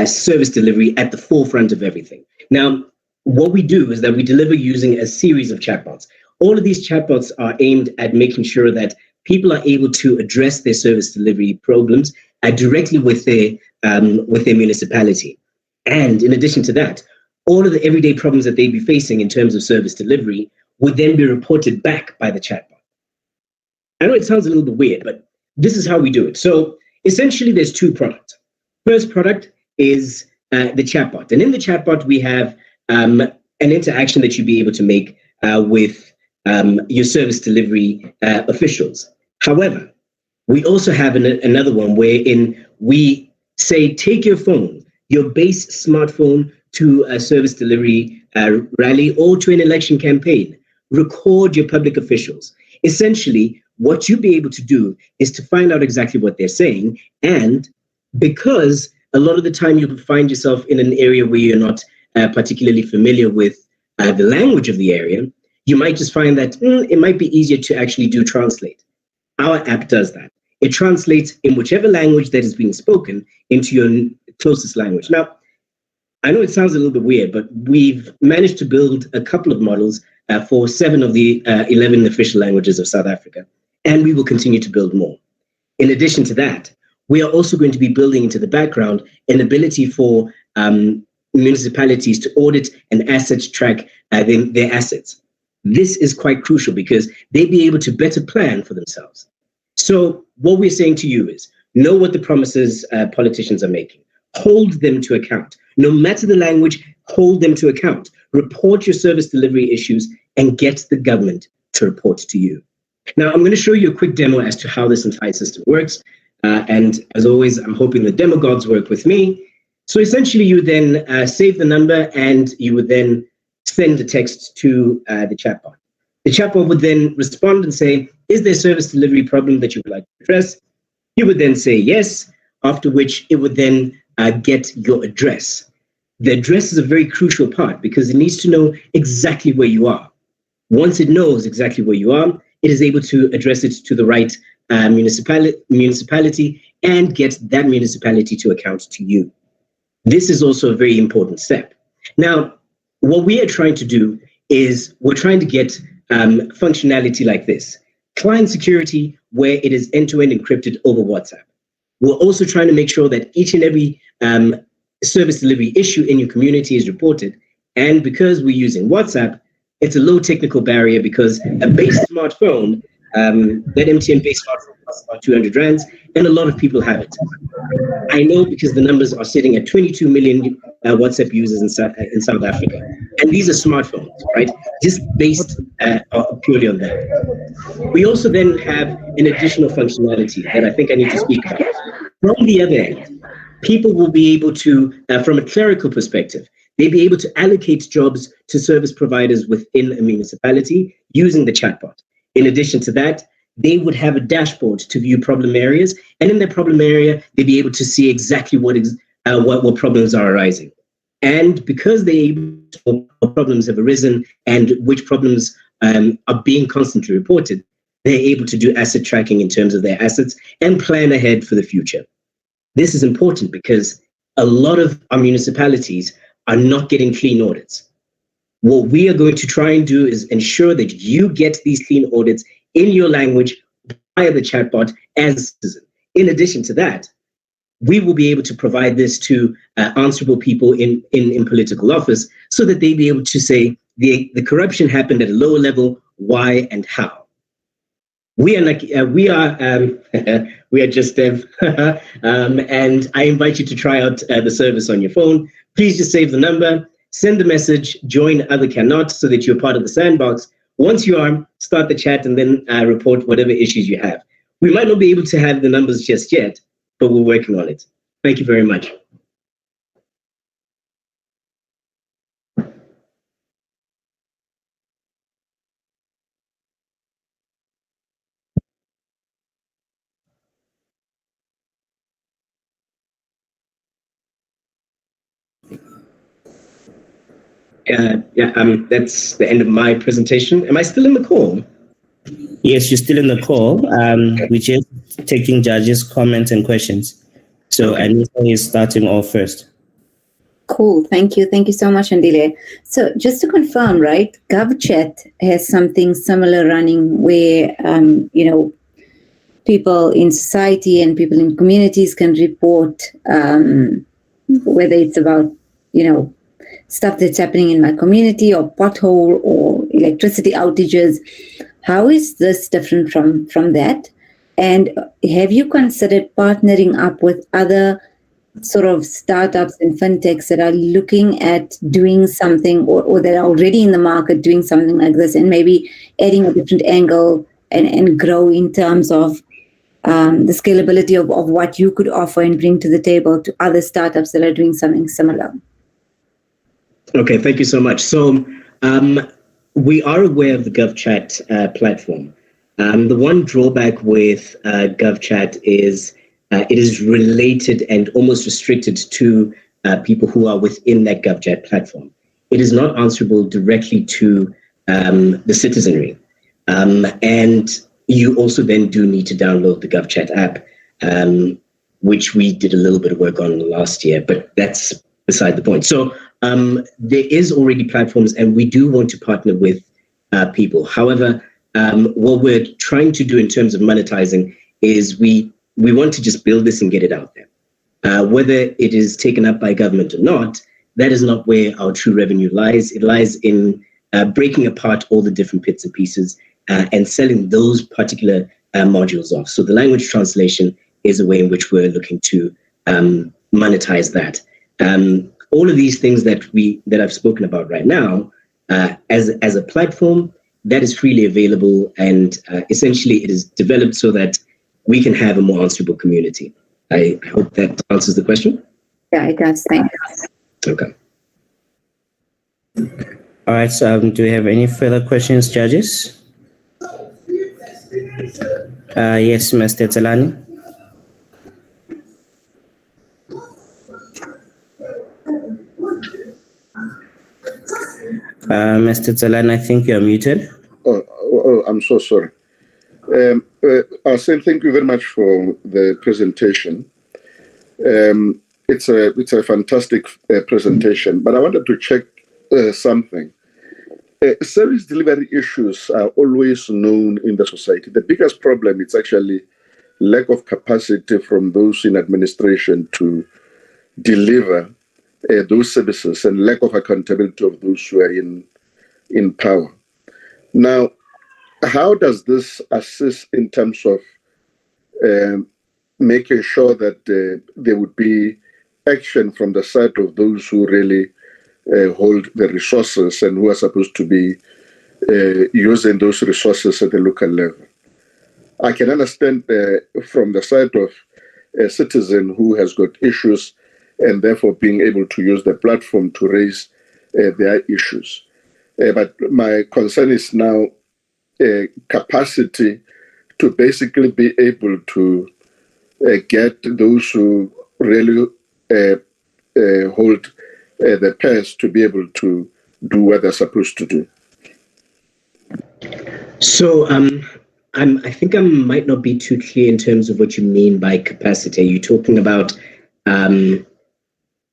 Speaker 16: service delivery at the forefront of everything. Now, what we do is that we deliver using a series of chatbots. All of these chatbots are aimed at making sure that people are able to address their service delivery problems directly with their municipality. And in addition to that, all of the everyday problems that they'd be facing in terms of service delivery would then be reported back by the chatbot. I know it sounds a little bit weird, but this is how we do it. So essentially, there's two products. First product is the chatbot. And in the chatbot, we have an interaction that you'd be able to make with your service delivery officials. However, we also have another one wherein we say, take your phone, your base smartphone, to a service delivery rally or to an election campaign. Record your public officials. Essentially, what you'll be able to do is to find out exactly what they're saying. And because a lot of the time you'll find yourself in an area where you're not particularly familiar with the language of the area, you might just find that it might be easier to actually do translate. Our app does that. It translates in whichever language that is being spoken into your closest language. Now, I know it sounds a little bit weird, but we've managed to build a couple of models for 7 of the 11 official languages of South Africa, and we will continue to build more. In addition to that, we are also going to be building into the background an ability for municipalities to audit and assets track their assets. This is quite crucial because they'll be able to better plan for themselves. So what we're saying to you is, know what the promises politicians are making. Hold them to account. No matter the language, hold them to account. Report your service delivery issues and get the government to report to you. Now, I'm going to show you a quick demo as to how this entire system works. And as always, I'm hoping the demo gods work with me. So essentially, you would then save the number and you would then send the text to the chatbot. The chatbot would then respond and say, is there a service delivery problem that you would like to address? You would then say yes, after which it would then get your address. The address is a very crucial part because it needs to know exactly where you are. Once it knows exactly where you are, it is able to address it to the right municipality and get that municipality to account to you. This is also a very important step. Now, what we are trying to do is we're trying to get functionality like this. Client security, where it is end-to-end encrypted over WhatsApp. We're also trying to make sure that each and every service delivery issue in your community is reported. And because we're using WhatsApp, it's a low technical barrier because a base smartphone, that MTN base smartphone costs about 200 rands, and a lot of people have it. I know because the numbers are sitting at 22 million WhatsApp users in South Africa. And these are smartphones, right? Just based purely on that. We also then have an additional functionality that I think I need to speak about. From the other end, people will be able to, from a clerical perspective, they'll be able to allocate jobs to service providers within a municipality using the chatbot. In addition to that, they would have a dashboard to view problem areas, and in their problem area, they'll be able to see exactly what problems are arising. And because they're able to know what problems have arisen and which problems are being constantly reported, they're able to do asset tracking in terms of their assets and plan ahead for the future. This is important because a lot of our municipalities are not getting clean audits. What we are going to try and do is ensure that you get these clean audits in your language via the chatbot as a citizen. In addition to that, we will be able to provide this to answerable people in political office so that they be able to say the corruption happened at a lower level, why and how. We are just Dev, and I invite you to try out the service on your phone. Please just save the number, send the message, join other cannot so that you're part of the sandbox. Once you are, start the chat and then report whatever issues you have. We might not be able to have the numbers just yet, but we're working on it. Thank you very much. That's the end of my presentation. Am I still in the call?
Speaker 3: Yes, you're still in the call. We're just taking judges' comments and questions. So Anita is starting off first.
Speaker 15: Cool. Thank you. Thank you so much, Andile. So just to confirm, right, GovChat has something similar running where, people in society and people in communities can report whether it's about, stuff that's happening in my community or pothole or electricity outages. How is this different from that? And have you considered partnering up with other sort of startups and fintechs that are looking at doing something or that are already in the market doing something like this and maybe adding a different angle and grow in terms of the scalability of what you could offer and bring to the table to other startups that are doing something similar?
Speaker 16: Okay, thank you so much. So we are aware of the GovChat platform. The one drawback with GovChat is it is related and almost restricted to people who are within that GovChat platform. It is not answerable directly to the citizenry. And you also then do need to download the GovChat app, which we did a little bit of work on last year, but that's beside the point. So there is already platforms and we do want to partner with people. However, what we're trying to do in terms of monetizing is we want to just build this and get it out there. Whether it is taken up by government or not, that is not where our true revenue lies. It lies in breaking apart all the different bits and pieces and selling those particular modules off. So the language translation is a way in which we're looking to monetize that. All of these things that I've spoken about right now, as a platform, that is freely available, and essentially it is developed so that we can have a more answerable community. I hope that answers the question.
Speaker 15: Yeah, it does. Thanks.
Speaker 16: Okay.
Speaker 3: All right, so do we have any further questions, judges? Yes, Mr. Tselane. Mr. Tselane, I think you're muted.
Speaker 13: Oh, I'm so sorry. I was saying thank you very much for the presentation. It's a fantastic presentation, but I wanted to check something. Service delivery issues are always known in the society. The biggest problem is actually lack of capacity from those in administration to deliver those services and lack of accountability of those who are in power. Now, how does this assist in terms of making sure that there would be action from the side of those who really hold the resources and who are supposed to be using those resources at the local level? I can understand from the side of a citizen who has got issues and therefore being able to use the platform to raise their issues. But my concern is now capacity to basically be able to get those who really hold the purse to be able to do what they're supposed to do.
Speaker 16: So I think I might not be too clear in terms of what you mean by capacity. Are you talking about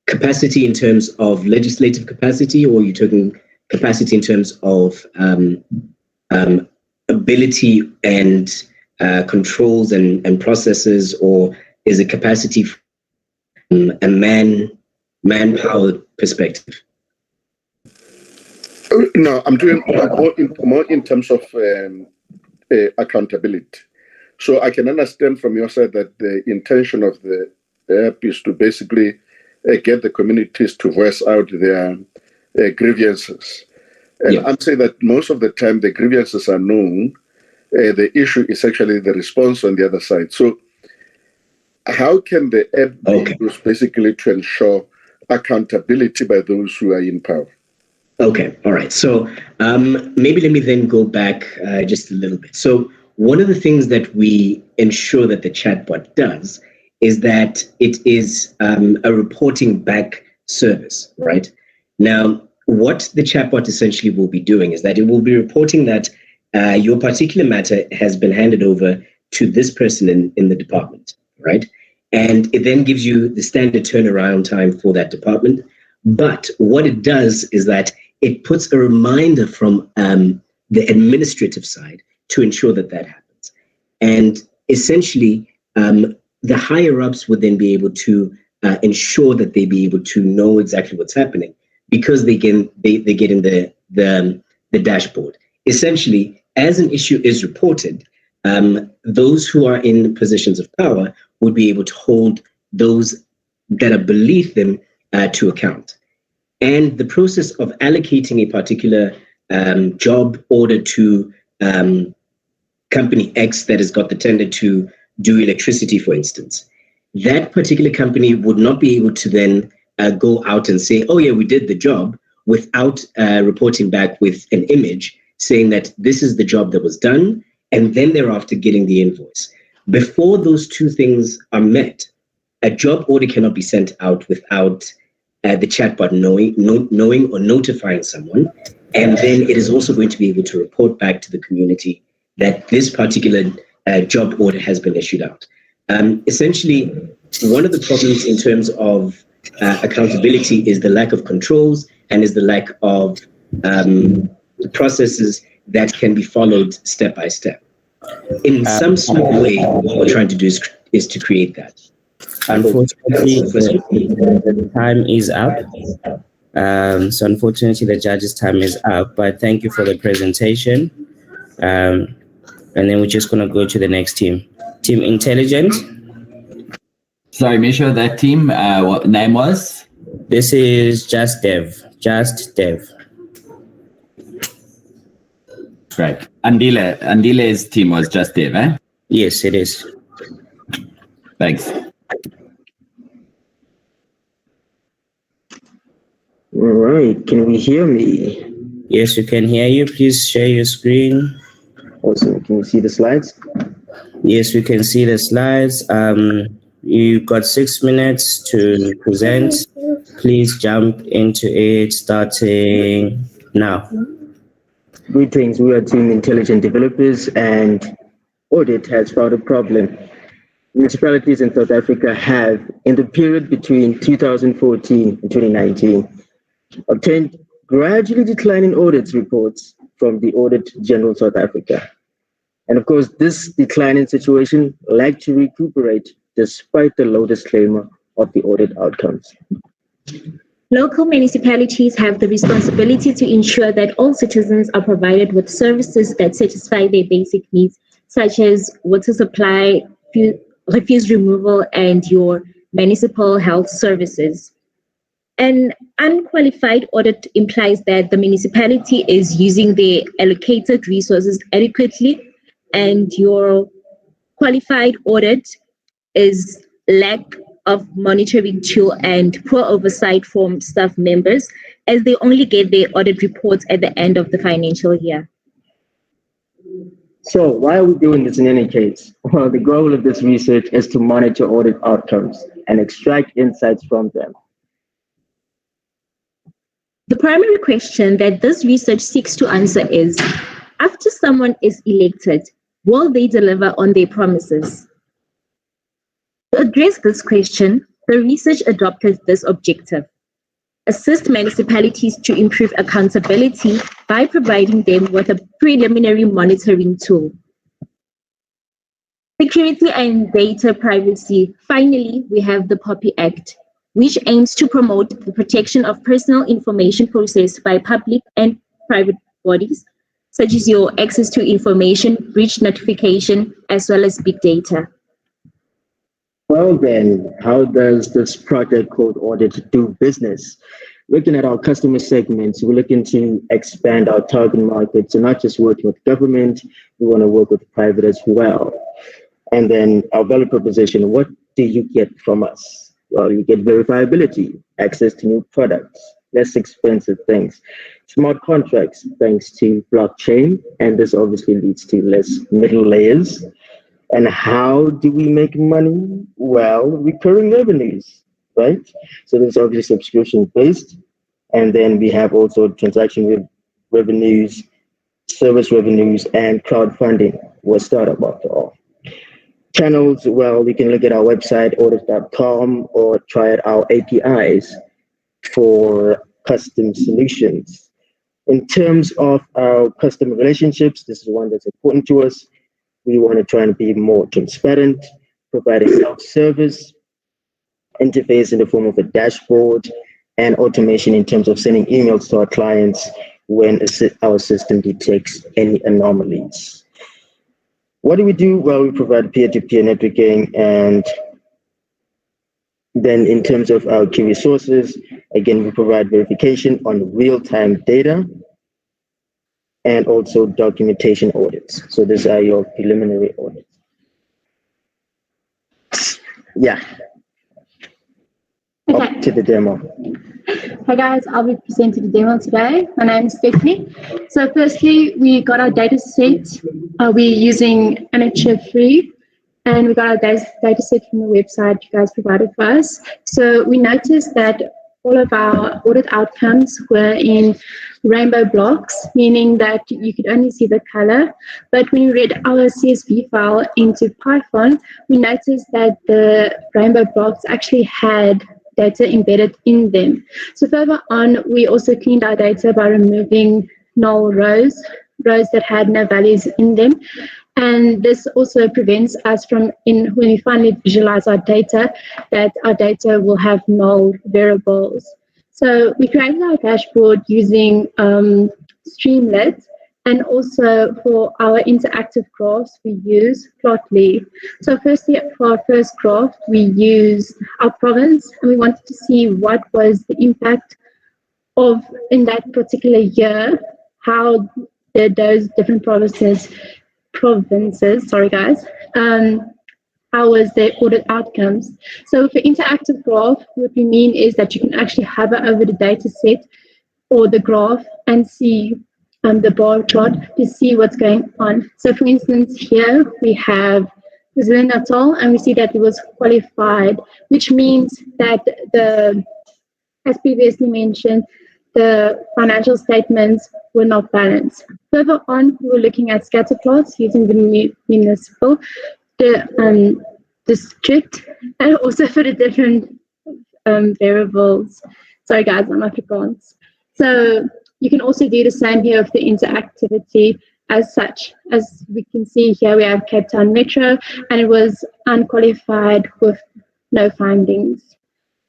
Speaker 16: capacity in terms of legislative capacity, or are you talking capacity in terms of ability and controls and processes, or is it capacity from a manpower perspective?
Speaker 13: No, I'm doing more in terms of accountability. So I can understand from your side that the intention of the app is to basically get the communities to voice out their grievances. And I'm saying that most of the time the grievances are known. The issue is actually the response on the other side. So how can the app be used basically to ensure accountability by those who are in power?
Speaker 16: Okay, all right. So maybe let me then go back just a little bit. So one of the things that we ensure that the chatbot does is that it is a reporting back service, right? Now, what the chatbot essentially will be doing is that it will be reporting that your particular matter has been handed over to this person in the department, right? And it then gives you the standard turnaround time for that department. But what it does is that it puts a reminder from the administrative side to ensure that that happens. And essentially, the higher ups would then be able to ensure that they be able to know exactly what's happening because they get in the dashboard. Essentially, as an issue is reported, those who are in positions of power would be able to hold those that are beneath them to account. And the process of allocating a particular job order to company X that has got the tender to do electricity, for instance, that particular company would not be able to then go out and say, oh yeah, we did the job, without reporting back with an image saying that this is the job that was done, and then thereafter getting the invoice. Before those two things are met, a job order cannot be sent out without the chatbot knowing or notifying someone. And then it is also going to be able to report back to the community that this particular job order has been issued out. Essentially, one of the problems in terms of accountability is the lack of controls and is the lack of processes that can be followed step by step. In some sort of way, what we're trying to do is to create that.
Speaker 3: Unfortunately, the time is up. So unfortunately, the judge's time is up, but thank you for the presentation. And then we're just going to go to the next team. Team Intelligent.
Speaker 7: Sorry, Misha, that team, what name was?
Speaker 3: This is Just Dev. Just Dev.
Speaker 7: Great. Andile's team was Just Dev, eh?
Speaker 3: Yes, it is.
Speaker 7: Thanks.
Speaker 5: All right, can we hear me?
Speaker 3: Yes, we can hear you. Please share your screen.
Speaker 5: Awesome. Can you see the slides?
Speaker 3: Yes, we can see the slides. You've got 6 minutes to present. Please jump into it starting now.
Speaker 5: Greetings, we are Team Intelligent Developers, and audit has found a problem. Municipalities in South Africa have, in the period between 2014 and 2019, obtained gradually declining audit reports from the Audit General South Africa. And of course, this declining situation like to recuperate despite the low disclaimer of the audit outcomes.
Speaker 20: Local municipalities have the responsibility to ensure that all citizens are provided with services that satisfy their basic needs, such as water supply, refuse removal, and your municipal health services. An unqualified audit implies that the municipality is using their allocated resources adequately, and your qualified audit is lack of monitoring tool and poor oversight from staff members, as they only get their audit reports at the end of the financial year.
Speaker 5: So why are we doing this in any case? Well, the goal of this research is to monitor audit outcomes and extract insights from them.
Speaker 20: The primary question that this research seeks to answer is, after someone is elected, will they deliver on their promises? To address this question, the research adopted this objective: assist municipalities to improve accountability by providing them with a preliminary monitoring tool. Security and data privacy. Finally, we have the POPI Act, which aims to promote the protection of personal information processed by public and private bodies, such as your access to information, breach notification, as well as big data.
Speaker 5: Well then, how does this project called Audit do business? Looking at our customer segments, we're looking to expand our target market, so not just working with government, we want to work with private as well. And then our value proposition, what do you get from us? Well, you get verifiability, access to new products, less expensive things, smart contracts thanks to blockchain, and this obviously leads to less middle layers. And how do we make money? Well, recurring revenues, right? So there's obviously subscription-based, And then we have also transaction revenues, service revenues, and crowdfunding was startup after all. Channels, well, you can look at our website, audit.com, or try out our APIs for custom solutions. In terms of our customer relationships, this is one that's important to us. We want to try and be more transparent, provide a self-service interface in the form of a dashboard, and automation in terms of sending emails to our clients when our system detects any anomalies. What do we do? Well, we provide peer-to-peer networking, and then in terms of our key resources, again, we provide verification on real-time data and also documentation audits. So these are your preliminary audits. Yeah.
Speaker 20: Okay.
Speaker 5: Up to the demo.
Speaker 20: Hi guys, I'll be presenting the demo today. My name is Stephanie. So firstly, we got our data set. We're using NHF free, and we got our data set from the website you guys provided for us. So we noticed that all of our audit outcomes were in rainbow blocks, meaning that you could only see the color. But when we read our CSV file into Python, we noticed that the rainbow blocks actually had data embedded in them. So further on, we also cleaned our data by removing null rows that had no values in them. And this also prevents us from, when we finally visualize our data, that our data will have null variables. So we created our dashboard using Streamlit, and also for our interactive graphs, we use Plotly. So firstly, for our first graph, we use our province, and we wanted to see what was the impact of, in that particular year, how did those different provinces, how was their audit outcomes. So for interactive graph, what we mean is that you can actually hover over the data set or the graph and see the bar chart to see what's going on. So for instance, here we have KwaZulu-Natal, and we see that it was qualified, which means that as previously mentioned, the financial statements were not balanced. Further on, we were looking at scatter plots using the municipal, the district, and also for the different variables. Sorry guys, I'm Afrikaans. So you can also do the same here with the interactivity as such. As we can see here, we have Cape Town Metro, and it was unqualified with no findings.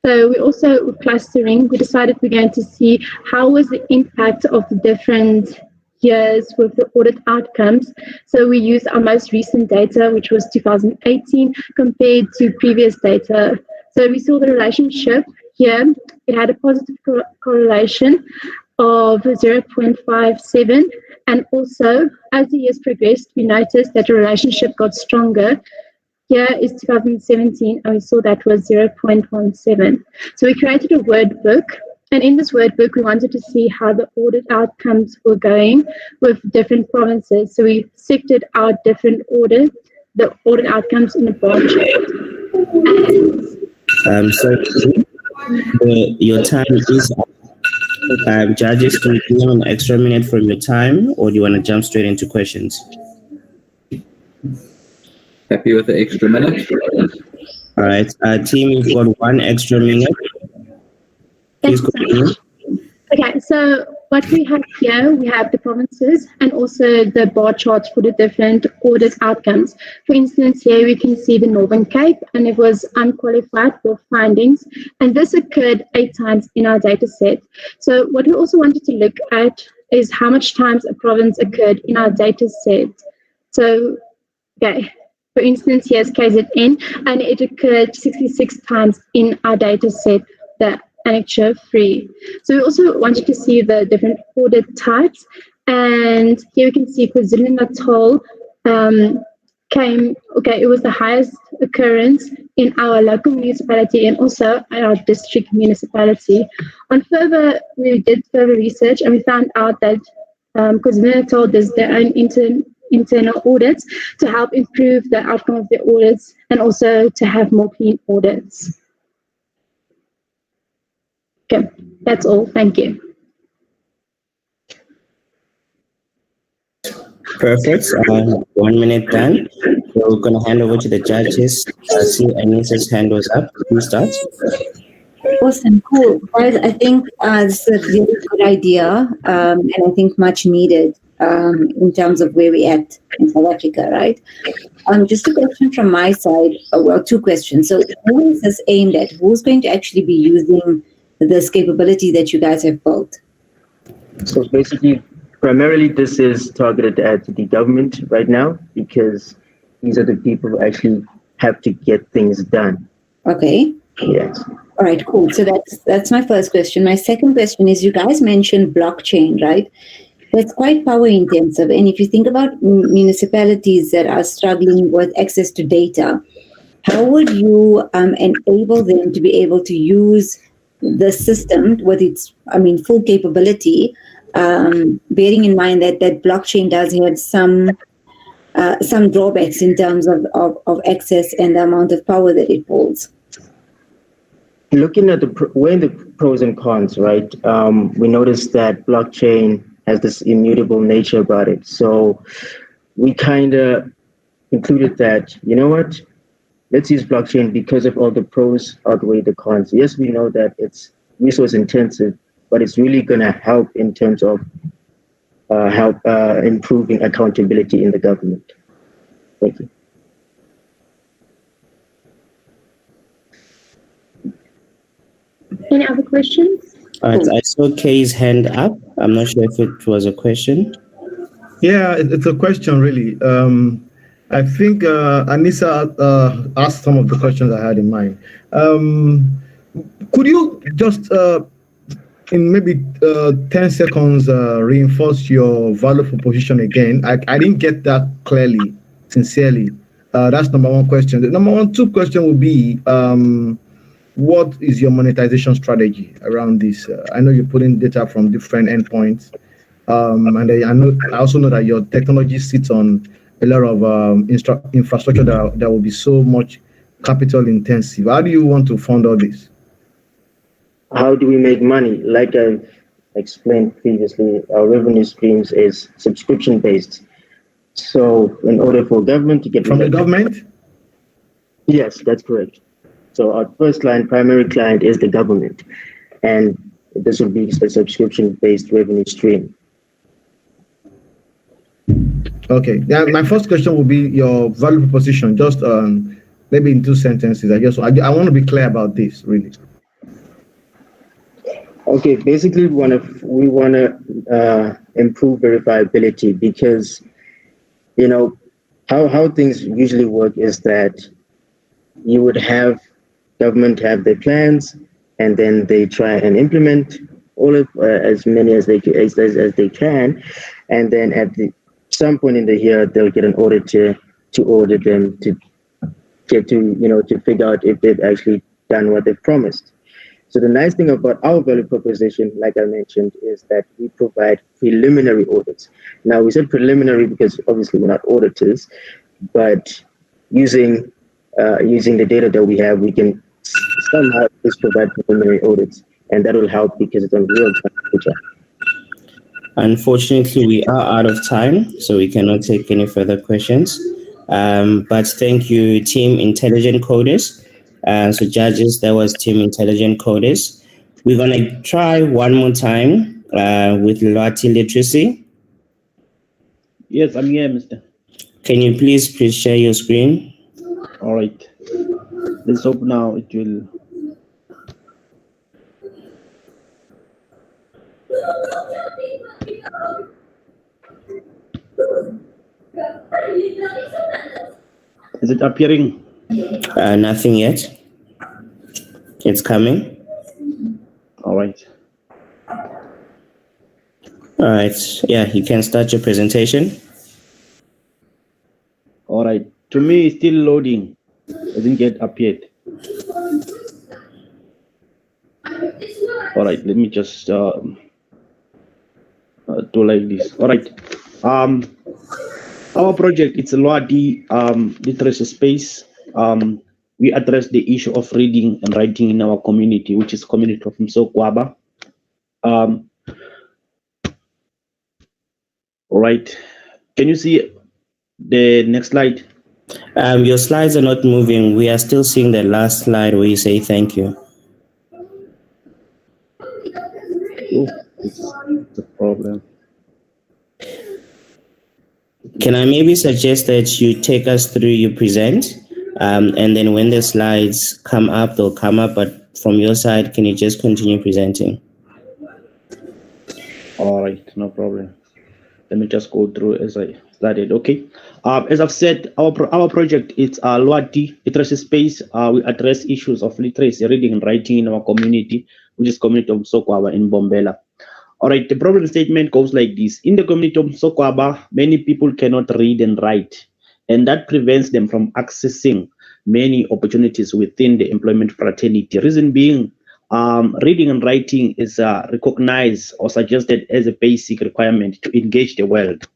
Speaker 20: So we also, with clustering, we decided we're going to see how was the impact of the different years with the audit outcomes. So we used our most recent data, which was 2018, compared to previous data. So we saw the relationship here. It had a positive correlation of 0.57. And also, as the years progressed, we noticed that the relationship got stronger. Here is 2017, and we saw that was 0.17. So we created a word book, and in this word book, we wanted to see how the audit outcomes were going with different provinces. So we sectored out different the audit outcomes in a bar chart.
Speaker 3: Your time is up. Judges, can you give an extra minute from your time, or do you want to jump straight into questions?
Speaker 7: Happy with the extra minute?
Speaker 3: All right, team, you've got 1 extra minute. Please continue.
Speaker 20: Okay, so what we have here, we have the provinces and also the bar charts for the different audit outcomes. For instance, here we can see the Northern Cape, and it was unqualified for findings, and this occurred 8 times in our data set. So what we also wanted to look at is how much times a province occurred in our data set. So, okay, for instance, here's KZN, and it occurred 66 times in our data set, the annexure free. So we also wanted to see the different audit types, and here we can see KwaZulu-Natal it was the highest occurrence in our local municipality and also our district municipality. We did further research, and we found out that KwaZulu-Natal does their own internal audits to help improve the outcome of the audits and also to have more clean audits. Okay. That's all. Thank you.
Speaker 3: Perfect. 1 minute done. So we're going to hand over to the judges. I see Anissa's hand was up. Who starts?
Speaker 15: Awesome, cool. Guys, I think this is a really good idea, and I think much needed in terms of where we're at in South Africa, right? Just a question from my side, well, two questions. So who is this aimed at? Who's going to actually be using this capability that you guys have built?
Speaker 5: So basically, primarily this is targeted at the government right now because these are the people who actually have to get things done.
Speaker 15: Okay.
Speaker 5: Yes.
Speaker 15: All right, cool. So that's my first question. My second question is, you guys mentioned blockchain, right? That's quite power intensive. And if you think about municipalities that are struggling with access to data, how would you enable them to be able to use the system with its, full capability, bearing in mind that blockchain does have some drawbacks in terms of access and the amount of power that it holds?
Speaker 5: Looking at weighing the pros and cons, right? We noticed that blockchain has this immutable nature about it. So we kind of concluded that, you know what? Let's use blockchain because of all the pros outweigh the cons. Yes, we know that it's resource intensive, but it's really going to help in terms of improving accountability in the government. Thank you.
Speaker 20: Any other questions?
Speaker 3: I saw Kay's hand up. I'm not sure if it was a question.
Speaker 23: Yeah, it's a question, really. I think Anissa asked some of the questions I had in mind. Could you just, in maybe 10 seconds, reinforce your value proposition again? I didn't get that clearly, sincerely. That's number one question. The number two question would be, what is your monetization strategy around this? I know you're putting data from different endpoints. And I also know that your technology sits on a lot of infrastructure that will be so much capital intensive. How do you want to fund all this?
Speaker 5: How do we make money? Like I explained previously, our revenue streams is subscription based. So in order for government to get
Speaker 23: from the government?
Speaker 5: Yes, that's correct. So our first client, primary client, is the government, and this will be a subscription-based revenue stream.
Speaker 23: Okay. Yeah. My first question will be your value proposition. Just maybe in 2 sentences. I want to be clear about this, really.
Speaker 5: Okay. Basically, we want to improve verifiability because, you know, how things usually work is that you would have government have their plans, and then they try and implement all of as many as they can, and then at some point in the year they'll get an auditor to audit them to get to figure out if they've actually done what they've promised. So the nice thing about our value proposition, like I mentioned, is that we provide preliminary audits. Now we said preliminary because obviously we're not auditors, but using the data that we have, we can somehow just provide preliminary audits, and that will help because it's on real-time data.
Speaker 3: Unfortunately, we are out of time, so we cannot take any further questions. But thank you, Team Intelligent Coders. So judges, that was Team Intelligent Coders. We're going to try one more time with Lwati Literacy.
Speaker 12: Yes, I'm here, Mr.
Speaker 3: Can you please share your screen?
Speaker 12: All right. Let's hope now it will. Is it appearing?
Speaker 3: Nothing yet. It's coming.
Speaker 12: All right.
Speaker 3: All right. Yeah, you can start your presentation.
Speaker 12: All right. To me, it's still loading. Doesn't get appeared. All right. Let me just do like this. All right. Our project, it's a Lwati literacy space. We address the issue of reading and writing in our community, which is community of Msokwaba. All right. Can you see the next slide?
Speaker 3: Your slides are not moving. We are still seeing the last slide where you say thank you.
Speaker 12: Oh, it's a problem.
Speaker 3: Can I maybe suggest that you take us through your present, and then when the slides come up, they'll come up, but from your side, can you just continue presenting?
Speaker 12: All right, no problem. Let me just go through as I started. Okay. As I've said, our project is Lwati Literacy Space. We address issues of literacy, reading and writing in our community, which is community of Sokwaba in Bombela. All right, the problem statement goes like this. In the community of Sokwaba, many people cannot read and write, and that prevents them from accessing many opportunities within the employment fraternity. Reason being, reading and writing is recognized or suggested as a basic requirement to engage the world.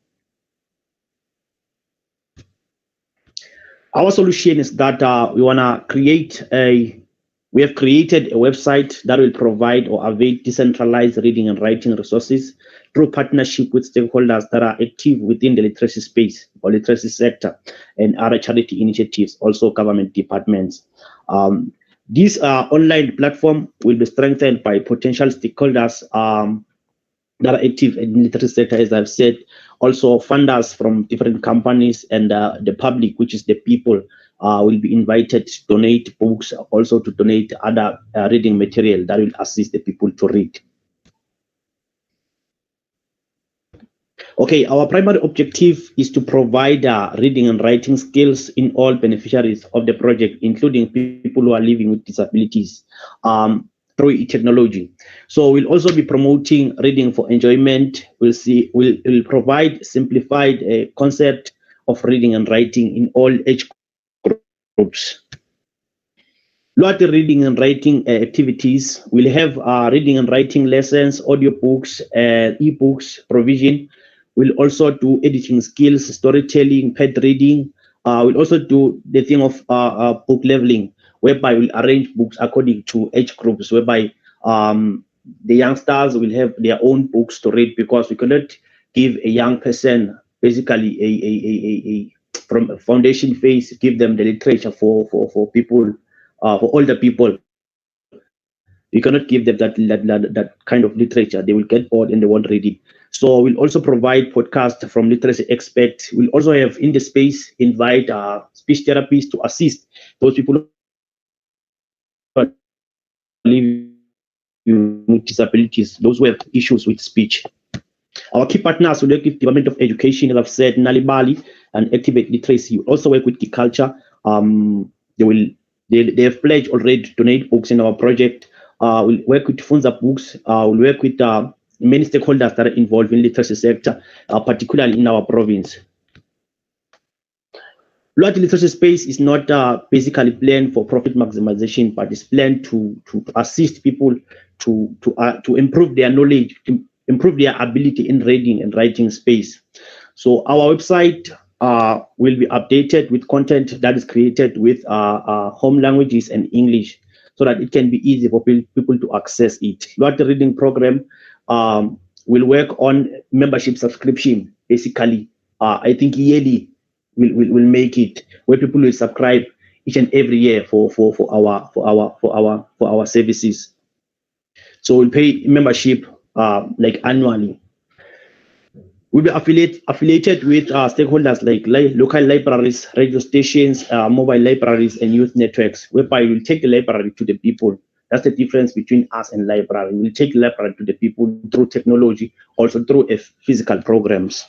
Speaker 12: Our solution is that we have created a website that will provide or avail decentralized reading and writing resources through partnership with stakeholders that are active within the literacy space or literacy sector and other charity initiatives, also government departments. This online platform will be strengthened by potential stakeholders that are active in the literacy sector, as I've said, also funders from different companies and the public, which is the people, will be invited to donate books, also to donate other reading material that will assist the people to read. Okay, our primary objective is to provide reading and writing skills in all beneficiaries of the project, including people who are living with disabilities, through technology. So we'll also be promoting reading for enjoyment. We'll provide simplified concept of reading and writing in all age groups. Lot of reading and writing activities. We'll have reading and writing lessons, audiobooks, ebooks provision. We'll also do editing skills, storytelling, pet reading. We'll also do the thing of book leveling, whereby we'll arrange books according to age groups, whereby the youngsters will have their own books to read, because we cannot give a young person basically a from a foundation phase, give them the literature for people, for older people. You cannot give them that kind of literature. They will get bored and they won't read it. So we'll also provide podcasts from literacy experts. We'll also have in the space invite speech therapists to assist those people who are living with disabilities, those who have issues with speech. Our key partners will work with Department of Education, as I've said, Nalibali and Activate Literacy. We also work with Geekulcha. They have pledged already to donate books in our project. We'll work with Funza Books. We'll work with many stakeholders that are involved in the literacy sector, particularly in our province. Lwati Literacy Space is not basically planned for profit maximization, but it's planned to assist people to improve their knowledge, to improve their ability in reading and writing space. So our website will be updated with content that is created with home languages and English, so that it can be easy for people to access it. Lwati Reading Program will work on membership subscription. Basically, I think yearly will make it, where people will subscribe each and every year for our services. So we'll pay membership like annually. We'll be affiliated with stakeholders like local libraries, radio stations, mobile libraries, and youth networks, whereby we'll take the library to the people. That's the difference between us and library. We'll take the library to the people through technology, also through physical programs.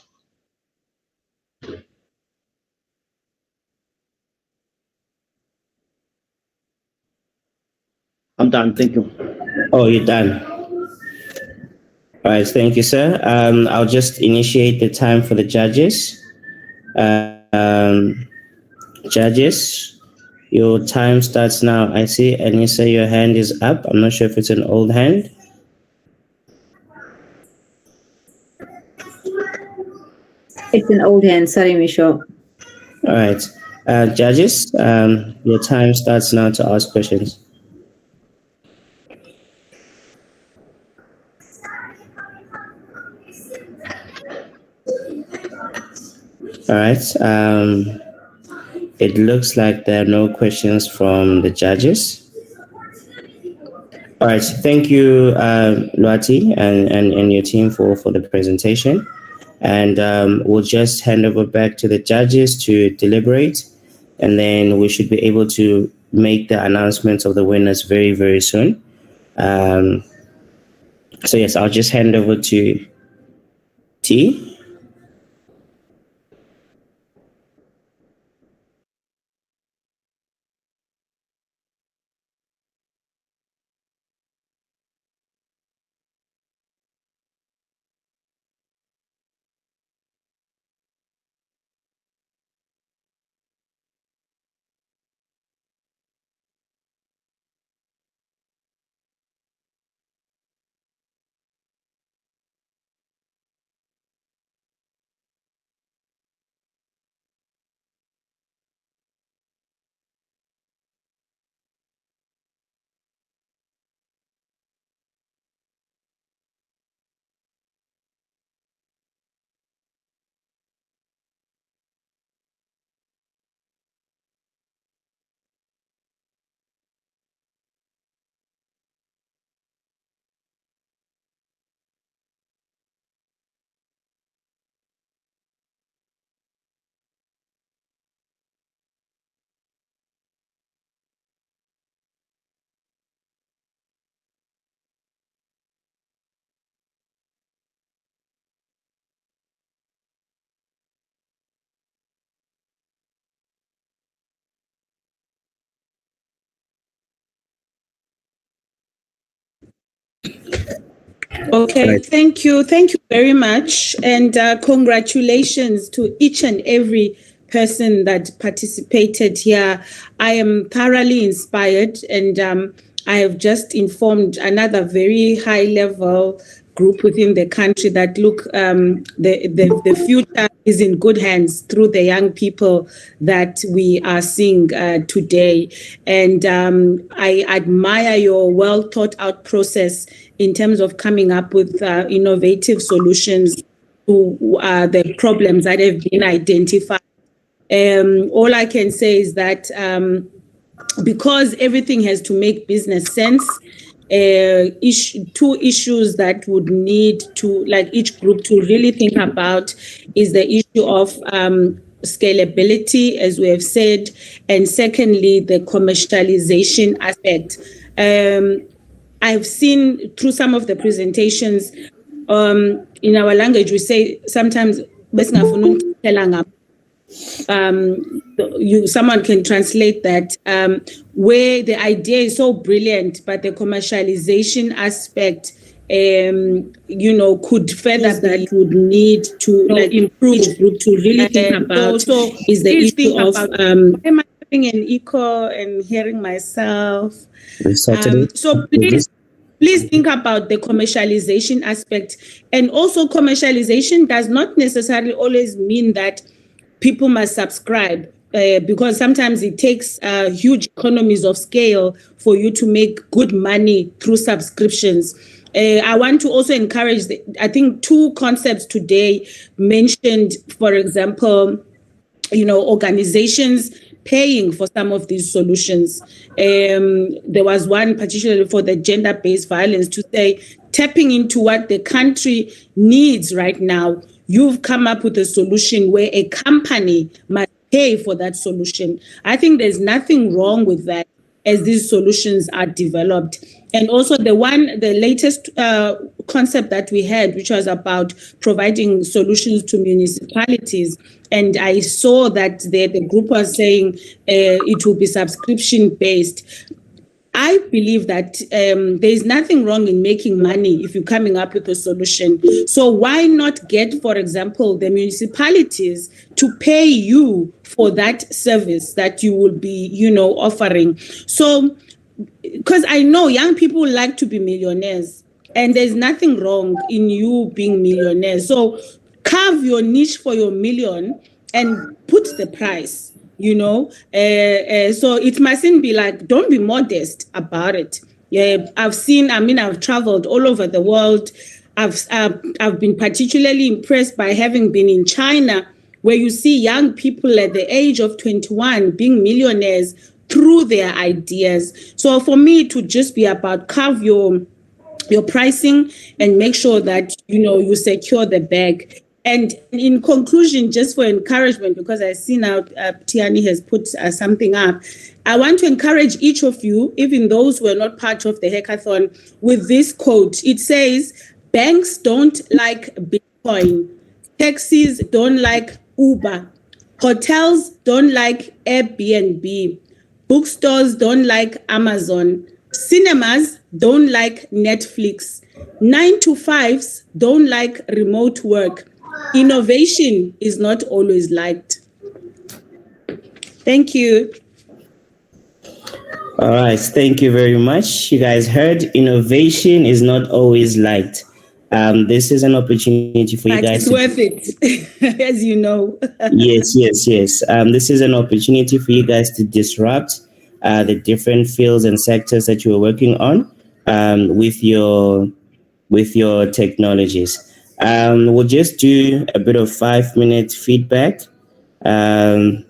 Speaker 12: I'm done. Thank you.
Speaker 3: Oh, you're done. All right, thank you, sir. I'll just initiate the time for the judges. Judges, your time starts now. I see, Anissa, your hand is up. I'm not sure if it's an old hand.
Speaker 15: It's an old hand. Sorry, Michelle.
Speaker 3: All right. Judges, your time starts now to ask questions. All right. It looks like there are no questions from the judges. All right. Thank you, Luati and your team for the presentation. And we'll just hand over back to the judges to deliberate. And then we should be able to make the announcements of the winners very, very soon. So yes, I'll just hand over to T.
Speaker 14: Okay,
Speaker 3: Right.
Speaker 14: thank you very much, and congratulations to each and every person that participated here. I am thoroughly inspired, and I have just informed another very high level group within the country that look, the future is in good hands through the young people that we are seeing today. And I admire your well thought out process in terms of coming up with innovative solutions to the problems that have been identified. All I can say is that because everything has to make business sense, two issues that would need to, like, each group to really think about is the issue of scalability, as we have said, and secondly, the commercialization aspect. I've seen through some of the presentations, in our language, we say sometimes, someone can translate that, where the idea is so brilliant, but the commercialization aspect, could further that would need to improve group to really think about. So is the issue of am I having an echo and hearing myself? So please think about the commercialization aspect. And also, commercialization does not necessarily always mean that people must subscribe, because sometimes it takes huge economies of scale for you to make good money through subscriptions. I want to also encourage, I think, two concepts today mentioned, for example, organizations paying for some of these solutions. There was one particularly for the gender-based violence to say, tapping into what the country needs right now. You've come up with a solution where a company must pay for that solution. I think there's nothing wrong with that as these solutions are developed. And also the latest concept that we had, which was about providing solutions to municipalities. And I saw that the group was saying it will be subscription based. I believe that there's nothing wrong in making money if you're coming up with a solution. So why not get, for example, the municipalities to pay you for that service that you will be, offering? So, because I know young people like to be millionaires, and there's nothing wrong in you being millionaires. So carve your niche for your million and put the price. So it mustn't be like, don't be modest about it. Yeah, I've traveled all over the world. I've been particularly impressed by having been in China, where you see young people at the age of 21 being millionaires through their ideas. So for me, to just be about carve your pricing and make sure that you secure the bag. And in conclusion, just for encouragement, because I see now Tiani has put something up, I want to encourage each of you, even those who are not part of the hackathon, with this quote. It says, banks don't like Bitcoin, taxis don't like Uber, hotels don't like Airbnb, bookstores don't like Amazon, cinemas don't like Netflix, 9-to-5s don't like remote work. Innovation is not always liked. Thank you.
Speaker 3: All right, thank you very much. You guys heard innovation is not always liked. This is an opportunity for you guys.
Speaker 14: It's worth it, as you know.
Speaker 3: Yes. This is an opportunity for you guys to disrupt the different fields and sectors that you are working on with your technologies. We'll just do a bit of 5-minute feedback. So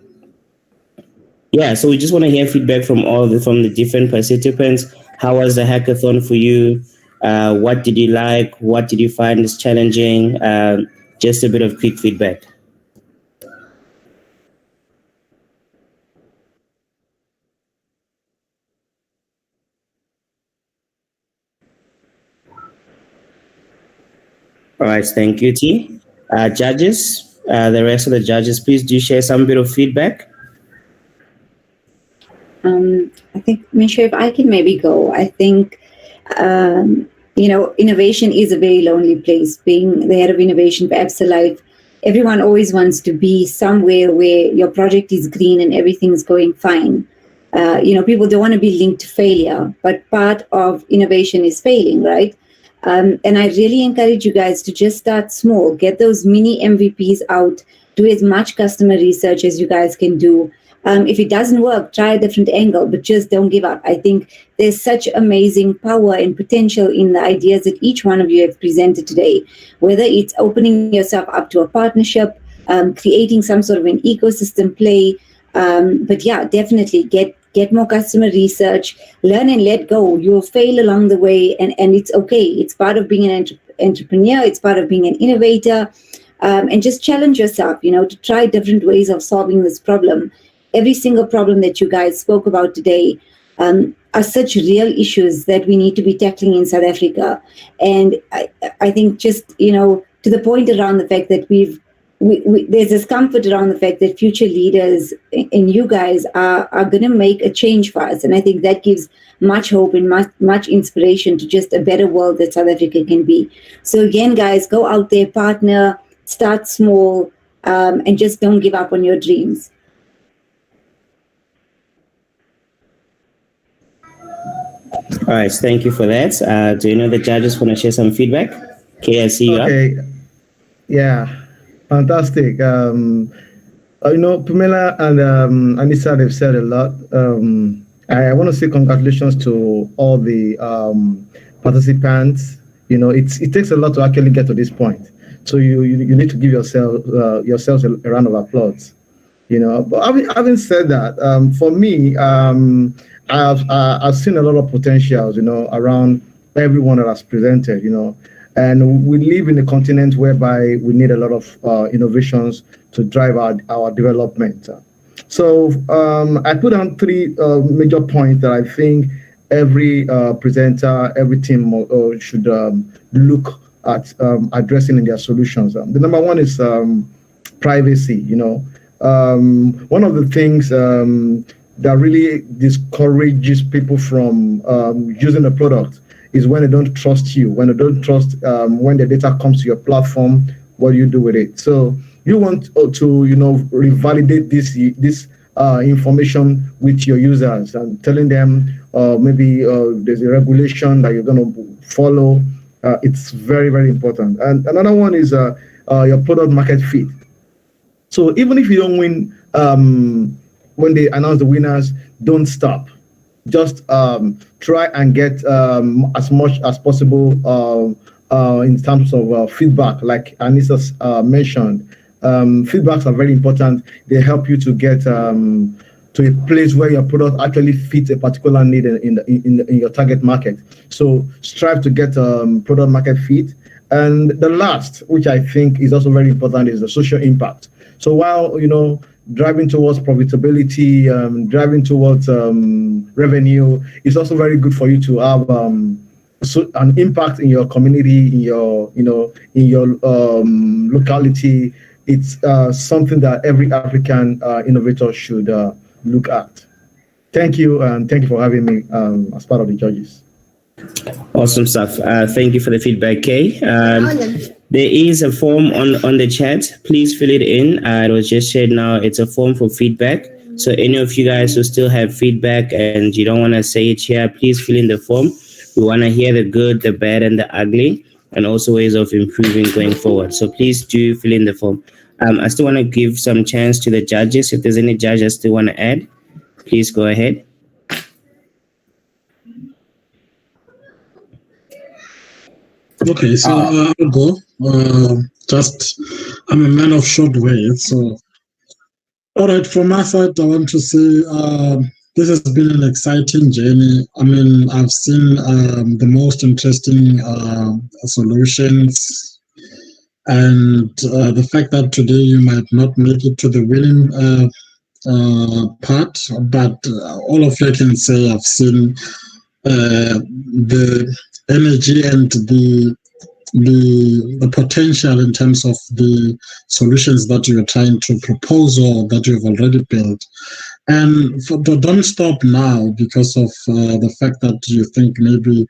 Speaker 3: we just want to hear feedback from from the different participants. How was the hackathon for you? What did you like? What did you find is challenging? Just a bit of quick feedback. All right, thank you, T. Judges, the rest of the judges, please do share some bit of feedback.
Speaker 15: I think, Misha, if I can maybe go, I think, innovation is a very lonely place. Being the head of innovation for Life, everyone always wants to be somewhere where your project is green and everything's going fine. People don't want to be linked to failure, but part of innovation is failing, right? And I really encourage you guys to just start small, get those mini MVPs out, do as much customer research as you guys can do. If it doesn't work, try a different angle, but just don't give up. I think there's such amazing power and potential in the ideas that each one of you have presented today, whether it's opening yourself up to a partnership, creating some sort of an ecosystem play. But yeah, definitely get more customer research, learn and let go. You'll fail along the way, and it's okay. It's part of being an entrepreneur. It's part of being an innovator. And just challenge yourself, to try different ways of solving this problem. Every single problem that you guys spoke about today are such real issues that we need to be tackling in South Africa. And I think just, to the point around the fact that there's this comfort around the fact that future leaders and you guys are going to make a change for us. And I think that gives much hope and much inspiration to just a better world that South Africa can be. So again, guys, go out there, partner, start small, and just don't give up on your dreams.
Speaker 3: All right, thank you for that. Do you know the judges want to share some feedback? Okay, I see you.
Speaker 23: Okay. Yeah, fantastic. Pamela and Anissa, they've said a lot. I want to say congratulations to all the participants. It takes a lot to actually get to this point. So you need to give yourselves a round of applause. But having said that, for me, I've seen a lot of potentials, around everyone that has presented, and we live in a continent whereby we need a lot of innovations to drive our development. So I put down 3 major points that I think every presenter, every team should look at addressing in their solutions. The number one is privacy. One of the things that really discourages people from using the product is when they don't trust you, when they don't trust when the data comes to your platform, what do you do with it? So you want to, revalidate this information with your users and telling them maybe there's a regulation that you're going to follow. It's very, very important. And another one is your product market fit. So even if you don't win, when they announce the winners, don't stop. Just try and get as much as possible in terms of feedback, like Anissa mentioned. Feedbacks are very important. They help you to get to a place where your product actually fits a particular need in your target market. So strive to get product market fit. And the last, which I think is also very important, is the social impact. So while driving towards profitability, driving towards revenue, it's also very good for you to have an impact in your community, in your locality. It's something that every African innovator should look at. Thank you, and thank you for having me as part of the judges.
Speaker 3: Awesome stuff. Thank you for the feedback, Kay. There is a form on the chat. Please fill it in. It was just shared now. It's a form for feedback. So any of you guys who still have feedback and you don't want to say it here, please fill in the form. We want to hear the good, the bad, and the ugly, and also ways of improving going forward. So please do fill in the form. I still want to give some chance to the judges. If there's any judges still want to add, please go ahead.
Speaker 4: Okay, so I'll go. I'm a man of short words. So, all right, from my side, I want to say this has been an exciting journey. I mean, I've seen the most interesting solutions, and the fact that today you might not make it to the winning part, but all of you can say I've seen the energy and the potential in terms of the solutions that you're trying to propose or that you've already built. And don't stop now because of the fact that you think maybe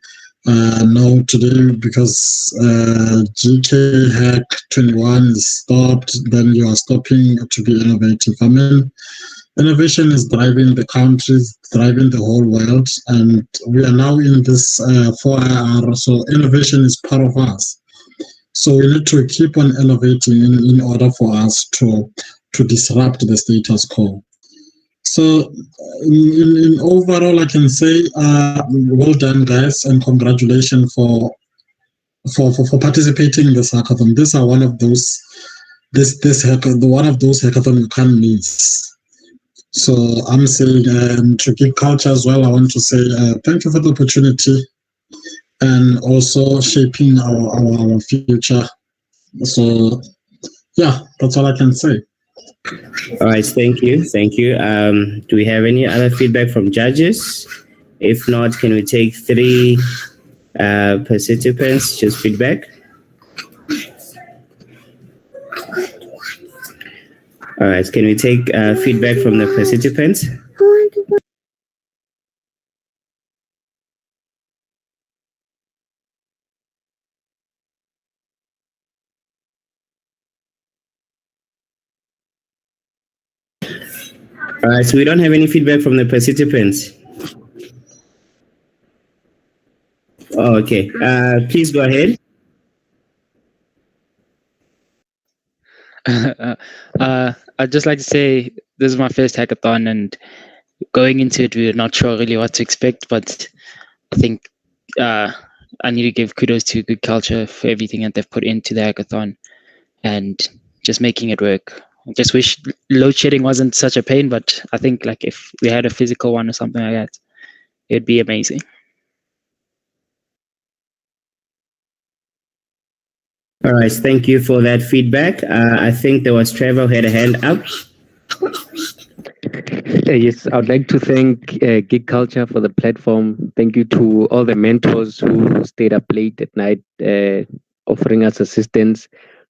Speaker 4: no, today because GK Hack 21 is stopped, then you are stopping to be innovative. I mean, innovation is driving the countries, driving the whole world, and we are now in this 4IR, so innovation is part of us. So we need to keep on innovating in order for us to disrupt the status quo. So in overall, I can say, well done, guys, and congratulations for participating in this hackathon. These are one of those hackathon you can't miss. So I'm saying to Geekulcha as well, I want to say thank you for the opportunity and also shaping our future. So yeah, that's all I can say.
Speaker 3: All right, thank you. Do we have any other feedback from judges? If not, can we take 3 participants, just feedback? All right, can we take feedback from the participants? All right, so we don't have any feedback from the participants. Oh, okay, please go ahead.
Speaker 6: I'd just like to say this is my first hackathon, and going into it, we're not sure really what to expect, but I think I need to give kudos to Geekulcha for everything that they've put into the hackathon and just making it work. I just wish load shedding wasn't such a pain, but I think like if we had a physical one or something like that, it'd be amazing.
Speaker 3: All right, thank you for that feedback. I think there was Trevor who had a hand up.
Speaker 8: Yes, I would like to thank Geekulcha for the platform. Thank you to all the mentors who stayed up late at night offering us assistance.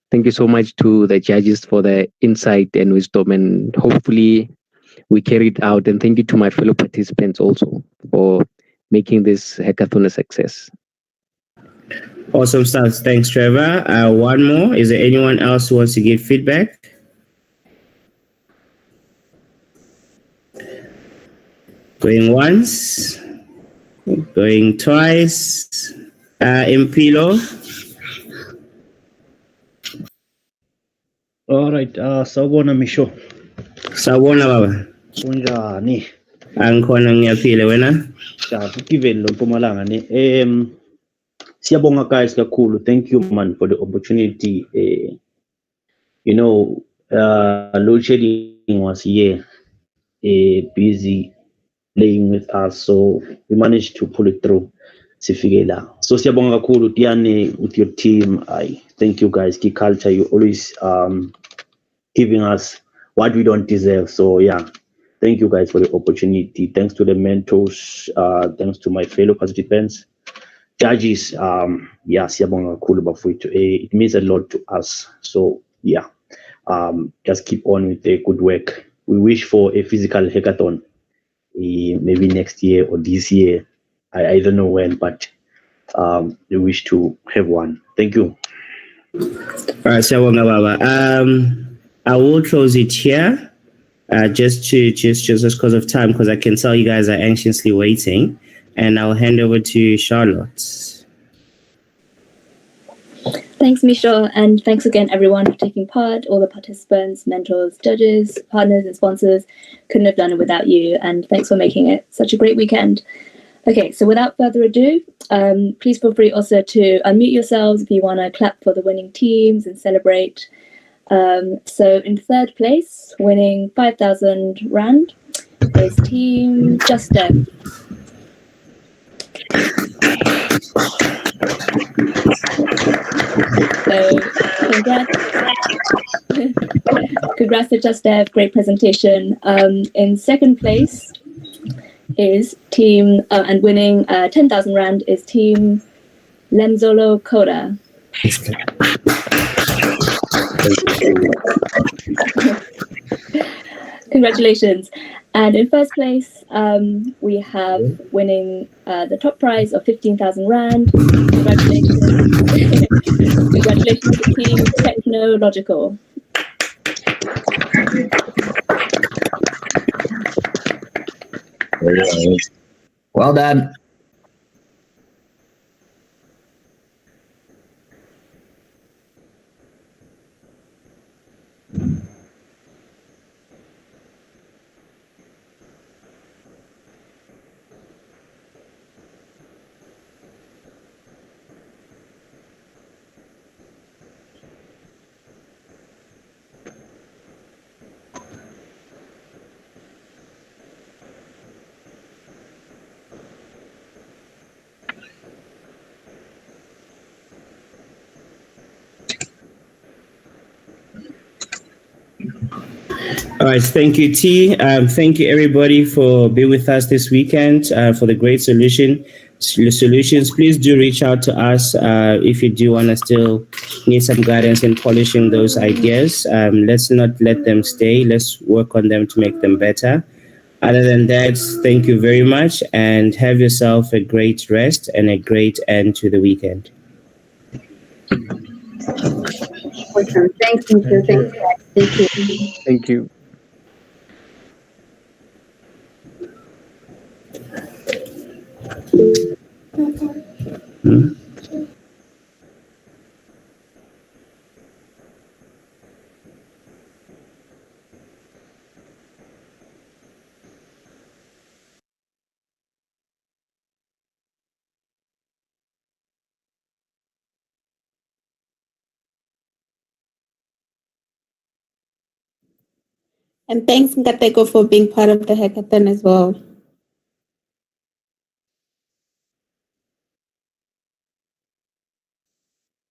Speaker 8: Thank you so much to the judges for the insight and wisdom, and hopefully we carry it out. And thank you to my fellow participants also for making this hackathon a success.
Speaker 3: Awesome stuff. Thanks, Trevor. One more. Is there anyone else who wants to give feedback? Going once. Going twice. Impilo.
Speaker 12: All right, sawubona Misho.
Speaker 3: Sawubona baba.
Speaker 12: Kunjani?
Speaker 3: Angikhona ngiyaphila wena?
Speaker 12: Given lo Mpumalanga ne. Siyabonga guys kakhulu. Thank you man for the opportunity. You know, load shedding was here, busy playing with us, so we managed to pull it through. Sifike la. So siyabonga kakhulu Tiane with your team. I thank you guys. Geekulcha, you always giving us what we don't deserve. So yeah, thank you guys for the opportunity. Thanks to the mentors. Thanks to my fellow participants, judges. Yeah, siyabonga kakhulu bafowethu. It means a lot to us. So yeah, just keep on with the good work. We wish for a physical hackathon, maybe next year or this year. I don't know when, but we wish to have one. Thank you.
Speaker 3: All right, Sawonga Baba. I will close it here, just because of time, because I can tell you guys are anxiously waiting, and I'll hand over to Charlotte.
Speaker 2: Thanks, Michelle, and thanks again, everyone, for taking part, all the participants, mentors, judges, partners, and sponsors. Couldn't have done it without you, and thanks for making it such a great weekend. Okay, so without further ado, please feel free also to unmute yourselves if you want to clap for the winning teams and celebrate. So in third place, winning 5,000 Rand, is Team Just Dev. So congrats to Just Dev, great presentation. In second place is Team, and winning 10,000 Rand is Team Lemzolo Koda. Congratulations. And in first place, we have winning the top prize of 15,000 Rand. Congratulations. Congratulations to Team Technological.
Speaker 7: Well done.
Speaker 3: All right, thank you, T. Thank you, everybody, for being with us this weekend, for the great solutions. Please do reach out to us if you do want to still need some guidance in polishing those ideas. Let's not let them stay. Let's work on them to make them better. Other than that, thank you very much, and have yourself a great rest and a great end to the weekend.
Speaker 15: Awesome. Thanks, Michelle. Thanks, guys. Thank you.
Speaker 8: Thank you.
Speaker 14: And thanks, Nkateko, for being part of the hackathon as well.